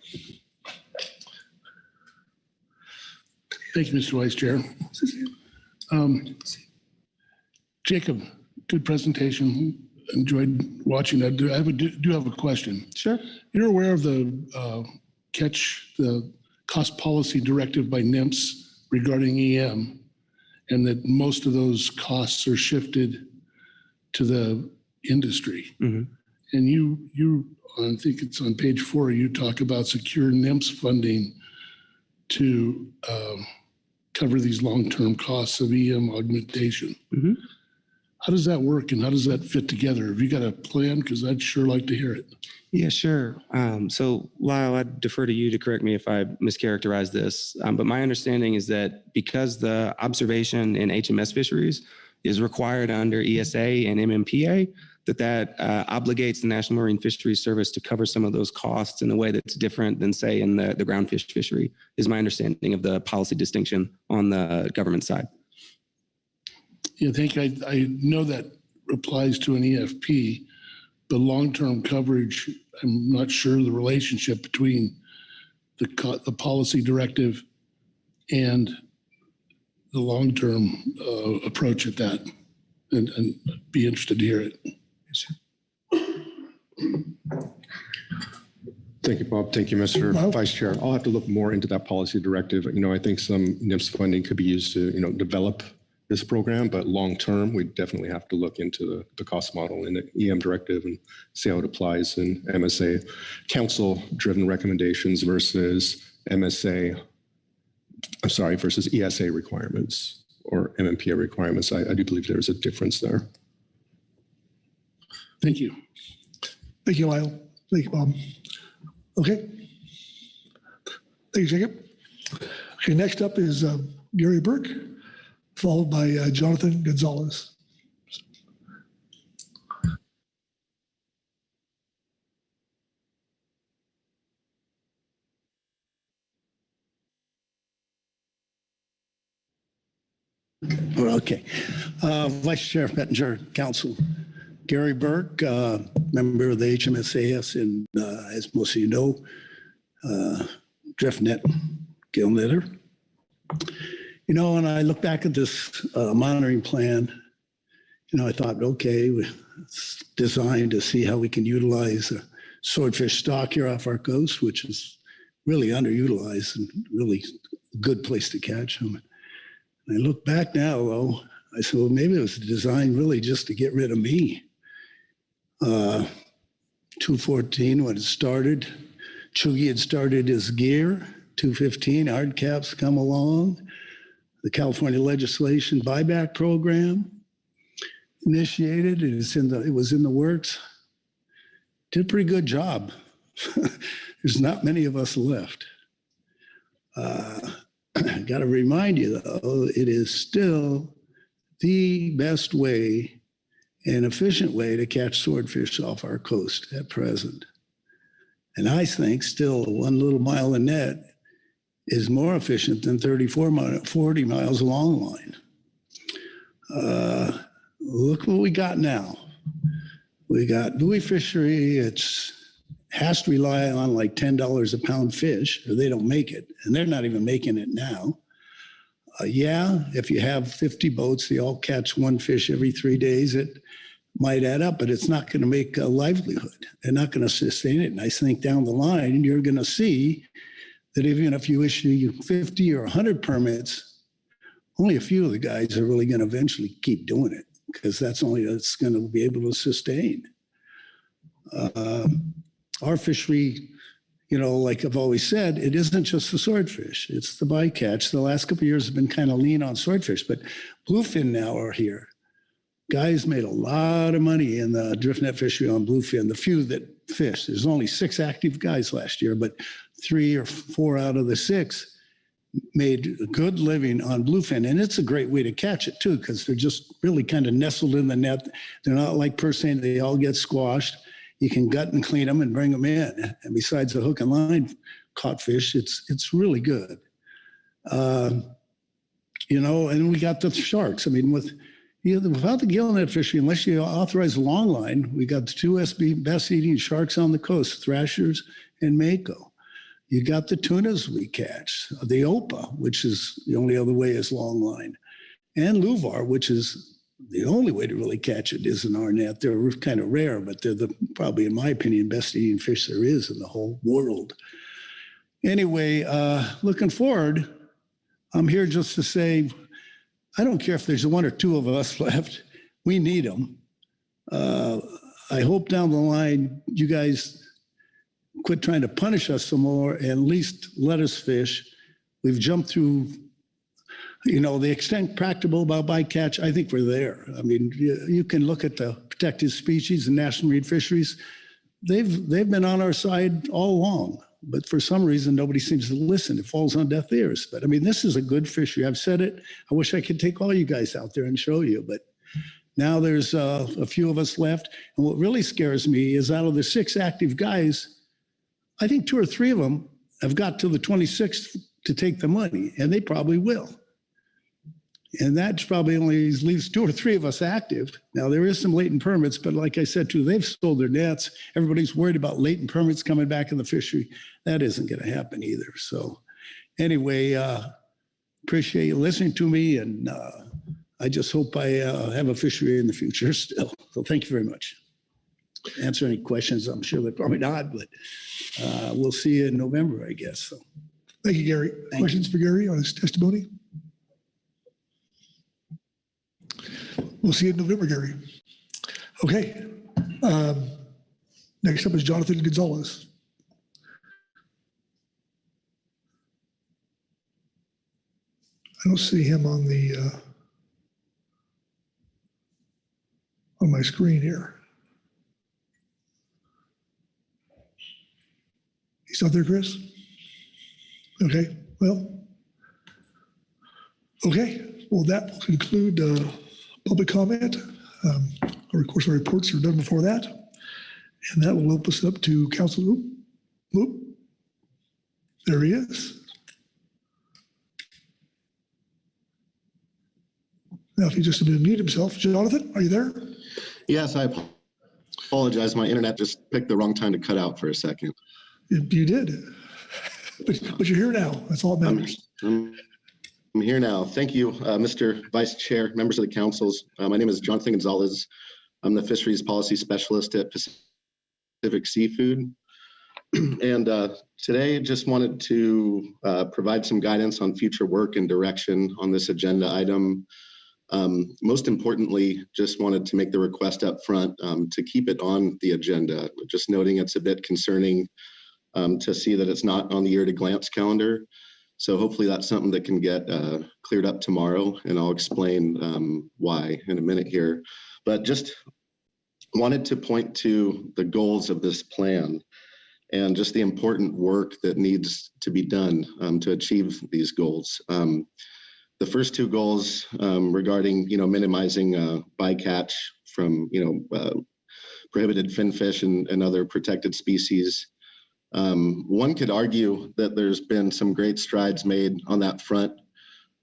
Speaker 2: Thank you, Mr. Vice Chair. Jacob, good presentation. Enjoyed watching that. Do have a question.
Speaker 14: Sure.
Speaker 2: You're aware of the cost policy directive by NMFS regarding EM, and that most of those costs are shifted to the industry.
Speaker 14: Mm-hmm.
Speaker 2: And you, I think it's on page 4, you talk about secure NMFS funding to cover these long-term costs of EM augmentation.
Speaker 14: Mm-hmm.
Speaker 2: How does that work and how does that fit together? Have you got a plan? Because I'd sure like to hear it.
Speaker 14: Yeah, sure. So Lyle, I'd defer to you to correct me if I mischaracterize this. But my understanding is that because the observation in HMS fisheries is required under ESA and MMPA, that obligates the National Marine Fisheries Service to cover some of those costs in a way that's different than, say, in the groundfish fishery, is my understanding of the policy distinction on the government side.
Speaker 2: Yeah, thank you. I know that applies to an EFP, but long-term coverage, I'm not sure the relationship between the policy directive and the long-term approach at that, and be interested to hear it.
Speaker 4: Thank you, Bob. Thank you, Mr. Vice Chair. I'll have to look more into that policy directive. I think some NMFS funding could be used to, develop this program, but long-term, we definitely have to look into the cost model in the EM directive and see how it applies in MSA council-driven recommendations versus versus ESA requirements or MMPA requirements. I do believe there's a difference there.
Speaker 2: Thank you.
Speaker 17: Thank you, Lyle. Thank you, Bob. Okay. Thank you, Jacob. Okay, next up is Gary Burke, followed by Jonathan Gonzalez.
Speaker 18: Okay. Vice Chair Pettinger, Council. Gary Burke, member of the HMSAS, and as most of you know, DriftNet gill knitter. When I look back at this monitoring plan, I thought, okay, it's designed to see how we can utilize a swordfish stock here off our coast, which is really underutilized and really a good place to catch them. And I look back now, well, I said, well, maybe it was designed really just to get rid of me. 2014, when it started, Chugi had started his gear 215 hard caps come along. The California legislation buyback program initiated. It was in the works. Did a pretty good job. There's not many of us left. Got to remind you, though, it is still the best way and efficient way to catch swordfish off our coast at present. And I think still 1 little mile of net is more efficient than 40 miles of long line. Look what we got now. We got buoy fishery. Has to rely on like $10 a pound fish, or they don't make it. And they're not even making it now. Yeah, if you have 50 boats, they all catch 1 fish every 3 days, it might add up, but it's not going to make a livelihood. They're not going to sustain it. And I think down the line, you're going to see that even if you issue 50 or 100 permits, only a few of the guys are really going to eventually keep doing it, because that's going to be able to sustain. Our fishery, like I've always said, it isn't just the swordfish, it's the bycatch. The last couple of years have been kind of lean on swordfish, but bluefin now are here. Guys made a lot of money in the drift net fishery on bluefin, the few that fish. There's only 6 active guys last year, but 3 or 4 out of the 6 made a good living on bluefin. And it's a great way to catch it too, because they're just really kind of nestled in the net. They're not like purseine, they all get squashed. You can gut and clean them and bring them in. And besides the hook and line caught fish, it's really good. And we got the sharks. I mean, without the gillnet fishery, unless you authorize a long line, we got the 2 best eating sharks on the coast, thrashers and mako. You got the tunas we catch, the opa, which is the only other way is long line, and luvar, which is the only way to really catch it is in our net. They're kind of rare, but they're probably, in my opinion, best eating fish there is in the whole world. Anyway, looking forward, I'm here just to say, I don't care if there's 1 or 2 of us left. We need them. I hope down the line, you guys quit trying to punish us some more and at least let us fish. We've jumped through, the extent practicable about bycatch. I think we're there. I mean, you can look at the protected species and national marine fisheries. They've been on our side all along, but for some reason, nobody seems to listen. It falls on deaf ears. But I mean, this is a good fishery. I've said it. I wish I could take all you guys out there and show you, but now there's a few of us left. And what really scares me is out of the 6 active guys, I think 2 or 3 of them have got to the 26th to take the money, and they probably will. And that probably only leaves 2 or 3 of us active. Now, there is some latent permits, but like I said, too, they've sold their nets. Everybody's worried about latent permits coming back in the fishery. That isn't going to happen either. So anyway, appreciate you listening to me, and I just hope I have a fishery in the future still. So thank you very much. Answer any questions, I'm sure they're probably not, but we'll see you in November, I guess. So.
Speaker 17: Thank you, Gary. Questions for Gary on his testimony? We'll see you in November, Gary. Okay. Next up is Jonathan Gonzalez. I don't see him on my screen here. He's not there, Chris? Okay, well, that will conclude public comment. Of course, our reports are done before that. And that will open us up to council. Whoop. There he is. Now, if he just unmuted himself. Jonathan, are you there?
Speaker 19: Yes, I apologize. My internet just picked the wrong time to cut out for a second.
Speaker 17: You did. But you're here now. That's all that matters.
Speaker 19: I'm here now. Thank you, Mr. Vice Chair, members of the councils. My name is Jonathan Gonzalez. I'm the Fisheries Policy Specialist at Pacific Seafood. And today, just wanted to provide some guidance on future work and direction on this agenda item. Most importantly, just wanted to make the request up front to keep it on the agenda. Just noting it's a bit concerning to see that it's not on the year at a glance calendar. So hopefully that's something that can get cleared up tomorrow, and I'll explain why in a minute here. But just wanted to point to the goals of this plan and just the important work that needs to be done to achieve these goals. The first two goals regarding, minimizing bycatch from, prohibited finfish and other protected species. One could argue that there's been some great strides made on that front,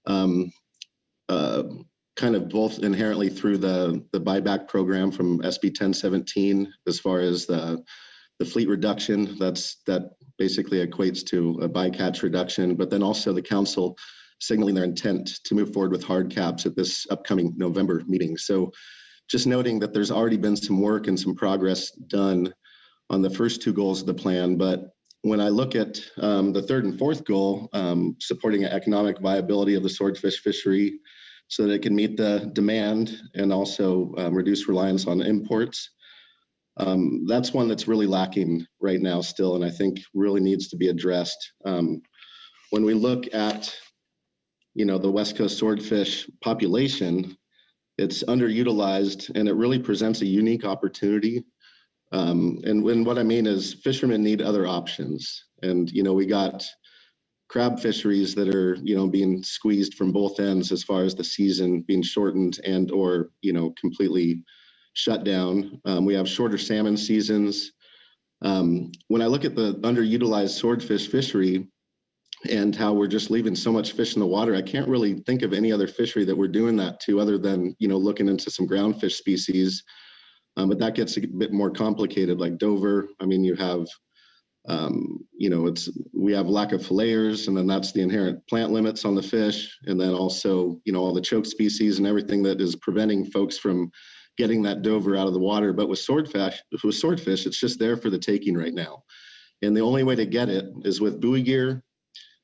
Speaker 19: kind of both inherently through the buyback program from SB 1017, as far as the fleet reduction, that basically equates to a bycatch reduction, but then also the council signaling their intent to move forward with hard caps at this upcoming November meeting. So just noting that there's already been some work and some progress done on the first two goals of the plan. But when I look at the third and fourth goal, supporting economic viability of the swordfish fishery so that it can meet the demand and also reduce reliance on imports, that's one that's really lacking right now still, and I think really needs to be addressed. When we look at the West Coast swordfish population, it's underutilized, and it really presents a unique opportunity. And what I mean is fishermen need other options. And, we got crab fisheries that are, being squeezed from both ends as far as the season being shortened and or, completely shut down. We have shorter salmon seasons. When I look at the underutilized swordfish fishery, and how we're just leaving so much fish in the water, I can't really think of any other fishery that we're doing that to other than, looking into some groundfish species. But that gets a bit more complicated, like Dover. I mean, you have, we have lack of filleters, and then that's the inherent plant limits on the fish. And then also, all the choke species and everything that is preventing folks from getting that Dover out of the water. But with swordfish, it's just there for the taking right now. And the only way to get it is with buoy gear,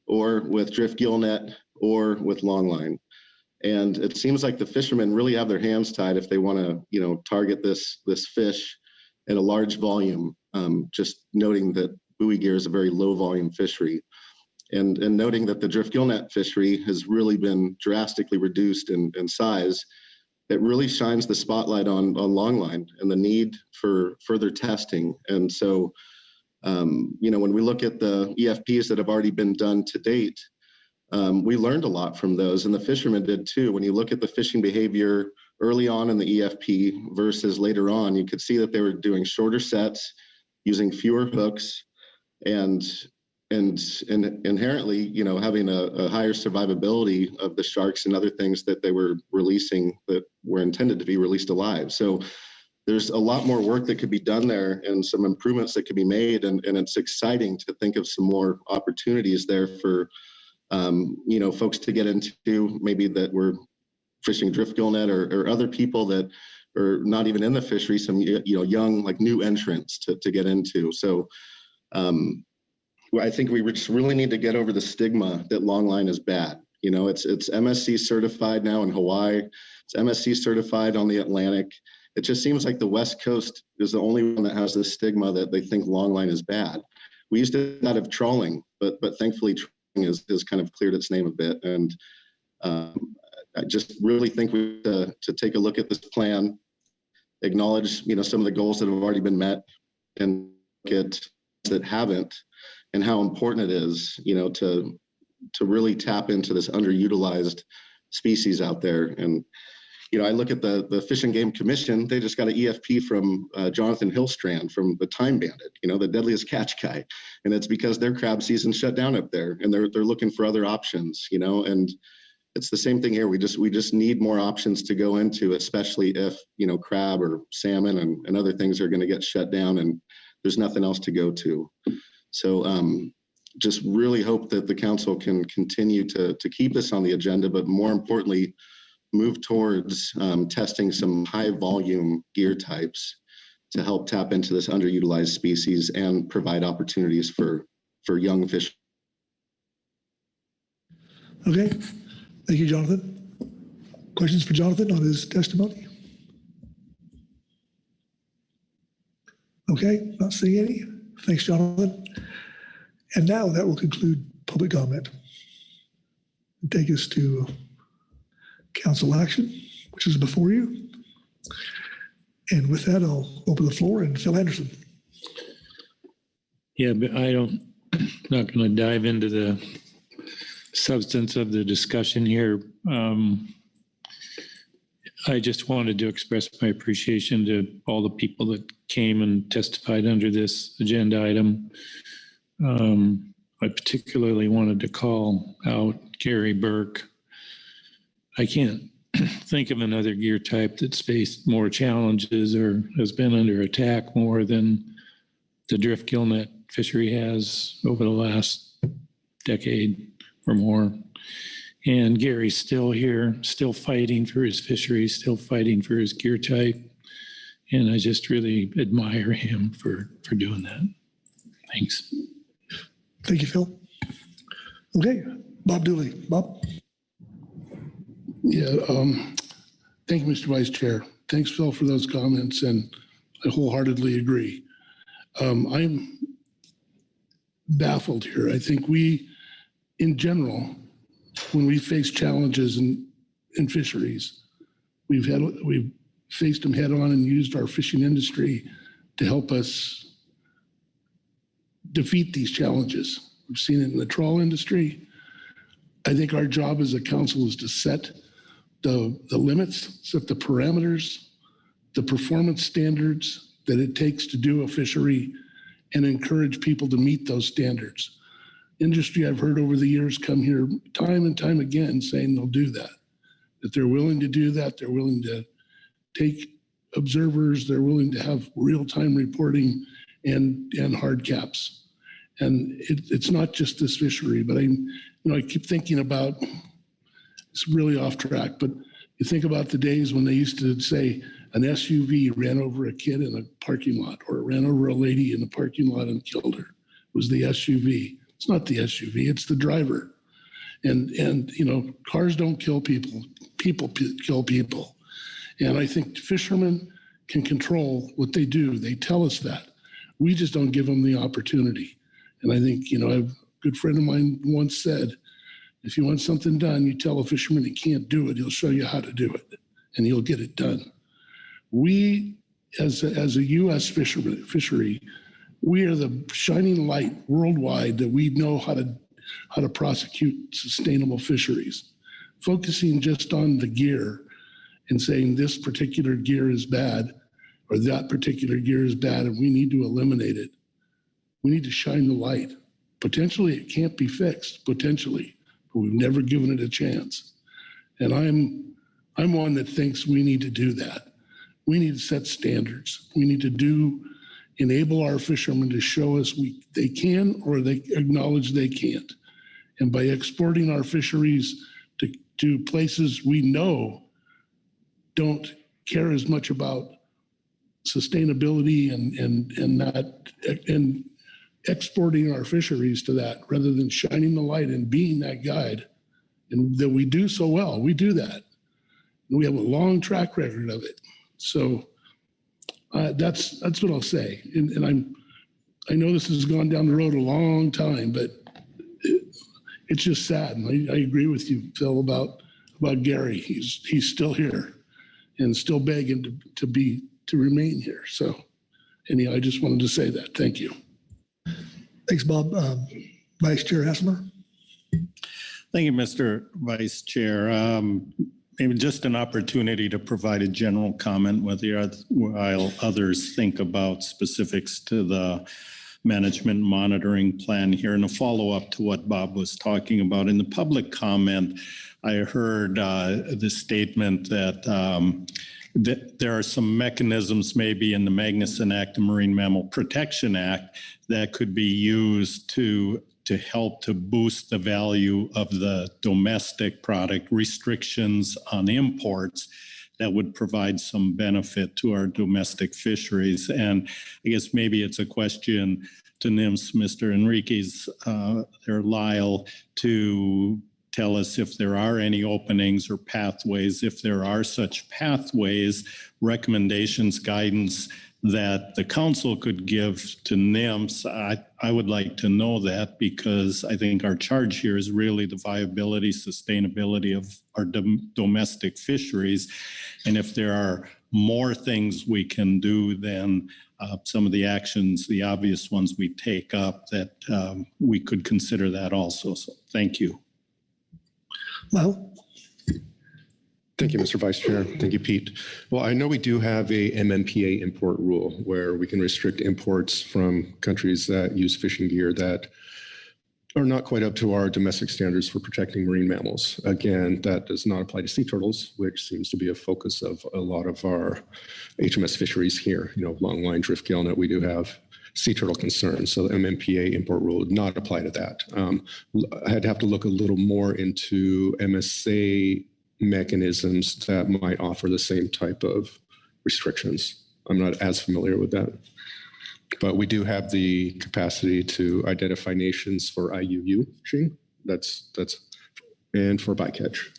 Speaker 19: or with drift gill net, or with longline. And it seems like the fishermen really have their hands tied if they want to, target this fish at a large volume. Just noting that buoy gear is a very low volume fishery, and noting that the drift gill net fishery has really been drastically reduced in size. It really shines the spotlight on longline and the need for further testing. And so, when we look at the EFPs that have already been done to date, we learned a lot from those, and the fishermen did too. When you look at the fishing behavior early on in the EFP versus later on, you could see that they were doing shorter sets, using fewer hooks, and inherently, having a higher survivability of the sharks and other things that they were releasing that were intended to be released alive. So there's a lot more work that could be done there, and some improvements that could be made. And it's exciting to think of some more opportunities there for, folks to get into, maybe that were fishing drift gill net, or other people that are not even in the fishery, some, young, like new entrants to get into. So I think we just really need to get over the stigma that longline is bad. It's MSC certified now in Hawaii. It's MSC certified on the Atlantic. It just seems like the West Coast is the only one that has this stigma that they think longline is bad. We used to have trawling, but thankfully trawling has kind of cleared its name a bit. And I just really think we have to take a look at this plan, acknowledge, some of the goals that have already been met, and look at that haven't, and how important it is, to really tap into this underutilized species out there. And I look at the Fish and Game Commission. They just got an EFP from Jonathan Hillstrand from the Time Bandit, the deadliest catch guy, and it's because their crab season shut down up there, and they're looking for other options, and it's the same thing here. We just need more options to go into, especially if crab or salmon and other things are going to get shut down, and there's nothing else to go to. So just really hope that the council can continue to keep this on the agenda, but more importantly, move towards testing some high volume gear types to help tap into this underutilized species and provide opportunities for young fish.
Speaker 17: Okay, thank you, Jonathan. Questions for Jonathan on his testimony? Okay, not seeing any. Thanks, Jonathan. And now that will conclude public comment. Take us to council action, which is before you. And with that, I'll open the floor and Phil Anderson.
Speaker 21: Yeah, but not going to dive into the substance of the discussion here. I just wanted to express my appreciation to all the people that came and testified under this agenda item. I particularly wanted to call out Gary Burke. I can't think of another gear type that's faced more challenges or has been under attack more than the drift gillnet fishery has over the last decade or more. And Gary's still here, still fighting for his fishery, still fighting for his gear type. And I just really admire him for doing that. Thanks.
Speaker 17: Thank you, Phil. Okay, Bob Dooley. Bob?
Speaker 2: Yeah, thank you, Mr. Vice Chair. Thanks, Phil, for those comments, and I wholeheartedly agree. I'm baffled here. I think we, in general, when we face challenges in fisheries, we've faced them head on and used our fishing industry to help us defeat these challenges. We've seen it in the trawl industry. I think our job as a council is to set the limits, set the parameters, the performance standards that it takes to do a fishery, and encourage people to meet those standards. Industry, I've heard over the years, come here time and time again saying they'll do that they're willing to do that, they're willing to take observers, they're willing to have real-time reporting and hard caps. And it's not just this fishery, but I keep thinking about, it's really off track, but you think about the days when they used to say an SUV ran over a kid in a parking lot, or it ran over a lady in a parking lot and killed her. It was the SUV. It's not the SUV, it's the driver. And cars don't kill people, people kill people. And I think fishermen can control what they do. They tell us that. We just don't give them the opportunity. And I think, a good friend of mine once said, if you want something done, you tell a fisherman he can't do it, he'll show you how to do it, and he'll get it done. We, as a U.S. fishery, we are the shining light worldwide that we know how to prosecute sustainable fisheries. Focusing just on the gear and saying this particular gear is bad or that particular gear is bad and we need to eliminate it. We need to shine the light. Potentially it can't be fixed, potentially, but we've never given it a chance. And I'm one that thinks we need to do that. We need to set standards. We need to enable our fishermen to show us they can or they acknowledge they can't. And by exporting our fisheries to places we know don't care as much about sustainability and exporting our fisheries to that rather than shining the light and being that guide, and that we do so well. We do that. And we have a long track record of it. So that's what I'll say. And I know this has gone down the road a long time, but it's just sad. And I agree with you, Phil, about Gary. He's still here and still begging to remain here. So anyhow, I just wanted to say that. Thank you.
Speaker 17: Thanks, Bob. Vice Chair Hasselmer.
Speaker 16: Thank you, Mr. Vice Chair. Maybe just an opportunity to provide a general comment while others think about specifics to the management monitoring plan here, and a follow-up to what Bob was talking about. In the public comment, I heard the statement that there are some mechanisms maybe in the Magnuson Act, the Marine Mammal Protection Act, that could be used to help to boost the value of the domestic product, restrictions on imports that would provide some benefit to our domestic fisheries. And I guess maybe it's a question to NIMS, Mr. Enriquez, or Lyle, to tell us if there are any openings or pathways, if there are such pathways, recommendations, guidance that the council could give to NIMS. I would like to know that, because I think our charge here is really the viability, sustainability of our domestic fisheries. And if there are more things we can do than some of the actions, the obvious ones we take up, that we could consider that also. So thank you.
Speaker 17: Well,
Speaker 4: thank you, Mr. Vice Chair. Thank you, Pete. Well, I know we do have a MMPA import rule where we can restrict imports from countries that use fishing gear that are not quite up to our domestic standards for protecting marine mammals. Again, that does not apply to sea turtles, which seems to be a focus of a lot of our HMS fisheries here. You know, longline, drift gillnet, we do have sea turtle concerns. So the MMPA import rule would not apply to that. I'd have to look a little more into MSA mechanisms that might offer the same type of restrictions. I'm not as familiar with that. But we do have the capacity to identify nations for IUU fishing. That's and for bycatch.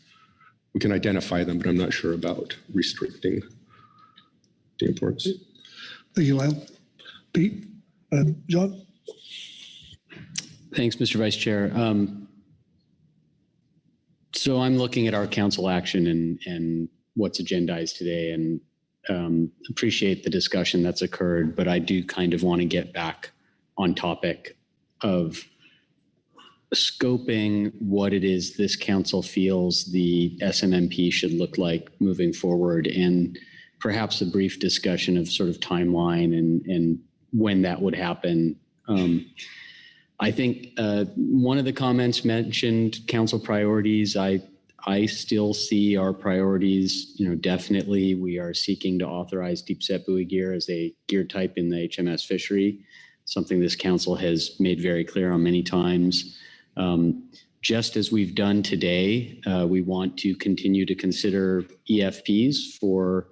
Speaker 4: We can identify them, but I'm not sure about restricting the imports.
Speaker 17: thank you, Lyle. Pete, John?
Speaker 5: Thanks, Mr. Vice Chair. So I'm looking at our council action and what's agendized today, and appreciate the discussion that's occurred, but I do kind of want to get back on topic of scoping what it is this council feels the SMMP should look like moving forward, and perhaps a brief discussion of sort of timeline and when that would happen. I think one of the comments mentioned council priorities. I still see our priorities, definitely we are seeking to authorize deep set buoy gear as a gear type in the HMS fishery, something this council has made very clear on many times. Just as we've done today, we want to continue to consider EFPs for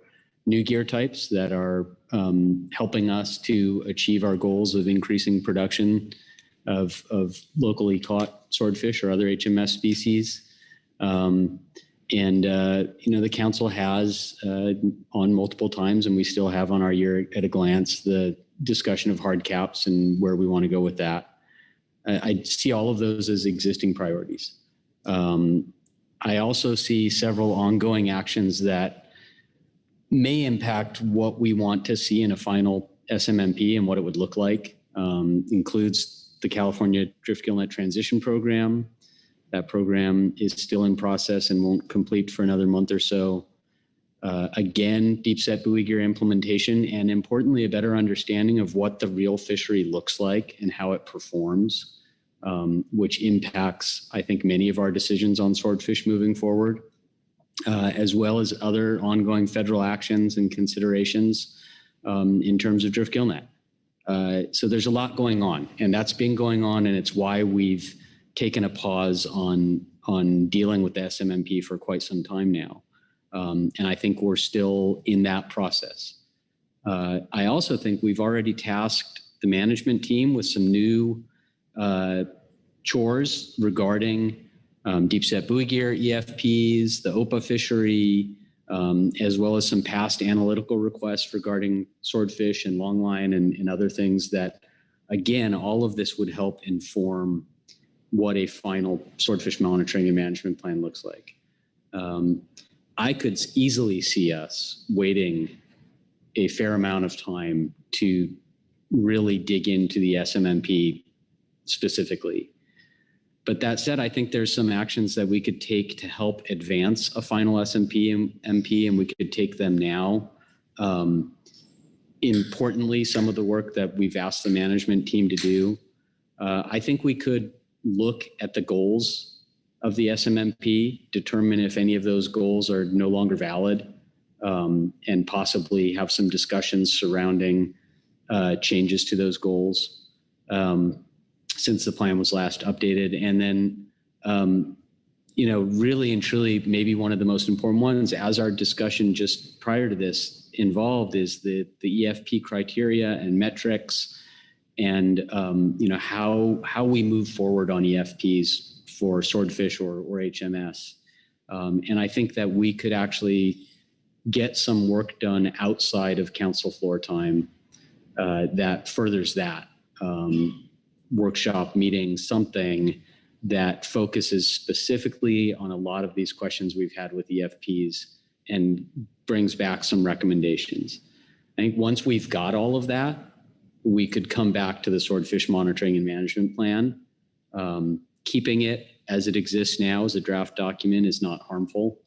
Speaker 5: new gear types that are helping us to achieve our goals of increasing production of locally caught swordfish or other HMS species. The council has on multiple times, and we still have on our year at a glance, the discussion of hard caps and where we want to go with that. I see all of those as existing priorities. I also see several ongoing actions that may impact what we want to see in a final SMMP and what it would look like. Includes the California Drift Gillnet Transition Program. That program is still in process and won't complete for another month or so. Again, deep set buoy gear implementation, and importantly, a better understanding of what the real fishery looks like and how it performs, which impacts, I think, many of our decisions on swordfish moving forward, as well as other ongoing federal actions and considerations in terms of drift gillnet. So there's a lot going on, and that's been going on, and it's why we've taken a pause on dealing with the SMMP for quite some time now. And I think we're still in that process. I also think we've already tasked the management team with some new chores regarding deep set buoy gear, EFPs, the OPA fishery, as well as some past analytical requests regarding swordfish and longline and other things that, again, all of this would help inform what a final swordfish monitoring and management plan looks like. I could easily see us waiting a fair amount of time to really dig into the SMMP specifically. But that said, I think there's some actions that we could take to help advance a final SMP, and we could take them now. Importantly, some of the work that we've asked the management team to do, I think we could look at the goals of the SMMP, determine if any of those goals are no longer valid, and possibly have some discussions surrounding changes to those goals since the plan was last updated. And then, really and truly, maybe one of the most important ones, as our discussion just prior to this involved, is the EFP criteria and metrics, and how we move forward on EFPs for Swordfish or HMS. And I think that we could actually get some work done outside of council floor time that furthers that. Workshop meeting, something that focuses specifically on a lot of these questions we've had with EFPs and brings back some recommendations. I think once we've got all of that, we could come back to the Swordfish monitoring and management plan. Keeping it as it exists now as a draft document is not harmful,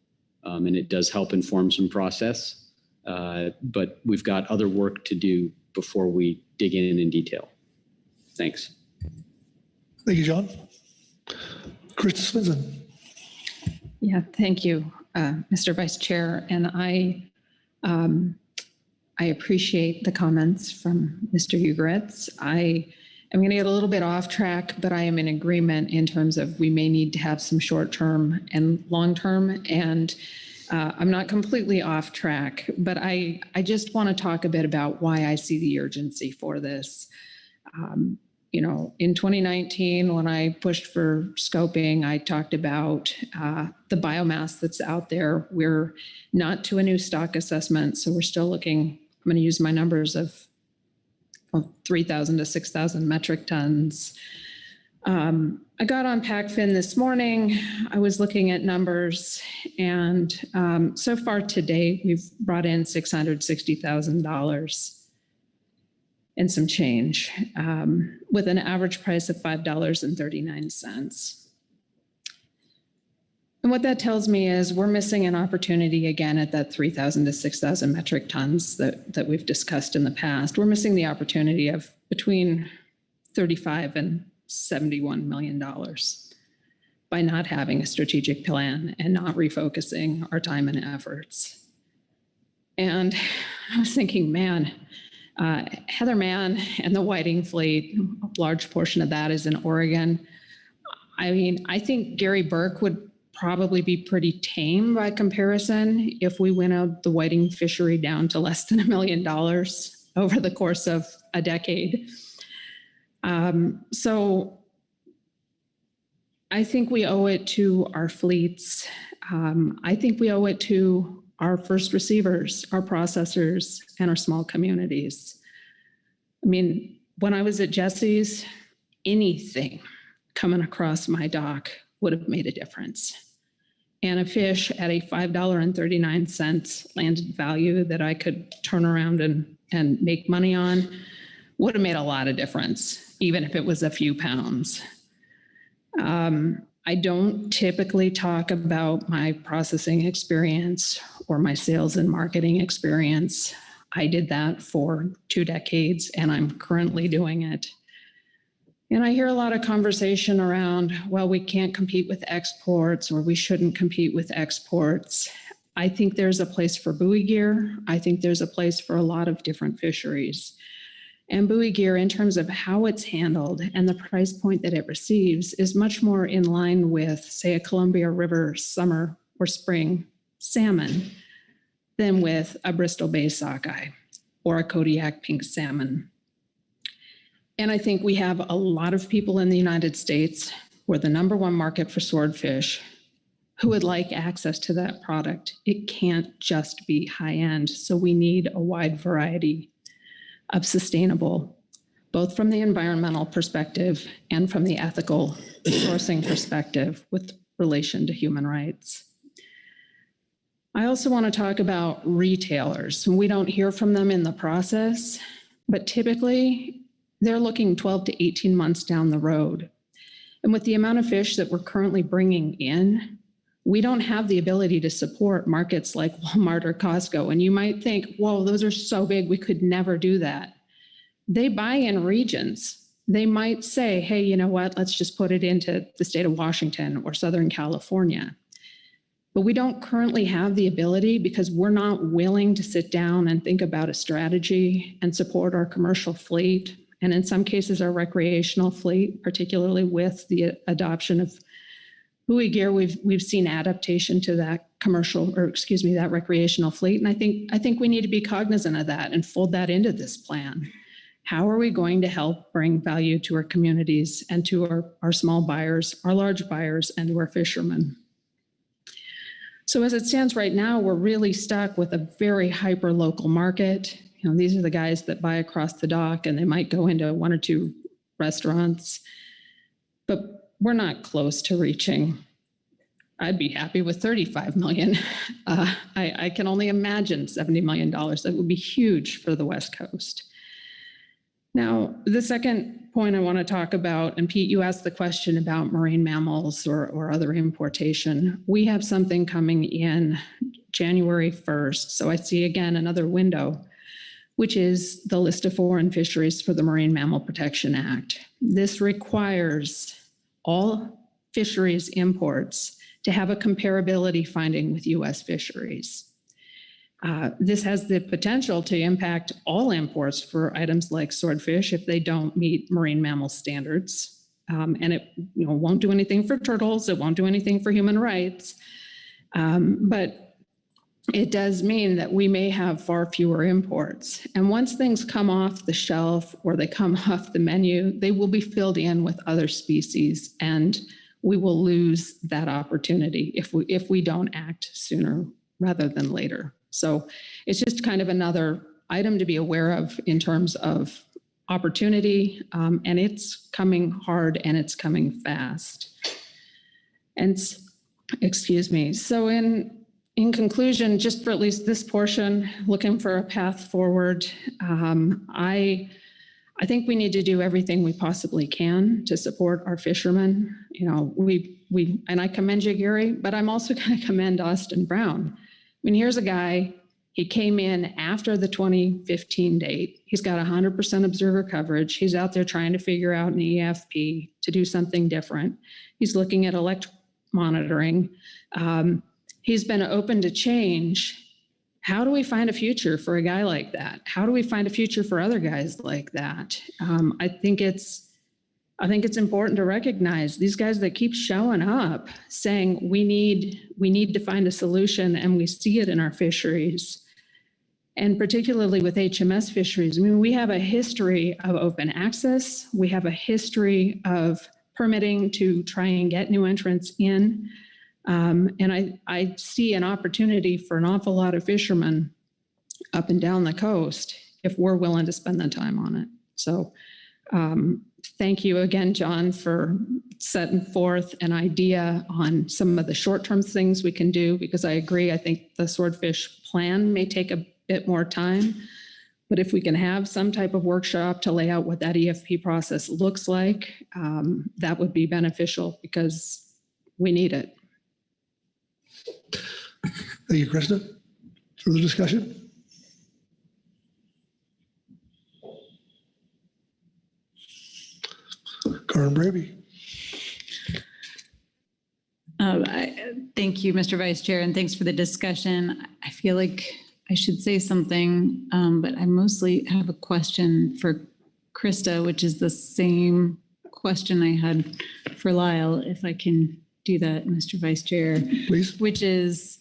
Speaker 5: and it does help inform some process. But we've got other work to do before we dig in detail. Thanks.
Speaker 17: Thank you, John. Krista Svensson.
Speaker 6: Yeah, thank you, Mr. Vice Chair. And I appreciate the comments from Mr. Ugoretz. I am going to get a little bit off track, but I am in agreement in terms of we may need to have some short-term and long-term. And I'm not completely off track, but I just want to talk a bit about why I see the urgency for this. You know, in 2019, when I pushed for scoping, I talked about the biomass that's out there. We're not to a new stock assessment, so we're still looking, I'm going to use my numbers of 3,000 to 6,000 metric tons. I got on PacFin this morning. I was looking at numbers, and so far today, we've brought in $660,000 and some change, with an average price of $5.39. And what that tells me is we're missing an opportunity again at that 3,000 to 6,000 metric tons that we've discussed in the past. We're missing the opportunity of between $35 and $71 million by not having a strategic plan and not refocusing our time and efforts. And I was thinking, man, Heather Mann and the whiting fleet, a large portion of that is in Oregon. I mean, I think Gary Burke would probably be pretty tame by comparison if we went out the whiting fishery down to less than $1 million over the course of a decade. So I think we owe it to our fleets. I think we owe it to our first receivers, our processors, and our small communities. I mean, when I was at Jesse's, anything coming across my dock would have made a difference. And a fish at a $5.39 landed value that I could turn around and make money on would have made a lot of difference, even if it was a few pounds. I don't typically talk about my processing experience or my sales and marketing experience. I did that for 2 decades, and I'm currently doing it. And I hear a lot of conversation around, well, we can't compete with exports, or we shouldn't compete with exports. I think there's a place for buoy gear. I think there's a place for a lot of different fisheries. And buoy gear, in terms of how it's handled and the price point that it receives, is much more in line with, say, a Columbia River summer or spring salmon than with a Bristol Bay sockeye or a Kodiak pink salmon. And I think we have a lot of people in the United States, we're the #1 market for swordfish, who would like access to that product. It can't just be high end, so we need a wide variety of sustainable, both from the environmental perspective and from the ethical sourcing perspective with relation to human rights. I also want to talk about retailers. We don't hear from them in the process, but typically they're looking 12 to 18 months down the road. And with the amount of fish that we're currently bringing in, we don't have the ability to support markets like Walmart or Costco. And you might think, whoa, those are so big, we could never do that. They buy in regions. They might say, hey, you know what, let's just put it into the state of Washington or Southern California. But we don't currently have the ability because we're not willing to sit down and think about a strategy and support our commercial fleet. And in some cases, our recreational fleet, particularly with the adoption of buoy gear, we've seen adaptation to that recreational fleet. And I think we need to be cognizant of that and fold that into this plan. How are we going to help bring value to our communities and to our small buyers, our large buyers, and to our fishermen? So as it stands right now, we're really stuck with a very hyper-local market. You know, these are the guys that buy across the dock, and they might go into 1 or 2 restaurants, but we're not close to reaching. I'd be happy with 35 million. I can only imagine $70 million. That would be huge for the West Coast. Now, the second point I want to talk about, and Pete, you asked the question about marine mammals or other importation. We have something coming in January 1st. So I see again another window, which is the list of foreign fisheries for the Marine Mammal Protection Act. This requires all fisheries imports to have a comparability finding with US fisheries. This has the potential to impact all imports for items like swordfish if they don't meet marine mammal standards. And it won't do anything for turtles, it won't do anything for human rights, but it does mean that we may have far fewer imports. And once things come off the shelf or they come off the menu, they will be filled in with other species, and we will lose that opportunity if we don't act sooner rather than later. So it's just kind of another item to be aware of in terms of opportunity, and it's coming hard and it's coming fast. And excuse me. So in conclusion, just for at least this portion, looking for a path forward, I think we need to do everything we possibly can to support our fishermen. You know, and I commend you, Gary, but I'm also going to commend Austin Brown. I mean, here's a guy, he came in after the 2015 date. He's got 100% observer coverage. He's out there trying to figure out an EFP to do something different. He's looking at electric monitoring. He's been open to change. How do we find a future for a guy like that? How do we find a future for other guys like that? I think it's important to recognize these guys that keep showing up saying we need to find a solution, and we see it in our fisheries. And particularly with HMS fisheries, I mean, we have a history of open access. We have a history of permitting to try and get new entrants in. And I see an opportunity for an awful lot of fishermen up and down the coast if we're willing to spend the time on it. So thank you again, John, for setting forth an idea on some of the short-term things we can do, because I agree, I think the swordfish plan may take a bit more time, but if we can have some type of workshop to lay out what that EFP process looks like, that would be beneficial because we need it.
Speaker 17: Thank you, Krista. Further discussion? Karen Braby.
Speaker 12: Thank you, Mr. Vice Chair, and thanks for the discussion. I feel like I should say something, but I mostly have a question for Krista, which is the same question I had for Lyle, if I can do that, Mr. Vice Chair.
Speaker 17: Please.
Speaker 12: Which is,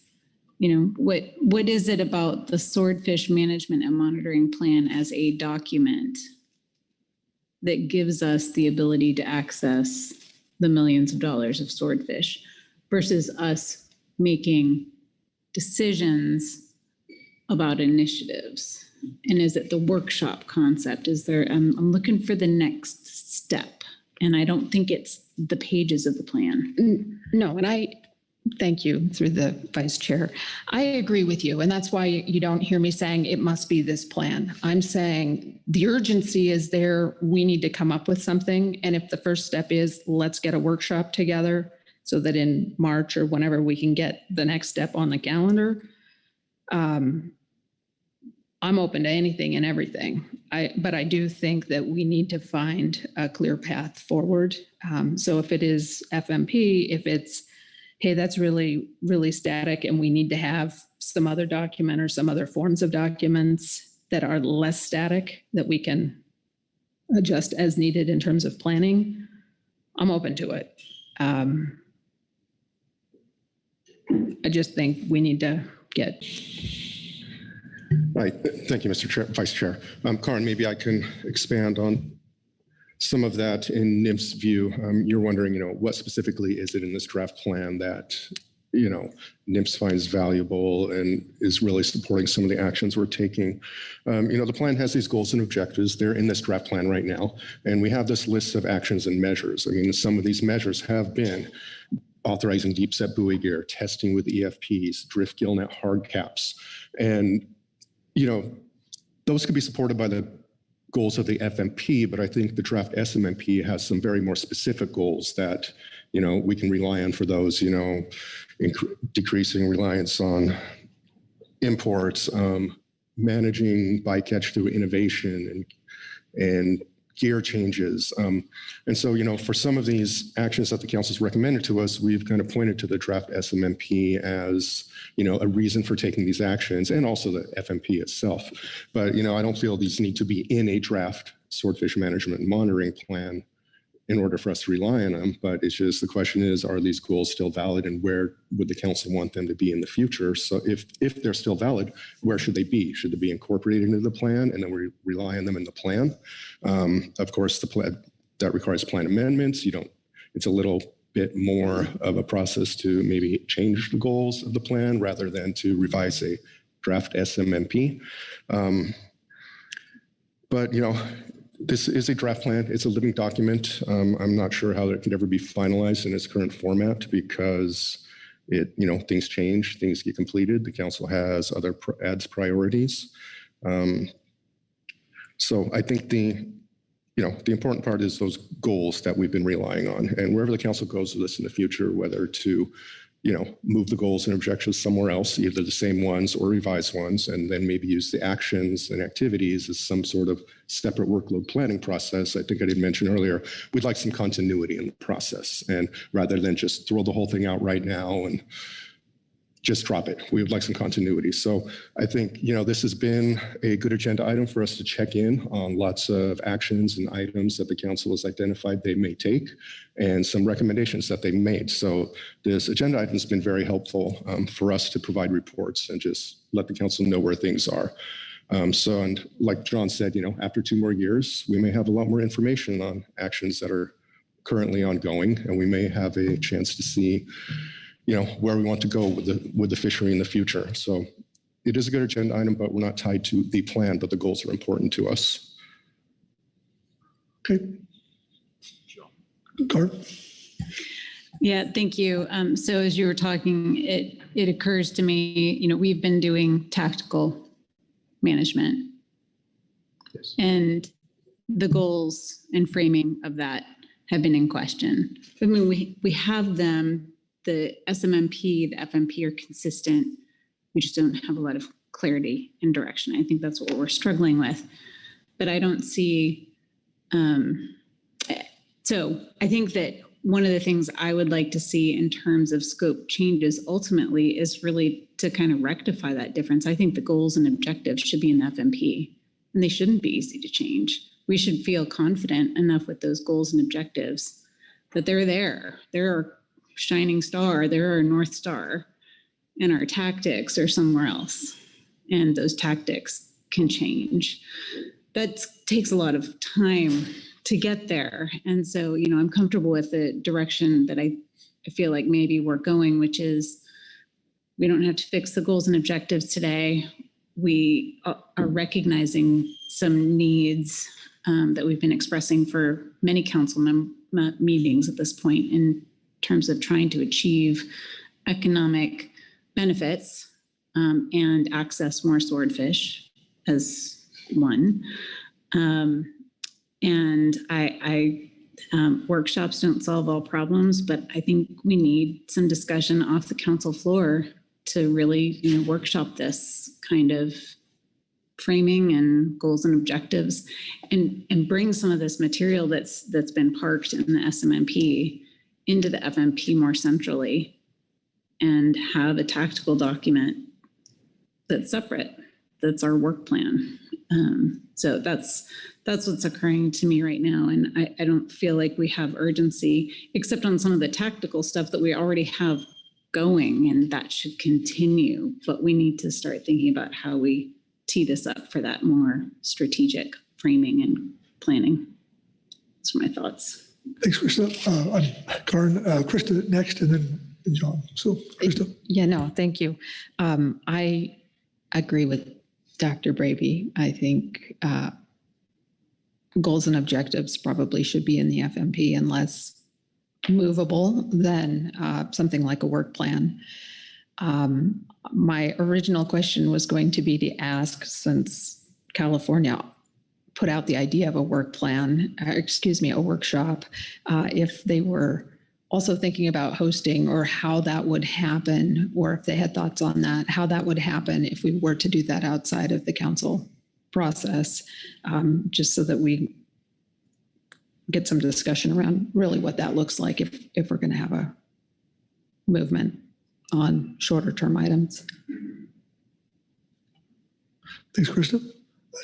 Speaker 12: what is it about the Swordfish Management and Monitoring Plan as a document that gives us the ability to access the millions of dollars of swordfish versus us making decisions about initiatives? And is it the workshop concept? Is there, I'm looking for the next step, and I don't think it's the pages of the plan.
Speaker 6: No, and I thank you through the Vice Chair. I agree with you, and that's why you don't hear me saying it must be this plan. I'm saying the urgency is there. We need to come up with something. And if the first step is let's get a workshop together so that in March or whenever we can get the next step on the calendar, I'm open to anything and everything. But I do think that we need to find a clear path forward. So if it is FMP, if it's, hey, that's really, really static and we need to have some other document or some other forms of documents that are less static that we can adjust as needed in terms of planning, I'm open to it. I just think we need to get
Speaker 4: Right. Thank you, Mr. Chair, Vice Chair. Karin, maybe I can expand on some of that in NIM's view. You're wondering, what specifically is it in this draft plan that, NIMS finds valuable and is really supporting some of the actions we're taking. The plan has these goals and objectives. They're in this draft plan right now. And we have this list of actions and measures. I mean, some of these measures have been authorizing deep set buoy gear, testing with EFPs, drift gillnet hard caps. And, those could be supported by the goals of the FMP, but I think the draft SMMP has some very more specific goals that, we can rely on for those, decreasing reliance on imports, managing bycatch through innovation and gear changes. And so, for some of these actions that the council's recommended to us, we've kind of pointed to the draft SMMP as, a reason for taking these actions and also the FMP itself. But, I don't feel these need to be in a draft swordfish management and monitoring plan in order for us to rely on them. But it's just the question is, are these goals still valid and where would the council want them to be in the future? So if they're still valid, where should they be? Should they be incorporated into the plan and then we rely on them in the plan? Of course, the plan that requires plan amendments. It's a little bit more of a process to maybe change the goals of the plan rather than to revise a draft SMMP. But, this is a draft plan. It's a living document. I'm not sure how it could ever be finalized in its current format because things change, things get completed. The council has other adds priorities. So I think the important part is those goals that we've been relying on, and wherever the council goes with this in the future, whether to move the goals and objectives somewhere else, either the same ones or revised ones, and then maybe use the actions and activities as some sort of separate workload planning process. I think I did mention earlier, we'd like some continuity in the process. And rather than just throw the whole thing out right now and just drop it, we would like some continuity. So I think, this has been a good agenda item for us to check in on lots of actions and items that the council has identified they may take and some recommendations that they made. So this agenda item has been very helpful for us to provide reports and just let the council know where things are. And like John said, after 2 more years, we may have a lot more information on actions that are currently ongoing, and we may have a chance to see where we want to go with the fishery in the future. So it is a good agenda item, but we're not tied to the plan, but the goals are important to us.
Speaker 17: Okay. Carl?
Speaker 12: Yeah, thank you. So as you were talking, it occurs to me, we've been doing tactical management. Yes. And the goals and framing of that have been in question. I mean, we have them. The SMMP, the FMP are consistent. We just don't have a lot of clarity and direction. I think that's what we're struggling with. But I don't see, so I think that one of the things I would like to see in terms of scope changes ultimately is really to kind of rectify that difference. I think the goals and objectives should be in the FMP, and they shouldn't be easy to change. We should feel confident enough with those goals and objectives that they're there. They're our shining star, they're our North Star, and our tactics are somewhere else. And those tactics can change. That takes a lot of time to get there. And so, I'm comfortable with the direction that I feel like maybe we're going, which is we don't have to fix the goals and objectives today. We are recognizing some needs that we've been expressing for many council meetings at this point in terms of trying to achieve economic benefits and access more swordfish as one. And workshops don't solve all problems, but I think we need some discussion off the council floor to really, workshop this kind of framing and goals and objectives and bring some of this material that's been parked in the SMMP into the FMP more centrally and have a tactical document that's separate. That's our work plan. So that's what's occurring to me right now. And I don't feel like we have urgency, except on some of the tactical stuff that we already have going, and that should continue. But we need to start thinking about how we tee this up for that more strategic framing and planning. Those are my thoughts.
Speaker 17: Thanks, Krista. I'm Karen, Krista next, and then John. So, Krista.
Speaker 6: Yeah, no, thank you. I agree with Dr. Bravey. I think goals and objectives probably should be in the FMP and less movable than something like a work plan. My original question was going to be to ask, since California put out the idea of a work plan, a workshop, if they were also thinking about hosting or how that would happen, or if they had thoughts on that, how that would happen if we were to do that outside of the council process, just so that we get some discussion around really what that looks like if we're going to have a movement on shorter term items.
Speaker 17: Thanks, Krista.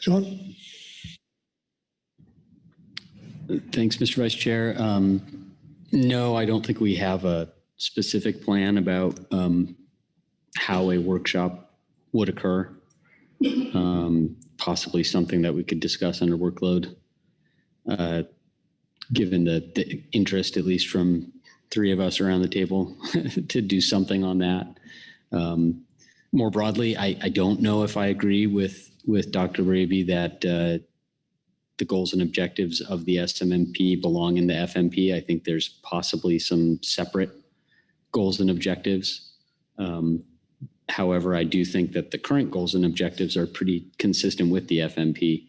Speaker 17: John?
Speaker 5: Thanks, Mr. Vice Chair. No, I don't think we have a specific plan about how a workshop would occur. Possibly something that we could discuss under workload, given the interest, at least from three of us around the table, to do something on that. More broadly, I don't know if I agree with Dr. Bravey that the goals and objectives of the SMMP belong in the FMP. I think there's possibly some separate goals and objectives. However, I do think that the current goals and objectives are pretty consistent with the FMP.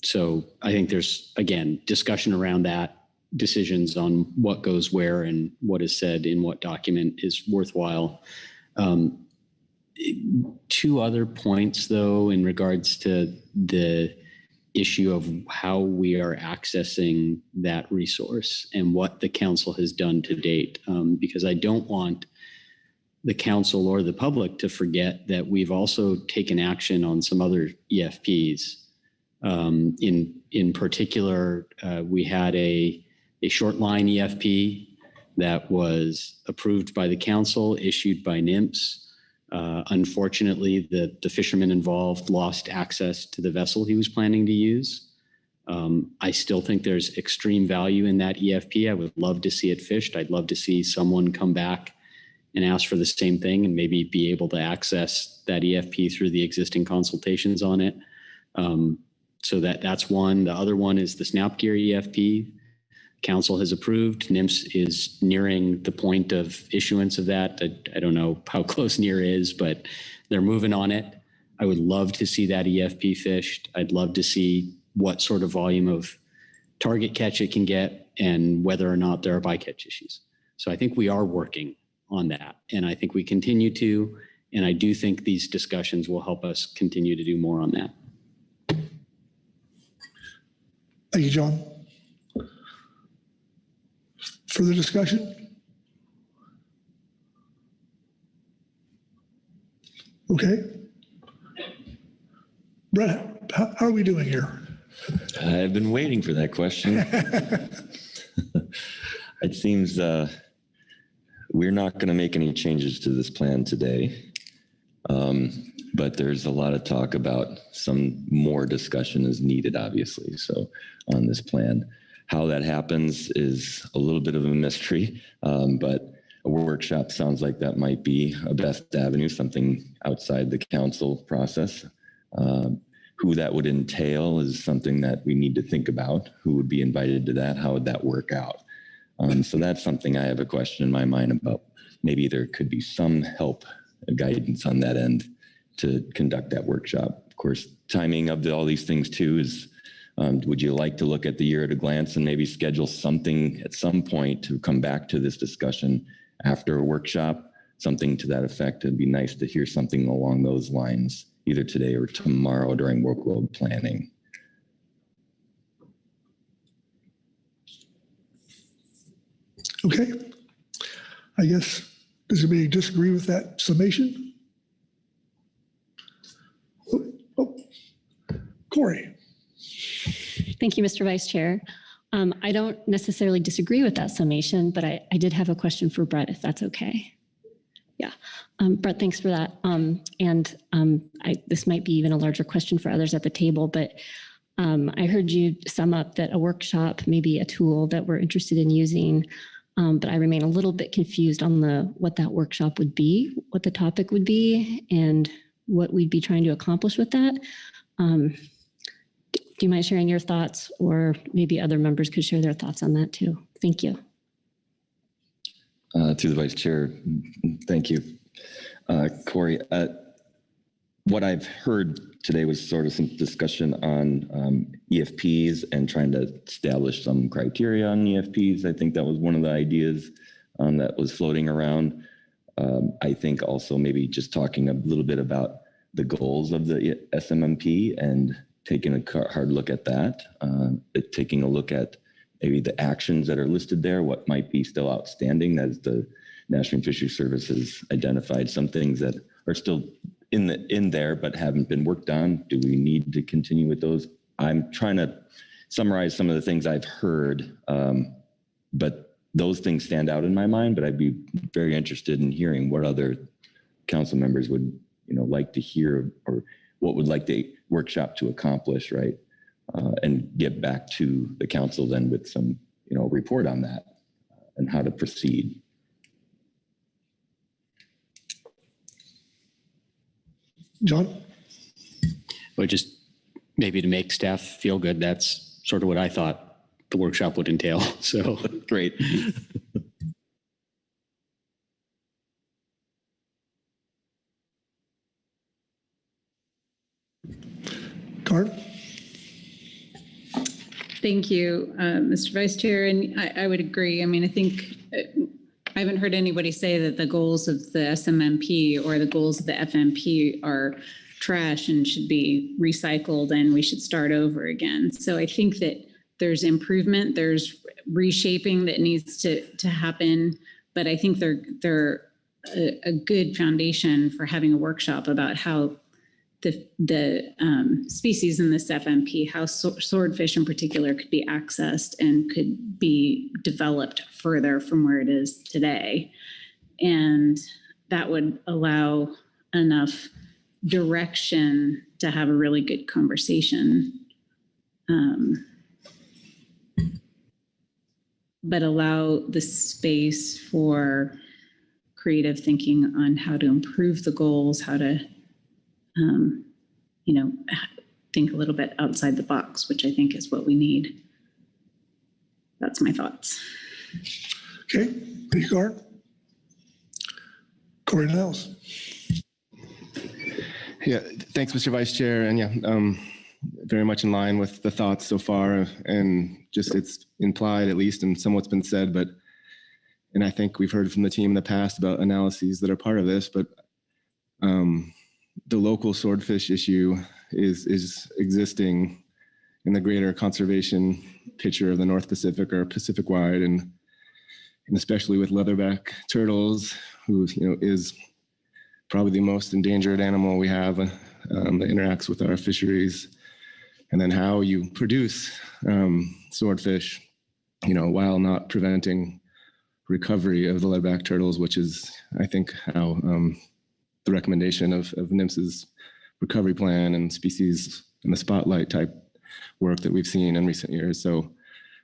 Speaker 5: So I think there's, again, discussion around that, decisions on what goes where and what is said in what document is worthwhile. Two other points, though, in regards to the issue of how we are accessing that resource and what the council has done to date, because I don't want the council or the public to forget that we've also taken action on some other EFPs. In particular, we had a short line EFP that was approved by the council, issued by NMFS. Unfortunately, the fisherman involved lost access to the vessel he was planning to use. I still think there's extreme value in that EFP. I would love to see it fished. I'd love to see someone come back and ask for the same thing and maybe be able to access that EFP through the existing consultations on it. So that's one. The other one is the snap gear EFP. Council has approved. NMFS is nearing the point of issuance of that. I don't know how close near is, but they're moving on it. I would love to see that EFP fished. I'd love to see what sort of volume of target catch it can get and whether or not there are bycatch issues. So I think we are working on that, and I think we continue to, and I do think these discussions will help us continue to do more on that.
Speaker 17: Thank you, John. Further discussion? Okay. Brett, how are we doing here?
Speaker 10: I've been waiting for that question. It seems we're not going to make any changes to this plan today, but there's a lot of talk about some more discussion is needed, obviously, so on this plan. How that happens is a little bit of a mystery, but a workshop sounds like that might be a best avenue, something outside the council process. Who that would entail is something that we need to think about. Who would be invited to that? How would that work out? So that's something I have a question in my mind about. Maybe there could be some help, guidance on that end to conduct that workshop. Of course, timing of all these things too is, would you like to look at the year at a glance and maybe schedule something at some point to come back to this discussion after a workshop? Something to that effect. It'd be nice to hear something along those lines, either today or tomorrow during workload planning.
Speaker 17: Okay. I guess, does anybody disagree with that summation? Oh. Corey.
Speaker 7: Thank you, Mr. Vice Chair. I don't necessarily disagree with that summation, but I did have a question for Brett, if that's okay. Yeah. Brett, thanks for that. This might be even a larger question for others at the table, but I heard you sum up that a workshop may be a tool that we're interested in using, but I remain a little bit confused on what that workshop would be, what the topic would be, and what we'd be trying to accomplish with that. Do you mind sharing your thoughts, or maybe other members could share their thoughts on that too? Thank you.
Speaker 10: To the Vice Chair, thank you. Corey, what I've heard today was sort of some discussion on EFPs and trying to establish some criteria on EFPs. I think that was one of the ideas that was floating around. I think also maybe just talking a little bit about the goals of the SMMP and taking a hard look at that, taking a look at maybe the actions that are listed there, what might be still outstanding, as the National Fisheries Service has identified some things that are still in there but haven't been worked on. Do we need to continue with those? I'm trying to summarize some of the things I've heard, but those things stand out in my mind. But I'd be very interested in hearing what other council members would, like to hear, or what would like the workshop to accomplish, right? And get back to the council then with some, report on that and how to proceed.
Speaker 17: John?
Speaker 5: Well, just maybe to make staff feel good, that's sort of what I thought the workshop would entail. So
Speaker 10: great.
Speaker 17: Carl?
Speaker 12: Thank you, Mr. Vice Chair. And I would agree. I mean, I think I haven't heard anybody say that the goals of the SMMP or the goals of the FMP are trash and should be recycled and we should start over again. So I think that there's improvement, there's reshaping that needs to happen, but I think they're a good foundation for having a workshop about how the species in this FMP, how swordfish in particular could be accessed and could be developed further from where it is today. And that would allow enough direction to have a really good conversation, but allow the space for creative thinking on how to improve the goals, how to think a little bit outside the box, which I think is what we need. That's my thoughts.
Speaker 17: Okay, thank you, Carl. Corey Niles.
Speaker 20: Yeah, thanks, Mr. Vice Chair. And yeah, very much in line with the thoughts so far, and just it's implied at least, and somewhat's been said, and I think we've heard from the team in the past about analyses that are part of this, but the local swordfish issue is existing in the greater conservation picture of the North Pacific or Pacific wide, and especially with leatherback turtles, who is probably the most endangered animal we have that interacts with our fisheries, and then how you produce swordfish, while not preventing recovery of the leatherback turtles, which is, I think, how the recommendation of NMFS's recovery plan and species in the spotlight type work that we've seen in recent years. So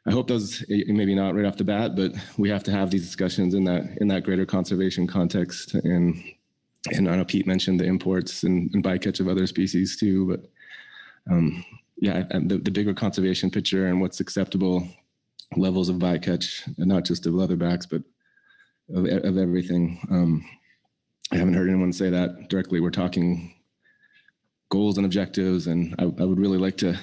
Speaker 20: I hope those, maybe not right off the bat, but we have to have these discussions in that greater conservation context. And I know Pete mentioned the imports and bycatch of other species too, but the bigger conservation picture and what's acceptable levels of bycatch, and not just of leatherbacks, but of everything. I haven't heard anyone say that directly. We're talking goals and objectives, and I would really like to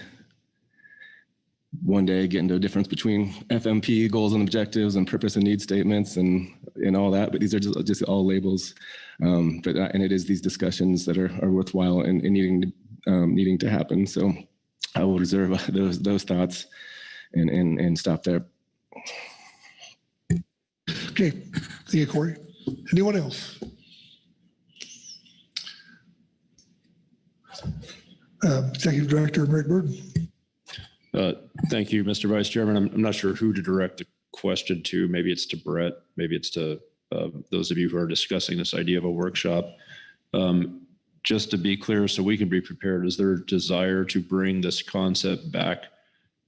Speaker 20: one day get into a difference between FMP goals and objectives and purpose and need statements and all that, but these are just all labels. And it is these discussions that are worthwhile and needing to happen. So I will reserve those thoughts and stop there.
Speaker 17: Okay, thank you, Corey. Anyone else? Executive Director Rick Burton.
Speaker 22: Thank you, Mr. Vice Chairman. I'm not sure who to direct the question to. Maybe it's to Brett. Maybe it's to
Speaker 3: those of you who are discussing this idea of a workshop. Just to be clear, so we can be prepared, is there a desire to bring this concept back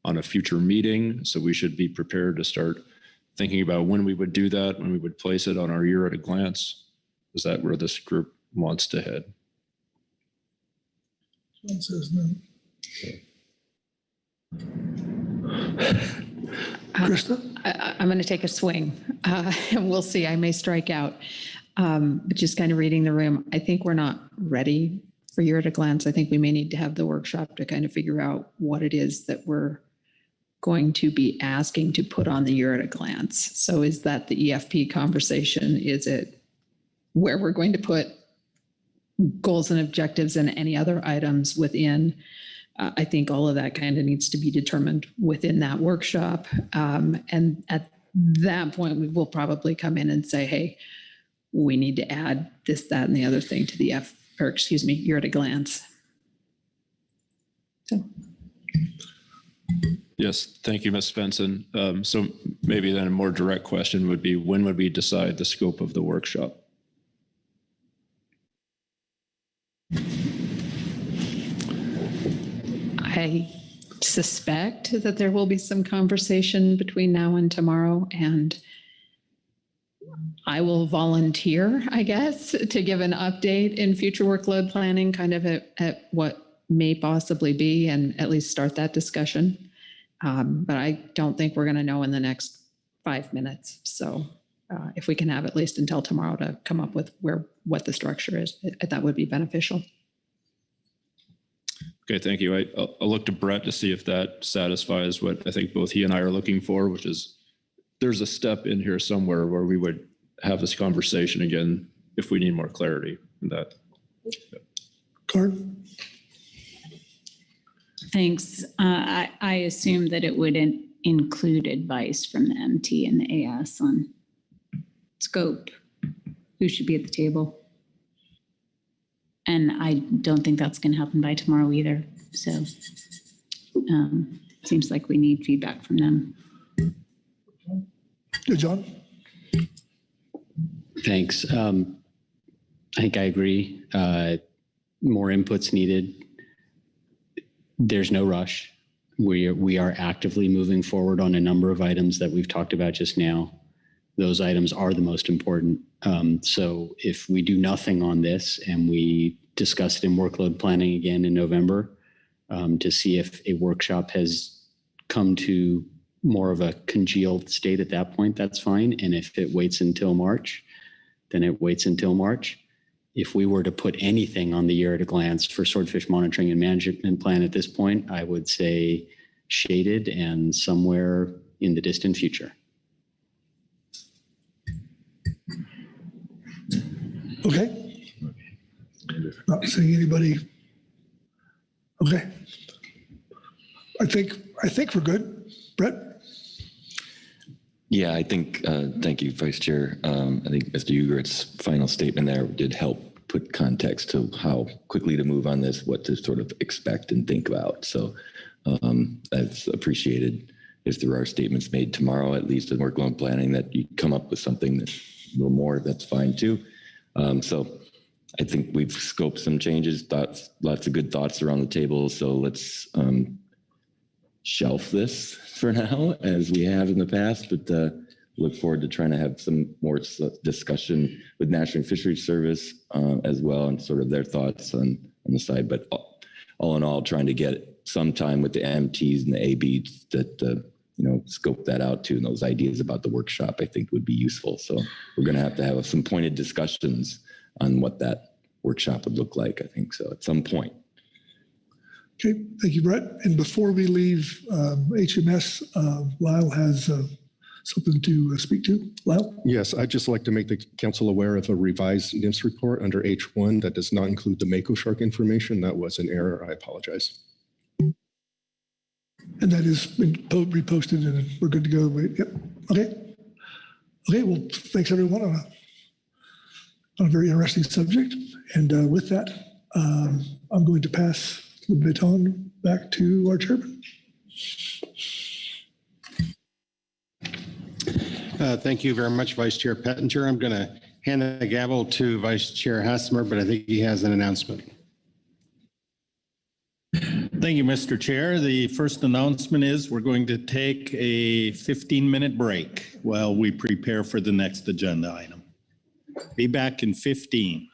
Speaker 3: on a future meeting? So we should be prepared to start thinking about when we would do that, when we would place it on our year at a glance. Is that where this group wants to head?
Speaker 17: John says no. Krista?
Speaker 6: I'm going to take a swing, and we'll see. I may strike out. But just kind of reading the room, I think we're not ready for year at a glance. I think we may need to have the workshop to kind of figure out what it is that we're going to be asking to put on the year at a glance. So is that the EFP conversation? Is it where we're going to put goals and objectives and any other items within? I think all of that kind of needs to be determined within that workshop. And at that point, we will probably come in and say, hey, we need to add this, that, and the other thing to the year at a glance. So.
Speaker 3: Yes, thank you, Ms. Svensson. So maybe then a more direct question would be, when would we decide the scope of the workshop?
Speaker 6: I suspect that there will be some conversation between now and tomorrow, and I will volunteer, I guess, to give an update in future workload planning, kind of at what may possibly be, and at least start that discussion. But I don't think we're going to know in the next 5 minutes. So if we can have at least until tomorrow to come up with what the structure is, that would be beneficial.
Speaker 3: Okay, thank you. I'll look to Brett to see if that satisfies what I think both he and I are looking for, which is there's a step in here somewhere where we would have this conversation again if we need more clarity in that.
Speaker 17: Karen?
Speaker 12: Thanks. I assume that it would include advice from the MT and the AS on scope, who should be at the table. And I don't think that's going to happen by tomorrow either. So seems like we need feedback from them.
Speaker 17: Yeah, John?
Speaker 5: Thanks. I think I agree. More input's needed. There's no rush. We are actively moving forward on a number of items that we've talked about just now. Those items are the most important. So if we do nothing on this and we discuss it in workload planning again in November to see if a workshop has come to more of a congealed state at that point, that's fine. And if it waits until March, then it waits until March. If we were to put anything on the year at a glance for Swordfish monitoring and management plan at this point, I would say shaded and somewhere in the distant future.
Speaker 17: Okay. Not seeing anybody. Okay. I think we're good. Brett?
Speaker 10: Yeah, I think, thank you, Vice Chair. I think Mr. Ugert's final statement there did help put context to how quickly to move on this, what to sort of expect and think about. So that's appreciated. If there are statements made tomorrow, at least in workload planning, that you come up with something that's a little more, that's fine too. So I think we've scoped some changes, thoughts, lots of good thoughts around the table. So let's shelf this for now, as we have in the past, but look forward to trying to have some more discussion with National Fisheries Service as well, and sort of their thoughts on the side. But all in all, trying to get some time with the MTs and the ABs that scope that out too, and those ideas about the workshop I think would be useful. So we're going to have some pointed discussions on what that workshop would look like, I think so, at some point.
Speaker 17: Okay, thank you, Brett. And before we leave HMS, Lyle has something to speak to. Lyle?
Speaker 4: Yes, I'd just like to make the council aware of a revised NMFS report under H1 that does not include the mako shark information. That was an error. I apologize.
Speaker 17: And that has been reposted and we're good to go. Yep. Okay. Okay, well, thanks everyone on a very interesting subject. And with that, I'm going to pass the baton back to our chairman.
Speaker 16: Thank you very much, Vice Chair Pettinger. I'm going to hand the gavel to Vice Chair Hassemer, but I think he has an announcement. Thank you, Mr. Chair. The first announcement is we're going to take a 15-minute break while we prepare for the next agenda item. Be back in 15.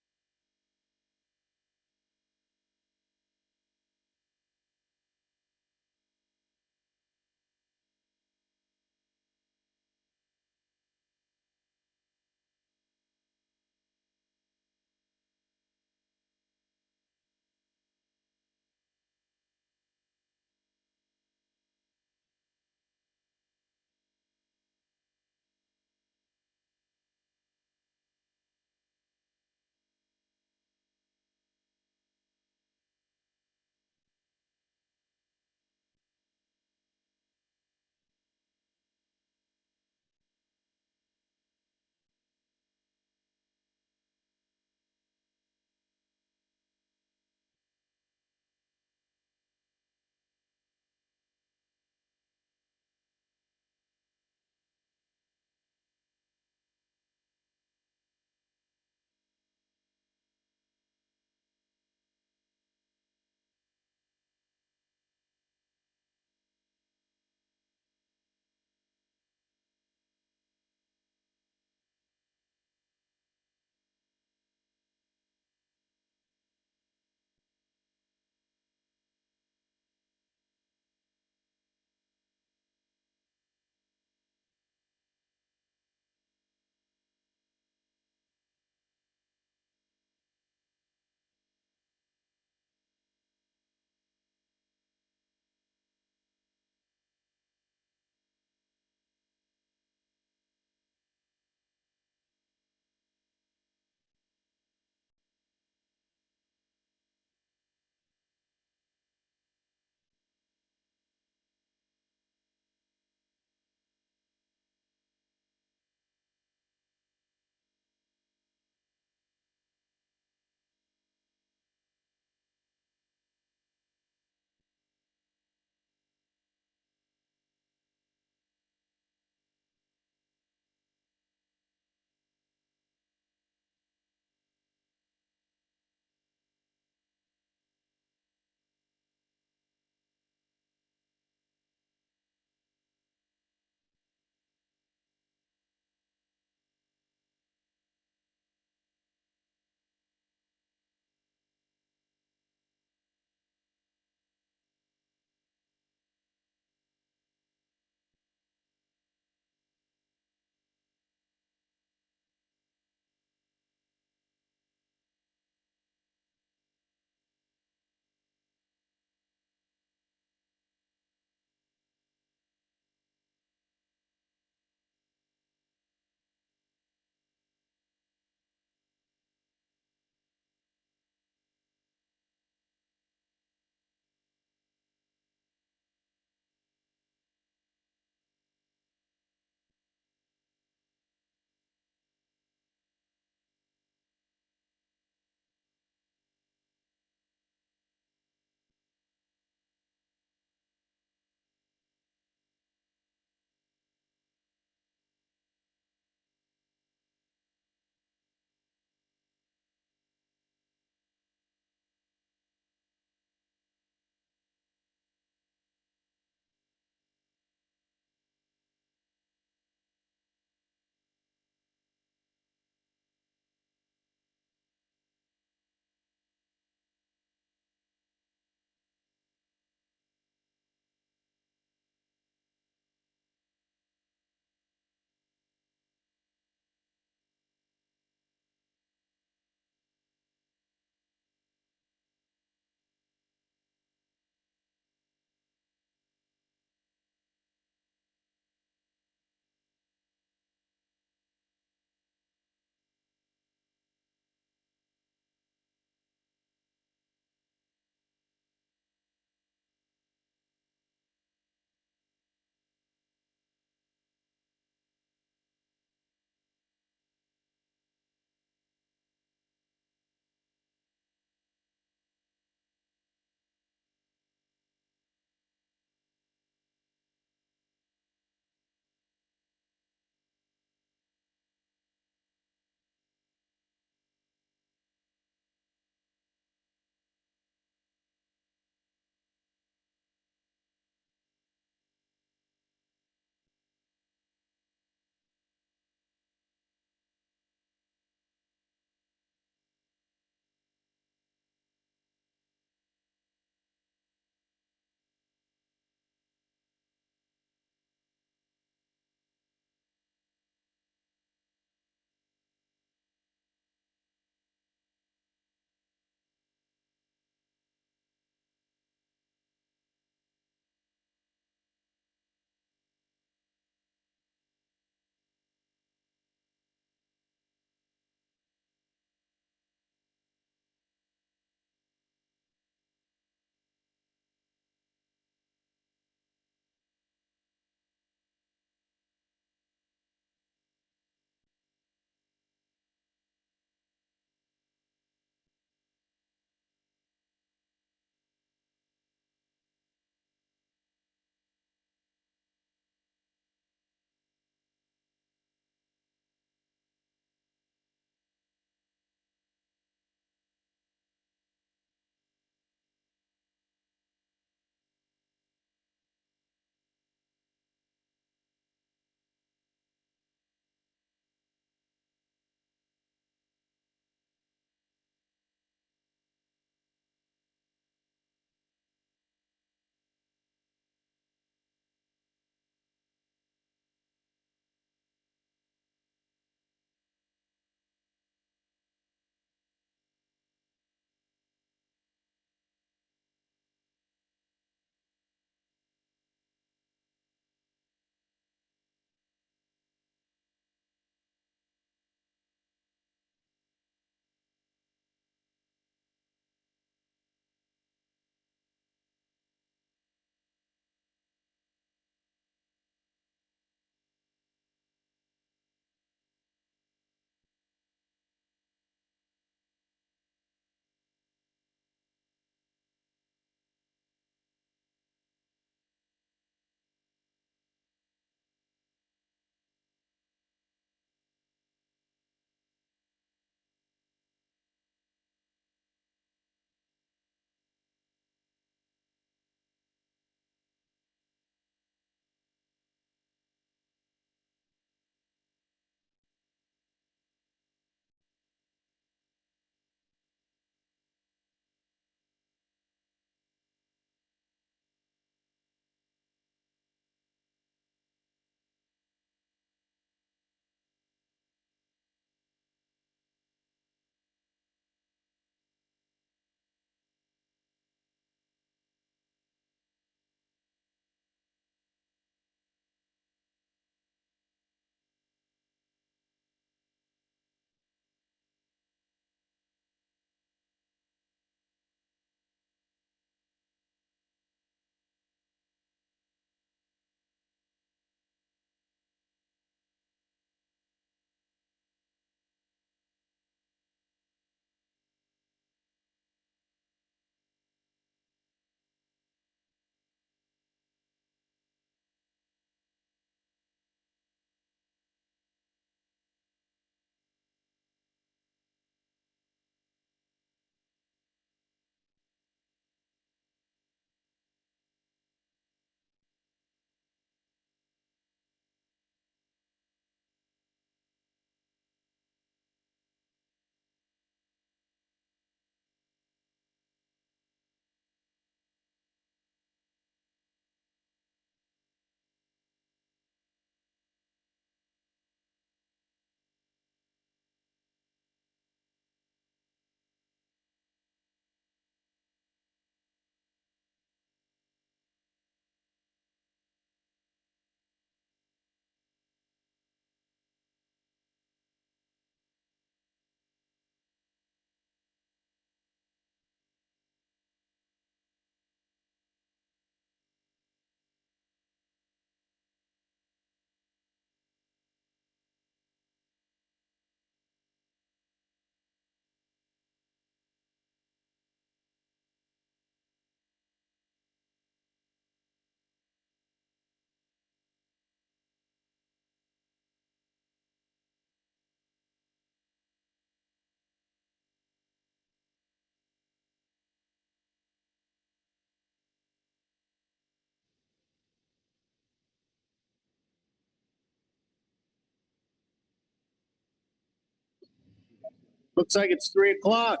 Speaker 16: Looks like it's 3 o'clock.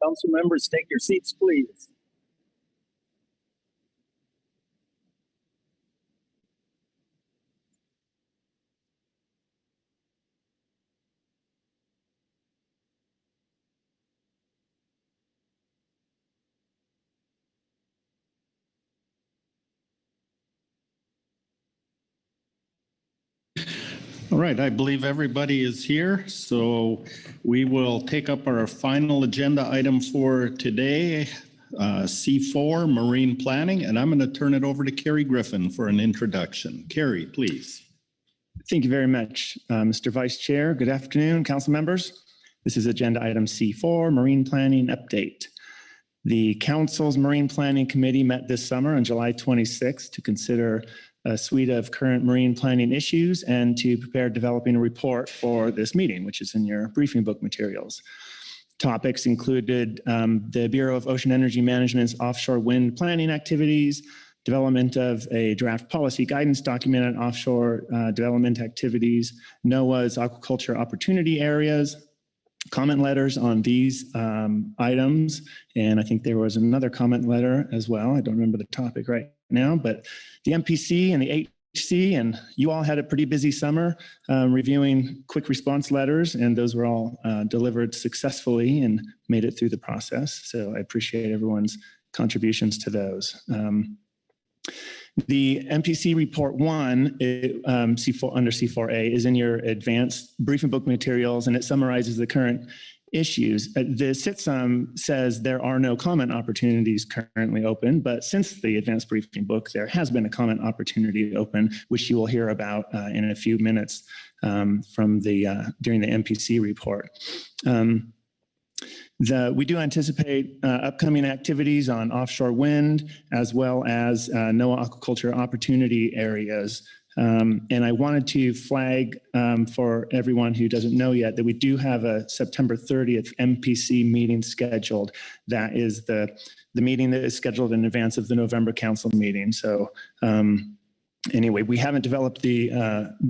Speaker 16: Council members, take your seats, please. All right, I believe everybody is here, so we will take up our final agenda item for today, C4, Marine Planning, and I'm going to turn it over to Carrie Griffin for an introduction. Carrie, please.
Speaker 1: Thank you very much, Mr. Vice Chair. Good afternoon, council members. This is agenda item C4, Marine Planning Update. The Council's Marine Planning Committee met this summer on July 26th to consider a suite of current marine planning issues and to prepare developing a report for this meeting, which is in your briefing book materials. Topics included the Bureau of Ocean Energy Management's offshore wind planning activities, development of a draft policy guidance document on offshore development activities, NOAA's aquaculture opportunity areas, comment letters on these items, and I think there was another comment letter as well. I don't remember the topic right now, but the MPC and the HC, and you all had a pretty busy summer reviewing quick response letters, and those were all delivered successfully and made it through the process. So I appreciate everyone's contributions to those. The MPC Report 1 C4, under C4A is in your advanced briefing book materials, and it summarizes the current issues. The SITSUM says there are no comment opportunities currently open, but since the advanced briefing book, there has been a comment opportunity open, which you will hear about in a few minutes from during the MPC report. We do anticipate upcoming activities on offshore wind, as well as NOAA aquaculture opportunity areas. And I wanted to flag for everyone who doesn't know yet that we do have a September 30th MPC meeting scheduled. That is the meeting that is scheduled in advance of the November council meeting. So anyway, we haven't developed the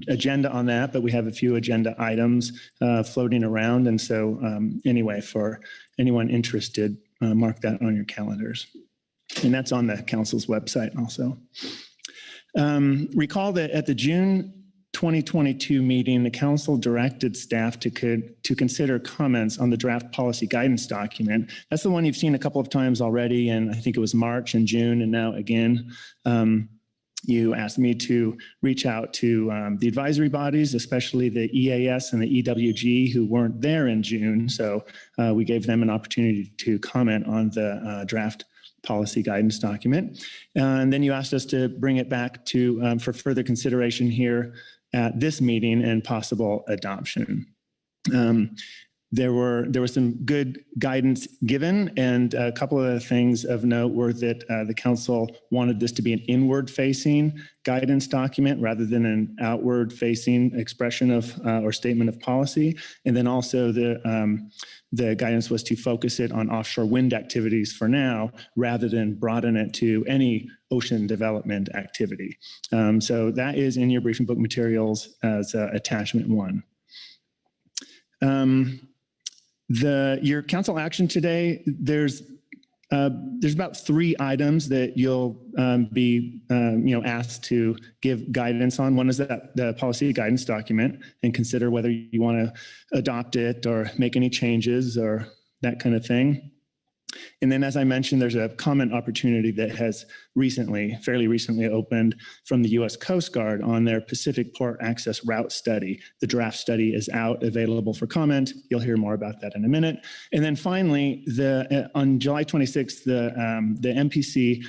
Speaker 1: agenda on that, but we have a few agenda items floating around. And so anyway, for anyone interested, mark that on your calendars. And that's on the council's website also. Recall that at the June 2022 meeting, the council directed staff to consider comments on the draft policy guidance document. That's the one you've seen a couple of times already, and I think it was March and June, and now again. You asked me to reach out to the advisory bodies, especially the EAS and the EWG, who weren't there in June. So we gave them an opportunity to comment on the draft policy guidance document. And then you asked us to bring it back to for further consideration here at this meeting and possible adoption. There was some good guidance given, and a couple of things of note were that the council wanted this to be an inward-facing guidance document rather than an outward-facing expression of or statement of policy. And then also the guidance was to focus it on offshore wind activities for now, rather than broaden it to any ocean development activity. So that is in your briefing book materials as attachment 1. Your council action today, there's about 3 items that you'll be asked to give guidance on. One is the policy guidance document, and consider whether you want to adopt it or make any changes or that kind of thing. And then, as I mentioned, there's a comment opportunity that has fairly recently opened from the U.S. Coast Guard on their Pacific Port Access Route Study. The draft study is out, available for comment. You'll hear more about that in a minute. And then finally, on July 26th, the MPC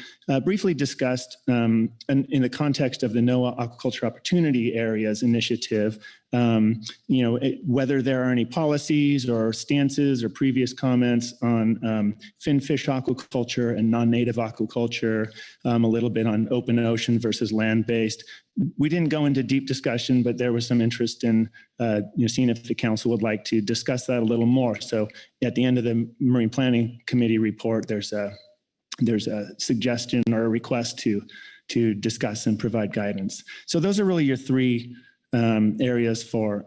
Speaker 1: briefly discussed, in the context of the NOAA Aquaculture Opportunity Areas Initiative, whether there are any policies or stances or previous comments on finfish aquaculture and non-native aquaculture, a little bit on open ocean versus land-based. We didn't go into deep discussion, but there was some interest in seeing if the council would like to discuss that a little more. So at the end of the Marine Planning Committee report, there's a suggestion or a request to discuss and provide guidance. So those are really your 3 areas for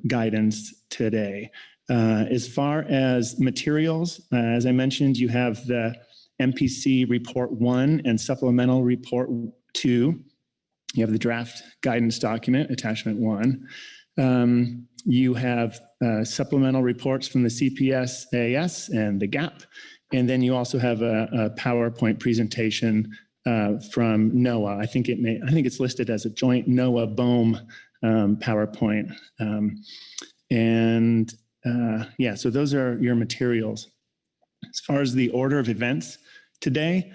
Speaker 1: guidance today. As far as materials, as I mentioned, you have the MPC Report 1 and Supplemental Report 2. You have the draft guidance document, Attachment 1. You have supplemental reports from the CPS-AS and the GAP. And then you also have a PowerPoint presentation from NOAA. I think it's listed as a joint NOAA-BOEM PowerPoint. So those are your materials. As far as the order of events today,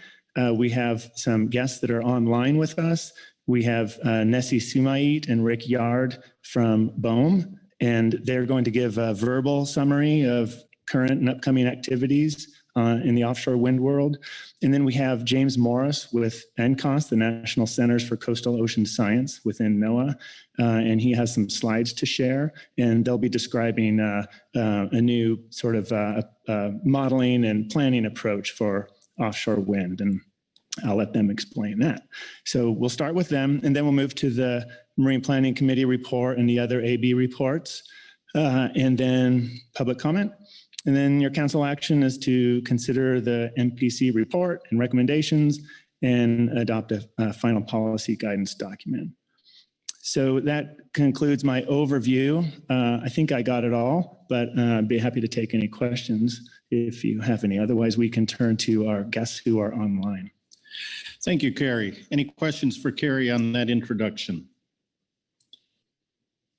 Speaker 1: we have some guests that are online with us. We have Nessie Sumait and Rick Yard from BOEM, and they're going to give a verbal summary of current and upcoming activities in the offshore wind world. And then we have James Morris with NCOS, the National Centers for Coastal Ocean Science within NOAA, and he has some slides to share, and they'll be describing a new sort of modeling and planning approach for offshore wind, and I'll let them explain that. So we'll start with them, and then we'll move to the Marine Planning Committee report and the other AB reports, and then public comment. And then your council action is to consider the MPC report and recommendations and adopt a final policy guidance document. So that concludes my overview. I think I got it all, but I'd be happy to take any questions if you have any. Otherwise, we can turn to our guests who are online.
Speaker 16: Thank you, Carrie. Any questions for Carrie on that introduction?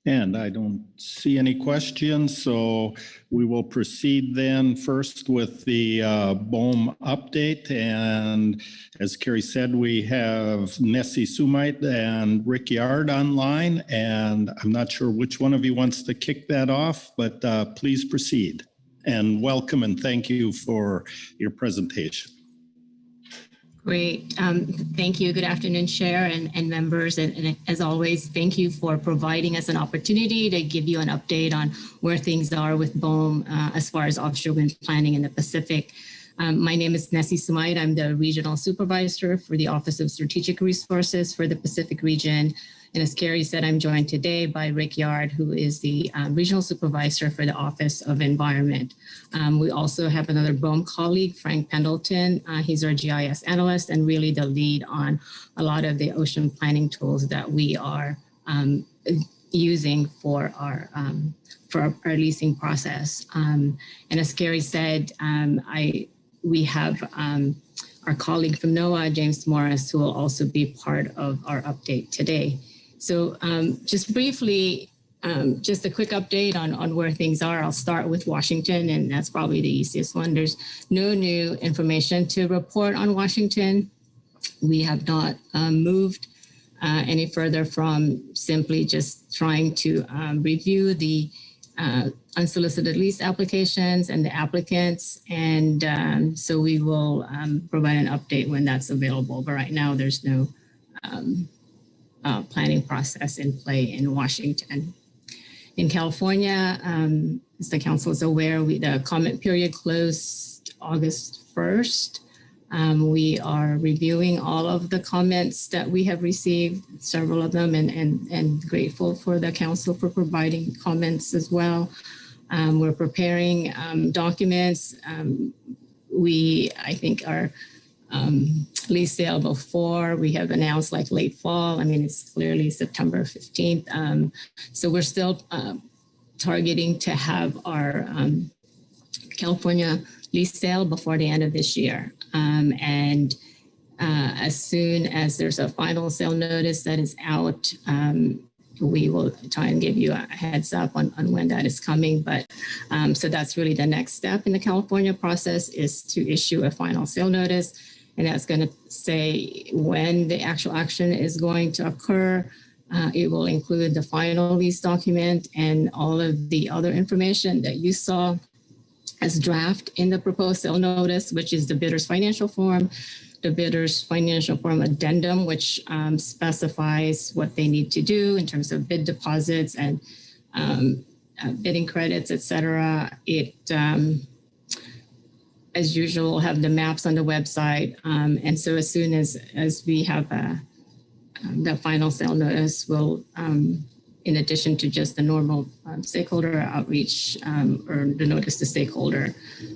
Speaker 16: And I don't see any questions, so we will proceed then first with the BOEM update. And as Carrie said, we have Nessie Sumait and Rick Yard online, and I'm not sure which one of you wants to kick that off, but please proceed. And welcome and thank you for your presentation.
Speaker 8: Great. Thank you. Good afternoon, Chair and members. And as always, thank you for providing us an opportunity to give you an update on where things are with BOEM as far as offshore wind planning in the Pacific. My name is Nessie Sumait. I'm the Regional Supervisor for the Office of Strategic Resources for the Pacific region. And as Carrie said, I'm joined today by Rick Yard, who is the Regional Supervisor for the Office of Environment. We also have another BOEM colleague, Frank Pendleton. He's our GIS analyst and really the lead on a lot of the ocean planning tools that we are using for our leasing process. And as Carrie said, we have our colleague from NOAA, James Morris, who will also be part of our update today. So just briefly, just a quick update on where things are. I'll start with Washington, and that's probably the easiest one. There's no new information to report on Washington. We have not moved any further from simply just trying to review the unsolicited lease applications and the applicants. And so we will provide an update when that's available. But right now, there's no planning process in play in Washington. In California, as the council is aware, the comment period closed August 1st. We are reviewing all of the comments that we have received, several of them, and grateful for the council for providing comments as well. We're preparing documents. I think our lease sale before we have announced like late fall. I mean, it's clearly September 15th. So we're still targeting to have our California lease sale before the end of this year. And as soon as there's a final sale notice that is out, we will try and give you a heads up on when that is coming. But so that's really the next step in the California process, is to issue a final sale notice. And that's going to say when the actual action is going to occur. It will include the final lease document and all of the other information that you saw as draft in the proposed sale notice, which is the bidder's financial form, the bidder's financial form addendum, which specifies what they need to do in terms of bid deposits and bidding credits, et cetera. It, as usual, have the maps on the website. And so as soon as we have the final sale notice will, in addition to just the normal stakeholder outreach or the notice to stakeholder,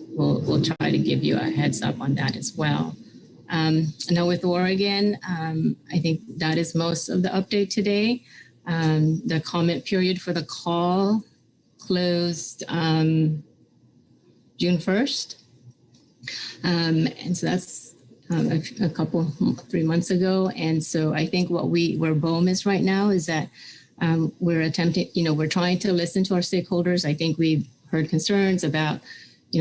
Speaker 8: we'll try to give you a heads up on that as well. Now with Oregon, I think that is most of the update today. The comment period for the call closed June 1st. And so that's a couple, 3 months ago. And so I think where BOEM is right now is that we're attempting, we're trying to listen to our stakeholders. I think we've heard concerns about,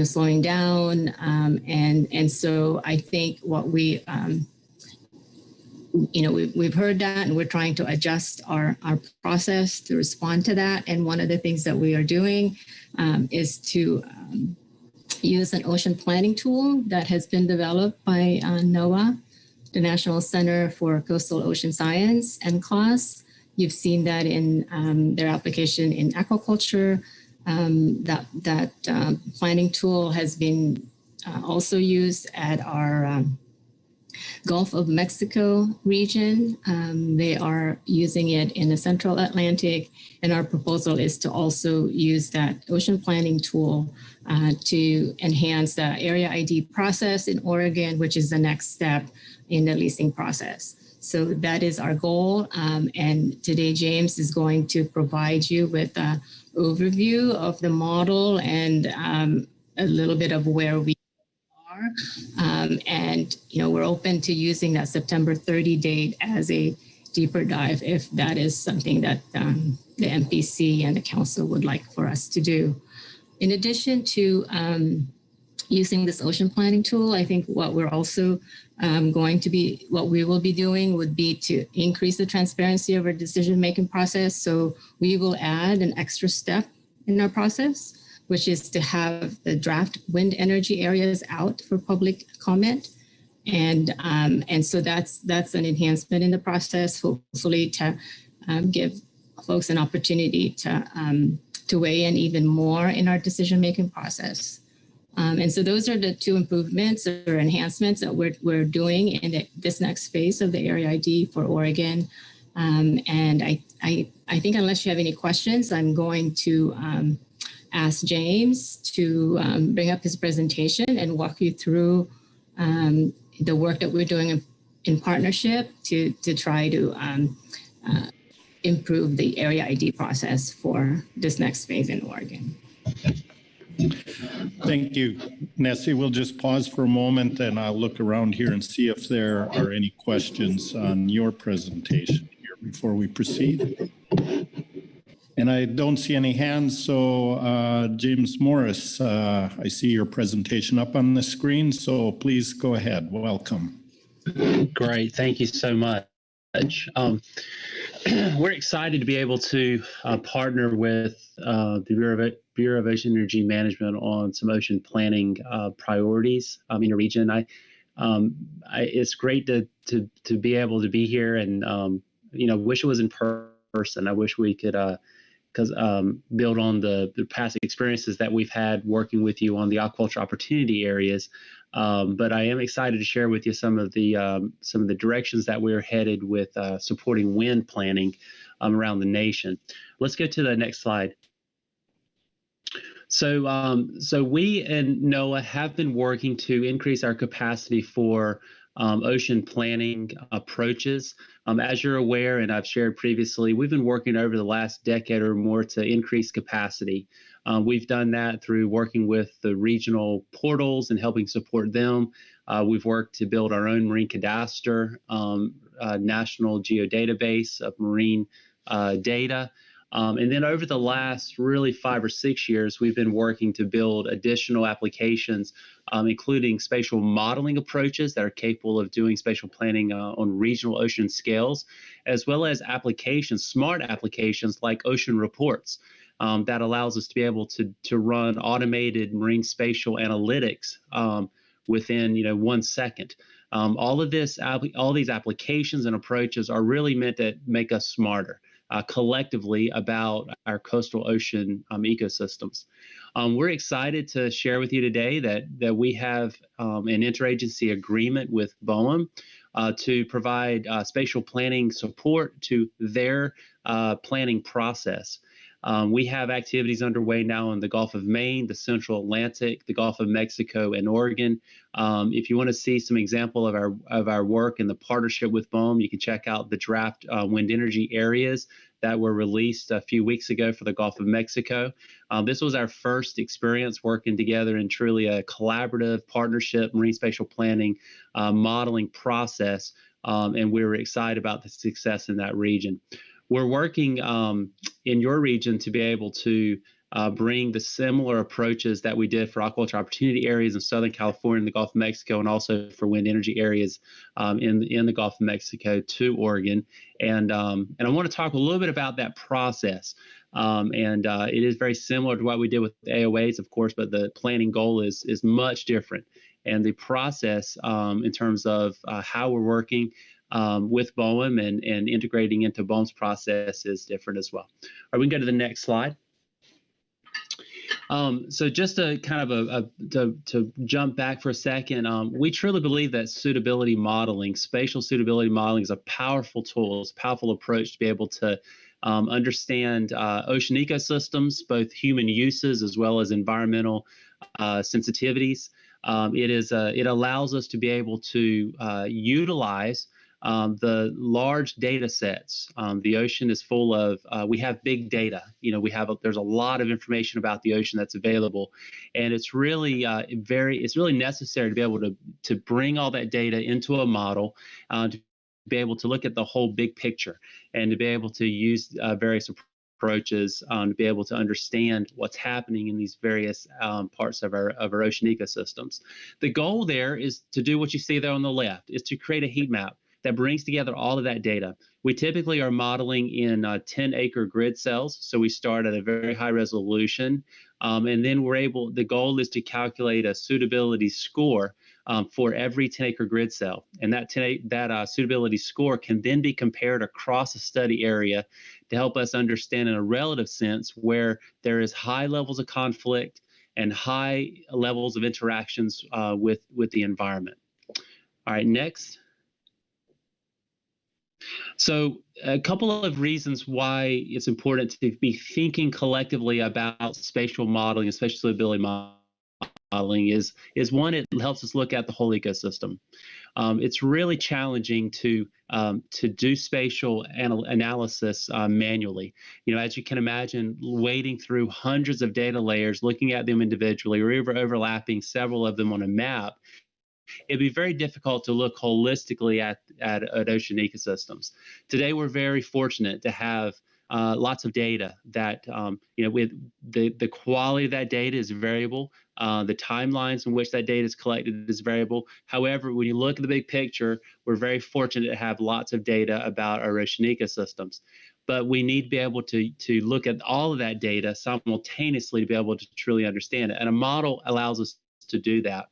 Speaker 8: slowing down. And so I think what we've heard that, and we're trying to adjust our process to respond to that. And one of the things that we are doing is to use an ocean planning tool that has been developed by NOAA, the National Center for Coastal Ocean Science, and NCLOS. You've seen that in their application in aquaculture. That planning tool has been also used at our Gulf of Mexico region. They are using it in the Central Atlantic, and our proposal is to also use that ocean planning tool to enhance the area ID process in Oregon, which is the next step in the leasing process. So that is our goal. And today, James is going to provide you with an overview of the model and a little bit of where we are. And, we're open to using that September 30 date as a deeper dive if that is something that the MPC and the council would like for us to do. In addition to using this ocean planning tool, I think what we're also what we will be doing would be to increase the transparency of our decision-making process. So we will add an extra step in our process, which is to have the draft wind energy areas out for public comment. And so that's an enhancement in the process, hopefully to give folks an opportunity to weigh in even more in our decision-making process. And so those are the two improvements or enhancements that we're doing in this next phase of the Area ID for Oregon. And I think unless you have any questions, I'm going to ask James to bring up his presentation and walk you through the work that we're doing in partnership to try to improve the Area ID process for this next phase in Oregon.
Speaker 16: Thank you, Nessie. We'll just pause for a moment and I'll look around here and see if there are any questions on your presentation here before we proceed. And I don't see any hands, so James Morris, I see your presentation up on the screen, so please go ahead. Welcome.
Speaker 9: Great, thank you so much. We're excited to be able to partner with the Bureau of Ocean Energy Management on some ocean planning priorities in the region. It's great to be able to be here, and wish it was in person. I wish we could build on the past experiences that we've had working with you on the aquaculture opportunity areas. But I am excited to share with you some of the directions that we're headed with supporting wind planning around the nation. Let's go to the next slide. So we and NOAA have been working to increase our capacity for ocean planning approaches. As you're aware, and I've shared previously, we've been working over the last decade or more to increase capacity. We've done that through working with the regional portals and helping support them. We've worked to build our own marine cadastre, national geodatabase of marine data. And then over the last really 5 or 6 years, we've been working to build additional applications, including spatial modeling approaches that are capable of doing spatial planning on regional ocean scales, as well as applications, smart applications like ocean reports that allows us to be able to run automated marine spatial analytics within 1 second. All these applications and approaches are really meant to make us smarter. Collectively about our coastal ocean ecosystems. We're excited to share with you today that we have an interagency agreement with BOEM to provide spatial planning support to their planning process. We have activities underway now in the Gulf of Maine, the Central Atlantic, the Gulf of Mexico, and Oregon. If you want to see some example of our work in the partnership with BOEM, you can check out the draft wind energy areas that were released a few weeks ago for the Gulf of Mexico. This was our first experience working together in truly a collaborative partnership marine spatial planning modeling process, and we were excited about the success in that region. We're working in your region to be able to bring the similar approaches that we did for aquaculture opportunity areas in Southern California and the Gulf of Mexico, and also for wind energy areas in the Gulf of Mexico to Oregon. And I want to talk a little bit about that process. It is very similar to what we did with AOAs, of course, but the planning goal is much different. And the process in terms of how we're working with BOEM and integrating into BOEM's process is different as well. All right, we can go to the next slide. So just to kind of to jump back for a second, we truly believe that suitability modeling, spatial suitability modeling, is a powerful tool. It's a powerful approach to be able to understand ocean ecosystems, both human uses as well as environmental sensitivities. It allows us to be able to utilize the large data sets. The ocean is full of, we have big data. You know, there's a lot of information about the ocean that's available, and it's really it's really necessary to be able to bring all that data into a model, to be able to look at the whole big picture, and to be able to use various approaches to be able to understand what's happening in these various parts of our ocean ecosystems. The goal there is to do what you see there on the left, is to create a heat map that brings together all of that data. We typically are modeling in 10-acre grid cells, so we start at a very high resolution, and then the goal is to calculate a suitability score for every 10-acre grid cell, and that suitability score can then be compared across a study area to help us understand in a relative sense where there is high levels of conflict and high levels of interactions with the environment. All right, next. So a couple of reasons why it's important to be thinking collectively about spatial modeling and spatial suitability modeling is one, it helps us look at the whole ecosystem. It's really challenging to do spatial analysis manually. You know, as you can imagine, wading through hundreds of data layers, looking at them individually, or overlapping several of them on a map, it'd be very difficult to look holistically at ocean ecosystems. Today, we're very fortunate to have lots of data that, with the quality of that data is variable. The timelines in which that data is collected is variable. However, when you look at the big picture, we're very fortunate to have lots of data about our ocean ecosystems. But we need to be able to look at all of that data simultaneously to be able to truly understand it. And a model allows us to do that.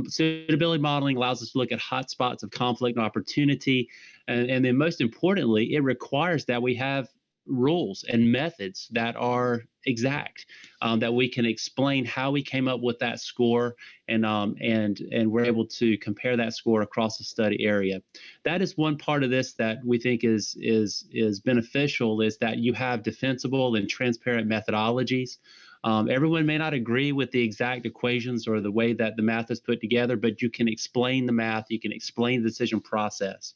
Speaker 9: Suitability modeling allows us to look at hotspots of conflict and opportunity. And then most importantly, it requires that we have rules and methods that are exact, that we can explain how we came up with that score, and we're able to compare that score across the study area. That is one part of this that we think is beneficial, is that you have defensible and transparent methodologies. Everyone may not agree with the exact equations or the way that the math is put together, but you can explain the math, you can explain the decision process.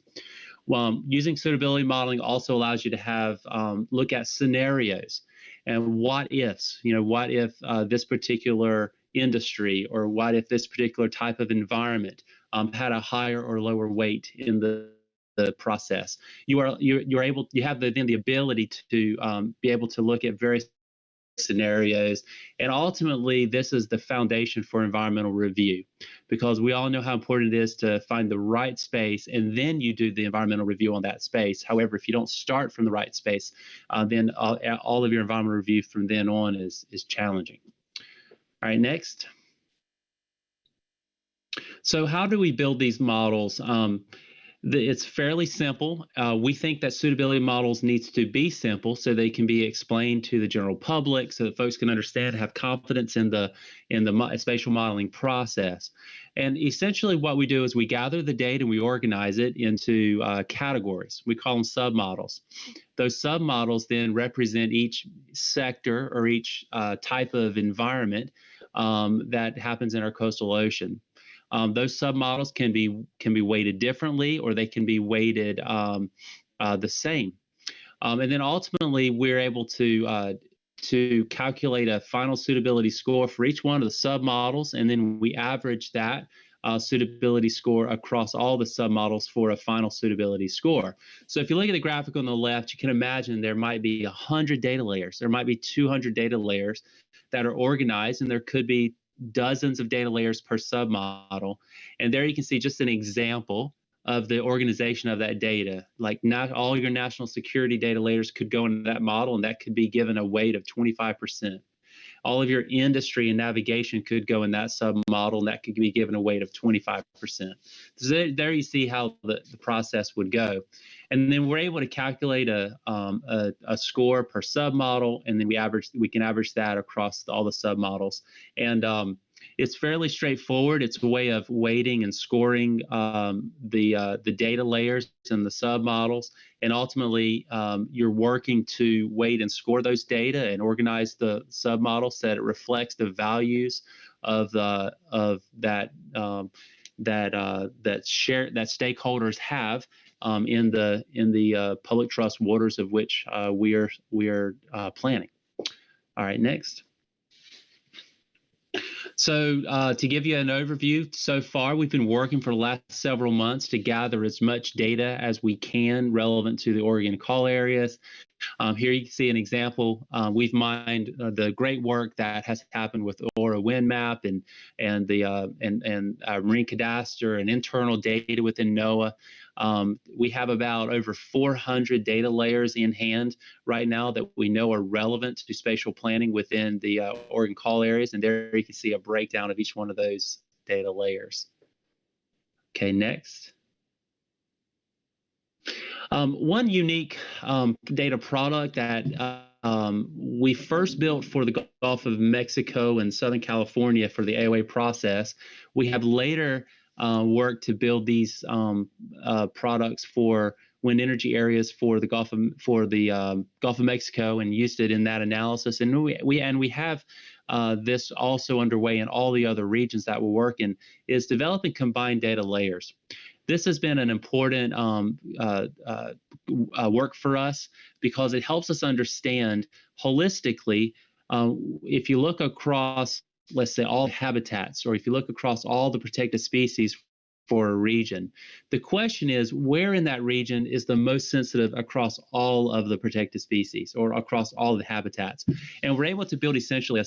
Speaker 9: Using suitability modeling also allows you to have look at scenarios and what ifs. You know, what if this particular industry, or what if this particular type of environment had a higher or lower weight in the process. You have then the ability to be able to look at various scenarios, and ultimately this is the foundation for environmental review, because we all know how important it is to find the right space and then you do the environmental review on that space. However, if you don't start from the right space, then all of your environmental review from then on is challenging. All right, next. So how do we build these models? It's fairly simple. We think that suitability models needs to be simple so they can be explained to the general public, so that folks can understand, have confidence in the spatial modeling process. And essentially what we do is we gather the data and we organize it into categories. We call them submodels. Those submodels then represent each sector or each type of environment that happens in our coastal ocean. Those submodels can be weighted differently, or they can be weighted the same. And then ultimately, we're able to calculate a final suitability score for each one of the submodels, and then we average that suitability score across all the submodels for a final suitability score. So if you look at the graphic on the left, you can imagine there might be 100 data layers. There might be 200 data layers that are organized, and there could be dozens of data layers per submodel. And there you can see just an example of the organization of that data. Like not all your national security data layers could go into that model, and that could be given a weight of 25%. All of your industry and navigation could go in that submodel, and that could be given a weight of 25%. So there you see how the process would go. And then we're able to calculate a score per submodel, and then we can average that across all the submodels. And it's fairly straightforward. It's a way of weighting and scoring the data layers and the submodels. And ultimately, you're working to weight and score those data and organize the submodels so that it reflects the values of that stakeholders have in the public trust waters of which we are planning. All right, next. So to give you an overview, so far we've been working for the last several months to gather as much data as we can relevant to the Oregon call areas. Here you can see an example. We've mined the great work that has happened with Aura Wind Map and Marine Cadastre and internal data within NOAA. We have about over 400 data layers in hand right now that we know are relevant to spatial planning within the Oregon call areas. And there you can see a breakdown of each one of those data layers. Okay, next. One unique data product that we first built for the Gulf of Mexico and Southern California for the AOA process. We have later worked to build these products for wind energy areas for the Gulf of Mexico and used it in that analysis. And we have this also underway in all the other regions that we're working, is developing combined data layers. This has been an important work for us because it helps us understand holistically, if you look across, let's say, all habitats, or if you look across all the protected species for a region, the question is, where in that region is the most sensitive across all of the protected species or across all of the habitats? And we're able to build essentially a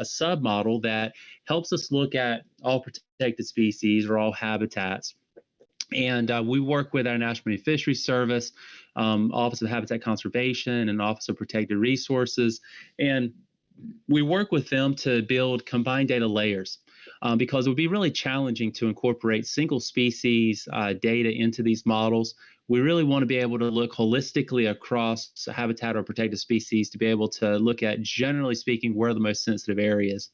Speaker 9: submodel that helps us look at all protected species or all habitats. And we work with our National Marine Fisheries Service, Office of Habitat Conservation, and Office of Protected Resources. And we work with them to build combined data layers because it would be really challenging to incorporate single species data into these models. We really want to be able to look holistically across habitat or protected species to be able to look at, generally speaking, where are the most sensitive areas.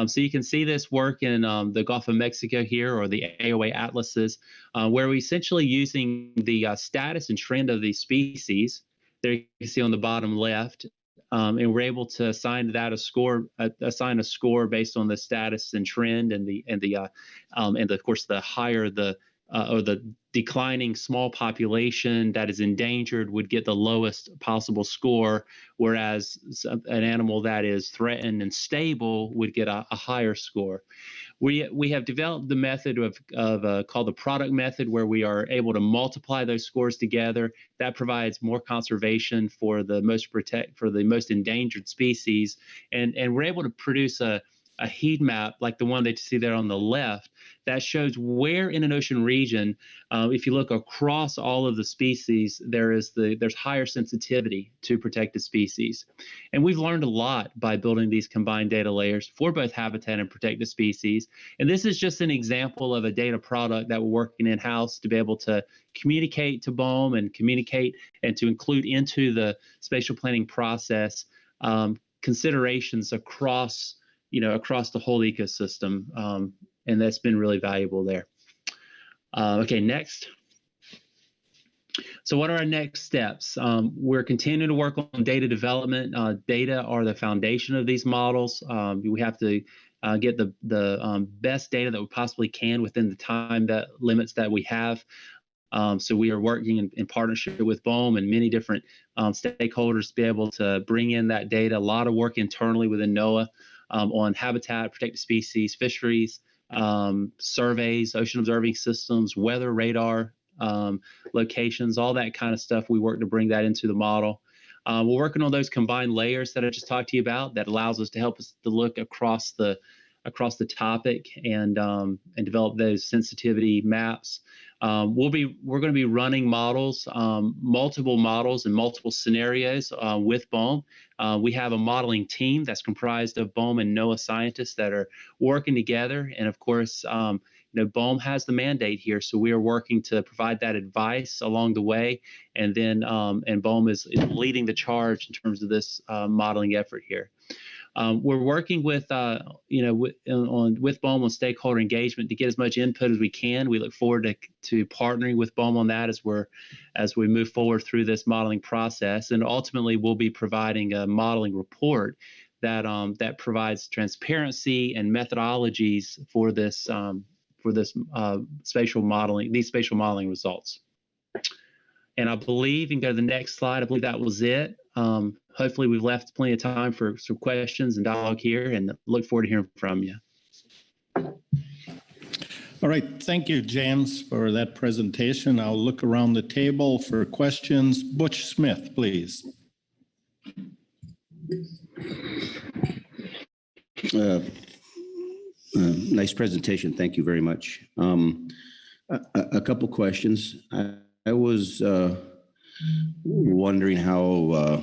Speaker 9: So you can see this work in the Gulf of Mexico here, or the AOA atlases, where we're essentially using the status and trend of these species. There you can see on the bottom left, and we're able to assign that a score based on the status and trend, and of course the higher or the declining small population that is endangered would get the lowest possible score, whereas an animal that is threatened and stable would get a higher score. We have developed the method called the product method, where we are able to multiply those scores together. That provides more conservation for the most endangered species, and we're able to produce a heat map like the one that you see there on the left that shows where in an ocean region, if you look across all of the species, there's higher sensitivity to protected species. And we've learned a lot by building these combined data layers for both habitat and protected species. And this is just an example of a data product that we're working in-house to be able to communicate to BOEM and communicate and to include into the spatial planning process considerations across the whole ecosystem that's been really valuable there. Okay, next. So what are our next steps? We're continuing to work on data development. Data are the foundation of these models. We have to get the best data that we possibly can within the time limits that we have. So we are working in partnership with BOEM and many different stakeholders to be able to bring in that data. A lot of work internally within NOAA on habitat, protected species, fisheries, surveys, ocean observing systems, weather radar, locations, all that kind of stuff. We work to bring that into the model. We're working on those combined layers that I just talked to you about that allows us to help us to look across the topic and develop those sensitivity maps. We're going to be running models, multiple models and multiple scenarios with BOEM. We have a modeling team that's comprised of BOEM and NOAA scientists that are working together. And of course, BOEM has the mandate here, so we are working to provide that advice along the way. And then and BOEM is leading the charge in terms of this modeling effort here. We're working with with BOEM on stakeholder engagement to get as much input as we can. We look forward to partnering with BOEM on that as we move forward through this modeling process. And ultimately, we'll be providing a modeling report that provides transparency and methodologies for this spatial modeling, these spatial modeling results. And I believe, you can go to the next slide, I believe that was it. Hopefully we've left plenty of time for some questions and dialogue here, and look forward to hearing from you.
Speaker 16: All right, thank you, James, for that presentation. I'll look around the table for questions. Butch Smith, please.
Speaker 11: Nice presentation. Thank you very much. A couple questions. I was wondering how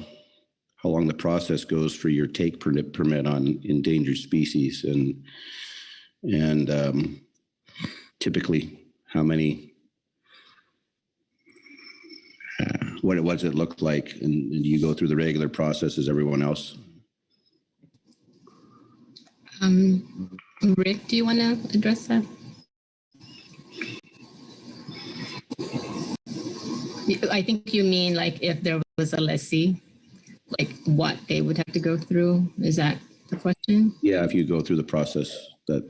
Speaker 11: long the process goes for your take permit on endangered species, and typically how many, what does it look like, and do you go through the regular process as everyone else?
Speaker 8: Rick, do you want to address that? I think you mean like if there was a lessee, like what they would have to go through. Is that the question?
Speaker 11: Yeah, if you go through the process that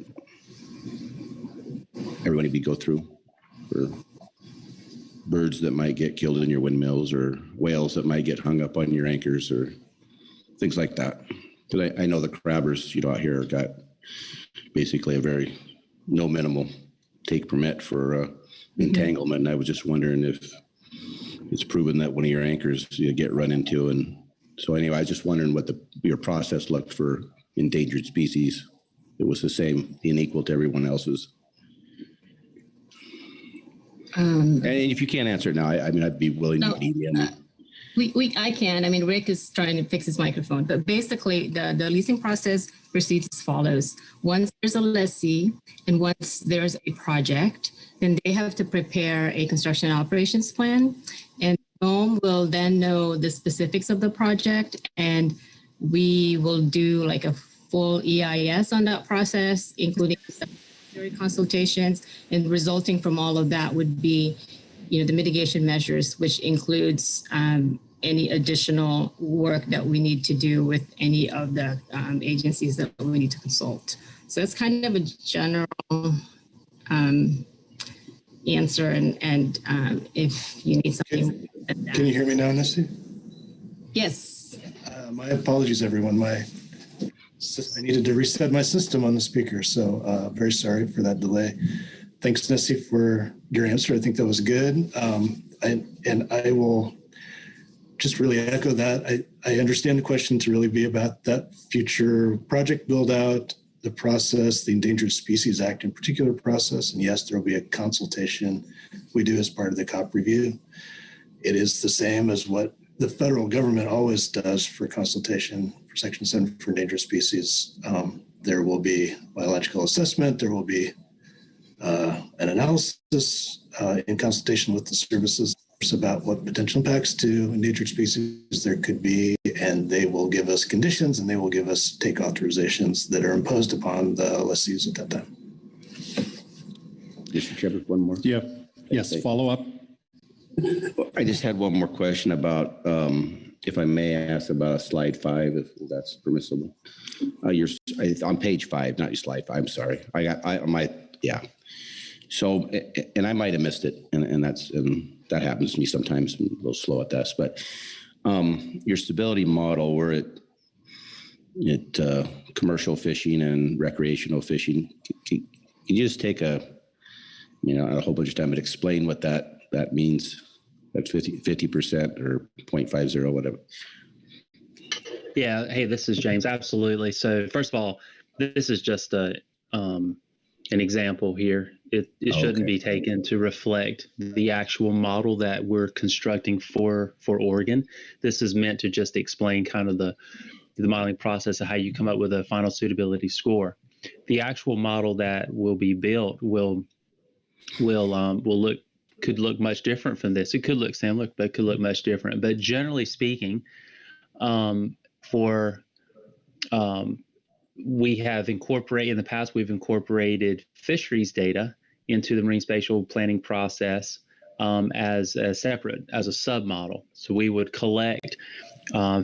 Speaker 11: everybody would go through for birds that might get killed in your windmills, or whales that might get hung up on your anchors, or things like that. Because I know the crabbers, out here got basically a very no minimal take permit for entanglement. And I was just wondering if it's proven that one of your anchors you get run into. And so anyway, I was just wondering what your process looked for endangered species. It was the same and equal to everyone else's. And if you can't answer it now, I'd be willing to email me.
Speaker 8: I can. I mean, Rick is trying to fix his microphone, but basically the leasing process proceeds as follows. Once there's a lessee and once there's a project, then they have to prepare a construction and operations plan, and BOEM will then know the specifics of the project, and we will do like a full EIS on that process, including consultations, and resulting from all of that would be the mitigation measures, which includes any additional work that we need to do with any of the agencies that we need to consult. So it's kind of a general answer, and if you need something.
Speaker 15: Can you hear me now, Nessie?
Speaker 8: Yes.
Speaker 15: My apologies, everyone. I needed to reset my system on the speaker, so very sorry for that delay. Thanks, Nessie, for your answer. I think that was good. And I will just really echo that. I understand the question to really be about that future project build out, the process, the Endangered Species Act in particular process. And yes, there will be a consultation we do as part of the COP review. It is the same as what the federal government always does for consultation for Section 7 for endangered species. There will be biological assessment. There will be an analysis in consultation with the services about what potential impacts to endangered species there could be, and they will give us conditions and they will give us take authorizations that are imposed upon the lessees at that time.
Speaker 11: Mr. Chairman, one more.
Speaker 16: Yeah. Yes, follow up.
Speaker 11: I just had one more question about, if I may ask about slide 5, if that's permissible. On page 5, not your slide 5. I'm sorry. Yeah. So, and I might have missed it, and that happens to me sometimes. I'm a little slow at this, but your stability model, where it commercial fishing and recreational fishing, can you just take a whole bunch of time and explain what that means? That's 50% or 0.50, whatever.
Speaker 9: Yeah. Hey, this is James. Absolutely. So first of all, this is just an example here. It shouldn't be taken to reflect the actual model that we're constructing for Oregon. This is meant to just explain kind of the modeling process of how you come up with a final suitability score. The actual model that will be built could look much different from this. It could look similar, but it could look much different. But generally speaking, we have incorporated in the past. We've incorporated fisheries data into the marine spatial planning process as a sub model. So we would collect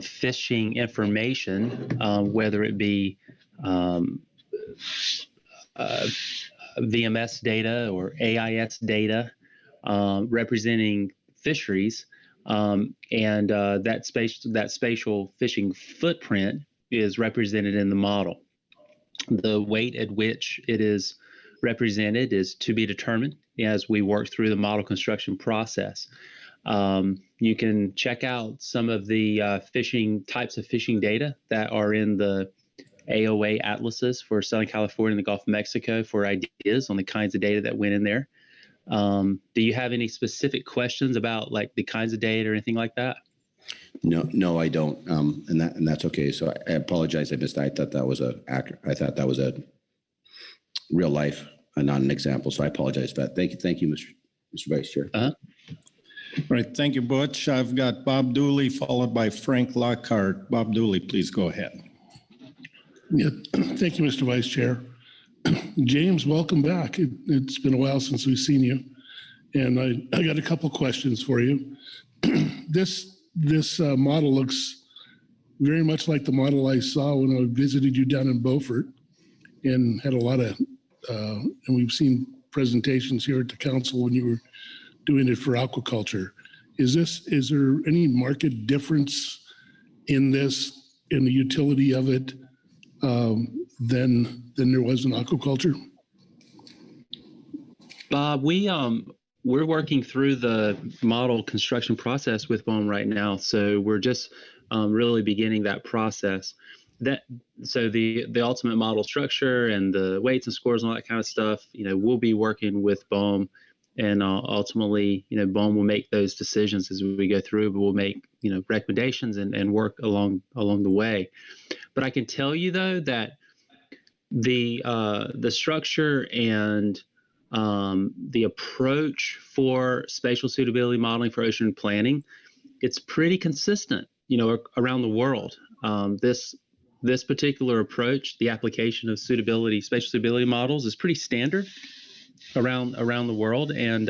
Speaker 9: fishing information, whether it be VMS data or AIS data representing fisheries, and that spatial fishing footprint is represented in the model. The weight at which it is represented is to be determined as we work through the model construction process. You can check out some of the types of fishing data that are in the AOA atlases for Southern California and the Gulf of Mexico for ideas on the kinds of data that went in there. Do you have any specific questions about like the kinds of data or anything like that?
Speaker 11: No, I don't. And that's okay. So I apologize. I missed that. I thought that was a real life, not an example. So I apologize for that. Thank you, Mr. Vice Chair.
Speaker 16: All right. Thank you, Butch. I've got Bob Dooley followed by Frank Lockhart. Bob Dooley, please go ahead.
Speaker 2: Yeah, thank you, Mr. Vice Chair. James, welcome back. It's been a while since we've seen you. And I got a couple questions for you. This model looks very much like the model I saw when I visited you down in Beaufort and had a lot of, and we've seen presentations here at the council when you were doing it for aquaculture. Is there any market difference in this, in the utility of it, than there was in aquaculture?
Speaker 9: Bob, we're working through the model construction process with BOEM right now, so we're just really beginning that process. So the ultimate model structure and the weights and scores and all that kind of stuff, we'll be working with BOEM, and ultimately, BOEM will make those decisions as we go through. But we'll make recommendations and work along the way. But I can tell you though that the structure and the approach for spatial suitability modeling for ocean planning, it's pretty consistent, around the world. This particular approach, the application of spatial suitability models, is pretty standard around the world. And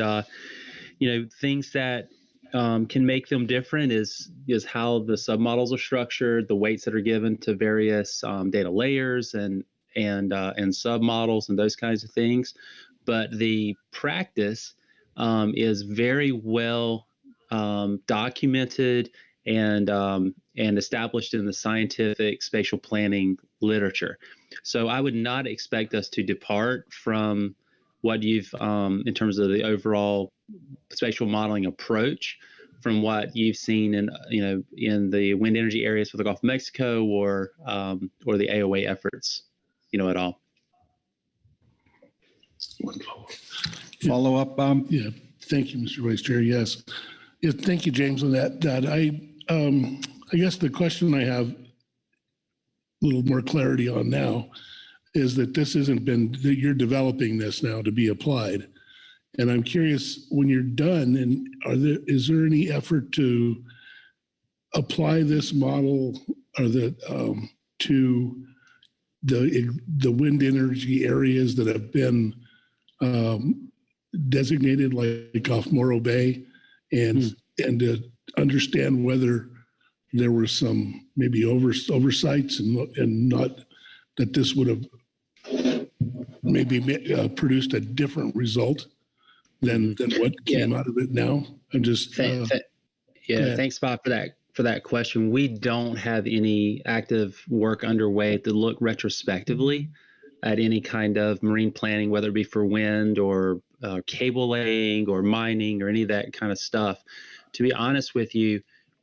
Speaker 9: things that can make them different is how the submodels are structured, the weights that are given to various data layers and submodels and those kinds of things. But the practice is very well documented and established in the scientific spatial planning literature. So I would not expect us to depart from what you've, in terms of the overall spatial modeling approach, from what you've seen in the wind energy areas for the Gulf of Mexico or the AOA efforts, at all.
Speaker 2: Follow up, Bob? Yeah, thank you, Mr. Vice Chair. Yes. Yeah, thank you, James, on that. I guess the question I have a little more clarity on now is that that you're developing this now to be applied. And I'm curious, when you're done, and is there any effort to apply this model to the wind energy areas that have been designated like off Morro Bay and to understand whether there were some maybe oversights and not that this would have maybe produced a different result than what came out of it now. I'm just
Speaker 9: thanks, Bob, for that question. We don't have any active work underway to look retrospectively at any kind of marine planning, whether it be for wind or cable laying or mining or any of that kind of stuff. To be honest with you,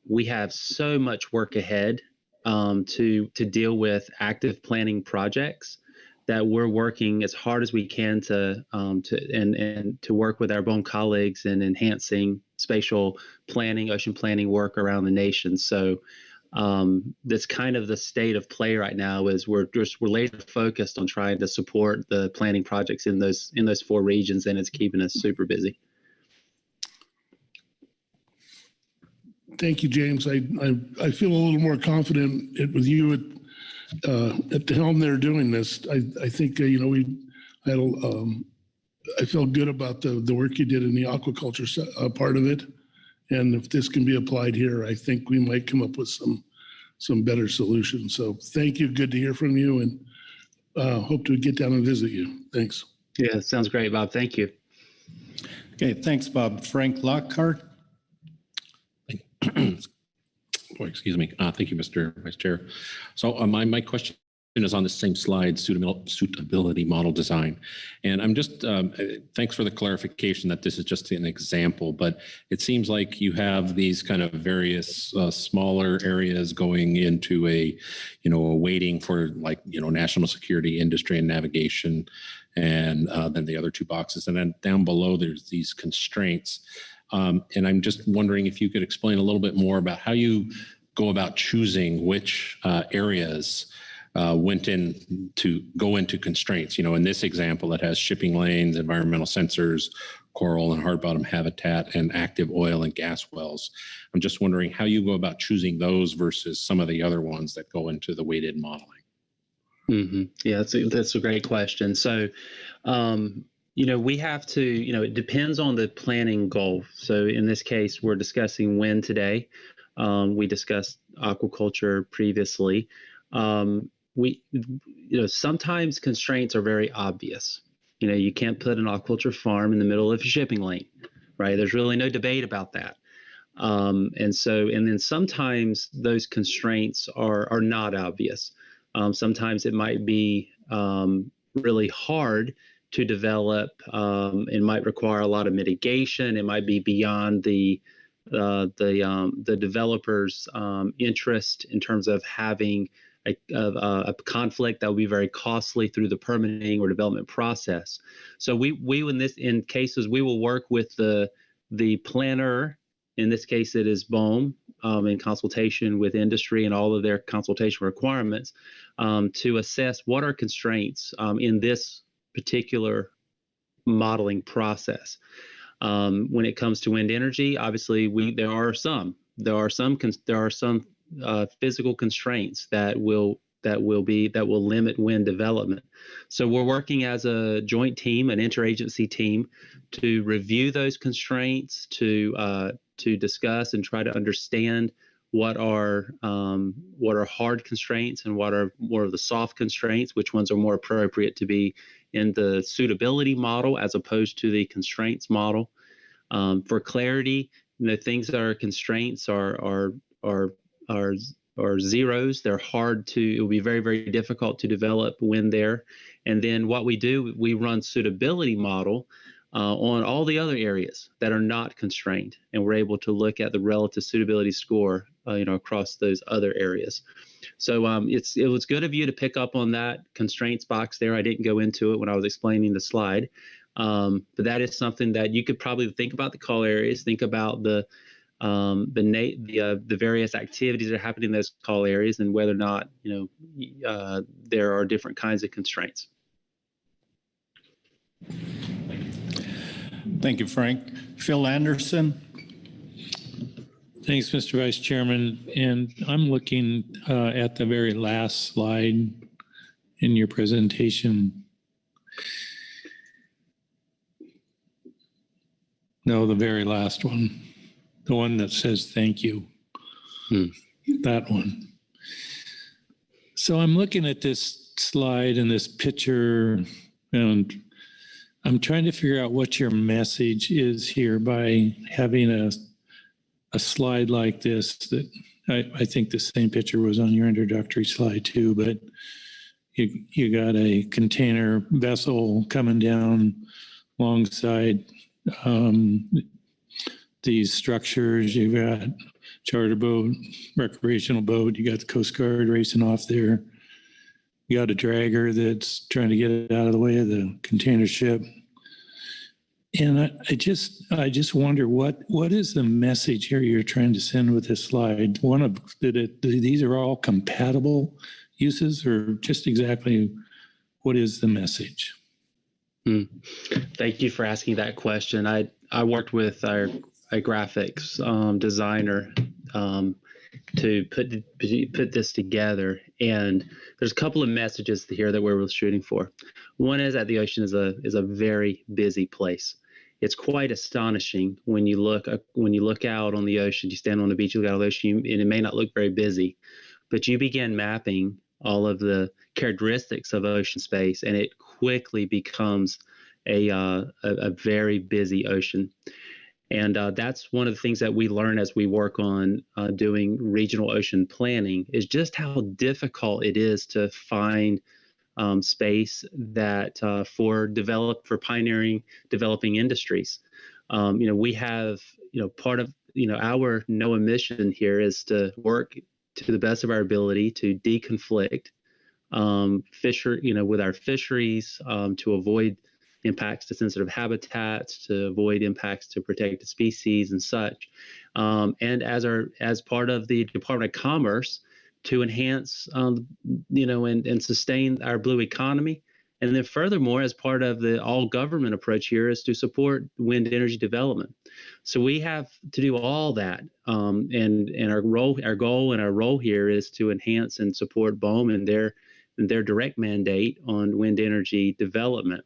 Speaker 9: we have so much work ahead to deal with active planning projects that we're working as hard as we can to work with our BOEM colleagues in enhancing spatial planning, ocean planning work around the nation. So that's kind of the state of play right now. Is we're laser focused on trying to support the planning projects in those 4 regions, and it's keeping us super busy.
Speaker 2: Thank you, James. I feel a little more confident with you at the helm there doing this. I think I felt good about the work you did in the aquaculture part of it, and if this can be applied here, I think we might come up with some better solutions. So thank you. Good to hear from you, and hope to get down and visit you. Thanks.
Speaker 9: Yeah, sounds great, Bob. Thank you.
Speaker 16: Okay, thanks, Bob. Frank Lockhart.
Speaker 13: Excuse me. Thank you, Mr. Vice Chair. So my question is on the same slide, suitability model design. And I'm just, thanks for the clarification that this is just an example, but it seems like you have these kind of various smaller areas going into a waiting for national security, industry and navigation, and then the other 2 boxes. And then down below, there's these constraints. And I'm just wondering if you could explain a little bit more about how you go about choosing which areas go into constraints. In this example, it has shipping lanes, environmental sensors, coral and hard bottom habitat, and active oil and gas wells. I'm just wondering how you go about choosing those versus some of the other ones that go into the weighted modeling.
Speaker 9: Mm-hmm. Yeah, that's a great question. So, we have to, it depends on the planning goal. So in this case, we're discussing wind today. We discussed aquaculture previously. Sometimes constraints are very obvious. You can't put an aquaculture farm in the middle of a shipping lane, right? There's really no debate about that. And then sometimes those constraints are not obvious. Sometimes it might be really hard to develop. It might require a lot of mitigation. It might be beyond the developer's interest in terms of having a conflict that will be very costly through the permitting or development process. So we in cases we will work with the planner. In this case, it is BOEM in consultation with industry and all of their consultation requirements to assess what are constraints in this particular modeling process. When it comes to wind energy, obviously there are some physical constraints that will limit wind development. So we're working as a joint team, an interagency team, to review those constraints, to discuss and try to understand what are hard constraints and what are more of the soft constraints, which ones are more appropriate to be in the suitability model as opposed to the constraints model. For clarity, things that are constraints are zeros. They're hard it will be very, very difficult to develop wind there. And then what we do, we run suitability model on all the other areas that are not constrained, and we're able to look at the relative suitability score, across those other areas. So it was good of you to pick up on that constraints box there. I didn't go into it when I was explaining the slide, but that is something that you could probably think about the call areas, think about the various activities that are happening in those call areas, and whether or not there are different kinds of constraints.
Speaker 16: Thank you, Frank. Phil Anderson.
Speaker 21: Thanks, Mr. Vice Chairman. And I'm looking at the very last slide in your presentation. No, the very last one. The one that says thank you. That one. So I'm looking at this slide and this picture, and I'm trying to figure out what your message is here by having a slide like this. That I think the same picture was on your introductory slide too, but you got a container vessel coming down alongside these structures. You've got charter boat, recreational boat. You got the Coast Guard racing off there. You got a dragger that's trying to get it out of the way of the container ship. And I just wonder what is the message here you're trying to send with this slide? These are all compatible uses, or just exactly what is the message?
Speaker 9: Thank you for asking that question. I worked with a graphics designer to put this together, and there's a couple of messages here that we're shooting for. One is that the ocean is a very busy place. It's quite astonishing when you look out on the ocean. You stand on the beach, you look out on the ocean, and it may not look very busy, but you begin mapping all of the characteristics of ocean space, and it quickly becomes a very busy ocean. And that's one of the things that we learn as we work on doing regional ocean planning, is just how difficult it is to find space that for pioneering developing industries. We have, part of, our NOAA mission here is to work to the best of our ability to deconflict with our fisheries, to avoid impacts to sensitive habitats, to avoid impacts to protected species and such. And as part of the Department of Commerce, to enhance, and sustain our blue economy. And then furthermore, as part of the all government approach here, is to support wind energy development. So we have to do all that. And our goal and our role here is to enhance and support BOEM and their direct mandate on wind energy development.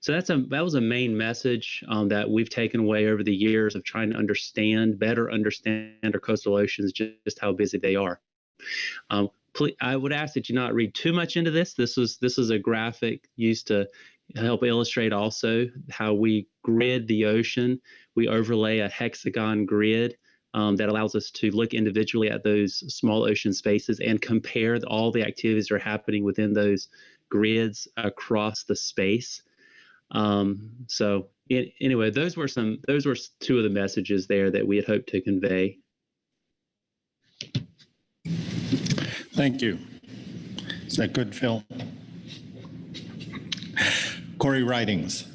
Speaker 9: So that was a main message that we've taken away over the years of trying to better understand our coastal oceans, just how busy they are. I would ask that you not read too much into this. This is a graphic used to help illustrate also how we grid the ocean. We overlay a hexagon grid that allows us to look individually at those small ocean spaces and compare all the activities that are happening within those grids across the space. Anyway, those were two of the messages there that we had hoped to convey.
Speaker 16: Thank you. Is that good, Phil? Corey Ridings.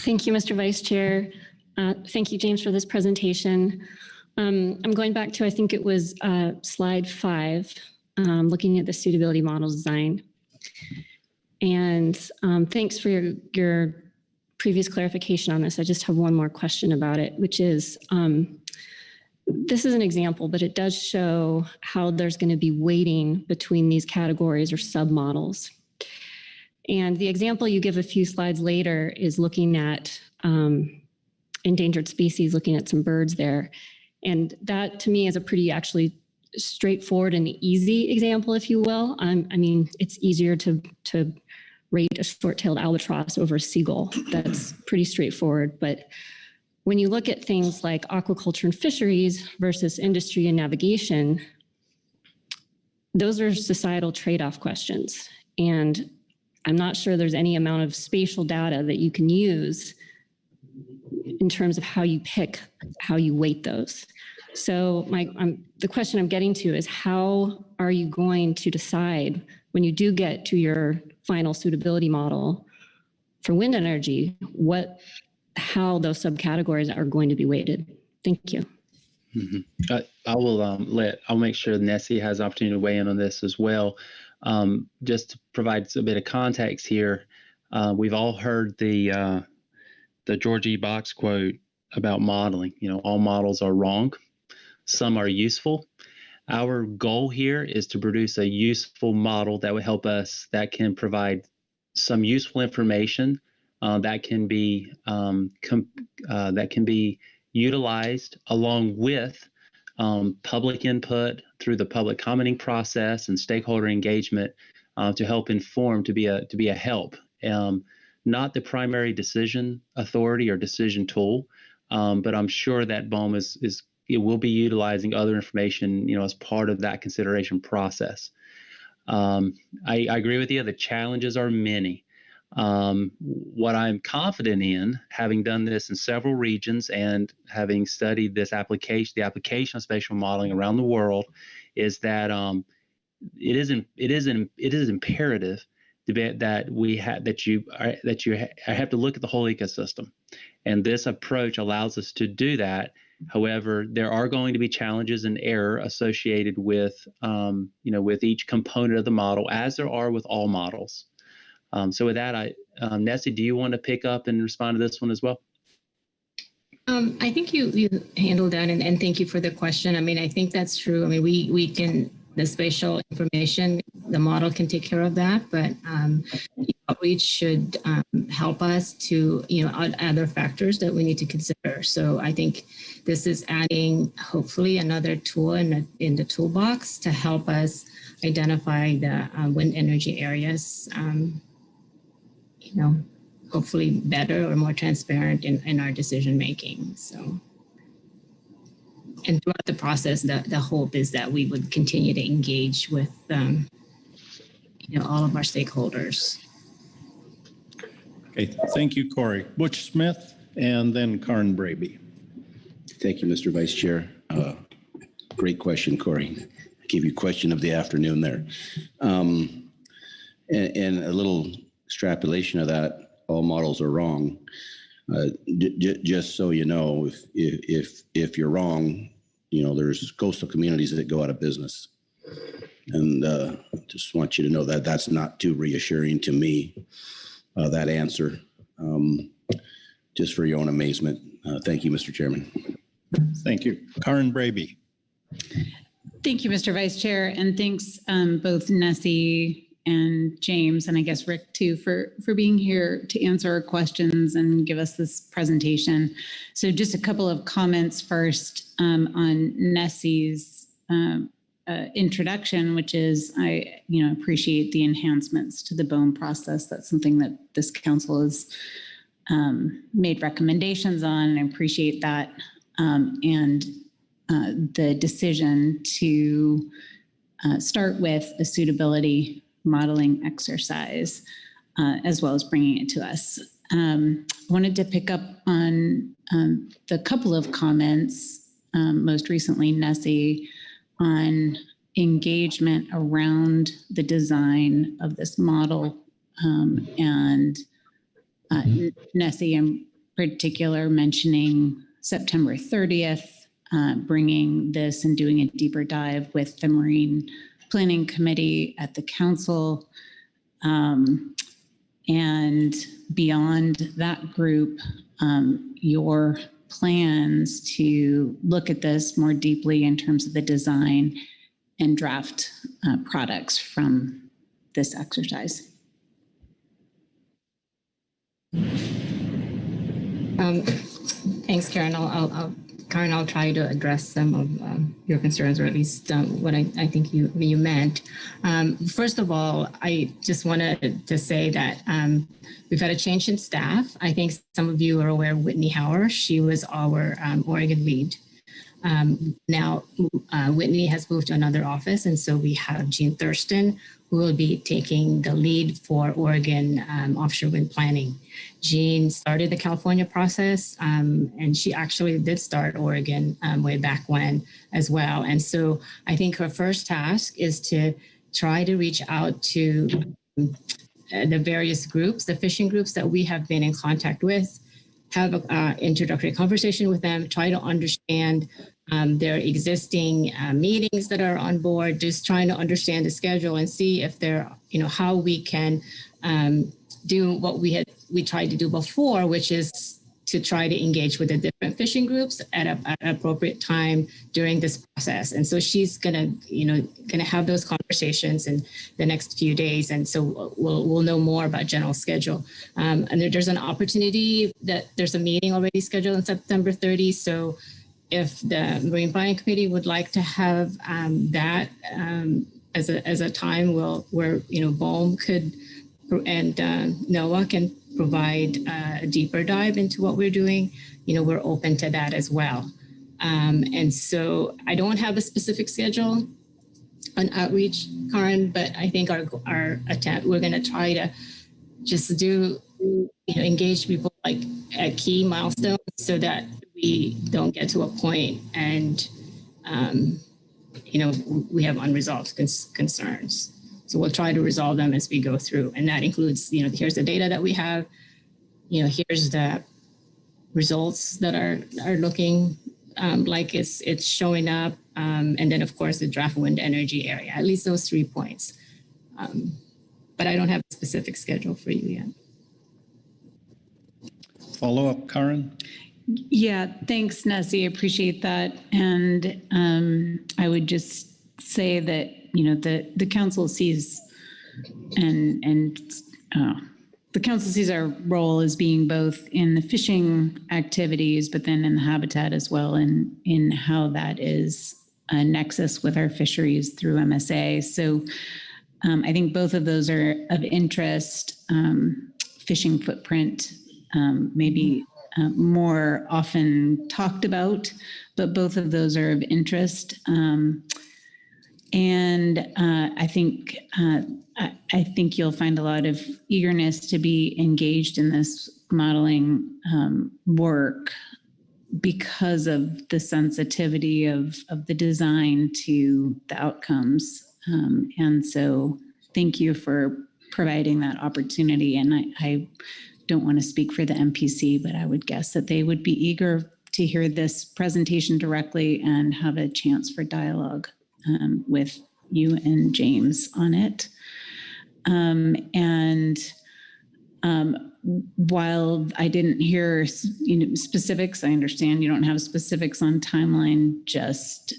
Speaker 7: Thank you, Mr. Vice Chair. Thank you, James, for this presentation. I'm going back to, I think it was slide 5, looking at the suitability model design. And thanks for your previous clarification on this. I just have one more question about it, which is, this is an example, but it does show how there's going to be weighting between these categories or submodels. And the example you give a few slides later is looking at endangered species, looking at some birds there. And that to me is a pretty actually straightforward and easy example, if you will. I mean, it's easier to rate a short-tailed albatross over a seagull. That's pretty straightforward. But when you look at things like aquaculture and fisheries versus industry and navigation, those are societal trade-off questions. And I'm not sure there's any amount of spatial data that you can use in terms of how you weight those. So the question I'm getting to is, how are you going to decide when you do get to your final suitability model for wind energy, how those subcategories are going to be weighted? Thank you.
Speaker 9: Mm-hmm. I'll make sure Nessie has an opportunity to weigh in on this as well. Just to provide a bit of context here, we've all heard the George E. Box quote about modeling. All models are wrong. Some are useful. Our goal here is to produce a useful model that would help us, that can provide some useful information that can be utilized along with public input through the public commenting process and stakeholder engagement to help inform, to be a help, not the primary decision authority or decision tool, but I'm sure that BOEM it will be utilizing other information, as part of that consideration process. I agree with you. The challenges are many. What I'm confident in, having done this in several regions and having studied the application of spatial modeling around the world, is that it is imperative that you have to look at the whole ecosystem, and this approach allows us to do that. However, there are going to be challenges and error associated with with each component of the model, as there are with all models. So with that, Nessie, do you want to pick up and respond to this one as well?
Speaker 8: I think you handled that, and thank you for the question. I mean, I think that's true. I mean, we can, the spatial information, the model can take care of that, but outreach should help us to, other factors that we need to consider. So I think this is adding, hopefully, another tool in the toolbox to help us identify the wind energy areas, hopefully better or more transparent in our decision making. So, and throughout the process, the hope is that we would continue to engage with all of our stakeholders.
Speaker 16: Okay, thank you, Corey. Butch Smith, and then Karen Braby.
Speaker 11: Thank you, Mr. Vice Chair. Great question, Corey. I gave you question of the afternoon there. And a little extrapolation of that, all models are wrong. Just so you know, if you're wrong, there's coastal communities that go out of business. And just want you to know that that's not too reassuring to me, that answer, just for your own amazement. Thank you, Mr. Chairman.
Speaker 16: Thank you. Karen Braby.
Speaker 12: Thank you, Mr. Vice Chair, and thanks both Nessie and James, and I guess Rick too, for being here to answer our questions and give us this presentation. So just a couple of comments first on Nessie's introduction, which is I appreciate the enhancements to the BOEM process. That's something that this council has made recommendations on, and I appreciate that. And the decision to start with a suitability modeling exercise, as well as bringing it to us. I wanted to pick up on the couple of comments, most recently Nessie, on engagement around the design of this model, and Nessie in particular mentioning September 30th, bringing this and doing a deeper dive with the Marine Planning Committee at the council, and beyond that group, your plans to look at this more deeply in terms of the design and draft products from this exercise.
Speaker 8: Thanks, Karen. Karen, I'll try to address some of your concerns, or at least what I think you meant. First of all, I just wanted to say that we've had a change in staff. I think some of you are aware of Whitney Hauer. She was our Oregon lead. Now, Whitney has moved to another office, and so we have Jean Thurston, who will be taking the lead for Oregon offshore wind planning. Jean started the California process, and she actually did start Oregon way back when as well. And so I think her first task is to try to reach out to the various groups, the fishing groups that we have been in contact with, have an introductory conversation with them, try to understand their existing meetings that are on board, just trying to understand the schedule and see if they're, how we can do what we tried to do before, which is to try to engage with the different fishing groups at an appropriate time during this process. And so she's gonna have those conversations in the next few days. And so we'll know more about general schedule. And there's an opportunity that there's a meeting already scheduled on September 30. So if the Marine Planning Committee would like to have that as a time where BOEM could and NOAA can provide a deeper dive into what we're doing, we're open to that as well. And so I don't have a specific schedule on outreach, Karen, but I think our attempt, we're going to try to just do, engage people like at key milestones so that we don't get to a point and, we have unresolved concerns. So we'll try to resolve them as we go through. And that includes, here's the data that we have, here's the results that are looking like it's showing up. And then of course the draft wind energy area, at least those 3 points. But I don't have a specific schedule for you yet.
Speaker 16: Follow up, Karen?
Speaker 12: Yeah, thanks, Nessie. Appreciate that. And I would just say that, the council sees the council sees our role as being both in the fishing activities, but then in the habitat as well, and in how that is a nexus with our fisheries through MSA. So I think both of those are of interest. Fishing footprint, maybe more often talked about, but both of those are of interest. And I think you'll find a lot of eagerness to be engaged in this modeling work because of the sensitivity of the design to the outcomes. And so thank you for providing that opportunity. And I don't want to speak for the MPC, but I would guess that they would be eager to hear this presentation directly and have a chance for dialogue with you and James on it. While I didn't hear specifics, I understand you don't have specifics on timeline, just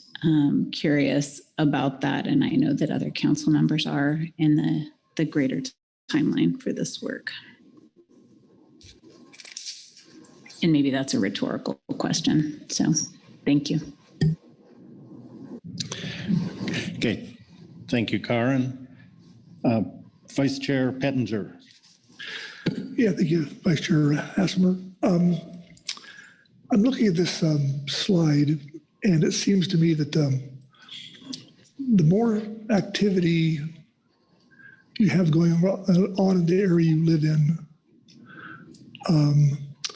Speaker 12: curious about that. And I know that other council members are in the greater timeline for this work. And maybe that's a rhetorical question. So thank you.
Speaker 16: Okay, thank you, Karen. Vice Chair Pettinger.
Speaker 17: Yeah, thank you, Vice Chair Hassemer. I'm looking at this slide, and it seems to me that the more activity you have going on in the area you live in,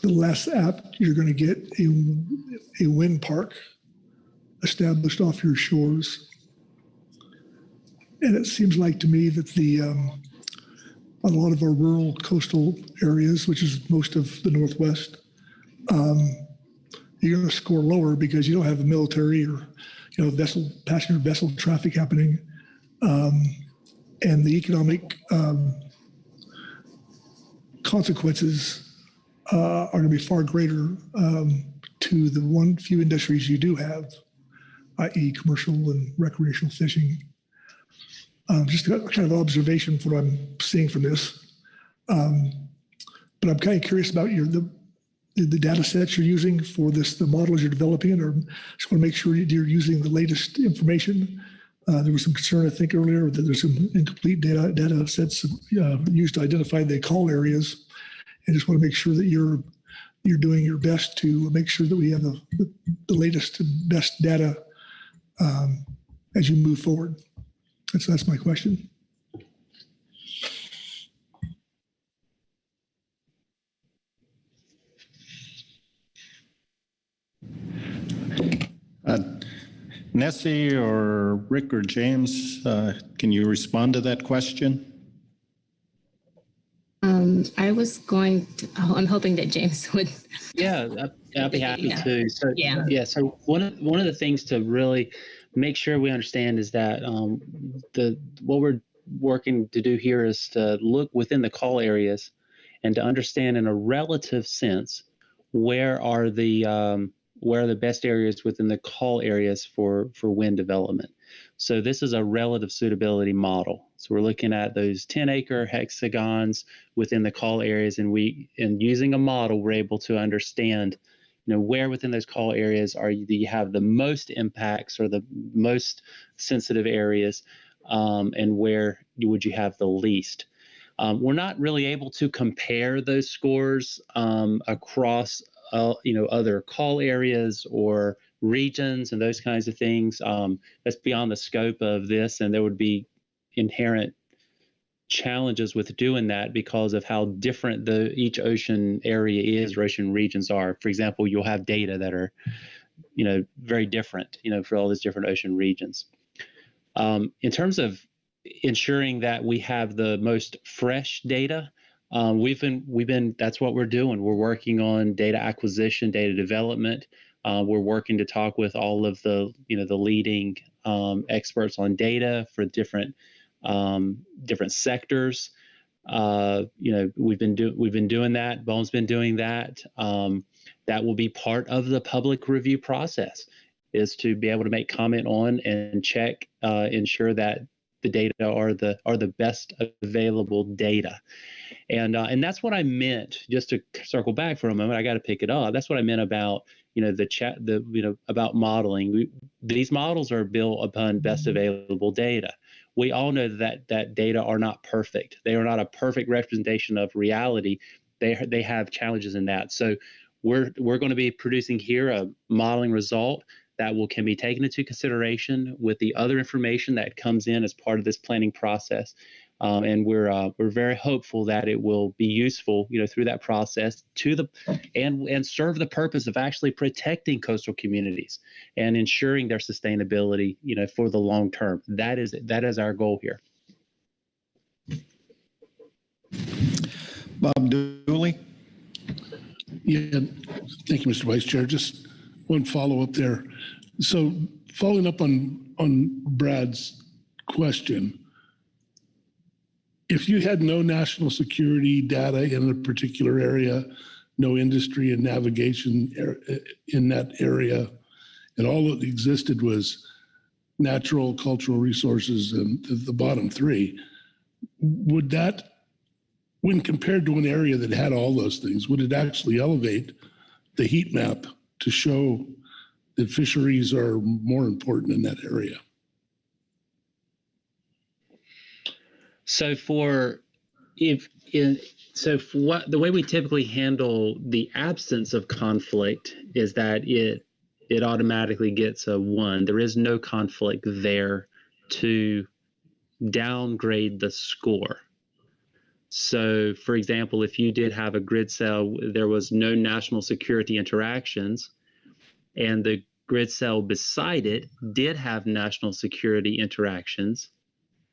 Speaker 17: the less apt you're going to get a wind park established off your shores. And it seems like to me that a lot of our rural coastal areas, which is most of the Northwest, you're going to score lower because you don't have a military or passenger vessel traffic happening, and the economic consequences are going to be far greater to the few industries you do have, i.e. commercial and recreational fishing. Just a kind of observation for what I'm seeing from this. But I'm kind of curious about the data sets you're using for this, the models you're developing, or just want to make sure you're using the latest information. There was some concern, I think, earlier that there's some incomplete data sets used to identify the call areas. And just want to make sure that you're doing your best to make sure that we have the latest and best data as you move forward. That's my question.
Speaker 16: Nessie or Rick or James, can you respond to that question?
Speaker 8: I was going to, I'm hoping that James would.
Speaker 9: Yeah, I'd be happy to. So, so one of the things to really make sure we understand is that what we're working to do here is to look within the call areas and to understand in a relative sense where are the best areas within the call areas for wind development. So this is a relative suitability model. So we're looking at those 10-acre hexagons within the call areas, and using a model, we're able to understand, where within those call areas do you have the most impacts or the most sensitive areas, and where would you have the least. We're not really able to compare those scores across other call areas or regions and those kinds of things. That's beyond the scope of this, and there would be inherent challenges with doing that because of how different each ocean area is, or ocean regions are. For example, you'll have data that are, very different, for all these different ocean regions. In terms of ensuring that we have the most fresh data, that's what we're doing. We're working on data acquisition, data development. We're working to talk with all of the leading experts on data for different sectors. We've been doing that. BOEM's been doing that. That will be part of the public review process, is to be able to make comment on and check, ensure that the data are the best available data. And that's what I meant, just to circle back for a moment. I got to pick it up. That's what I meant about, about modeling. These models are built upon best available data. We all know that data are not perfect. They are not a perfect representation of reality. They have challenges in that. So we're going to be producing here a modeling result that can be taken into consideration with the other information that comes in as part of this planning process. And we're very hopeful that it will be useful, through that process and serve the purpose of actually protecting coastal communities and ensuring their sustainability, for the long term. That is our goal here.
Speaker 2: Bob Dooley. Yeah, thank you, Mr. Vice Chair. Just one follow up there. So following up on Brad's question, if you had no national security data in a particular area, no industry and navigation in that area, and all that existed was natural, cultural resources and the bottom three, would that, when compared to an area that had all those things, would it actually elevate the heat map to show that fisheries are more important in that area?
Speaker 9: So the way we typically handle the absence of conflict is that it automatically gets a 1. There is no conflict there to downgrade the score. So, for example, if you did have a grid cell, there was no national security interactions, and the grid cell beside it did have national security interactions,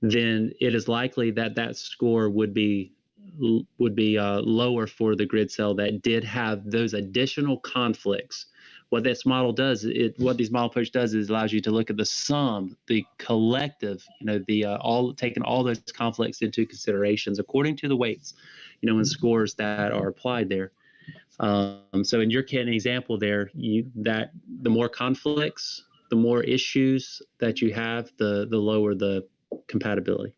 Speaker 9: then it is likely that score would be lower for the grid cell that did have those additional conflicts. What this model does, what these model approach does, is allows you to look at the sum, the collective, taking all those conflicts into considerations according to the weights, and scores that are applied there. So in your example there, that the more conflicts, the more issues that you have, the lower the compatibility.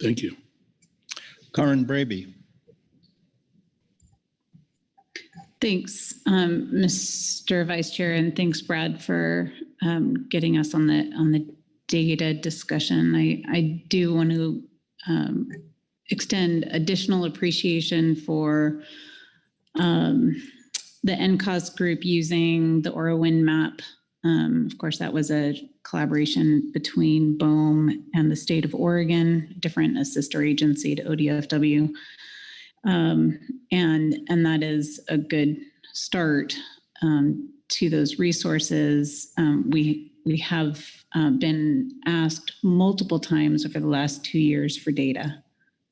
Speaker 2: Thank you.
Speaker 16: Karen Braby.
Speaker 12: Thanks, Mr. Vice Chair, and thanks, Brad, for getting us on the data discussion. I do want to extend additional appreciation for the NCOS group using the Aura Wind map. Of course, that was a collaboration between BOEM and the state of Oregon, different, a sister agency to ODFW. And that is a good start to those resources. We have been asked multiple times over the last 2 years for data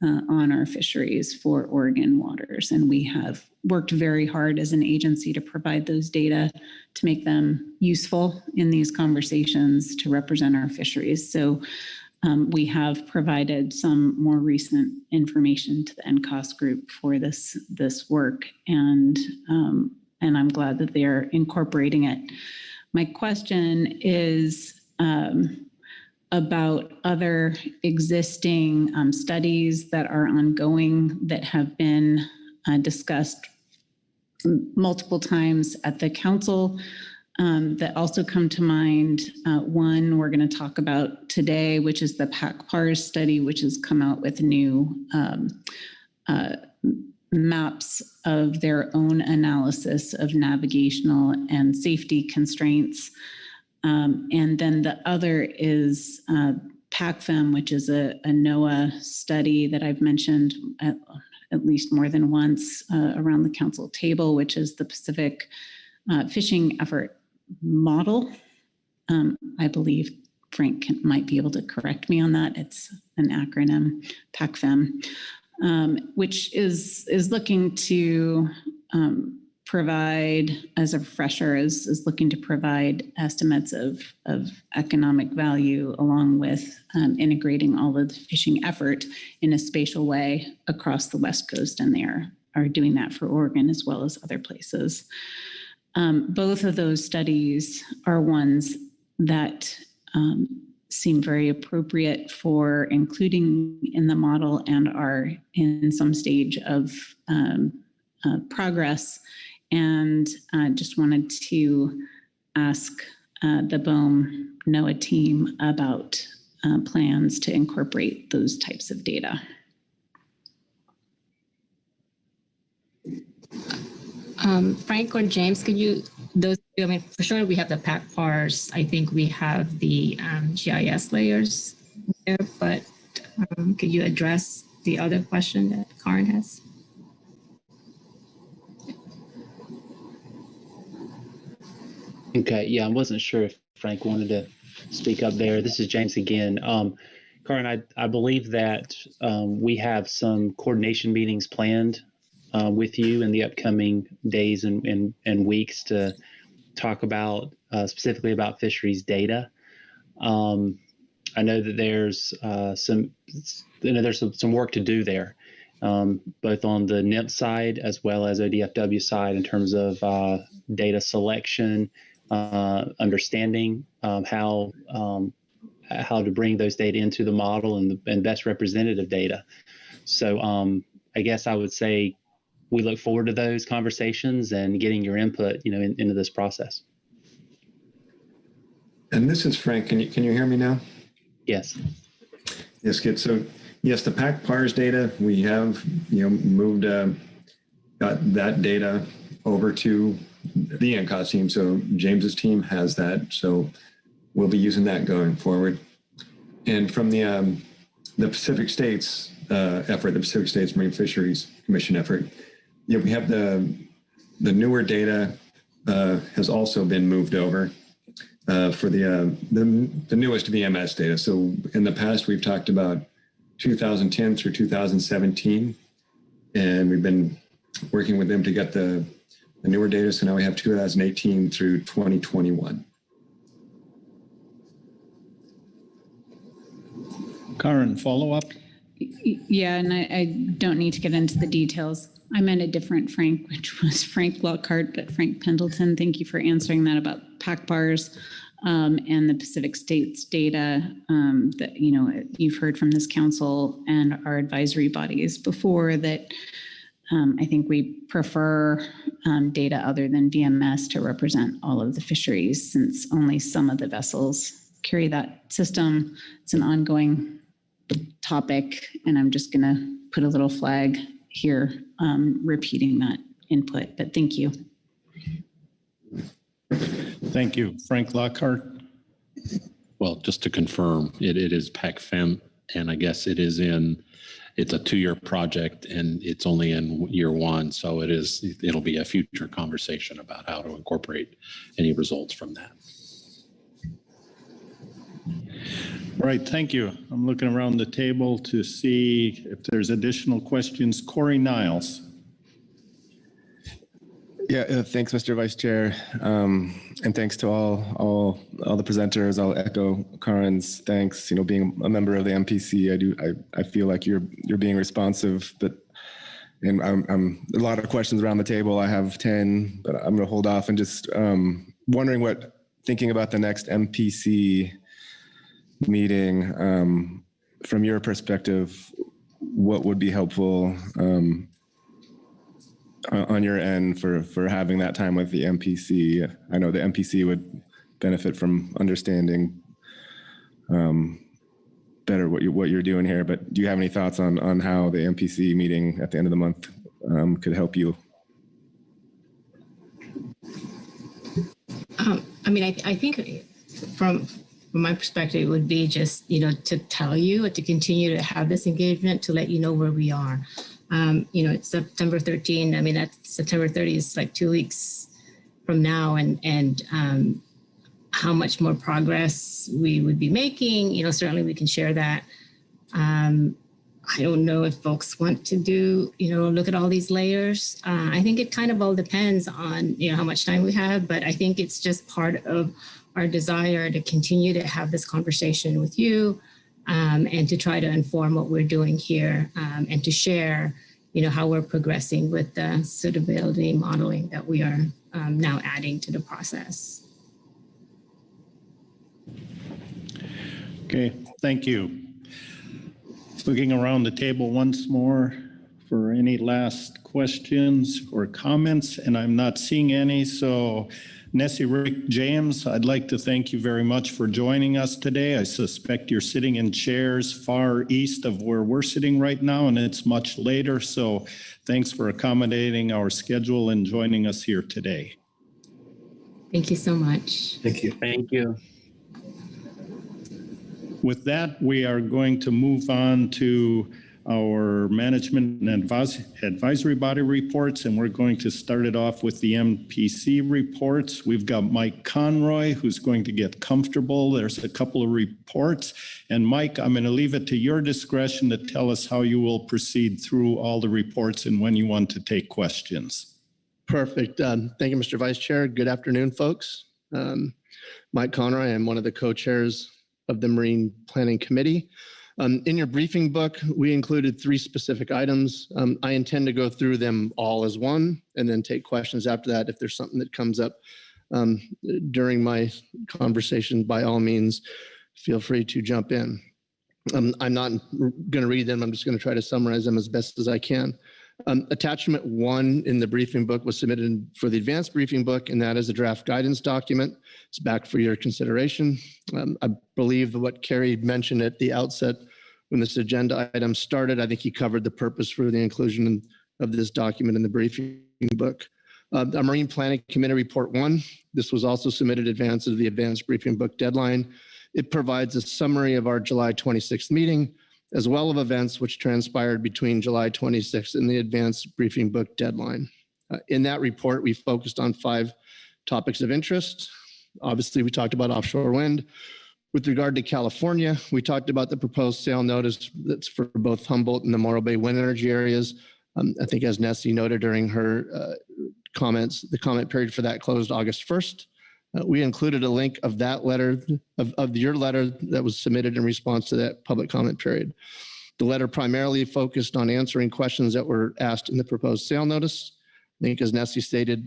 Speaker 12: on our fisheries for Oregon waters. And we have worked very hard as an agency to provide those data to make them useful in these conversations to represent our fisheries. So we have provided some more recent information to the NCOS group for this work, and I'm glad that they are incorporating it. My question is about other existing studies that are ongoing that have been discussed multiple times at the council that also come to mind. One we're going to talk about today, which is the PAC-PARS study, which has come out with new maps of their own analysis of navigational and safety constraints. And then the other is PACFM, which is a NOAA study that I've mentioned at least more than once around the council table, which is the Pacific Fishing Effort Model. I believe Frank might be able to correct me on that. It's an acronym, PACFM, which is looking to provide, as a refresher, is looking to provide estimates of economic value along with integrating all of the fishing effort in a spatial way across the West Coast, and they are doing that for Oregon as well as other places. Both of those studies are ones that seem very appropriate for including in the model and are in some stage of progress. And just wanted to ask the BOEM NOAA team about plans to incorporate those types of data.
Speaker 8: Frank or James, could you, I mean, for sure we have the PAC-PARS. I think we have the GIS layers there, but could you address the other question that Karen has?
Speaker 9: Okay, yeah, I wasn't sure if Frank wanted to speak up there. This is James again. Karen, I believe that we have some coordination meetings planned with you in the upcoming days and weeks to talk about specifically about fisheries data. I know that there's some work to do there, both on the NMFS side as well as ODFW side in terms of data selection, understanding how to bring those data into the model and best representative data. So I guess I would say we look forward to those conversations and getting your input, into this process.
Speaker 14: And this is Frank. Can you hear me now?
Speaker 9: Yes.
Speaker 14: Yes, good. So yes, the PAC-PARS data, we have, moved, got that data over to the NCOS team. So James's team has that. So we'll be using that going forward. And from the Pacific States effort, the Pacific States Marine Fisheries Commission effort, we have the newer data has also been moved over for the newest VMS data. So in the past, we've talked about 2010 through 2017, and we've been working with them to get the newer data. So now we have 2018 through 2021.
Speaker 16: Karen, follow up?
Speaker 12: Yeah, and I don't need to get into the details. I meant a different Frank, which was Frank Lockhart, but Frank Pendleton. Thank you for answering that about PAC-PARS and the Pacific States data that you've heard from this council and our advisory bodies before, that I think we prefer data other than VMS to represent all of the fisheries, since only some of the vessels carry that system. It's an ongoing topic, and I'm just going to put a little flag here repeating that input, but thank you.
Speaker 16: Thank you. Frank Lockhart.
Speaker 13: Well, just to confirm, it is PACFM, and I guess it's a 2-year project, and it's only in year 1. So it'll be a future conversation about how to incorporate any results from that.
Speaker 16: All right, thank you. I'm looking around the table to see if there's additional questions. Corey Niles.
Speaker 20: Yeah, thanks, Mr. Vice Chair. And thanks to all the presenters. I'll echo Karen's thanks. You know, being a member of the MPC, I feel like you're being responsive, and I'm a lot of questions around the table. I have 10, but I'm going to hold off and just wondering thinking about the next MPC meeting, from your perspective, what would be helpful on your end for having that time with the MPC? I know the MPC would benefit from understanding better what you're doing here, but do you have any thoughts on how the MPC meeting at the end of the month could help you?
Speaker 8: I mean, I think from my perspective, it would be just, to tell you, to continue to have this engagement, to let you know where we are. It's September 13. I mean, that's September 30 is like 2 weeks from now, and how much more progress we would be making. Certainly we can share that. I don't know if folks want to do, look at all these layers. I think it kind of all depends on, how much time we have, but I think it's just part of our desire to continue to have this conversation with you, and to try to inform what we're doing here, and to share, how we're progressing with the suitability modeling that we are now adding to the process.
Speaker 16: Okay, thank you. Looking around the table once more for any last questions or comments, and I'm not seeing any. So Nessie, Rick, James, I'd like to thank you very much for joining us today. I suspect you're sitting in chairs far east of where we're sitting right now, and it's much later. So thanks for accommodating our schedule and joining us here today.
Speaker 8: Thank you so much.
Speaker 15: Thank you.
Speaker 9: Thank you.
Speaker 16: With that, we are going to move on to our management and advisory body reports, and we're going to start it off with the MPC reports. We've got Mike Conroy, who's going to get comfortable. There's a couple of reports, and Mike, I'm going to leave it to your discretion to tell us how you will proceed through all the reports and when you want to take questions.
Speaker 18: Perfect. Thank you, Mr. Vice Chair. Good afternoon, folks. Mike Conroy, I'm one of the co-chairs of the Marine Planning Committee. In your briefing book, we included 3 specific items. I intend to go through them all as one and then take questions after that. If there's something that comes up during my conversation, by all means, feel free to jump in. I'm not going to read them. I'm just going to try to summarize them as best as I can. Attachment 1 in the briefing book was submitted for the advanced briefing book, and that is a draft guidance document. It's back for your consideration. I believe that what Kerry mentioned at the outset when this agenda item started, I think he covered the purpose for the inclusion of this document in the briefing book. The Marine Planning Committee Report 1, this was also submitted in advance of the advanced briefing book deadline. It provides a summary of our July 26th meeting, as well as events which transpired between July 26th and the advanced briefing book deadline. In that report, we focused on 5 topics of interest. Obviously, we talked about offshore wind. With regard to California, we talked about the proposed sale notice that's for both Humboldt and the Morro Bay wind energy areas. I think as Nessie noted during her comments, the comment period for that closed August 1st. We included a link of that letter, of your letter that was submitted in response to that public comment period. The letter primarily focused on answering questions that were asked in the proposed sale notice. I think as Nessie stated,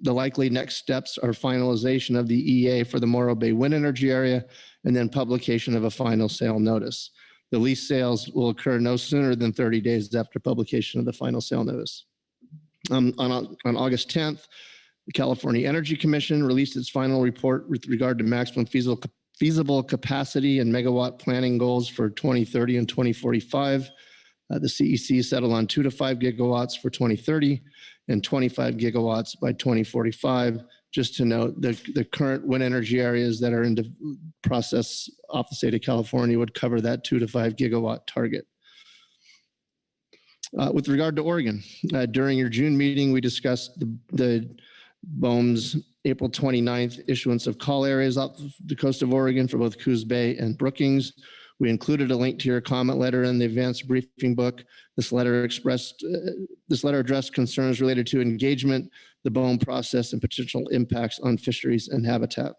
Speaker 18: the likely next steps are finalization of the EA for the Morro Bay wind energy area, and then publication of a final sale notice. The lease sales will occur no sooner than 30 days after publication of the final sale notice. On August 10th, the California Energy Commission released its final report with regard to maximum feasible capacity and megawatt planning goals for 2030 and 2045. The CEC settled on 2 to 5 gigawatts for 2030 and 25 gigawatts by 2045. Just to note, the current wind energy areas that are in the process off the state of California would cover that 2 to 5 gigawatt target. With regard to Oregon, during your June meeting, we discussed the BOEM's April 29th issuance of call areas off the coast of Oregon for both Coos Bay and Brookings. We included a link to your comment letter in the advanced briefing book. This letter addressed concerns related to engagement, the BOEM process, and potential impacts on fisheries and habitat.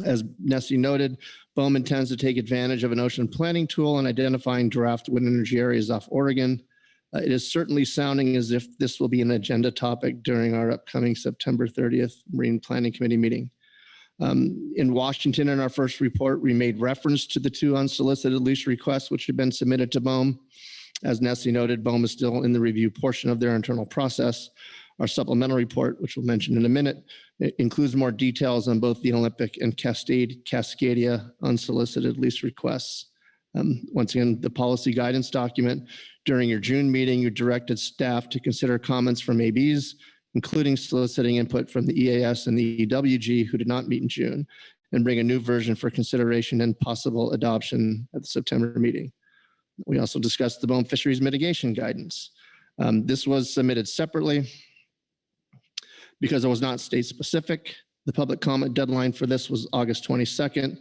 Speaker 18: As Nessie noted, BOEM intends to take advantage of an ocean planning tool in identifying draft wind energy areas off Oregon. It is certainly sounding as if this will be an agenda topic during our upcoming September 30th Marine Planning Committee meeting. In Washington, in our first report, we made reference to the 2 unsolicited lease requests which have been submitted to BOEM. As Nessie noted, BOEM is still in the review portion of their internal process. Our supplemental report, which we'll mention in a minute, includes more details on both the Olympic and Cascadia unsolicited lease requests. Once again, the policy guidance document, during your June meeting, you directed staff to consider comments from ABs, including soliciting input from the EAS and the EWG, who did not meet in June, and bring a new version for consideration and possible adoption at the September meeting. We also discussed the BOEM fisheries mitigation guidance. This was submitted separately because it was not state specific. The public comment deadline for this was August 22nd.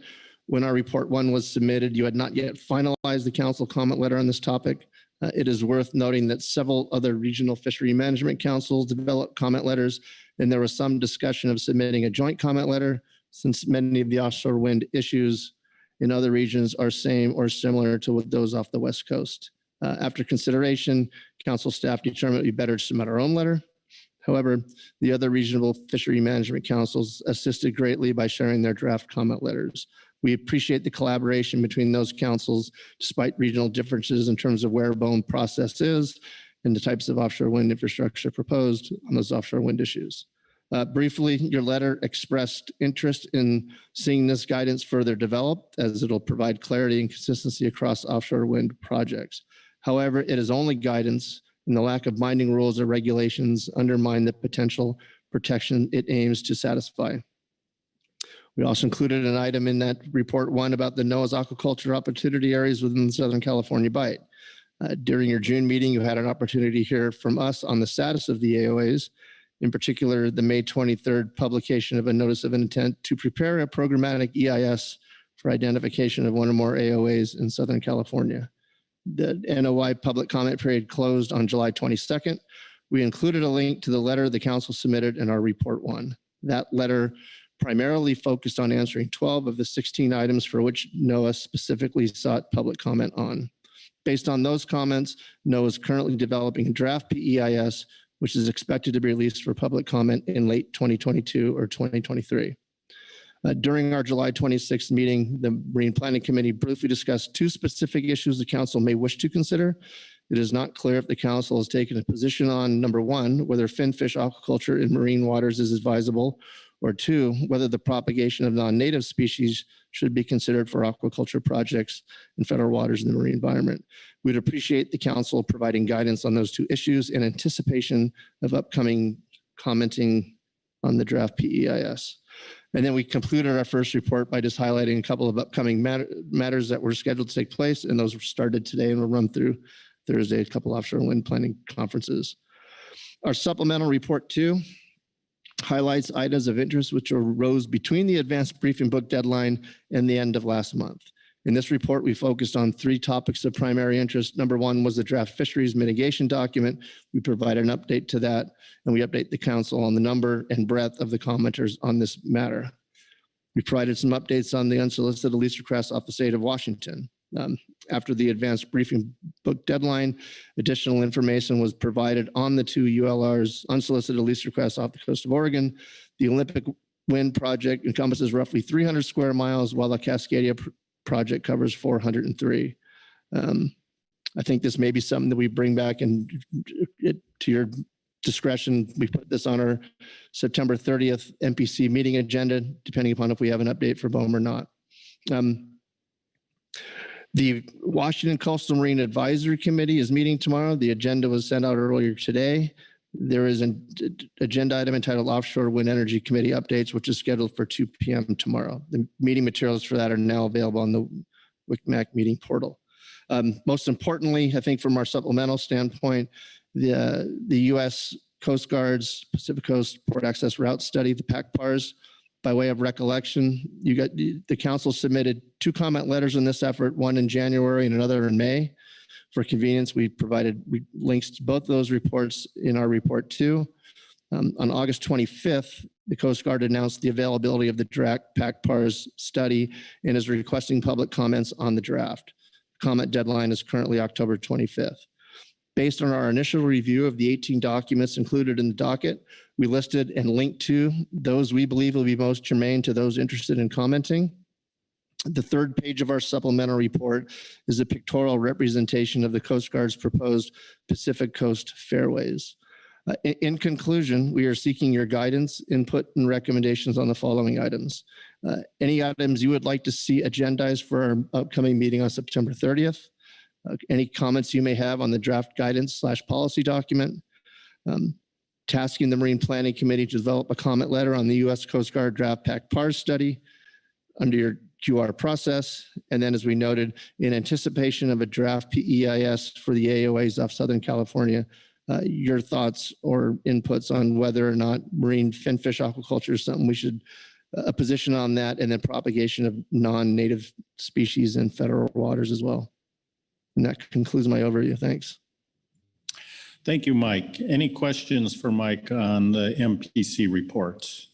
Speaker 18: When our report 1 was submitted, you had not yet finalized the council comment letter on this topic. It is worth noting that several other regional fishery management councils developed comment letters, and there was some discussion of submitting a joint comment letter, since many of the offshore wind issues in other regions are same or similar to those off the West Coast. After consideration, council staff determined it would be better to submit our own letter. However, the other regional fishery management councils assisted greatly by sharing their draft comment letters. We appreciate the collaboration between those councils, despite regional differences in terms of where BOEM process is and the types of offshore wind infrastructure proposed on those offshore wind issues. Briefly, your letter expressed interest in seeing this guidance further developed, as it'll provide clarity and consistency across offshore wind projects. However, it is only guidance, and the lack of binding rules or regulations undermine the potential protection it aims to satisfy. We also included an item in that report 1 about the NOAA's aquaculture opportunity areas within the Southern California Bight. During your June meeting, you had an opportunity to hear from us on the status of the AOAs, in particular, the May 23rd publication of a notice of intent to prepare a programmatic EIS for identification of 1 or more AOAs in Southern California. The NOI public comment period closed on July 22nd. We included a link to the letter the council submitted in our report 1. That letter primarily focused on answering 12 of the 16 items for which NOAA specifically sought public comment on. Based on those comments, NOAA is currently developing a draft PEIS, which is expected to be released for public comment in late 2022 or 2023. During our July 26th meeting, the Marine Planning Committee briefly discussed 2 specific issues the council may wish to consider. It is not clear if the council has taken a position on, number 1, whether finfish aquaculture in marine waters is advisable, or 2, whether the propagation of non-native species should be considered for aquaculture projects in federal waters in the marine environment. We'd appreciate the council providing guidance on those 2 issues in anticipation of upcoming commenting on the draft PEIS. And then we concluded our first report by just highlighting a couple of upcoming matters that were scheduled to take place, and those were started today and will run through Thursday, a couple offshore wind planning conferences. Our supplemental report 2 highlights items of interest which arose between the advanced briefing book deadline and the end of last month. In this report, we focused on 3 topics of primary interest. Number 1 was the draft fisheries mitigation document. We provide an update to that, and we update the council on the number and breadth of the commenters on this matter. We provided some updates on the unsolicited lease requests off the state of Washington. After the advanced briefing book deadline, additional information was provided on the 2 ULRs unsolicited lease requests off the coast of Oregon. The Olympic Wind project encompasses roughly 300 square miles, while the Cascadia project covers 403. I think this may be something that we bring back, and to your discretion, we put this on our September 30th MPC meeting agenda, depending upon if we have an update for BOEM or not. The Washington Coastal Marine Advisory Committee is meeting tomorrow. The agenda was sent out earlier today. There is an agenda item entitled Offshore Wind Energy Committee Updates, which is scheduled for 2 p.m. tomorrow. The meeting materials for that are now available on the WCMAC meeting portal. Most importantly, I think from our supplemental standpoint, the U.S. Coast Guard's Pacific Coast Port Access Route Study, the PACPARS, By way of recollection, the council submitted 2 comment letters in this effort, one in January and another in May. For convenience, we provided links to both those reports in our report too. On August 25th, the Coast Guard announced the availability of the draft PAC-PARS study and is requesting public comments on the draft. Comment deadline is currently October 25th. Based on our initial review of the 18 documents included in the docket, we listed and linked to those we believe will be most germane to those interested in commenting. The 3rd page of our supplemental report is a pictorial representation of the Coast Guard's proposed Pacific Coast fairways. In conclusion, we are seeking your guidance, input, and recommendations on the following items. Any items you would like to see agendized for our upcoming meeting on September 30th? Any comments you may have on the draft guidance/policy document? Tasking the Marine Planning Committee to develop a comment letter on the U.S. Coast Guard draft PAC-PARS study under your QR process. And then, as we noted, in anticipation of a draft PEIS for the AOAs off Southern California, your thoughts or inputs on whether or not marine finfish aquaculture is something we should, a position on that, and then propagation of non-native species in federal waters as well. And that concludes my overview. Thanks.
Speaker 16: Thank you, Mike. Any questions for Mike on the MPC reports?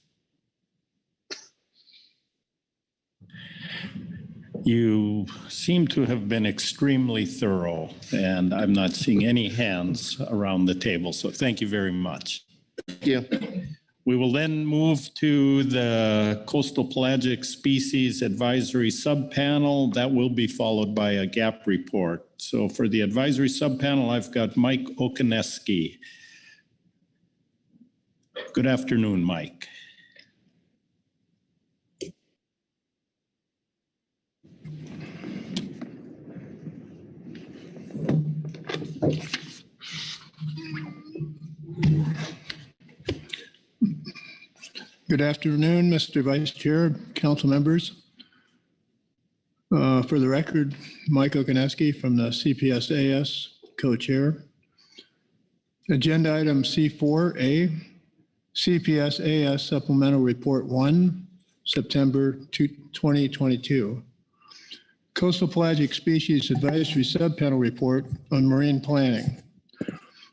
Speaker 16: You seem to have been extremely thorough, and I'm not seeing any hands around the table, so thank you very much.
Speaker 18: Thank you.
Speaker 16: We will then move to the Coastal Pelagic Species Advisory Subpanel. That will be followed by a gap report. So for the advisory subpanel, I've got Mike Okaneski. Good afternoon, Mike.
Speaker 19: Good afternoon, Mr. Vice Chair, council members. For the record, Mike Okaneski from the CPSAS co-chair. Agenda item C4A, CPSAS Supplemental Report 1, September 2022. Coastal Pelagic Species Advisory Subpanel Report on Marine Planning.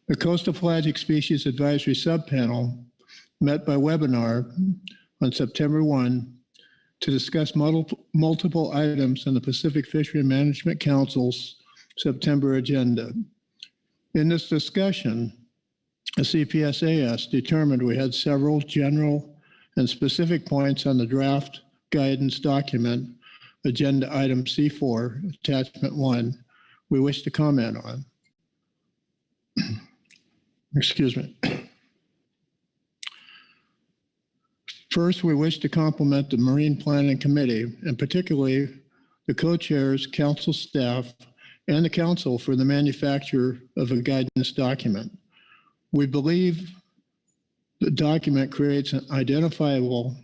Speaker 19: The Coastal Pelagic Species Advisory Subpanel met by webinar on September 1 to discuss multiple items in the Pacific Fishery Management Council's September agenda. In this discussion, the CPSAS determined we had several general and specific points on the draft guidance document, agenda item C4, attachment 1, we wish to comment on. Excuse me. First, we wish to compliment the Marine Planning Committee, and particularly the co-chairs, council staff, and the council for the manufacture of a guidance document. We believe the document creates an identifiable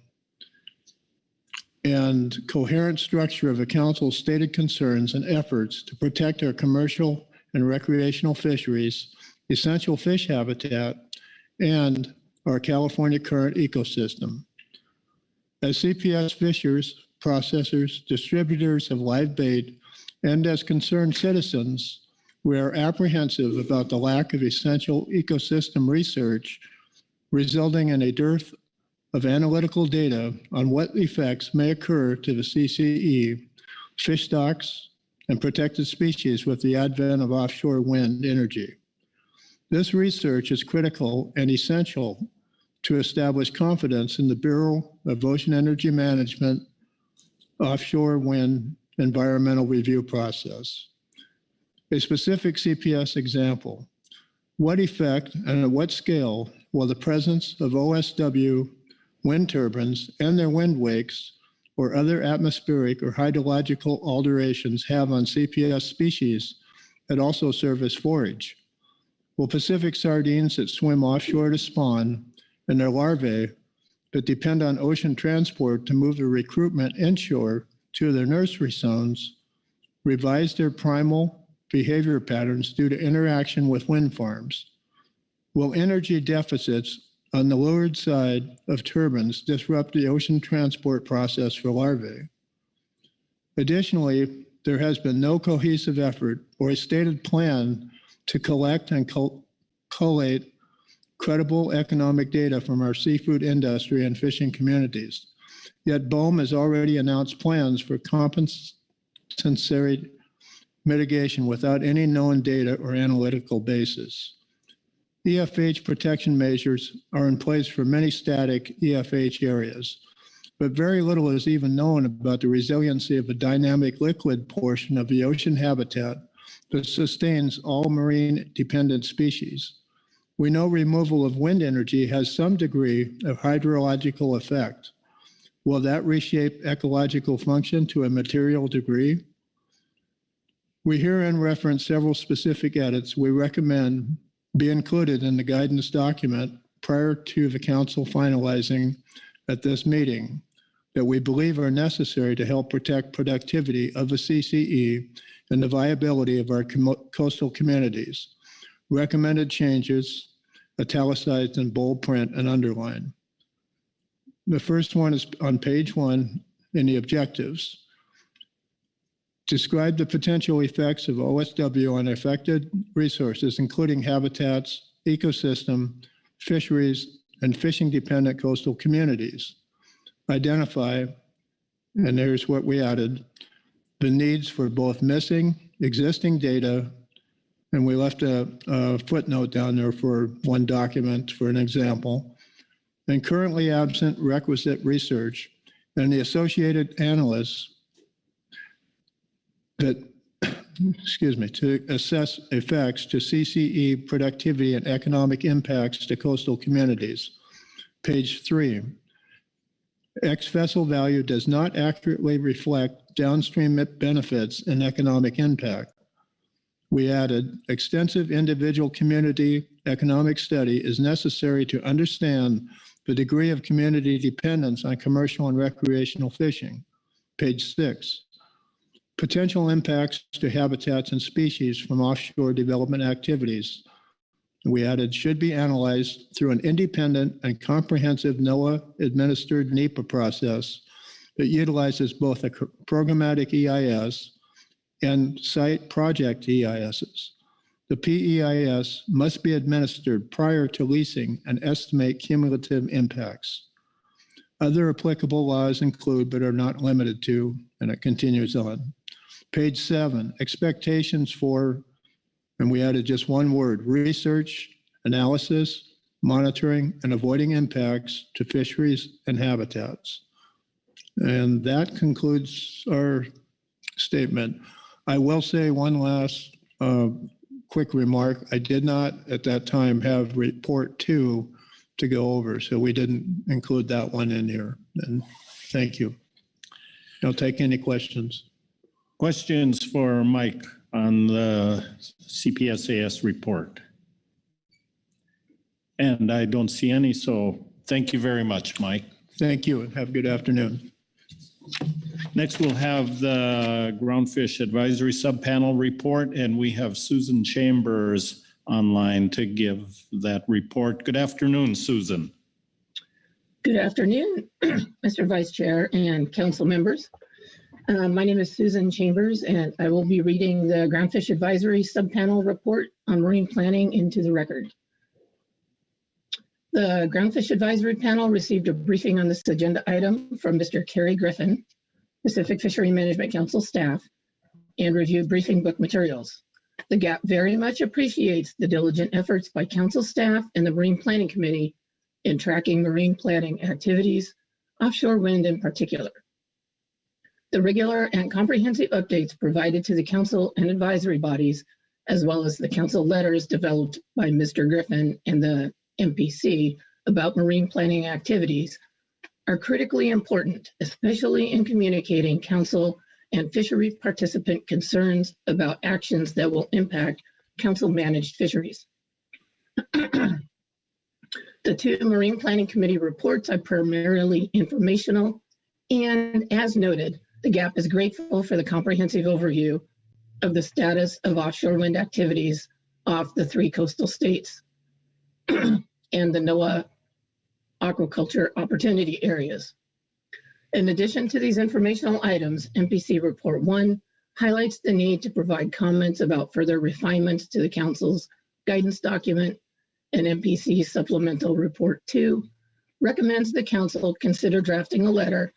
Speaker 19: and coherent structure of the council's stated concerns and efforts to protect our commercial and recreational fisheries, essential fish habitat, and our California current ecosystem. As CPS fishers, processors, distributors of live bait, and as concerned citizens, we are apprehensive about the lack of essential ecosystem research, resulting in a dearth of analytical data on what effects may occur to the CCE, fish stocks, and protected species with the advent of offshore wind energy. This research is critical and essential to establish confidence in the Bureau of Ocean Energy Management offshore wind environmental review process. A specific CPS example: what effect and at what scale will the presence of OSW wind turbines and their wind wakes or other atmospheric or hydrological alterations have on CPS species that also serve as forage? Will Pacific sardines that swim offshore to spawn and their larvae that depend on ocean transport to move their recruitment inshore to their nursery zones revise their primal behavior patterns due to interaction with wind farms? Will energy deficits on the leeward side of turbines disrupt the ocean transport process for larvae. Additionally, there has been no cohesive effort or a stated plan to collect and collate credible economic data from our seafood industry and fishing communities. Yet BOEM has already announced plans for compensatory mitigation without any known data or analytical basis. EFH protection measures are in place for many static EFH areas, but very little is even known about the resiliency of a dynamic liquid portion of the ocean habitat that sustains all marine dependent species. We know removal of wind energy has some degree of hydrological effect. Will that reshape ecological function to a material degree? We herein reference several specific edits we recommend be included in the guidance document prior to the council finalizing at this meeting that we believe are necessary to help protect productivity of the CCE and the viability of our coastal communities. Recommended changes, italicized in bold print and underlined. The first one is on page 1 in the objectives. Describe the potential effects of OSW on affected resources, including habitats, ecosystem, fisheries, and fishing-dependent coastal communities. Identify, and here's what we added, the needs for both missing existing data, and we left a footnote down there for one document for an example, and currently absent requisite research, and the associated analysts that, to assess effects to CCE productivity and economic impacts to coastal communities. Page 3. Ex-vessel value does not accurately reflect downstream benefits and economic impact. We added, extensive individual community economic study is necessary to understand the degree of community dependence on commercial and recreational fishing. Page 6. Potential impacts to habitats and species from offshore development activities. We added, should be analyzed through an independent and comprehensive NOAA-administered NEPA process that utilizes both a programmatic EIS and site project EISs. The PEIS must be administered prior to leasing and estimate cumulative impacts. Other applicable laws include, but are not limited to, and it continues on. Page 7, expectations for, and we added just one word, research, analysis, monitoring, and avoiding impacts to fisheries and habitats. And that concludes our statement. I will say one last quick remark. I did not at that time have report 2 to go over, so we didn't include that one in here. And thank you. I'll take any questions.
Speaker 16: Questions for Mike on the CPSAS report? And I don't see any, so thank you very much, Mike.
Speaker 19: Thank you, and have a good afternoon.
Speaker 16: Next, we'll have the Groundfish Advisory Subpanel report, and we have Susan Chambers online to give that report. Good afternoon, Susan.
Speaker 6: Good afternoon, Mr. Vice Chair and council members. My name is Susan Chambers, and I will be reading the Groundfish Advisory Subpanel report on marine planning into the record. The Groundfish Advisory Panel received a briefing on this agenda item from Mr. Kerry Griffin, Pacific Fishery Management Council staff, and reviewed briefing book materials. The GAP very much appreciates the diligent efforts by council staff and the Marine Planning Committee in tracking marine planning activities, offshore wind in particular. The regular and comprehensive updates provided to the council and advisory bodies, as well as the council letters developed by Mr. Griffin and the MPC about marine planning activities, are critically important, especially in communicating council and fishery participant concerns about actions that will impact council-managed fisheries. The 2 Marine Planning Committee reports are primarily informational, and as noted, the GAP is grateful for the comprehensive overview of the status of offshore wind activities off the 3 coastal states and the NOAA aquaculture opportunity areas. In addition to these informational items, MPC Report 1 highlights the need to provide comments about further refinements to the Council's guidance document, and MPC Supplemental Report 2 recommends the Council consider drafting a letter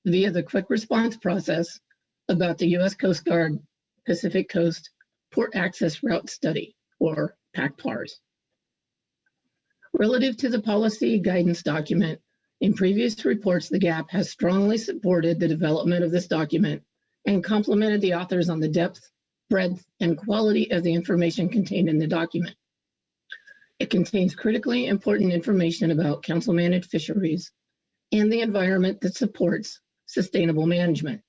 Speaker 6: via the quick response process about the U.S. Coast Guard Pacific Coast Port Access Route Study, or PAC-PARS. Relative to the policy guidance document, in previous reports, the GAP has strongly supported the development of this document and complimented the authors on the depth, breadth, and quality of the information contained in the document. It contains critically important information about council-managed fisheries and the environment that supports sustainable management.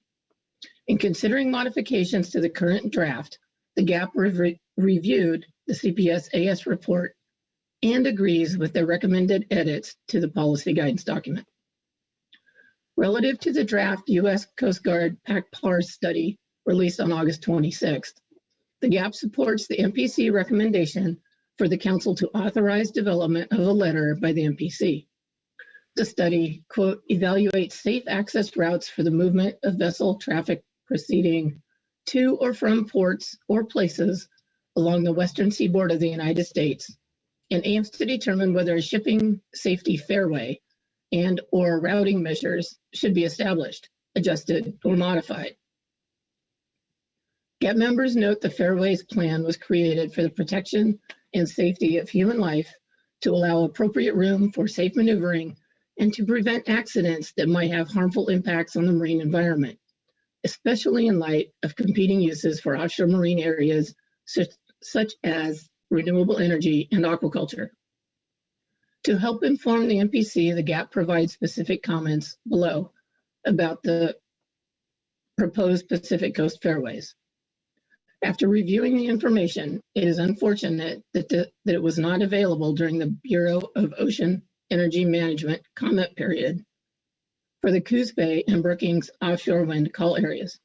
Speaker 6: In considering modifications to the current draft, the GAP reviewed the CPS-AS report and agrees with the recommended edits to the policy guidance document. Relative to the draft U.S. Coast Guard PAC-PARS study released on August 26th, the GAP supports the MPC recommendation for the Council to authorize development of a letter by the MPC. The study, quote, evaluates safe access routes for the movement of vessel traffic proceeding to or from ports or places along the western seaboard of the United States, and aims to determine whether a shipping safety fairway and or routing measures should be established, adjusted, or modified. GAP members note the Fairways Plan was created for the protection and safety of human life, to allow appropriate room for safe maneuvering, and to prevent accidents that might have harmful impacts on the marine environment, especially in light of competing uses for offshore marine areas such as renewable energy and aquaculture. To help inform the MPC, the GAP provides specific comments below about the proposed Pacific Coast Fairways. After reviewing the information, it is unfortunate that it was not available during the Bureau of Ocean Energy Management comment period for the Coos Bay and Brookings offshore wind call areas.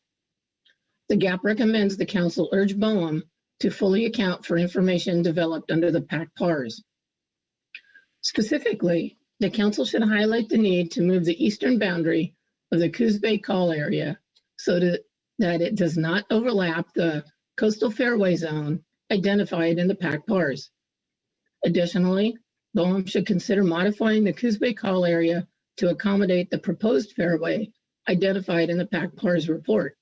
Speaker 6: The GAP recommends the Council urge BOEM to fully account for information developed under the PAC-PARS. Specifically, the Council should highlight the need to move the eastern boundary of the Coos Bay call area so that it does not overlap the coastal fairway zone identified in the PAC-PARS. Additionally, BOEM should consider modifying the Coos Bay call area to accommodate the proposed fairway identified in the PAC-PARS report.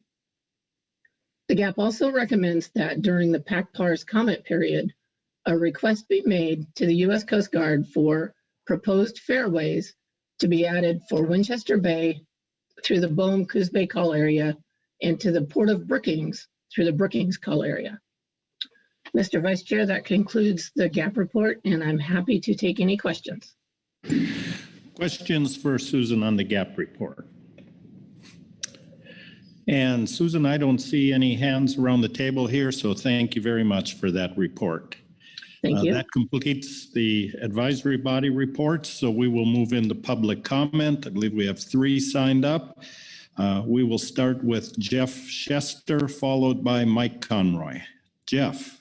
Speaker 6: The GAP also recommends that during the PAC-PARS comment period, a request be made to the U.S. Coast Guard for proposed fairways to be added for Winchester Bay through the BOEM Coos Bay call area and to the Port of Brookings through the Brookings call area. Mr. Vice Chair, that concludes the GAP report, and I'm happy to take any questions.
Speaker 16: Questions for Susan on the GAP report? And Susan, I don't see any hands around the table here, so thank you very much for that report.
Speaker 6: Thank you.
Speaker 16: That completes the advisory body reports, so we will move into public comment. I believe we have 3 signed up. We will start with Jeff Chester, followed by Mike Conroy. Jeff,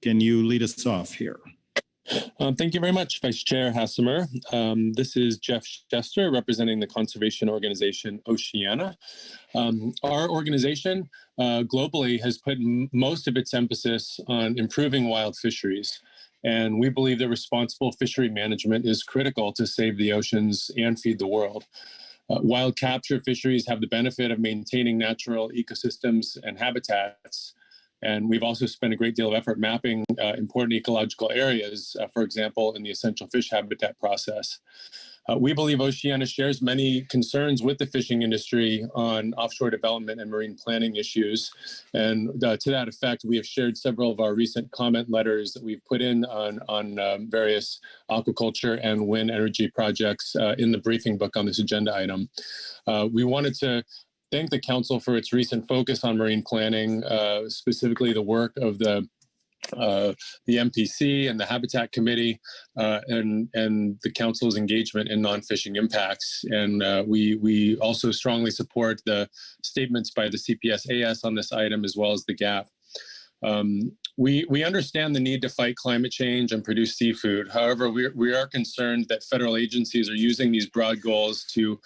Speaker 16: can you lead us off here?
Speaker 3: Thank you very much, Vice Chair Hassemer. This is Jeff Chester, representing the conservation organization Oceana. Our organization globally has put most of its emphasis on improving wild fisheries. And we believe that responsible fishery management is critical to save the oceans and feed the world. Wild capture fisheries have the benefit of maintaining natural ecosystems and habitats. And we've also spent a great deal of effort mapping important ecological areas, for example, in the essential fish habitat process. We believe Oceana shares many concerns with the fishing industry on offshore development and marine planning issues. And to that effect, we have shared several of our recent comment letters that we've put in on various aquaculture and wind energy projects in the briefing book on this agenda item. We wanted to thank the Council for its recent focus on marine planning, specifically the work of the MPC and the Habitat Committee and the Council's engagement in non-fishing impacts. And we also strongly support the statements by the CPS-AS on this item, as well as the GAP. We understand the need to fight climate change and produce seafood. However, we are concerned that federal agencies are using these broad goals to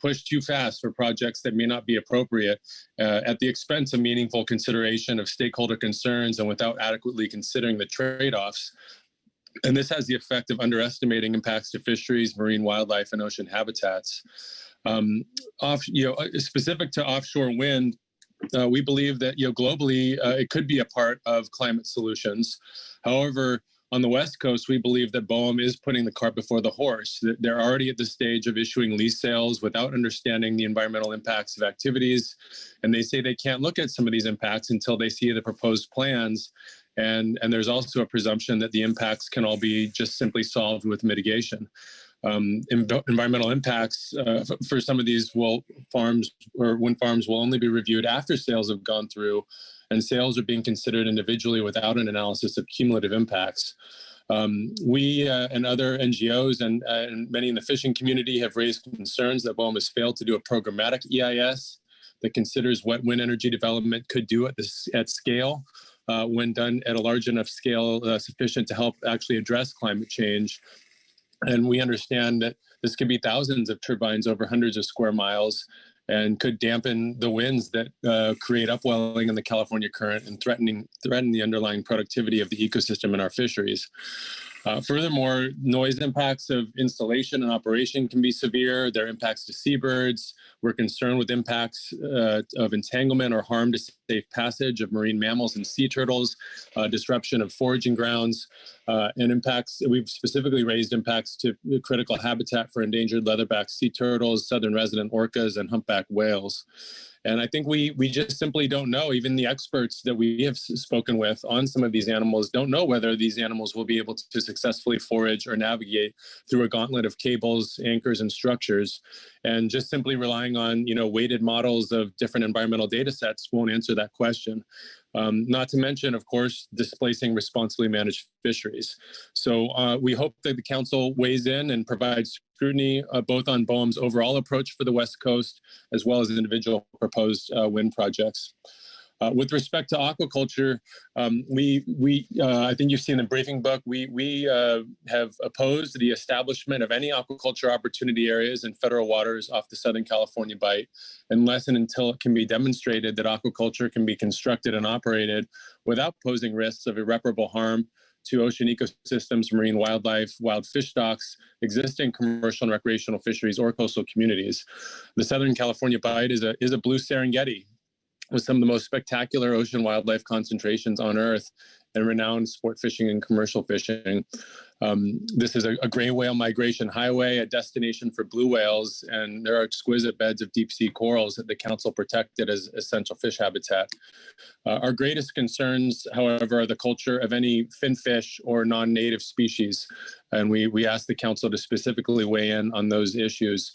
Speaker 3: push too fast for projects that may not be appropriate at the expense of meaningful consideration of stakeholder concerns and without adequately considering the trade-offs. And this has the effect of underestimating impacts to fisheries, marine wildlife, and ocean habitats. Specific to offshore wind, we believe that globally it could be a part of climate solutions. However, on the West Coast, we believe that BOEM is putting the cart before the horse. They're already at the stage of issuing lease sales without understanding the environmental impacts of activities. And they say they can't look at some of these impacts until they see the proposed plans. And there's also a presumption that the impacts can all be just simply solved with mitigation. Environmental impacts for some of these farms or wind farms will only be reviewed after sales have gone through, and sales are being considered individually without an analysis of cumulative impacts. We and other NGOs and many in the fishing community have raised concerns that BOEM has failed to do a programmatic EIS that considers what wind energy development could do at scale when done at a large enough scale sufficient to help actually address climate change. And we understand that this could be thousands of turbines over hundreds of square miles and could dampen the winds that create upwelling in the California current and threaten the underlying productivity of the ecosystem in our fisheries. Furthermore, noise impacts of installation and operation can be severe. There are impacts to seabirds. We're concerned with impacts of entanglement or harm to safe passage of marine mammals and sea turtles, disruption of foraging grounds, and impacts. We've specifically raised impacts to critical habitat for endangered leatherback sea turtles, southern resident orcas, and humpback whales. And I think we just simply don't know. Even the experts that we have spoken with on some of these animals don't know whether these animals will be able to successfully forage or navigate through a gauntlet of cables, anchors, and structures. And just simply relying on weighted models of different environmental data sets won't answer that question. Not to mention, of course, displacing responsibly managed fisheries. So we hope that the council weighs in and provides scrutiny both on BOEM's overall approach for the West Coast, as well as individual proposed wind projects. With respect to aquaculture, I think you've seen the briefing book. We have opposed the establishment of any aquaculture opportunity areas in federal waters off the Southern California Bight, unless and until it can be demonstrated that aquaculture can be constructed and operated without posing risks of irreparable harm to ocean ecosystems, marine wildlife, wild fish stocks, existing commercial and recreational fisheries, or coastal communities. The Southern California Bight is a blue Serengeti with some of the most spectacular ocean wildlife concentrations on Earth and renowned sport fishing and commercial fishing. This is a gray whale migration highway, a destination for blue whales, and there are exquisite beds of deep sea corals that the council protected as essential fish habitat. Our greatest concerns, however, are the culture of any finfish or non-native species. And we ask the council to specifically weigh in on those issues,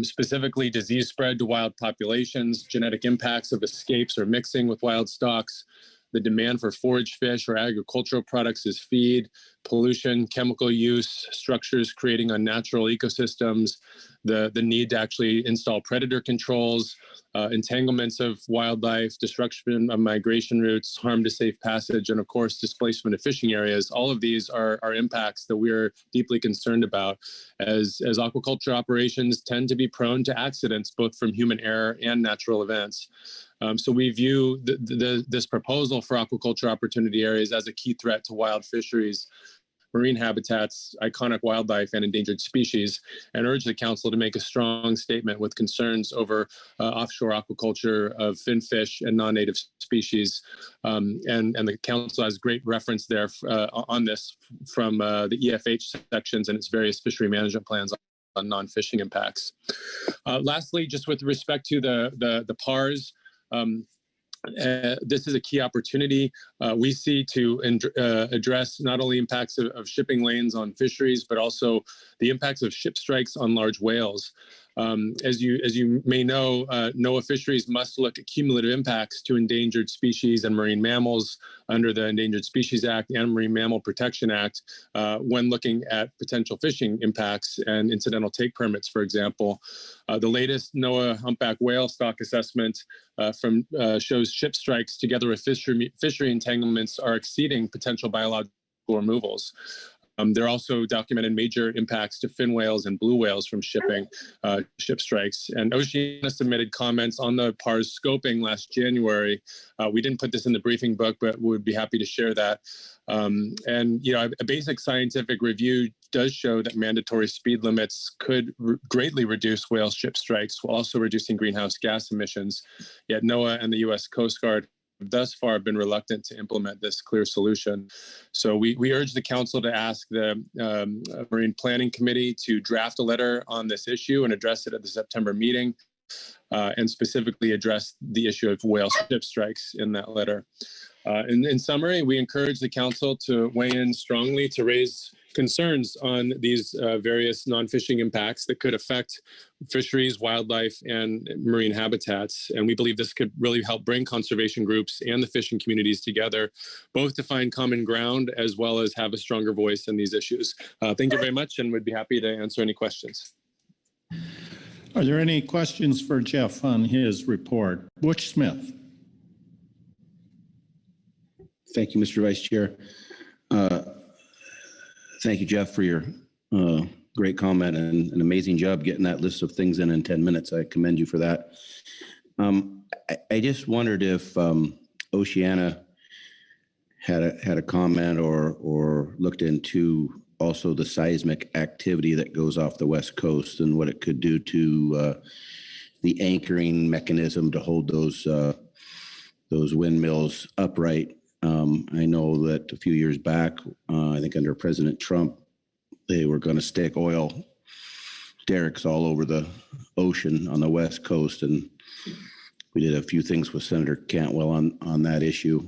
Speaker 3: specifically disease spread to wild populations, genetic impacts of escapes or mixing with wild stocks, the demand for forage fish or agricultural products as feed, pollution, chemical use, structures creating unnatural ecosystems, the need to actually install predator controls, entanglements of wildlife, destruction of migration routes, harm to safe passage, and of course, displacement of fishing areas. All of these are impacts that we're deeply concerned about as aquaculture operations tend to be prone to accidents, both from human error and natural events. So we view this proposal for aquaculture opportunity areas as a key threat to wild fisheries, marine habitats, iconic wildlife, and endangered species, and urge the council to make a strong statement with concerns over offshore aquaculture of finfish and non-native species. And the council has great reference there on this from the EFH sections and its various fishery management plans on non-fishing impacts. Lastly, just with respect to the PARs, this is a key opportunity we see to address not only impacts of shipping lanes on fisheries, but also the impacts of ship strikes on large whales. As you may know, NOAA fisheries must look at cumulative impacts to endangered species and marine mammals under the Endangered Species Act and Marine Mammal Protection Act when looking at potential fishing impacts and incidental take permits, for example. The latest NOAA humpback whale stock assessment shows ship strikes together with fishery entanglements are exceeding potential biological removals. There are also documented major impacts to fin whales and blue whales from ship strikes. And Oceana submitted comments on the PARS scoping last January. We didn't put this in the briefing book, but would be happy to share that. A basic scientific review does show that mandatory speed limits could greatly reduce whale ship strikes while also reducing greenhouse gas emissions. Yet NOAA and the U.S. Coast Guard thus far been reluctant to implement this clear solution. So we urge the council to ask the Marine Planning Committee to draft a letter on this issue and address it at the September meeting, and specifically address the issue of whale ship strikes in that letter. In summary, we encourage the council to weigh in strongly to raise concerns on these various non-fishing impacts that could affect fisheries, wildlife, and marine habitats. And we believe this could really help bring conservation groups and the fishing communities together, both to find common ground as well as have a stronger voice in these issues. Thank you very much, and we'd be happy to answer any questions.
Speaker 16: Are there any questions for Jeff on his report? Butch Smith.
Speaker 11: Thank you, Mr. Vice Chair. Thank you, Jeff, for your great comment and an amazing job getting that list of things in 10 minutes. I commend you for that. I just wondered if Oceana had a comment or looked into also the seismic activity that goes off the West Coast and what it could do to the anchoring mechanism to hold those windmills upright. I know that a few years back, I think under President Trump, they were going to stick oil derricks all over the ocean on the West Coast. And we did a few things with Senator Cantwell on that issue.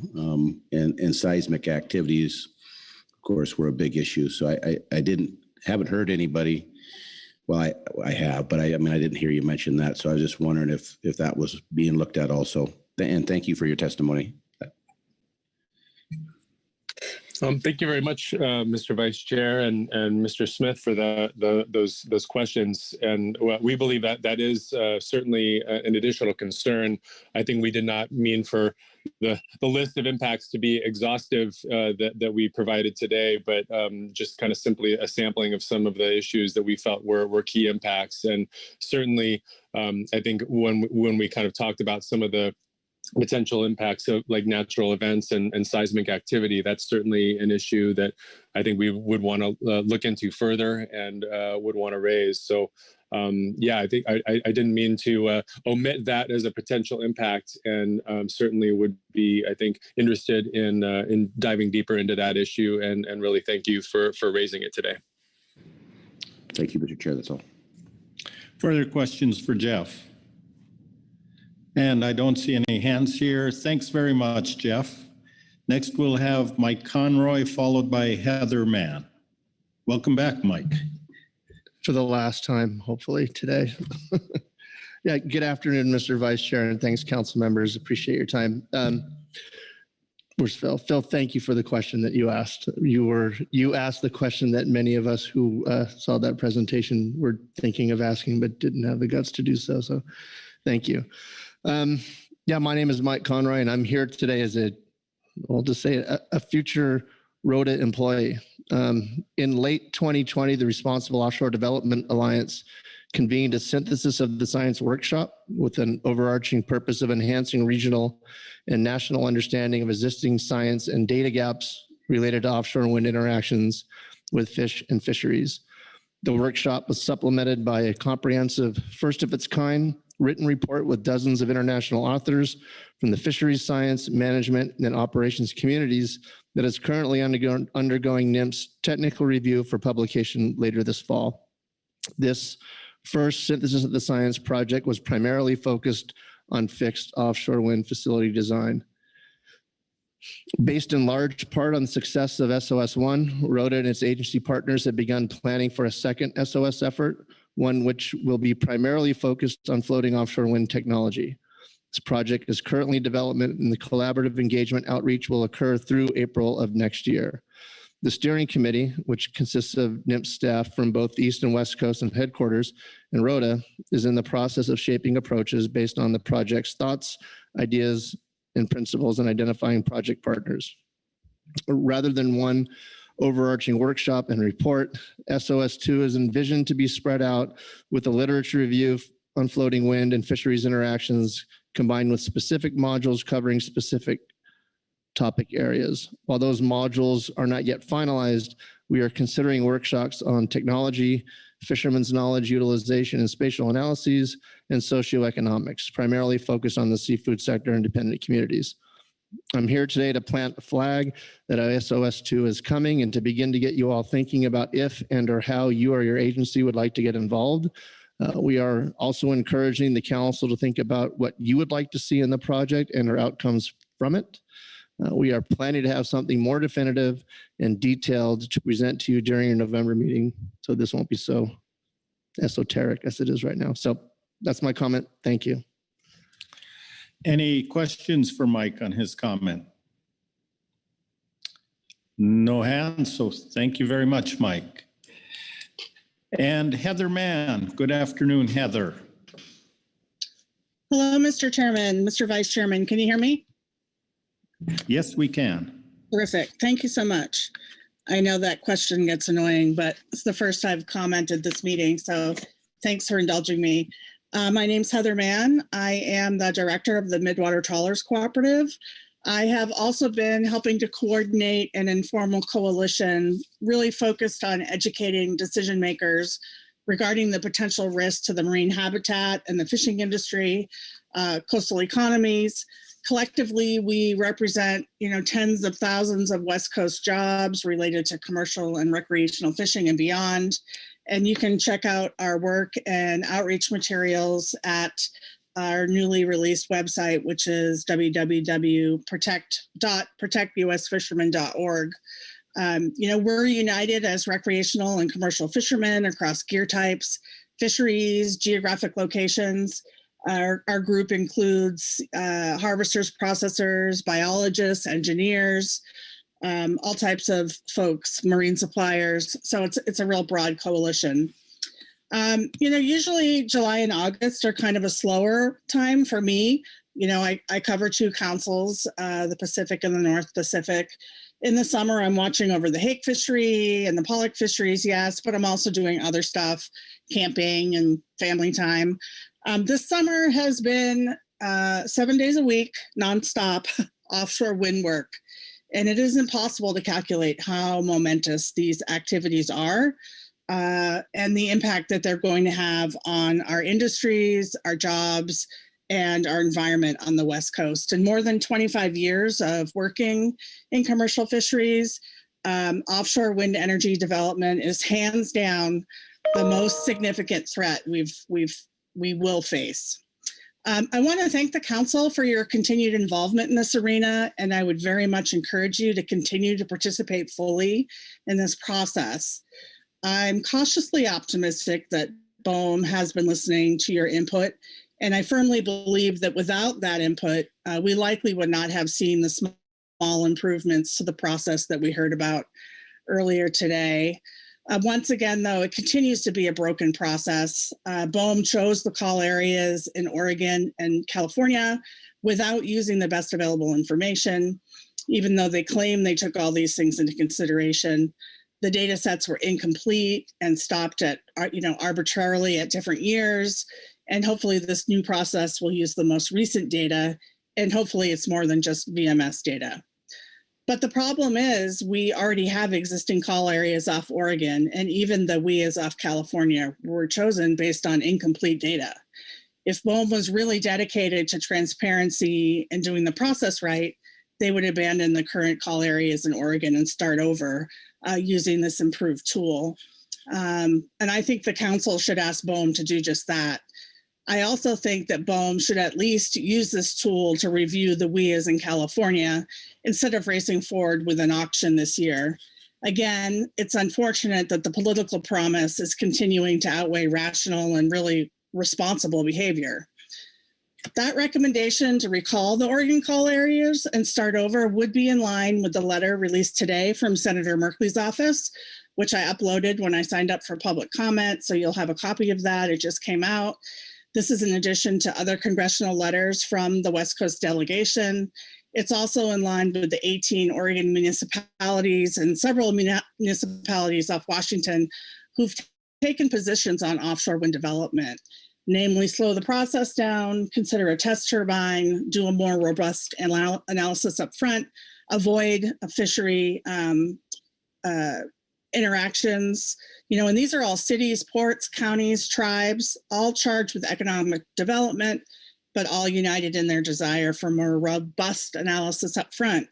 Speaker 11: And seismic activities, of course, were a big issue. So I haven't heard anybody. Well, I have, but I didn't hear you mention that. So I was just wondering if that was being looked at also. And thank you for your testimony.
Speaker 3: Thank you very much, Mr. Vice Chair and Mr. Smith for those questions. And we believe that is certainly an additional concern. I think we did not mean for the list of impacts to be exhaustive that we provided today, but just kind of simply a sampling of some of the issues that we felt were key impacts. And certainly, I think when we kind of talked about some of the potential impacts of like natural events and seismic activity, that's certainly an issue that I think we would want to look into further and would want to raise. So I think I didn't mean to omit that as a potential impact, and certainly would be, I think, interested in diving deeper into that issue, and really thank you for raising it today.
Speaker 11: Thank you, Mr. Chair. That's all.
Speaker 16: Further questions for Jeff? And I don't see any hands here. Thanks very much, Jeff. Next, we'll have Mike Conroy, followed by Heather Mann. Welcome back, Mike.
Speaker 18: For the last time, hopefully today. Yeah, good afternoon, Mr. Vice Chair, and thanks, council members. Appreciate your time. Where's Phil? Phil, thank you for the question that you asked. You asked the question that many of us who saw that presentation were thinking of asking, but didn't have the guts to do so. So thank you. My name is Mike Conroy, and I'm here today as I'll just say a future ROTA employee. In late 2020, the Responsible Offshore Development Alliance convened a synthesis of the science workshop with an overarching purpose of enhancing regional and national understanding of existing science and data gaps related to offshore wind interactions with fish and fisheries. The workshop was supplemented by a comprehensive, first of its kind, written report with dozens of international authors from the fisheries science, management, and operations communities that is currently undergoing NMFS technical review for publication later this fall. This first synthesis of the science project was primarily focused on fixed offshore wind facility design. Based in large part on the success of SOS-1, ROTA and its agency partners have begun planning for a second SOS effort one which will be primarily focused on floating offshore wind technology. This project is currently in development, and the collaborative engagement outreach will occur through April of next year. The steering committee, which consists of NMFS staff from both the East and West Coast and headquarters and ROTA, is in the process of shaping approaches based on the project's thoughts, ideas, and principles, and identifying project partners. Rather than one overarching workshop and report, SOS2 is envisioned to be spread out with a literature review on floating wind and fisheries interactions, combined with specific modules covering specific topic areas. While those modules are not yet finalized, we are considering workshops on technology, fishermen's knowledge utilization and spatial analyses, and socioeconomics, primarily focused on the seafood sector and dependent communities. I'm here today to plant a flag that SOS2 is coming and to begin to get you all thinking about if and or how you or your agency would like to get involved. We are also encouraging the council to think about what you would like to see in the project and our outcomes from it. We are planning to have something more definitive and detailed to present to you during your November meeting, so this won't be so esoteric as it is right now. So that's my comment. Thank you.
Speaker 16: Any questions for Mike on his comment? No hands, so thank you very much, Mike. And Heather Mann. Good afternoon, Heather.
Speaker 5: Hello, Mr. Chairman, Mr. Vice Chairman. Can you hear me?
Speaker 16: Yes, we can.
Speaker 5: Terrific. Thank you so much. I know that question gets annoying, but it's the first I've commented this meeting, so thanks for indulging me. My name's Heather Mann. I am the director of the Midwater Trawlers Cooperative. I have also been helping to coordinate an informal coalition really focused on educating decision makers regarding the potential risks to the marine habitat and the fishing industry, coastal economies. Collectively, we represent, tens of thousands of West Coast jobs related to commercial and recreational fishing and beyond. And you can check out our work and outreach materials at our newly released website, which is www.protectusfishermen.org. We're united as recreational and commercial fishermen across gear types, fisheries, geographic locations. Our group includes harvesters, processors, biologists, engineers, all types of folks, marine suppliers. So it's a real broad coalition. Usually July and August are kind of a slower time for me. I cover two councils, the Pacific and the North Pacific. In the summer, I'm watching over the hake fishery and the pollock fisheries, yes, but I'm also doing other stuff, camping and family time. This summer has been 7 days a week, nonstop offshore wind work. And it is impossible to calculate how momentous these activities are and the impact that they're going to have on our industries, our jobs, and our environment on the West Coast. In more than 25 years of working in commercial fisheries, offshore wind energy development is hands down the most significant threat we will face. I want to thank the council for your continued involvement in this arena, and I would very much encourage you to continue to participate fully in this process. I'm cautiously optimistic that BOEM has been listening to your input, and I firmly believe that without that input, we likely would not have seen the small improvements to the process that we heard about earlier today. Once again, though, it continues to be a broken process. BOEM chose the call areas in Oregon and California without using the best available information, even though they claim they took all these things into consideration. The data sets were incomplete and stopped at, arbitrarily at different years. And hopefully this new process will use the most recent data, and hopefully it's more than just VMS data. But the problem is we already have existing call areas off Oregon, and even the WIAs off California were chosen based on incomplete data. If BOEM was really dedicated to transparency and doing the process right, they would abandon the current call areas in Oregon and start over using this improved tool. And I think the council should ask BOEM to do just that. I also think that BOEM should at least use this tool to review the WIAs in California instead of racing forward with an auction this year. Again, it's unfortunate that the political promise is continuing to outweigh rational and really responsible behavior. That recommendation to recall the Oregon call areas and start over would be in line with the letter released today from Senator Merkley's office, which I uploaded when I signed up for public comment. So you'll have a copy of that. It just came out. This is in addition to other congressional letters from the West Coast delegation. It's also in line with the 18 Oregon municipalities and several municipalities off Washington who've taken positions on offshore wind development, namely slow the process down, consider a test turbine, do a more robust analysis up front, avoid a fishery interactions, and these are all cities, ports, counties, tribes, all charged with economic development, but all united in their desire for more robust analysis up front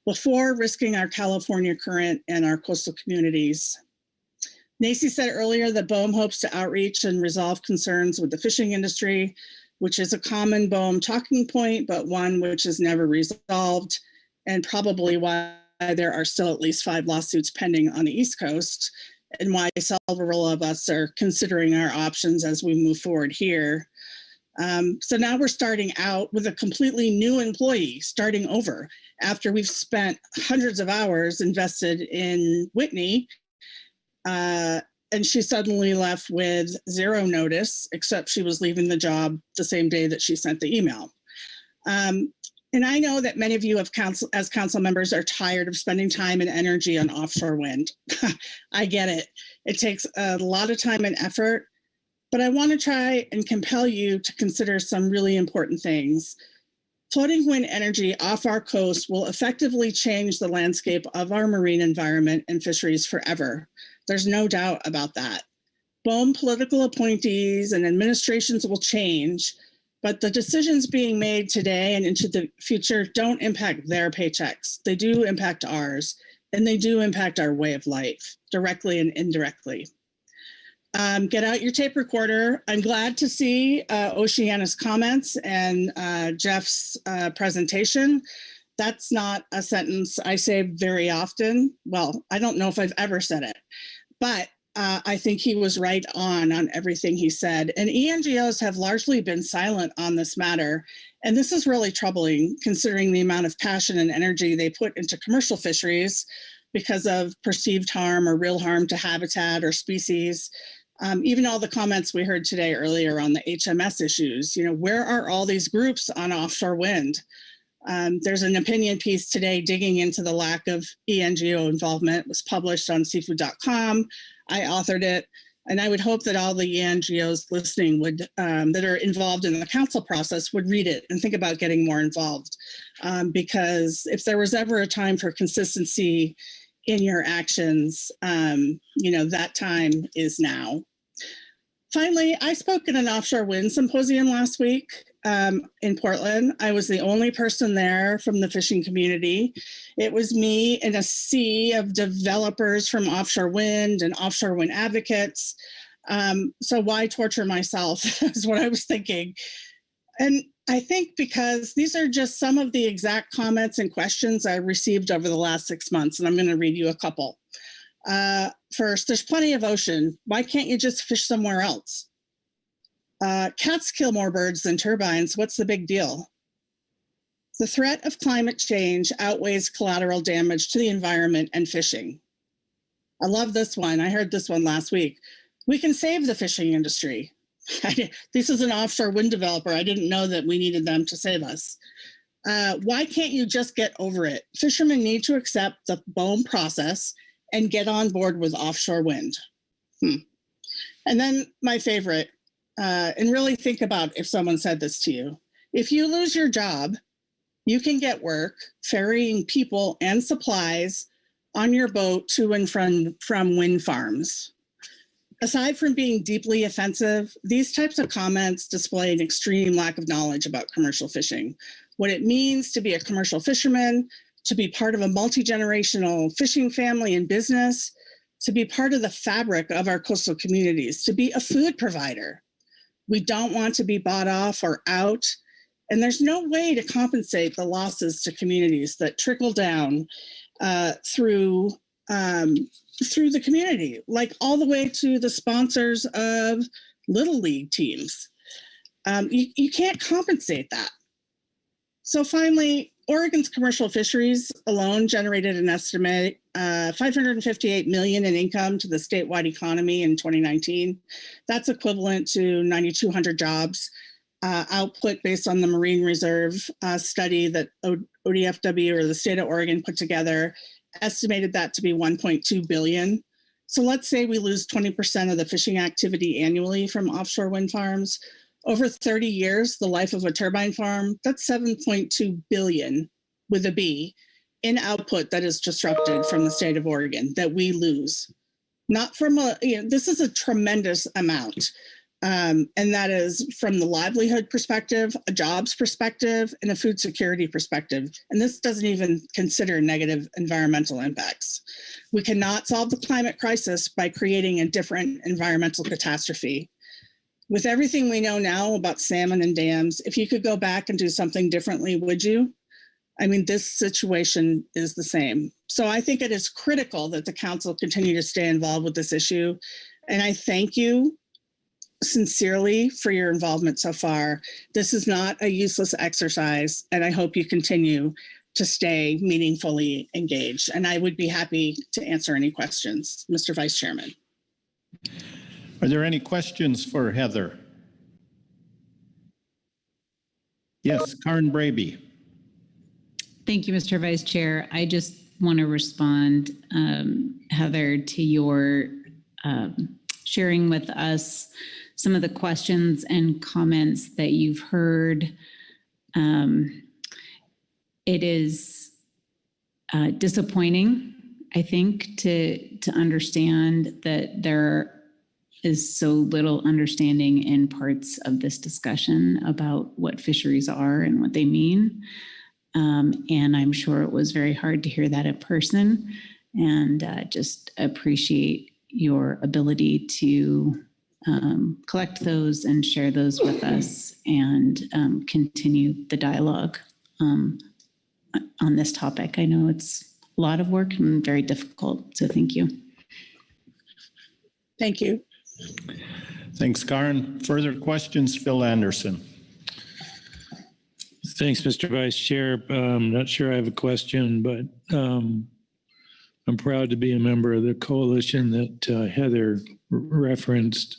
Speaker 5: before risking our California current and our coastal communities. Nacy said earlier that BOEM hopes to outreach and resolve concerns with the fishing industry, which is a common BOEM talking point, but one which is never resolved, and probably why there are still at least 5 lawsuits pending on the East Coast, and why several of us are considering our options as we move forward here. So now we're starting out with a completely new employee starting over after we've spent hundreds of hours invested in Whitney, and she suddenly left with 0 notice, except she was leaving the job the same day that she sent the email. And I know that many of you as council members are tired of spending time and energy on offshore wind. I get it. It takes a lot of time and effort, but I want to try and compel you to consider some really important things. Floating wind energy off our coast will effectively change the landscape of our marine environment and fisheries forever. There's no doubt about that. BOEM political appointees and administrations will change, but the decisions being made today and into the future don't impact their paychecks. They do impact ours, and they do impact our way of life, directly and indirectly. Get out your tape recorder. I'm glad to see Oceana's comments and Jeff's presentation. That's not a sentence I say very often. Well, I don't know if I've ever said it, but I think he was right on everything he said. And ENGOs have largely been silent on this matter. And this is really troubling considering the amount of passion and energy they put into commercial fisheries because of perceived harm or real harm to habitat or species. Even all the comments we heard today earlier on the HMS issues, where are all these groups on offshore wind? There's an opinion piece today digging into the lack of ENGO involvement. It was published on seafood.com. I authored it, and I would hope that all the ENGOs listening would that are involved in the council process would read it and think about getting more involved. Because if there was ever a time for consistency in your actions, that time is now. Finally, I spoke at an offshore wind symposium last week in Portland. I was the only person there from the fishing community. It was me and a sea of developers from offshore wind and offshore wind advocates. So why torture myself is what I was thinking. And I think because these are just some of the exact comments and questions I received over the last 6 months, and I'm going to read you a couple. First, there's plenty of ocean. Why can't you just fish somewhere else? Cats kill more birds than turbines. What's the big deal? The threat of climate change outweighs collateral damage to the environment and fishing. I love this one. I heard this one last week. We can save the fishing industry. This is an offshore wind developer. I didn't know that we needed them to save us. Why can't you just get over it? Fishermen need to accept the BOEM process and get on board with offshore wind. And then my favorite, and really think about if someone said this to you. If you lose your job, you can get work ferrying people and supplies on your boat to and from wind farms. Aside from being deeply offensive, these types of comments display an extreme lack of knowledge about commercial fishing, what it means to be a commercial fisherman, to be part of a multi-generational fishing family and business, to be part of the fabric of our coastal communities, to be a food provider. We don't want to be bought off or out, and there's no way to compensate the losses to communities that trickle down through through the community, like all the way to the sponsors of Little League teams. You can't compensate that. So finally, Oregon's commercial fisheries alone generated an estimate $558 million in income to the statewide economy in 2019. That's equivalent to 9,200 jobs. Output based on the Marine Reserve study that ODFW or the state of Oregon put together estimated that to be 1.2 billion. So let's say we lose 20% of the fishing activity annually from offshore wind farms. Over 30 years, the life of a turbine farm, that's 7.2 billion with a B in output that is disrupted from the state of Oregon that we lose. Not from this is a tremendous amount. And that is from the livelihood perspective, a jobs perspective, and a food security perspective. And this doesn't even consider negative environmental impacts. We cannot solve the climate crisis by creating a different environmental catastrophe. With everything we know now about salmon and dams, if you could go back and do something differently, would you? I mean, this situation is the same. So I think it is critical that the council continue to stay involved with this issue. And I thank you sincerely for your involvement so far. This is not a useless exercise, and I hope you continue to stay meaningfully engaged. And I would be happy to answer any questions, Mr. Vice Chairman.
Speaker 16: Are there any questions for Heather? Yes, Karen Braby.
Speaker 12: Thank you, Mr. Vice Chair. I just want to respond, Heather, to your sharing with us some of the questions and comments that you've heard. It is disappointing, I think, to understand that there is so little understanding in parts of this discussion about what fisheries are and what they mean. And I'm sure it was very hard to hear that in person, and just appreciate your ability to collect those and share those with us and continue the dialogue on this topic. I know it's a lot of work and very difficult, so thank you.
Speaker 5: Thank you.
Speaker 16: Thanks, Karen. Further questions, Phil Anderson.
Speaker 21: Thanks, Mr. Vice Chair. I'm not sure I have a question, but I'm proud to be a member of the coalition that Heather referenced.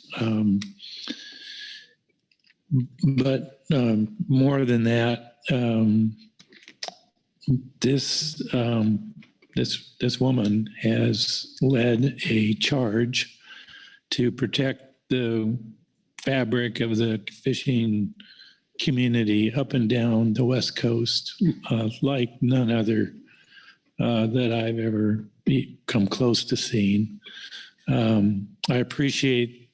Speaker 21: But more than that, this woman has led a charge to protect the fabric of the fishing community up and down the West Coast, like none other that I've ever come close to seeing. I appreciate,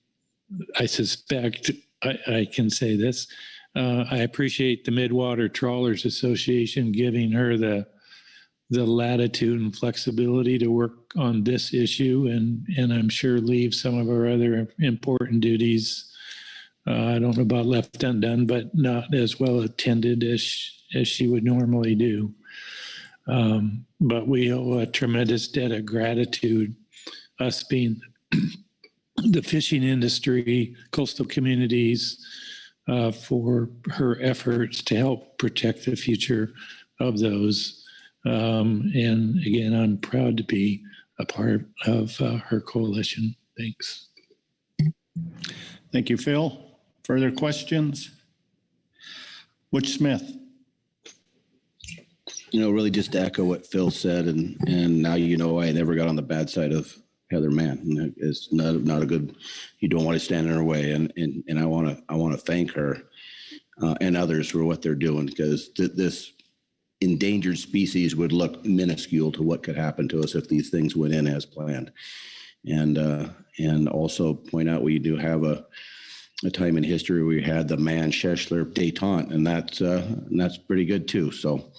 Speaker 21: I suspect I can say this, I appreciate the Midwater Trawlers Association giving her the latitude and flexibility to work on this issue, and I'm sure leave some of our other important duties, I don't know about left undone, but not as well attended as she would normally do. But we owe a tremendous debt of gratitude, us being the fishing industry, coastal communities, for her efforts to help protect the future of those. And again, I'm proud to be a part of her coalition. Thanks.
Speaker 16: Thank you, Phil. Further questions? Butch Smith.
Speaker 11: Really just to echo what Phil said, and now I never got on the bad side of Heather Mann. It's not a good. You don't want to stand in her way, and I want to thank her and others for what they're doing, because this endangered species would look minuscule to what could happen to us if these things went in as planned. And also point out we do have a time in history where we had the man Schechler detente, and that's pretty good too. So,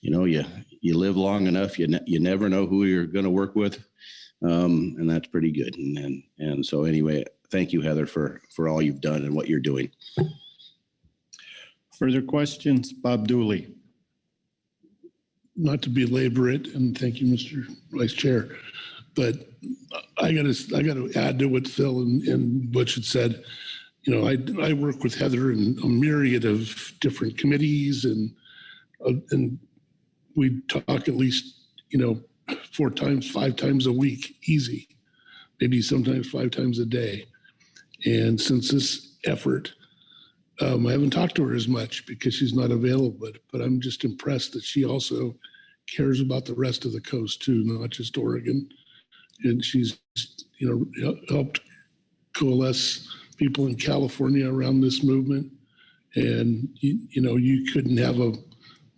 Speaker 11: you live long enough, you never know who you're going to work with, and that's pretty good. And so anyway, thank you, Heather, for all you've done and what you're doing.
Speaker 16: Further questions, Bob Dooley.
Speaker 2: not to belabor it, and thank you, Mr. Vice Chair, but I gotta add to what Phil and Butch had said. You know, I work with Heather in a myriad of different committees, and we talk at least, you know, 4 times, 5 times a week, easy, maybe sometimes 5 times a day. And since this effort, I haven't talked to her as much because she's not available, but I'm just impressed that she also cares about the rest of the coast too, not just Oregon. And she's, you know, helped coalesce people in California around this movement. And, you know, you couldn't have a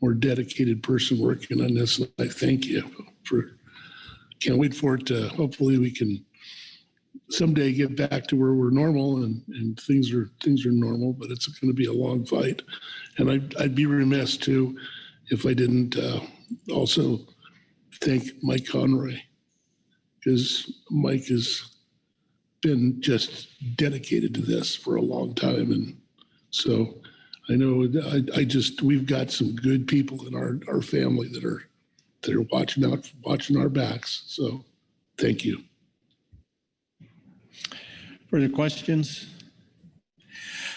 Speaker 2: more dedicated person working on this. I thank you for, can't wait for it to, hopefully we can someday get back to where we're normal and things are normal, but it's going to be a long fight. And I'd be remiss too if I didn't also thank Mike Conroy, because Mike has been just dedicated to this for a long time. And so I know we've got some good people in our family that are watching our backs. So thank you.
Speaker 16: Further questions?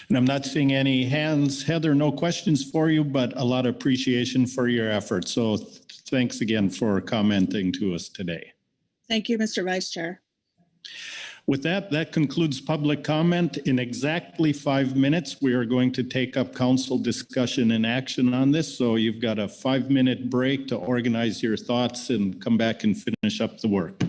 Speaker 16: And I'm not seeing any hands. Heather, no questions for you, but a lot of appreciation for your efforts. So thanks again for commenting to us today.
Speaker 5: Thank you, Mr. Vice Chair.
Speaker 16: With that, that concludes public comment. In exactly 5 minutes, we are going to take up council discussion and action on this. So you've got a 5-minute break to organize your thoughts and come back and finish up the work.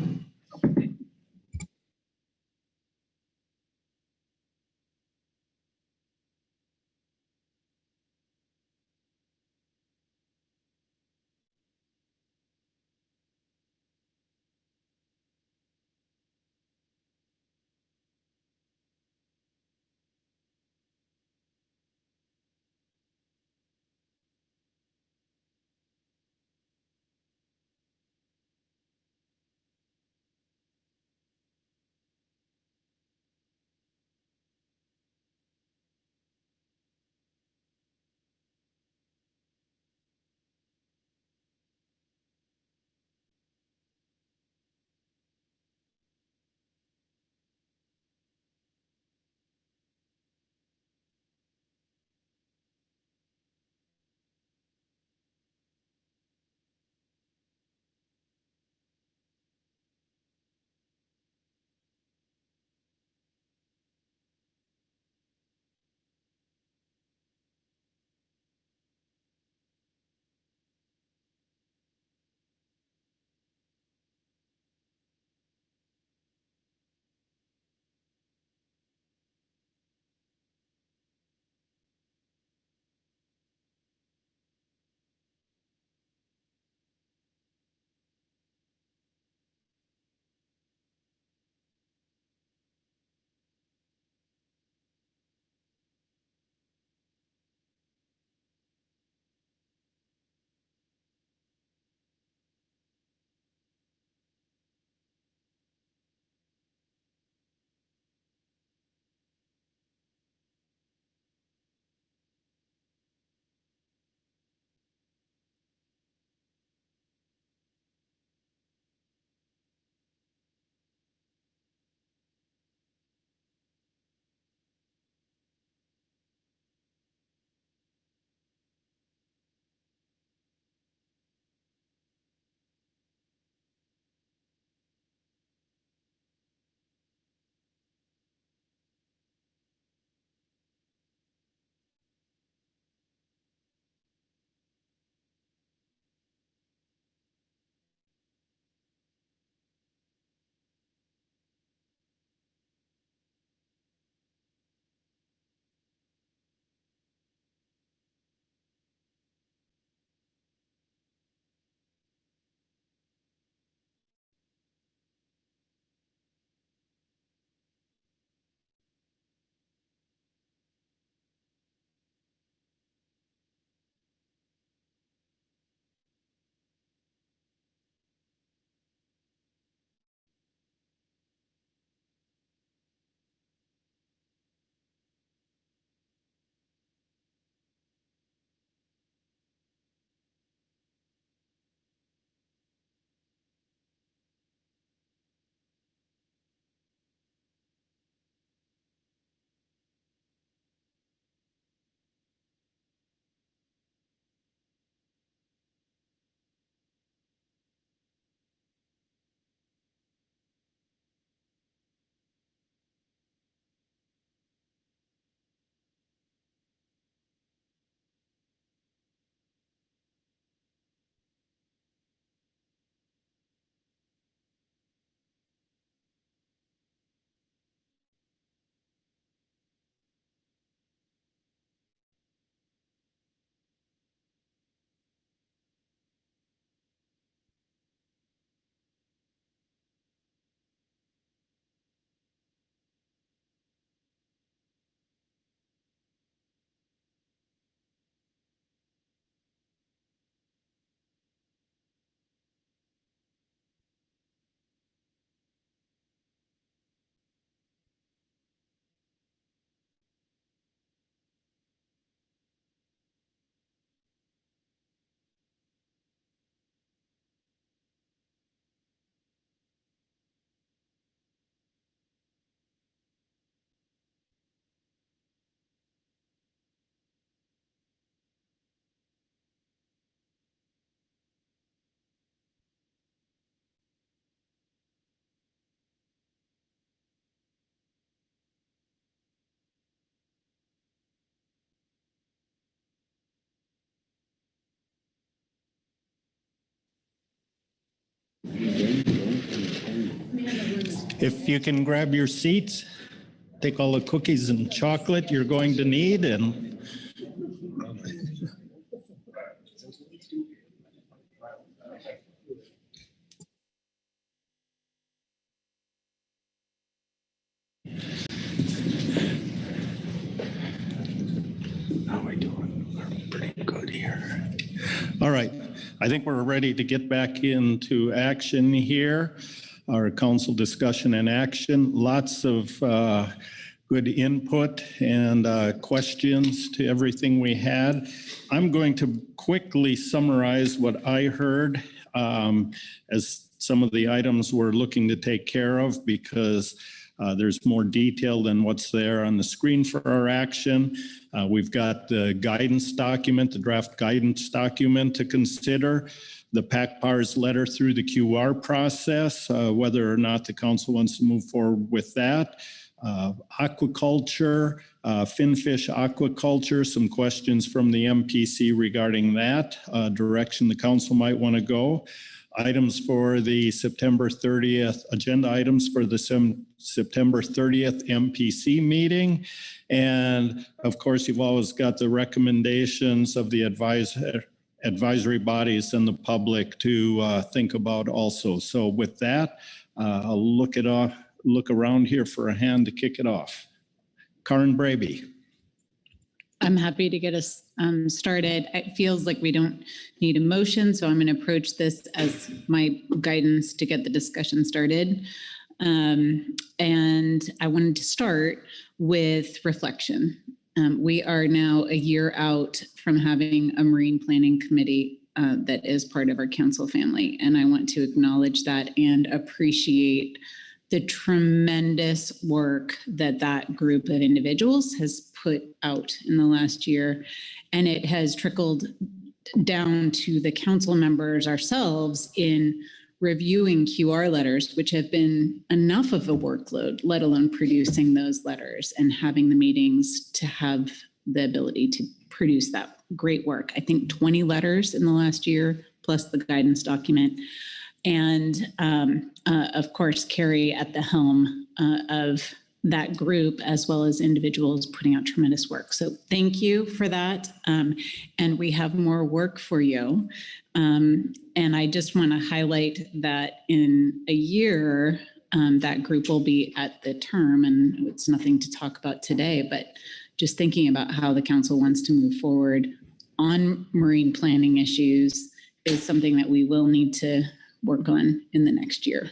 Speaker 16: If you can grab your seats, take all the cookies and chocolate you're going to need, and how are we doing? We're pretty good here. All right, I think we're ready to get back into action here. Our council discussion and action, lots of good input and questions to everything we had. I'm going to quickly summarize what I heard as some of the items we're looking to take care of, because there's more detail than what's there on the screen for our action. We've got the guidance document, the draft guidance document to consider, the PACPARS letter through the QR process, whether or not the council wants to move forward with that. Aquaculture, finfish aquaculture, some questions from the MPC regarding that, direction the council might want to go. Items for the September 30th, agenda items for the September 30th MPC meeting. And of course, you've always got the recommendations of the advisory bodies and the public to think about also. So with that, I'll look around here for a hand to kick it off. Karen Braby.
Speaker 12: I'm happy to get us started. It feels like we don't need a motion, so I'm going to approach this as my guidance to get the discussion started. And I wanted to start with reflection. We are now a year out from having a marine planning committee that is part of our council family, and I want to acknowledge that and appreciate the tremendous work that that group of individuals has put out in the last year. And it has trickled down to the council members ourselves in reviewing QR letters, which have been enough of a workload, let alone producing those letters and having the meetings to have the ability to produce that great work. I think 20 letters in the last year, plus the guidance document. And of course, Carrie at the helm of that group, as well as individuals putting out tremendous work. So thank you for that. And we have more work for you. And I just want to highlight that in a year, that group will be at the term, and it's nothing to talk about today, but just thinking about how the council wants to move forward on marine planning issues is something that we will need to work on in the next year.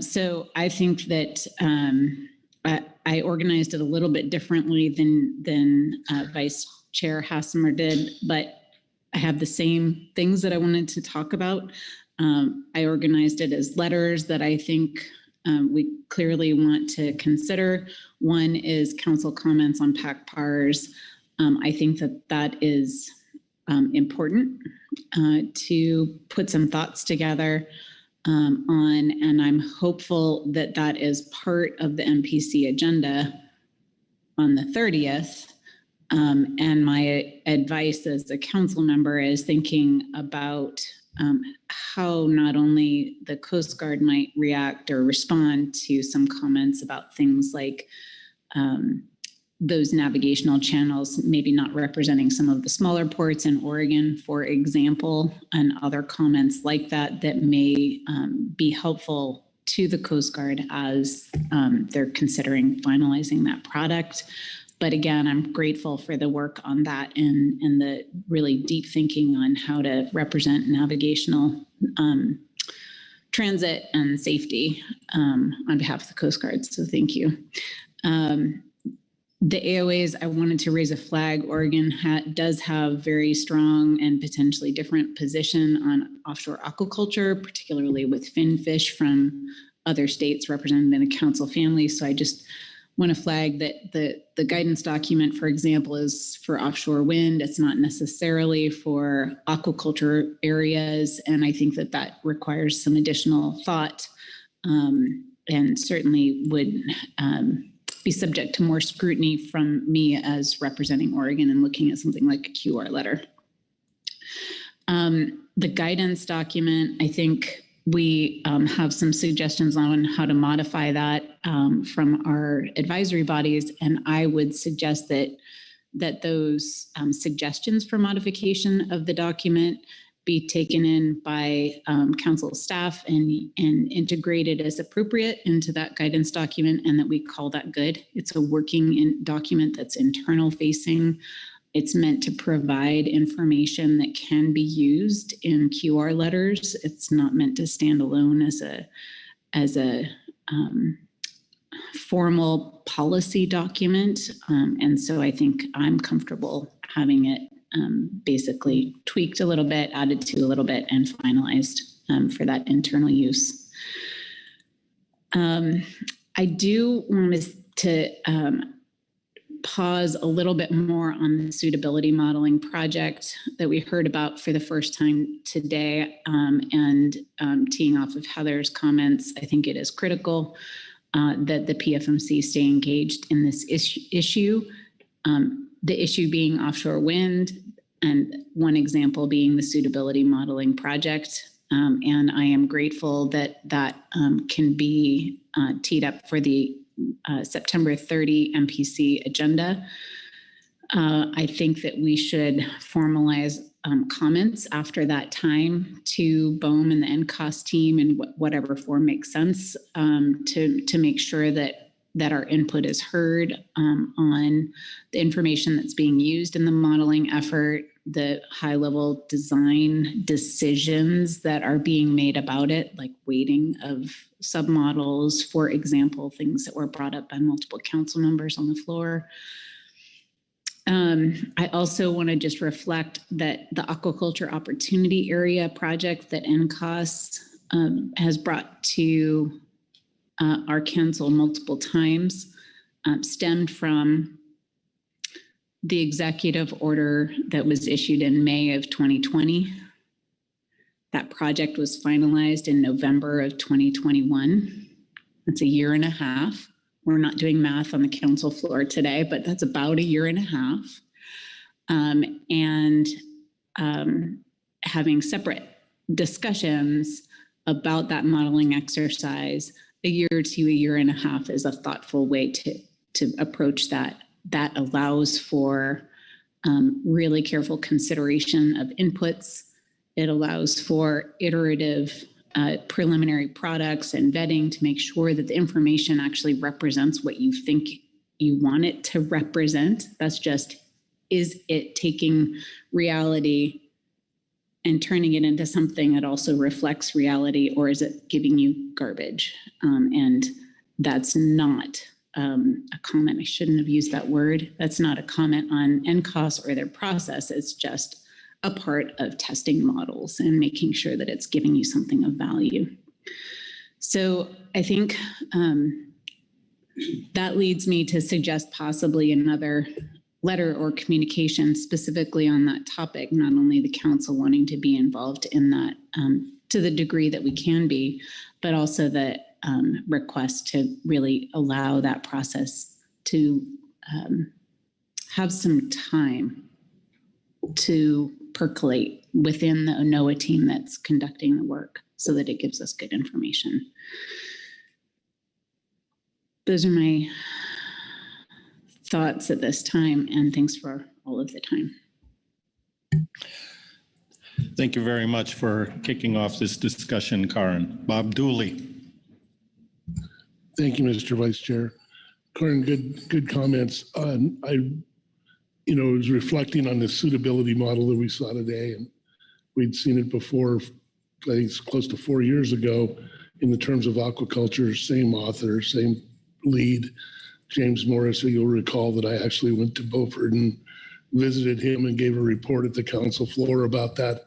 Speaker 12: So I think that I organized it a little bit differently than Vice Chair Hassemer did, but I have the same things that I wanted to talk about. I organized it as letters that I think we clearly want to consider. One is council comments on PACPARS. I think that is important to put some thoughts together on, and I'm hopeful that that is part of the MPC agenda on the 30th. And my advice as a council member is thinking about how not only the Coast Guard might react or respond to some comments about things like those navigational channels maybe not representing some of the smaller ports in Oregon, for example, and other comments like that that may be helpful to the Coast Guard as they're considering finalizing that product. But again, I'm grateful for the work on that and the really deep thinking on how to represent navigational transit and safety on behalf of the Coast Guard. So thank you. The AOAs, I wanted to raise a flag. Oregon does have very strong and potentially different position on offshore aquaculture, particularly with finfish from other states represented in the council family. So I just want to flag that the guidance document, for example, is for offshore wind. It's not necessarily for aquaculture areas. And I think that requires some additional thought and certainly would be subject to more scrutiny from me as representing Oregon and looking at something like a QR letter. The guidance document, I think we have some suggestions on how to modify that from our advisory bodies, and I would suggest that those suggestions for modification of the document be taken in by council staff and integrated as appropriate into that guidance document, and that we call that good. It's a working document that's internal facing. It's meant to provide information that can be used in QR letters. It's not meant to stand alone as a formal policy document. And so I think I'm comfortable having it basically tweaked a little bit, added to a little bit, and finalized for that internal use. I do want to pause a little bit more on the suitability modeling project that we heard about for the first time today, and teeing off of Heather's comments. I think it is critical that the PFMC stay engaged in this issue. The issue being offshore wind, and one example being the suitability modeling project. And I am grateful that that can be teed up for the September 30 MPC agenda. I think that we should formalize comments after that time to BOEM and the NCOS team in whatever form makes sense, to make sure that our input is heard on the information that's being used in the modeling effort, the high-level design decisions that are being made about it, like weighting of submodels, for example, things that were brought up by multiple council members on the floor. I also want to just reflect that the aquaculture opportunity area project that NCOS has brought to our council multiple times stemmed from the executive order that was issued in May of 2020. That project was finalized in November of 2021. That's a year and a half. We're not doing math on the council floor today, but that's about a year and a half. Having separate discussions about that modeling exercise, a year to a year and a half is a thoughtful way to approach that. That allows for really careful consideration of inputs. It allows for iterative preliminary products and vetting to make sure that the information actually represents what you think you want it to represent. That's just, is it taking reality and turning it into something that also reflects reality, or is it giving you garbage? And that's not a comment. I shouldn't have used that word. That's not a comment on NCOS or their process. It's just a part of testing models and making sure that it's giving you something of value. So I think that leads me to suggest possibly another letter or communication specifically on that topic, not only the council wanting to be involved in that to the degree that we can be, but also the request to really allow that process to have some time to percolate within the NOAA team that's conducting the work so that it gives us good information. Those are my thoughts at this time, and thanks for all of the time.
Speaker 16: Thank you very much for kicking off this discussion, Karen. Bob Dooley.
Speaker 2: Thank you, Mr. Vice Chair. Karen, good comments. I was reflecting on the suitability model that we saw today, and we'd seen it before, I think it's close to 4 years ago, in the terms of aquaculture, same author, same lead, James Morris. So you'll recall that I actually went to Beaufort and visited him and gave a report at the council floor about that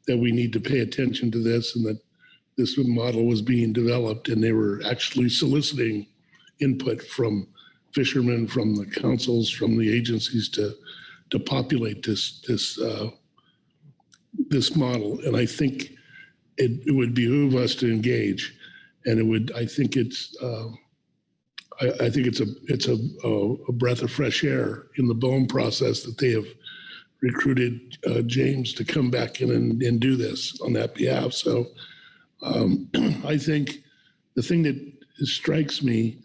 Speaker 2: we need to pay attention to this, and that this model was being developed, and they were actually soliciting input from fishermen, from the councils, from the agencies to populate this model. And I think it would behoove us to engage, and I think it's a breath of fresh air in the BOEM process that they have recruited James to come back in and do this on that behalf. So I think the thing that strikes me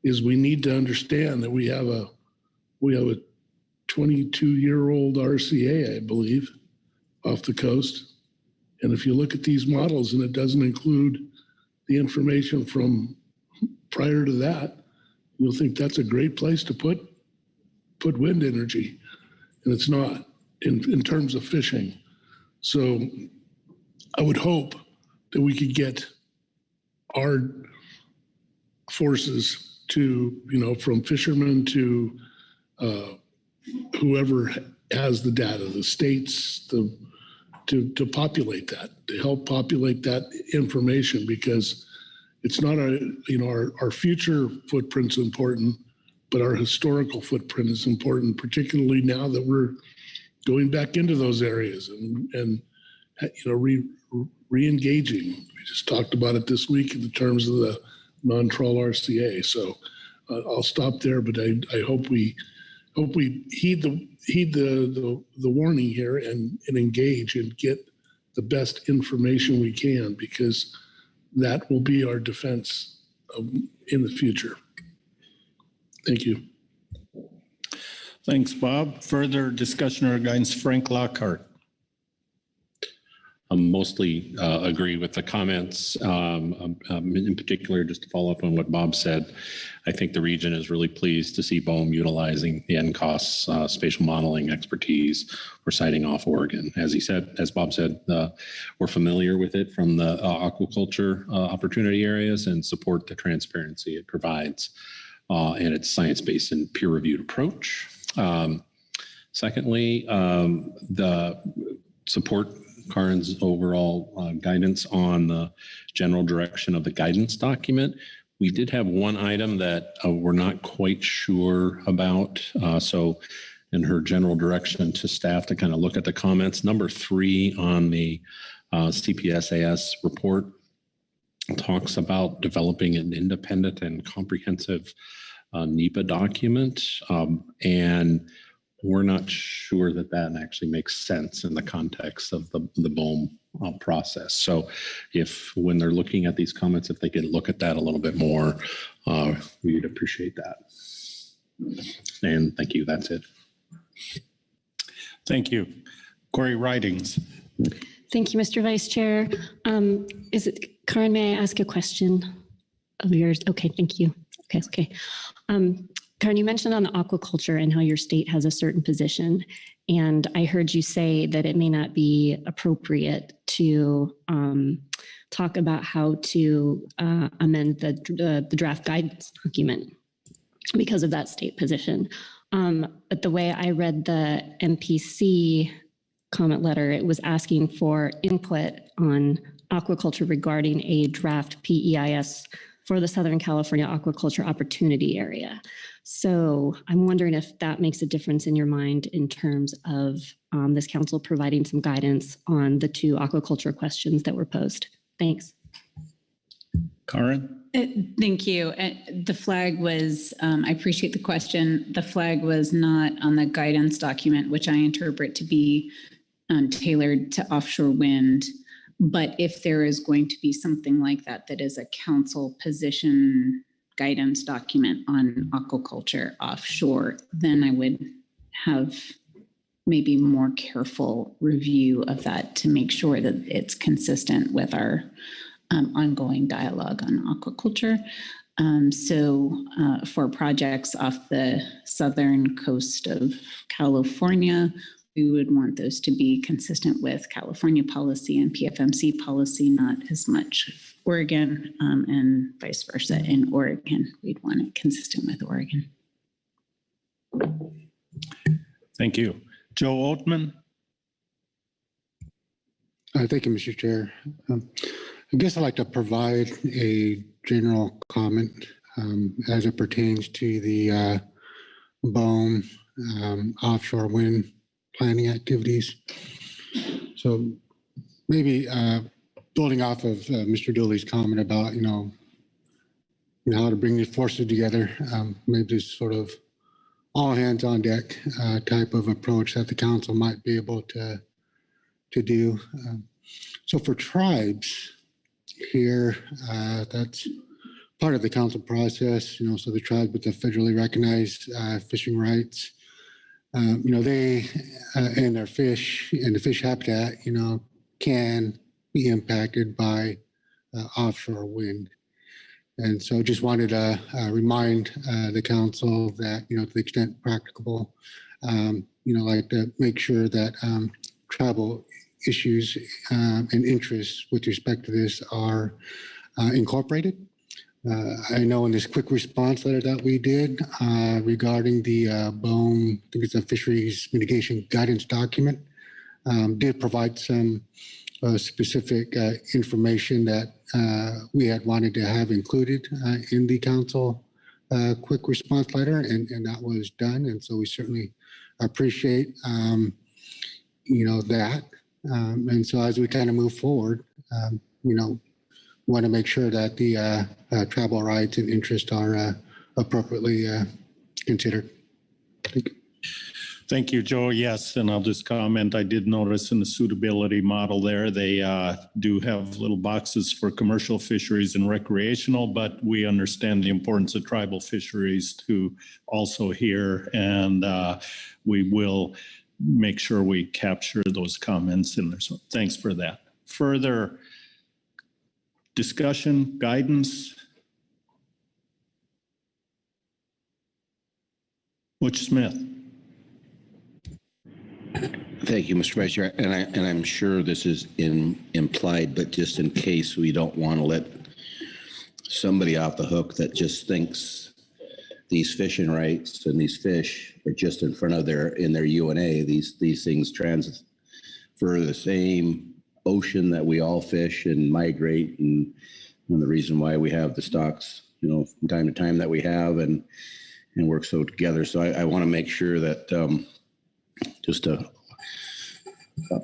Speaker 2: is we need to understand that we have a 22-year-old RCA, I believe, off the coast. And if you look at these models and it doesn't include the information from prior to that, you'll think that's a great place to put wind energy. And it's not in terms of fishing. So I would hope that we could get our forces to, from fishermen to whoever has the data, the states, to populate that, to help populate that information, because it's not our future footprint's important, but our historical footprint is important, particularly now that we're going back into those areas and re-engaging. We just talked about it this week in the terms of the non-trawl RCA. So I'll stop there, but I hope we heed the warning here and engage and get the best information we can, because that will be our defense in the future. Thank you.
Speaker 16: Thanks, Bob. Further discussion or guidance, Frank Lockhart.
Speaker 13: I mostly agree with the comments. In particular, just to follow up on what Bob said, I think the region is really pleased to see BOEM utilizing the NCOS spatial modeling expertise for siting off Oregon. As Bob said, we're familiar with it from the aquaculture opportunity areas and support the transparency it provides and its science-based and peer-reviewed approach. Secondly, the support Karin's overall guidance on the general direction of the guidance document. We did have one item that we're not quite sure about. So in her general direction to staff to kind of look at the comments, number 3 on the CPSAS report talks about developing an independent and comprehensive NEPA document. And we're not sure that actually makes sense in the context of the BOEM process. So when they're looking at these comments, if they could look at that a little bit more, we'd appreciate that. And thank you. That's it.
Speaker 16: Thank you. Corey Ridings.
Speaker 7: Thank you, Mr. Vice Chair. Karin, may I ask a question of yours? Okay, thank you. Okay. Karin, you mentioned on the aquaculture and how your state has a certain position, and I heard you say that it may not be appropriate to talk about how to amend the draft guidance document because of that state position. But the way I read the MPC comment letter, it was asking for input on aquaculture regarding a draft PEIS for the Southern California Aquaculture Opportunity Area. So I'm wondering if that makes a difference in your mind in terms of this council providing some guidance on the 2 aquaculture questions that were posed. Thanks.
Speaker 16: Karin?
Speaker 12: Thank you. The flag was, I appreciate the question. The flag was not on the guidance document, which I interpret to be tailored to offshore wind. But if there is going to be something like that, that is a council position guidance document on aquaculture offshore, then I would have maybe more careful review of that to make sure that it's consistent with our ongoing dialogue on aquaculture. So for projects off the southern coast of California, we would want those to be consistent with California policy and PFMC policy, not as much Oregon, and vice versa. In Oregon, we'd want it consistent with Oregon.
Speaker 16: Thank you. Joe Altman.
Speaker 10: Thank you, Mr. Chair. I guess I'd like to provide a general comment as it pertains to the BOEM offshore wind planning activities. So maybe building off of Mr. Dooley's comment about, how to bring these forces together, maybe this sort of all hands on deck type of approach that the council might be able to do. So for tribes, here. That's part of the council process, so the tribe with the federally recognized fishing rights, they and their fish and the fish habitat, can be impacted by offshore wind. And so just wanted to remind the council that, to the extent practicable, like to make sure that tribal issues and interests with respect to this are incorporated. I know in this quick response letter that we did regarding the BOEM, I think it's a fisheries mitigation guidance document, did provide some specific information that we had wanted to have included in the council quick response letter, and that was done. And so we certainly appreciate, that. And so as we kind of move forward, want to make sure that the tribal rights and interests are appropriately considered. Thank you.
Speaker 16: Thank you, Joe. Yes, and I'll just comment, I did notice in the suitability model there, they do have little boxes for commercial fisheries and recreational, but we understand the importance of tribal fisheries to also here, and we will make sure we capture those comments in there. So thanks for that. Further discussion, guidance? Butch Smith.
Speaker 11: Thank you, Mr. Vice Chair. And I'm sure this is implied, but just in case we don't want to let somebody off the hook that just thinks these fishing rights and these fish are just in front of in their UNA. These things transfer the same ocean that we all fish and migrate, and the reason why we have the stocks, from time to time that we have and work so together. So I want to make sure that just to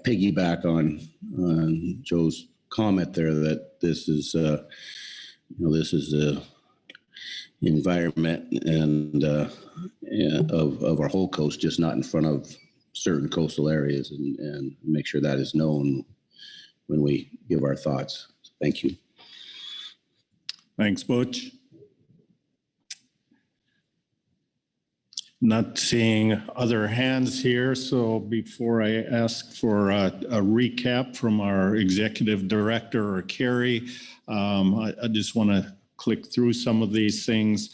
Speaker 11: piggyback on Joe's comment there, that this is this is the environment and of our whole coast, just not in front of certain coastal areas, and make sure that is known when we give our thoughts. Thank you.
Speaker 16: Thanks, Butch. Not seeing other hands here, so before I ask for a recap from our executive director or Carrie, I just want to click through some of these things.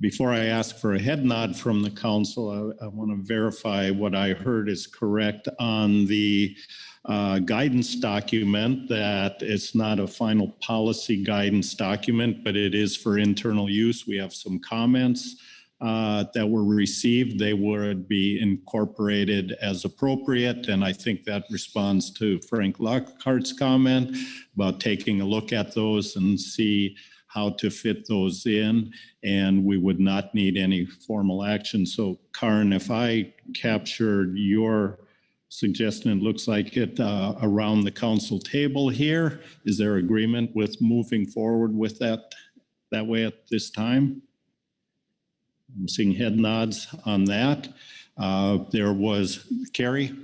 Speaker 16: Before I ask for a head nod from the council, I want to verify what I heard is correct on the guidance document, that it's not a final policy guidance document, but it is for internal use. We have some comments that were received. They would be incorporated as appropriate, and I think that responds to Frank Lockhart's comment about taking a look at those and see how to fit those in, and we would not need any formal action. So Karin, if I captured your suggestion, it looks like it around the council table here. Is there agreement with moving forward with that way at this time? I'm seeing head nods on that. There was Carrie.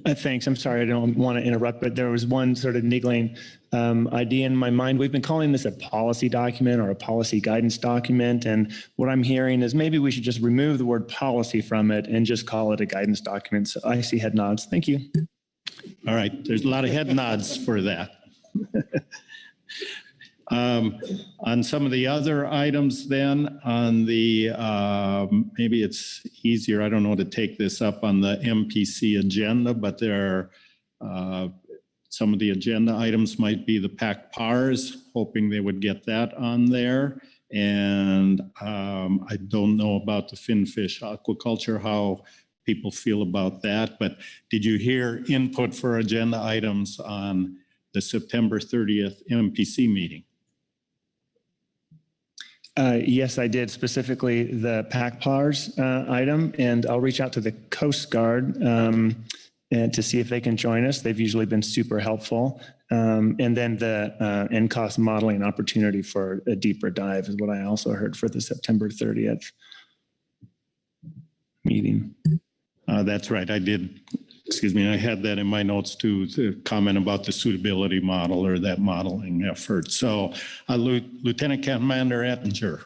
Speaker 1: Thanks. I'm sorry, I don't want to interrupt, but there was one sort of niggling idea in my mind. We've been calling this a policy document or a policy guidance document. And what I'm hearing is maybe we should just remove the word policy from it and just call it a guidance document. So I see head nods. Thank you.
Speaker 16: All right. There's a lot of head nods for that. On some of the other items then, on the, maybe it's easier, I don't know, to take this up on the MPC agenda, but there are some of the agenda items might be the PAC PARs, hoping they would get that on there. And I don't know about the finfish aquaculture, how people feel about that, but did you hear input for agenda items on the September 30th MPC meeting?
Speaker 1: Yes, I did, specifically the PAC PARs item, and I'll reach out to the Coast Guard and to see if they can join us. They've usually been super helpful. And then the NCOS modeling opportunity for a deeper dive is what I also heard for the September 30th meeting.
Speaker 16: That's right. I did excuse me, I had that in my notes too, to comment about the suitability model or that modeling effort. So Lieutenant Commander Ettinger.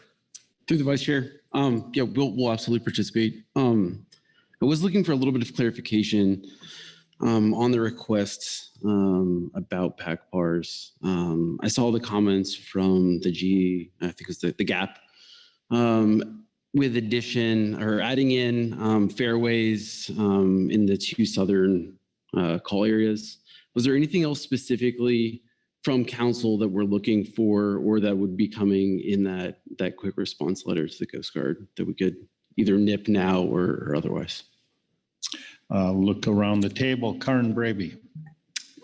Speaker 4: Through the Vice Chair, yeah, we'll absolutely participate. I was looking for a little bit of clarification on the requests about PAC PARs. I saw the comments from I think it was the GAP, with addition or adding in fairways in the 2 southern call areas. Was there anything else specifically from council that we're looking for or that would be coming in that quick response letter to the Coast Guard that we could either nip now or otherwise?
Speaker 16: Look around the table. Karen Braby.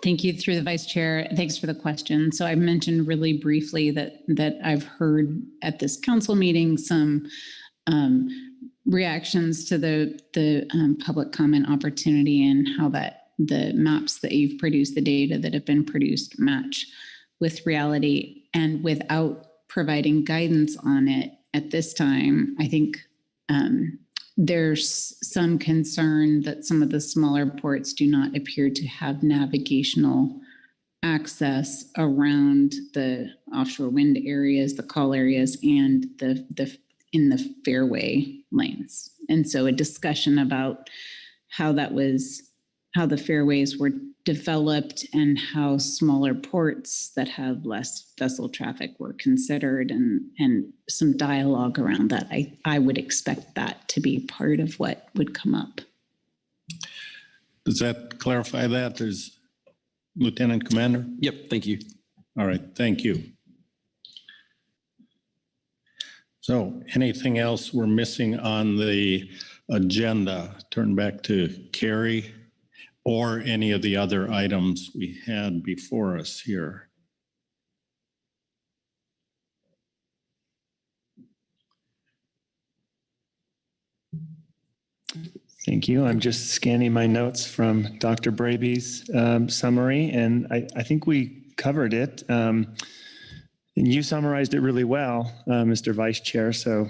Speaker 12: Thank you, through the Vice Chair. Thanks for the question. So I mentioned really briefly that I've heard at this council meeting some reactions to the public comment opportunity and how that the maps that you've produced, the data that have been produced, match with reality. And without providing guidance on it at this time, I think there's some concern that some of the smaller ports do not appear to have navigational access around the offshore wind areas, the call areas, and in the fairway lanes. And so a discussion about how the fairways were developed and how smaller ports that have less vessel traffic were considered, and some dialogue around that. I would expect that to be part of what would come up.
Speaker 16: Does that clarify that? There's Lieutenant Commander?
Speaker 4: Yep, thank you.
Speaker 16: All right, thank you. So anything else we're missing on the agenda? Turn back to Carrie or any of the other items we had before us here.
Speaker 1: Thank you. I'm just scanning my notes from Dr. Braby's summary, and I think we covered it. And you summarized it really well, Mr. Vice Chair. So,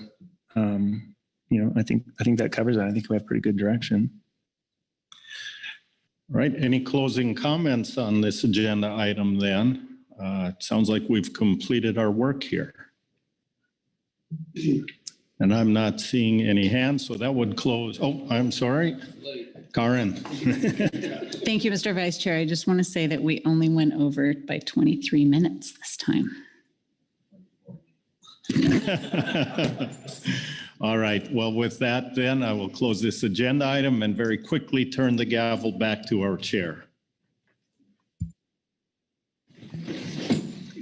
Speaker 1: I think that covers it. I think we have pretty good direction.
Speaker 16: All right. Any closing comments on this agenda item then? It sounds like we've completed our work here. And I'm not seeing any hands, so that would close. Oh, I'm sorry. Karen.
Speaker 12: Thank you, Mr. Vice Chair. I just want to say that we only went over by 23 minutes this time.
Speaker 16: All right. Well, with that, then I will close this agenda item and very quickly turn the gavel back to our chair.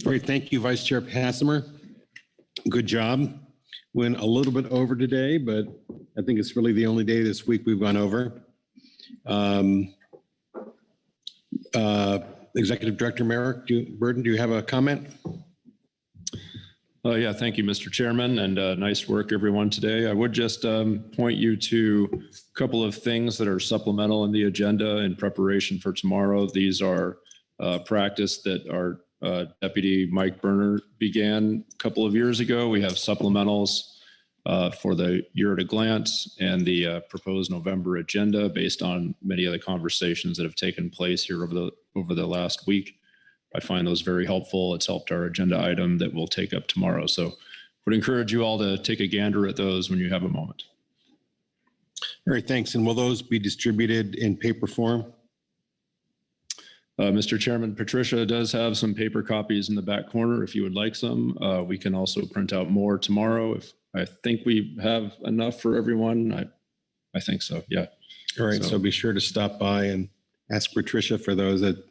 Speaker 13: All right. Thank you, Vice Chair Hassemer. Good job. Went a little bit over today, but I think it's really the only day this week we've gone over. Executive Director Merrick Burden, do you have a comment?
Speaker 22: Yeah, thank you, Mr. Chairman, and nice work, everyone, today. I would just point you to a couple of things that are supplemental in the agenda in preparation for tomorrow. These are practice that our Deputy Mike Berner began a couple of years ago. We have supplementals for the year at a glance and the proposed November agenda based on many of the conversations that have taken place here over the last week. I find those very helpful. It's helped our agenda item that we'll take up tomorrow. So would encourage you all to take a gander at those when you have a moment.
Speaker 13: All right, thanks. And will those be distributed in paper form?
Speaker 22: Mr. Chairman, Patricia does have some paper copies in the back corner if you would like some. We can also print out more tomorrow. If I think we have enough for everyone. I think so, yeah.
Speaker 13: All right, so be sure to stop by and ask Patricia for those. That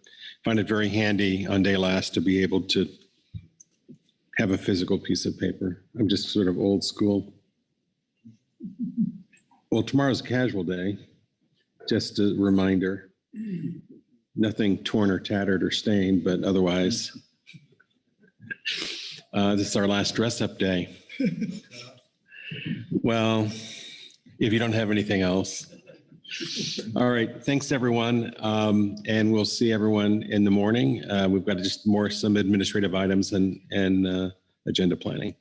Speaker 13: find it very handy on day last to be able to have a physical piece of paper. I'm just sort of old school. Well, tomorrow's a casual day. Just a reminder. Nothing torn or tattered or stained, but otherwise, this is our last dress-up day. Well, if you don't have anything else. All right, thanks everyone, and we'll see everyone in the morning. We've got just some administrative items and agenda planning.